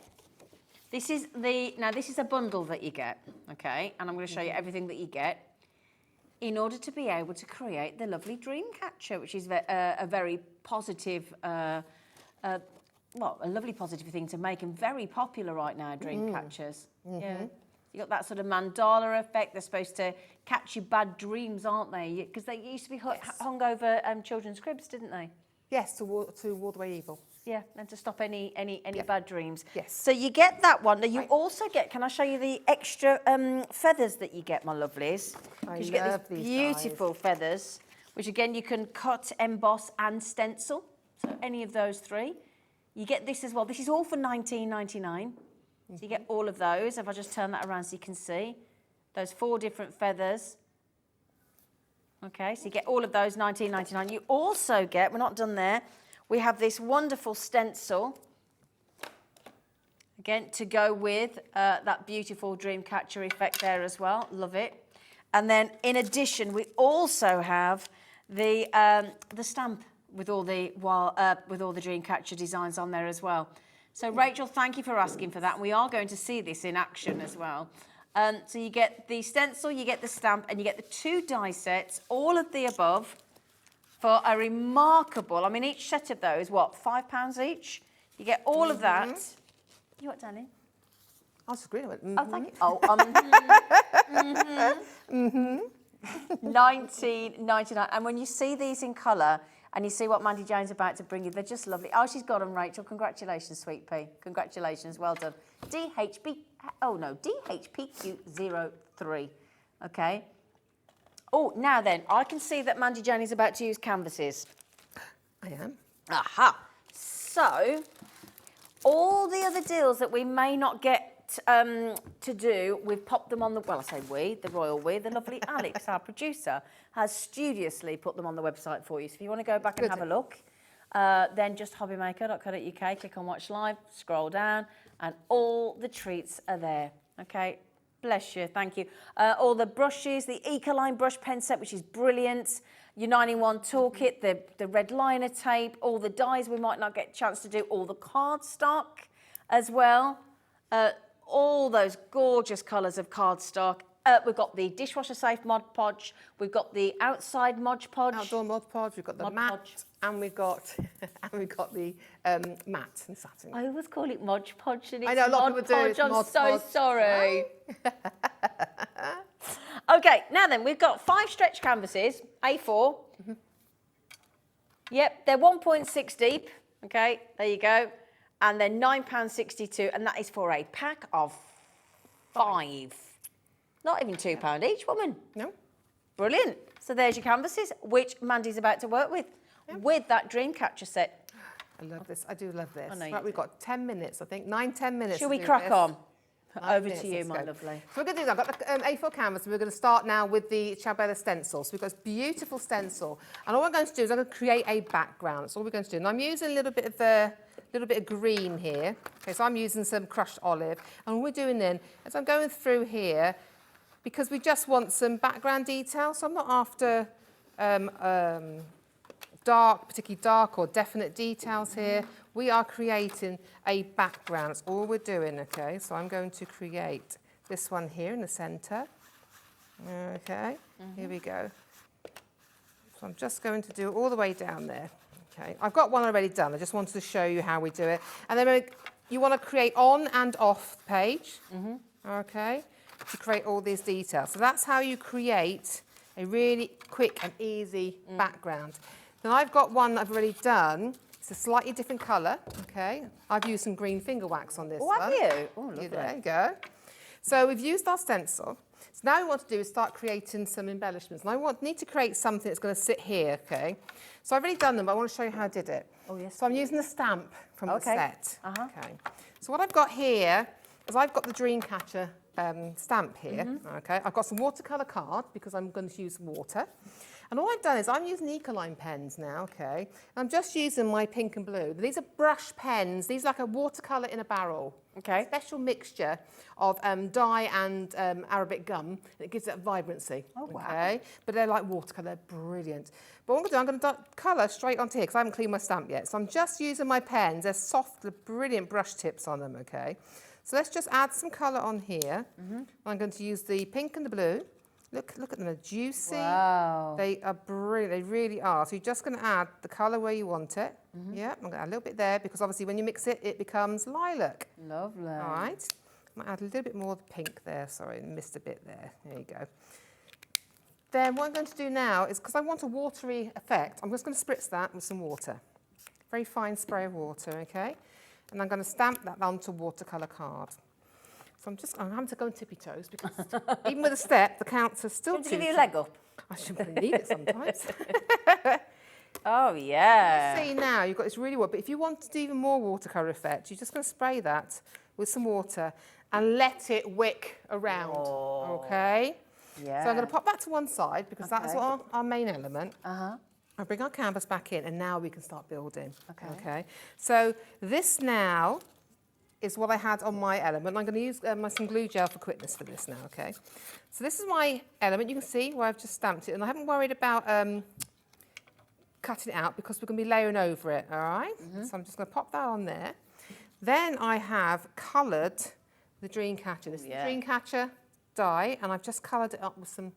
This is a bundle that you get, okay? And I'm going to show you everything that you get in order to be able to create the lovely Dreamcatcher, which is a very positive... a lovely positive thing to make and very popular right now, dream catchers. Yeah. You got that sort of mandala effect. They're supposed to catch your bad dreams, aren't they? Because they used to be hung over children's cribs, didn't they? Yes, to ward away evil. Yeah, and to stop any bad dreams. Yes. So you get that one. Now you also get, can I show you the extra feathers that you get, my lovelies? I You get love these these beautiful feathers, which again you can cut, emboss and stencil. So any of those three. You get this as well. This is all for $19.99. So you get all of those. If I just turn that around so you can see. Those 4 different feathers. Okay, so you get all of those, $19.99. You also get, we're not done there, we have this wonderful stencil. Again, to go with that beautiful Dreamcatcher effect there as well. Love it. And then in addition, we also have the stamp with all the Dreamcatcher designs on there as well. So Rachel, thank you for asking for that. We are going to see this in action as well. So you get the stencil, you get the stamp, and you get the 2 die sets, all of the above, for a remarkable, I mean, each set of those, what, £5 each? You get all of that. You what, darling? I was agreeing with it. Oh, thank you. Oh, $19.99. And when you see these in colour, and you see what Mandy-Jane's about to bring you, they're just lovely. Oh, she's got them, Rachel. Congratulations, Sweet Pea. Congratulations, well done. DHPQ03. Okay. Oh, now then, I can see that Mandy-Jane is about to use canvases. I am. Aha. So, All the other deals that we may not get to do, we've popped them on the, well, I say we, the royal we, the lovely Alex, our producer, has studiously put them on the website for you. So if you want to go back and have a look, then just hobbymaker.co.uk, click on watch live, scroll down, and all the treats are there. Okay, bless you, thank you. All the brushes, the Ecoline brush pen set, which is brilliant. Your 9-in-1 toolkit, the red liner tape, all the dies we might not get a chance to do, all the cardstock as well. All those gorgeous colours of cardstock. We've got the dishwasher safe Mod Podge. We've got the outside Mod Podge. Outdoor Mod Podge. We've got the Mod mat, Podge. and we've got the mat and satin. I always call it Mod Podge, and it's I know a lot of Mod people do. Podge. It's I'm Mod so Podge. sorry. Okay, now then, we've got 5 stretch canvases, A4. Yep, they're 1.6 deep. Okay, there you go. And they're £9.62, and that is for a pack of 5. Not even £2 each, woman. No. Brilliant. So there's your canvases, which Mandy's about to work with that Dreamcatcher set. I love this. I do love this. I know you Right, we've got 10 minutes, I think. 9-10 minutes. Shall to we do crack this. on? 9 Over minutes, to you, let's my go. lovely. So we're going to do that. I've got the A4 canvas, and we're going to start now with the Ciao Bella stencil. So we've got this beautiful stencil. And all we're going to do is I'm going to create a background. That's all we're going to do. And I'm using a little bit of green here. Okay, so I'm using some crushed olive. And what we're doing then, as I'm going through here, because we just want some background detail, so I'm not after particularly dark or definite details here. We are creating a background. That's all we're doing, okay? So I'm going to create this one here in the centre. Okay, here we go. So I'm just going to do it all the way down there. Okay, I've got one already done. I just wanted to show you how we do it. And then you want to create on and off the page, okay, to create all these details. So that's how you create a really quick and easy background. Then I've got one that I've already done. It's a slightly different colour, okay. I've used some green finger wax on this one. Have you? Oh, lovely. There you go. So we've used our stencil. So now what we want to do is start creating some embellishments. And I need to create something that's going to sit here, okay? So I've already done them, but I want to show you how I did it. Oh, yes. So I'm using the stamp from the set. Uh-huh. Okay. So what I've got here is I've got the Dreamcatcher stamp here, okay? I've got some watercolour card because I'm going to use water. And all I've done is I'm using Ecoline pens now, okay? And I'm just using my pink and blue. These are brush pens. These are like a watercolour in a barrel. Okay. Special mixture of dye and Arabic gum, and it gives it vibrancy. Oh, wow. Okay? But they're like watercolour, they're brilliant. But what I'm going to do, I'm going to colour straight onto here because I haven't cleaned my stamp yet. So I'm just using my pens. They're soft, brilliant brush tips on them, okay? So let's just add some colour on here. I'm going to use the pink and the blue. Look at them, they're juicy. Wow. They are brilliant, they really are. So you're just going to add the colour where you want it. Yeah, I'm going to add a little bit there because obviously when you mix it, it becomes lilac. Lovely. All right. I'm going to add a little bit more of the pink there. Sorry, I missed a bit there. There you go. Then what I'm going to do now is, because I want a watery effect, I'm just going to spritz that with some water. Very fine spray of water, okay? And I'm going to stamp that onto watercolour card. So I'm having to go on tippy toes because even with a step, the counts are still To give you a leg up. I shouldn't really need it sometimes. Oh, yeah. See now, you've got this really wood, but if you want to do even more watercolour effect, you're just going to spray that with some water and let it wick around, okay? Yeah. So I'm going to pop that to one side because that's what our main element. Uh-huh. I'll bring our canvas back in and now we can start building. Okay. So this now is what I had on my element. I'm going to use some glue gel for quickness for this now, okay? So this is my element. You can see where I've just stamped it, and I haven't worried about cutting it out because we're going to be layering over it, all right? So I'm just going to pop that on there. Then I have coloured the Dreamcatcher. This is the Dreamcatcher die, and I've just coloured it up with some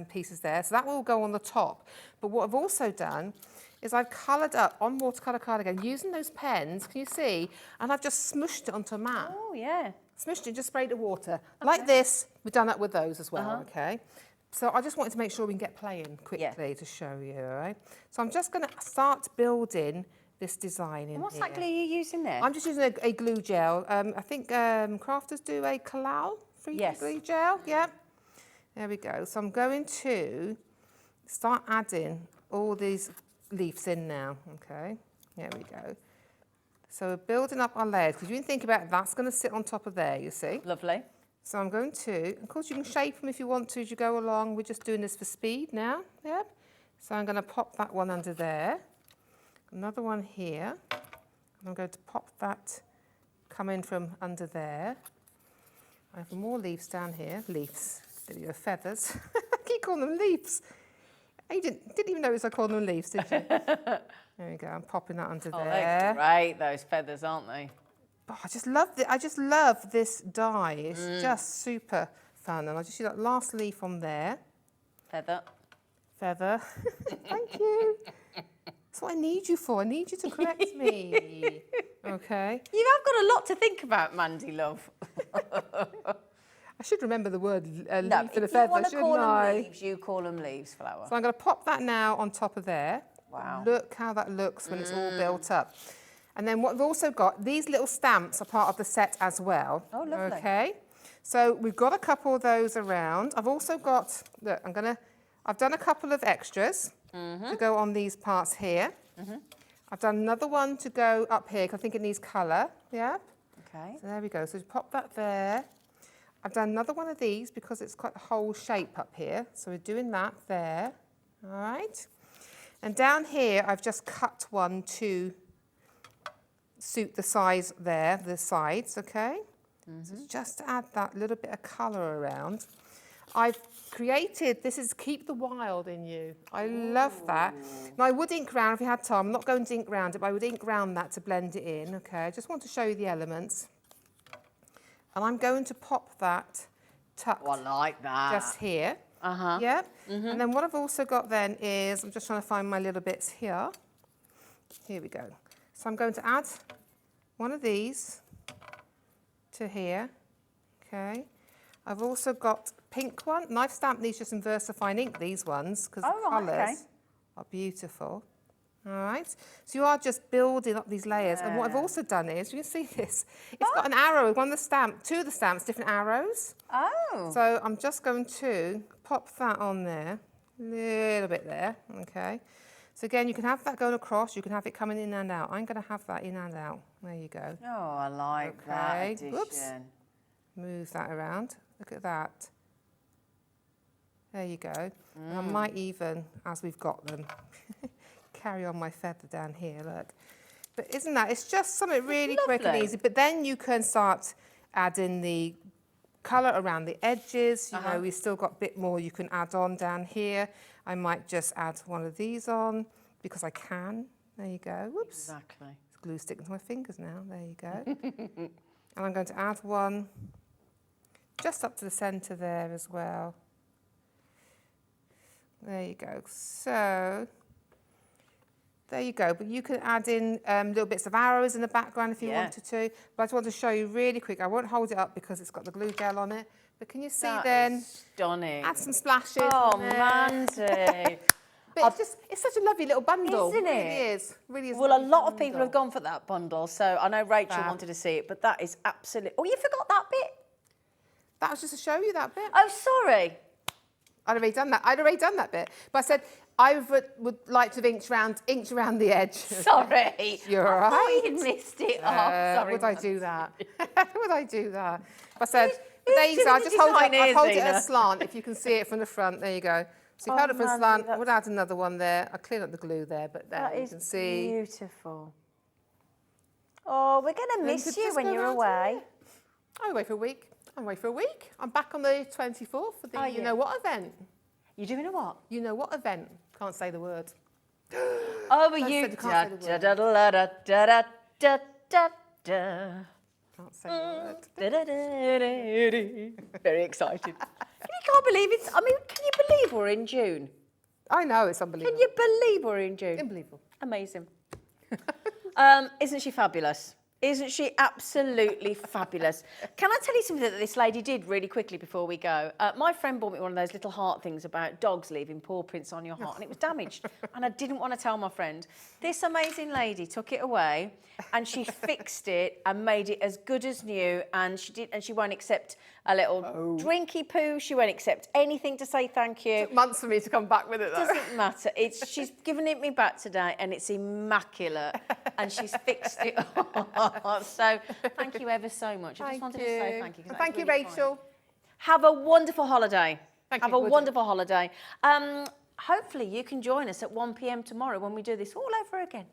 pieces there. So that will go on the top. But what I've also done is I've coloured up on watercolour card again, using those pens, can you see? And I've just smushed it onto a mat. Oh, yeah. Smushed it, just sprayed it with water. Like this, we've done that with those as well, okay? So I just wanted to make sure we can get playing quickly to show you, all right? So I'm just going to start building this design in And what's here. that glue you're using there? I'm just using a glue gel. I think crafters do a Kalal free glue gel, yeah. There we go. So I'm going to start adding all these leaves in now, okay? There we go. So we're building up our layers, because you can think about it, that's going to sit on top of there, you see. Lovely. So I'm going to, of course you can shape them if you want to as you go along. We're just doing this for speed now, yeah. So I'm going to pop that one under there. Another one here. And I'm going to pop that, come in from under there. I have more leaves down here. Leaves. There you go, feathers. I keep calling them leaves. You didn't even notice I called them leaves, did you? There we go. I'm popping that under there. They're great, those feathers, aren't they? Oh, I just love this dye. It's just super fun. And I'll just use that last leaf on there. Feather. Feather. Thank you. That's what I need you for. I need you to correct me. Okay. You have got a lot to think about, Mandy, love. I should remember the word leaf No, and a if you feather, want to shouldn't call I? them leaves, you call them leaves, Flower. So I'm going to pop that now on top of there. Wow. Look how that looks when it's all built up. And then what we've also got, these little stamps are part of the set as well. Oh, lovely. Okay. So we've got a couple of those around. I've also got, look, I've done a couple of extras to go on these parts here. I've done another one to go up here, because I think it needs colour. Yeah. Okay. So there we go. So just pop that there. I've done another one of these because it's got a whole shape up here. So we're doing that there. All right. And down here, I've just cut one to suit the size there, the sides, okay? So just to add that little bit of colour around. I've created, this is Keep the Wild in You. I love that. Now I would ink round if you had time. I'm not going to ink round it, but I would ink round that to blend it in, okay? I just want to show you the elements. And I'm going to pop that tucked Oh, I like that. just here. Yeah. And then what I've also got then is, I'm just trying to find my little bits here. Here we go. So I'm going to add one of these to here. Okay. I've also got pink one, and I've stamped these just in VersaFine ink, these ones, because the colours are beautiful. All right, so you are just building up these layers. And what I've also done is, you can see this, it's got an arrow, one of the stamp, two of the stamps, different arrows. Oh. So I'm just going to pop that on there, a little bit there, okay. So again, you can have that going across, you can have it coming in and out. I'm going to have that in and out. There you go. Oh, I like that addition. Whoops. Move that around. Look at that. There you go. And I might even, as we've got them, carry on my feather down here, look. But isn't that, it's just something really quick and easy. But then you can start adding the colour around the edges. You know, we've still got a bit more you can add on down here. I might just add one of these on because I can. There you go. Whoops. Exactly. It's glue sticking to my fingers now. There you go. And I'm going to add one just up to the centre there as well. There you go. So, there you go. But you can add in little bits of arrows in the background if you wanted to. But I just want to show you really quick. I won't hold it up because it's got the glue gel on it. But can you see then? Stunning. Add some splashes. Oh, on there. Mandy. But it's such a lovely little bundle. Isn't it? It really is. Really is. Well, a lot of people have gone for that bundle. So I know Rachel Fab. wanted to see it, but that is absolutely... Oh, you forgot that bit? That was just to show you that bit. Oh, sorry. I'd already done that bit. But I said I would like to have inked around the edge. Sorry. You're all right. I thought you'd missed it. Sorry. Would I do that? Would I do that? I said, there you who's go. I doing just the hold design it. I here, hold it Zena? at a slant. If you can see it from the front, there you go. So you held it from a slant. I would add another one there. I cleared up the glue there, but there That you is can see. beautiful. Oh, we're going to miss you just when go you're round away. I'm away for a week. I'm back on the 24th for the Are You you? Know What event. You doing a what? You know what event? Can't say the word. Oh, but you... said you can't say the word. Da-da-da-da-da-da-da-da. Can't say the word. Very excited. You can't believe it. I mean, can you believe we're in June? I know, it's unbelievable. Can you believe we're in June? Unbelievable. Amazing. Isn't she fabulous? Isn't she absolutely fabulous? Can I tell you something that this lady did really quickly before we go? My friend bought me one of those little heart things about dogs leaving paw prints on your heart, and it was damaged. And I didn't want to tell my friend. This amazing lady took it away, and she fixed it and made it as good as new. And she won't accept a little drinky poo. She won't accept anything to say thank you. It took months for me to come back with it, though. Doesn't matter. She's given it me back today, and it's immaculate. And she's fixed it all. So thank you ever so much. I just wanted to say thank you. And thank you, Rachel. Have a wonderful holiday. Have a Will do. wonderful holiday. Hopefully you can join us at 1 p.m. tomorrow when we do this all over again.